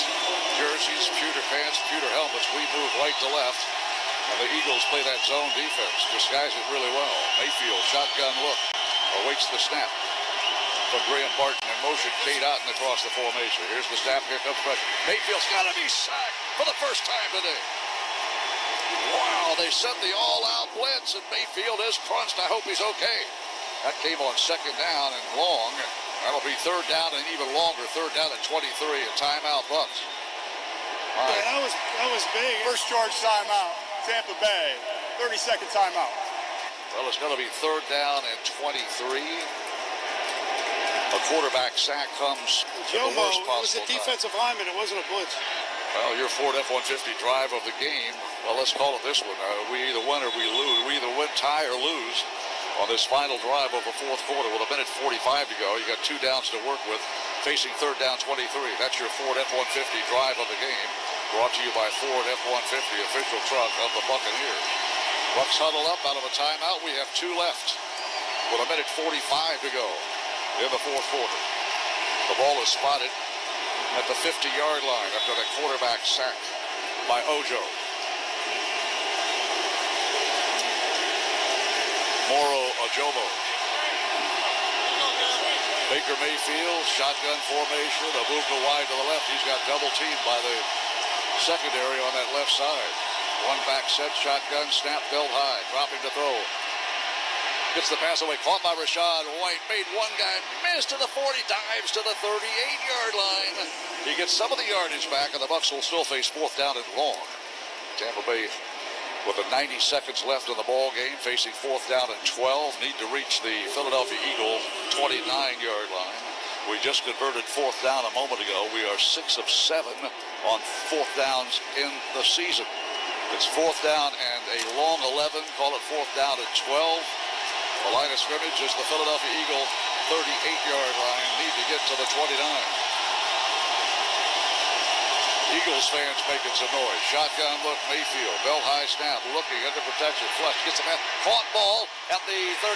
jerseys, pewter pants, pewter helmets. We move right to left. And the Eagles play that zone defense, disguise it really well. Mayfield, shotgun look, awaits the snap from Graham Barton in motion. Kate Otten across the formation. Here's the snap, here comes pressure. Mayfield's got to be sacked for the first time today. Wow, they sent the all-out blitz, and Mayfield is crunched. I hope he's okay. That came on second down and long. That'll be third down and even longer. Third down at 23, a timeout Bucks. Right. Yeah, that was big. First charge timeout, Tampa Bay. 30-second timeout. Well, it's going to be third down and 23. A quarterback sack comes Jomo, at the worst it was possible a defensive lineman. It wasn't a blitz. Well, your Ford F-150 drive of the game. Well, let's call it this one. We either win or we lose. We either win, tie, or lose on this final drive of the fourth quarter with 1:45 to go. You got 2 downs to work with, facing third down 23. That's your Ford F-150 drive of the game, brought to you by Ford F-150, official truck of the Buccaneers. Bucks huddle up out of a timeout. We have 2 left with 1:45 to go in the fourth quarter. The ball is spotted at the 50-yard line after that quarterback sack by Ojo. Moro Ojomo. Baker Mayfield, shotgun formation. Abuka wide to the left. He's got double teamed by the secondary on that left side. One back set, shotgun, snap, belt high, dropping to throw. Gets the pass away, caught by Rashad White. Made one guy miss to the 40, dives to the 38-yard line. He gets some of the yardage back, and the Bucs will still face fourth down and long. Tampa Bay with 90 seconds left in the ball game, facing fourth down and 12. Need to reach the Philadelphia Eagle 29-yard line. We just converted fourth down a moment ago. We are 6 of 7 on fourth downs in the season. It's fourth down and a long 11. Call it fourth down and 12. The line of scrimmage is the Philadelphia Eagle 38-yard line. Need to get to the 29. Eagles fans making some noise. Shotgun look, Mayfield. Belt high snap, looking under protection. Flush gets him out. Caught ball at the 35.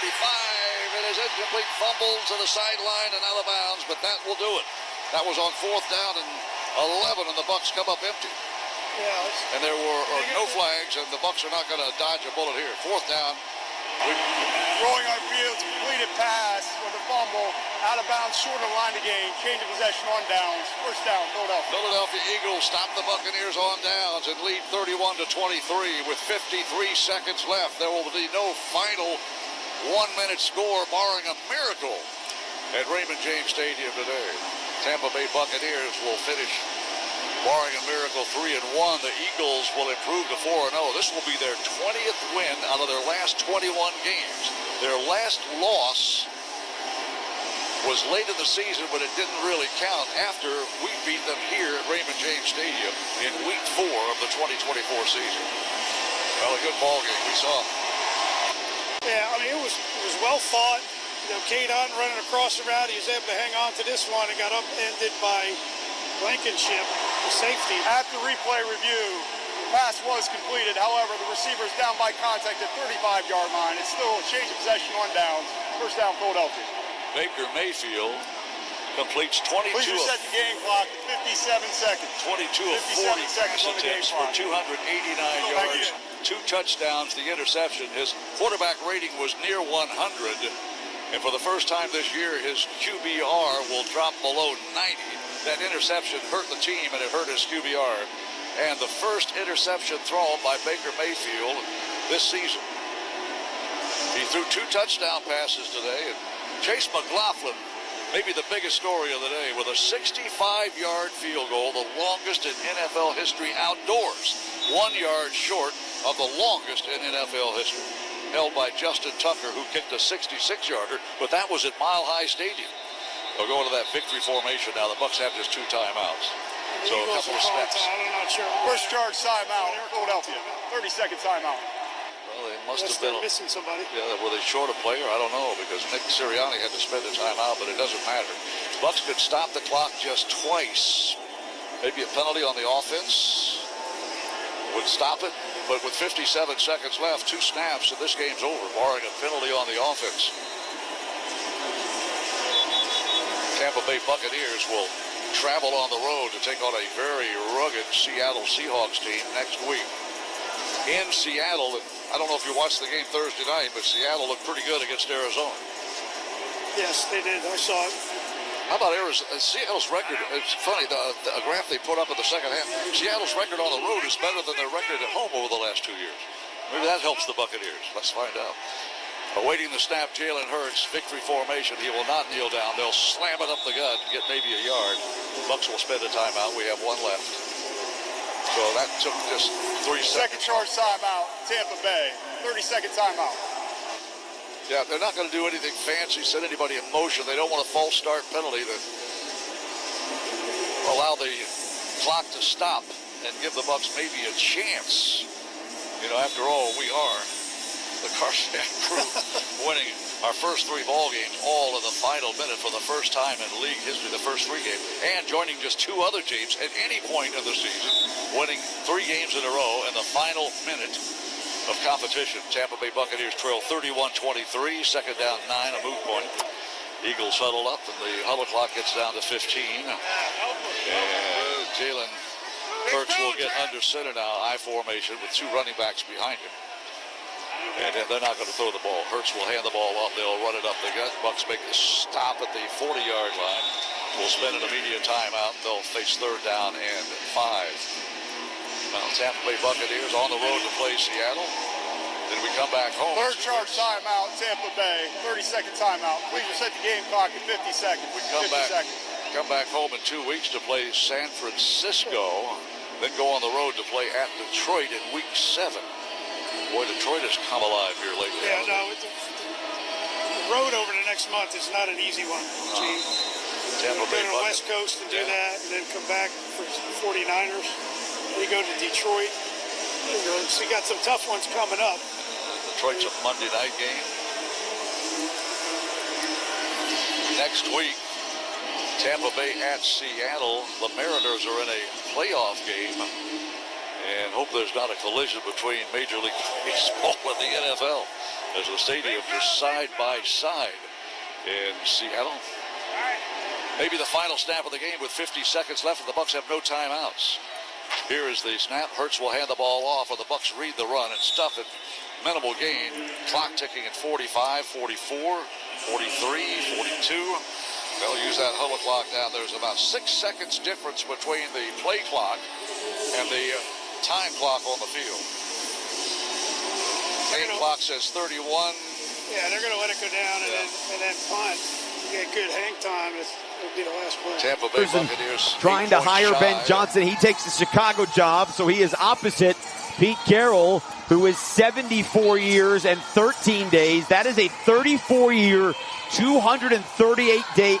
It is incomplete. Fumble to the sideline and out of bounds, but that will do it. That was on fourth down and 11, and the Bucs come up empty. Yeah, and there were no flags, and the Bucs are not going to dodge a bullet here. Fourth down. Rolling on field, completed pass with a fumble, out of bounds, short of the line of gain, change of possession on downs. First down, Philadelphia. Philadelphia Eagles stop the Buccaneers on downs and lead 31-23 with 53 seconds left. There will be no final 1-minute score, barring a miracle at Raymond James Stadium today. Tampa Bay Buccaneers will finish, barring a miracle, 3-1. The Eagles will improve to 4-0. This will be their 20th win out of their last 21 games. Their last loss was late in the season, but it didn't really count after we beat them here at Raymond James Stadium in week 4 of the 2024 season. Well, a good ball game we saw. Yeah, I mean, it was well fought. You know, Kate Otten running across the route. He was able to hang on to this one and got upended by Blankenship, the safety. After replay review, the pass was completed. However, the receiver is down by contact at 35-yard line. It's still a change of possession on downs. First down, Philadelphia. Baker Mayfield completes 22 Please reset the game clock at 57 seconds. 22 of 40 pass attempts for 289 yards, 2 touchdowns, the interception. His quarterback rating was near 100. And for the first time this year, his QBR will drop below 90. That interception hurt the team, and it hurt his QBR. And the first interception thrown by Baker Mayfield this season. He threw 2 touchdown passes today, and Chase McLaughlin, maybe the biggest story of the day, with a 65-yard field goal, the longest in NFL history outdoors. 1 yard short of the longest in NFL history, held by Justin Tucker, who kicked a 66-yarder, but that was at Mile High Stadium. They'll go into that victory formation now. The Bucs have just 2 timeouts. So a couple of steps. I'm not sure. First charge timeout, Philadelphia. 30-second timeout. Well, they must have been missing somebody. Yeah, were they short a player? I don't know, because Nick Sirianni had to spend a timeout, but it doesn't matter. Bucs could stop the clock just twice. Maybe a penalty on the offense would stop it, but with 57 seconds left, 2 snaps, and this game's over, barring a penalty on the offense. Tampa Bay Buccaneers will travel on the road to take on a very rugged Seattle Seahawks team next week. In Seattle, and I don't know if you watched the game Thursday night, but Seattle looked pretty good against Arizona. Yes, they did. I saw it. How about Arizona? Seattle's record, it's funny, the graph they put up in the second half, Seattle's record on the road is better than their record at home over the last 2 years. Maybe that helps the Buccaneers. Let's find out. Awaiting the snap, Jalen Hurts, victory formation. He will not kneel down. They'll slam it up the gut and get maybe a yard. Bucks will spend a timeout. We have one left. So that took just 3 seconds. Second charge timeout, Tampa Bay. 30-second timeout. Yeah, they're not going to do anything fancy, send anybody in motion. They don't want a false start penalty to allow the clock to stop and give the Bucks maybe a chance. You know, after all, we are the Carson crew winning our first 3 ball games all in the final minute for the first time in league history, the first 3 games, and joining just 2 other teams at any point in the season, winning 3 games in a row in the final minute of competition. Tampa Bay Buccaneers trail 31-23, second down 9, a moot point. Eagles huddle up, and the huddle clock gets down to 15. And Jalen Hurts will get under center now, I formation, with 2 running backs behind him. And they're not going to throw the ball. Hurts will hand the ball off. They'll run it up the gut. Bucks make the stop at the 40-yard line. We'll spend an immediate timeout. They'll face third down and 5. Now, Tampa Bay Buccaneers on the road to play Seattle. Then we come back home. Third charge timeout, Tampa Bay. 30-second timeout. Please set the game clock at 50 seconds. We come back home in 2 weeks to play San Francisco. Then go on the road to play at Detroit in week 7. Boy, Detroit has come alive here lately. Yeah, no, the road over the next month is not an easy one. Tampa Bay go to the West Coast and do that, and then come back for 49ers. Then you go to Detroit. So you got some tough ones coming up. Detroit's a Monday night game. Next week, Tampa Bay at Seattle. The Mariners are in a playoff game. And hope there's not a collision between Major League Baseball and the NFL as the stadiums are side by side in Seattle. Maybe the final snap of the game with 50 seconds left, and the Bucks have no timeouts. Here is the snap. Hurts will hand the ball off, and the Bucks read the run and stuff it. Minimal gain. Clock ticking at 45, 44, 43, 42. They'll use that huddle clock down. There's about 6 seconds difference between the play clock and the time clock on the field. Game clock says 31. Yeah, they're going to let it go down and then punt. You get good hang time. It'll be the last play. Tampa Bay Buccaneers trying to hire Ben Johnson. He takes the Chicago job, so he is opposite Pete Carroll, who is 74 years and 13 days. That is a 34-year, 238-day,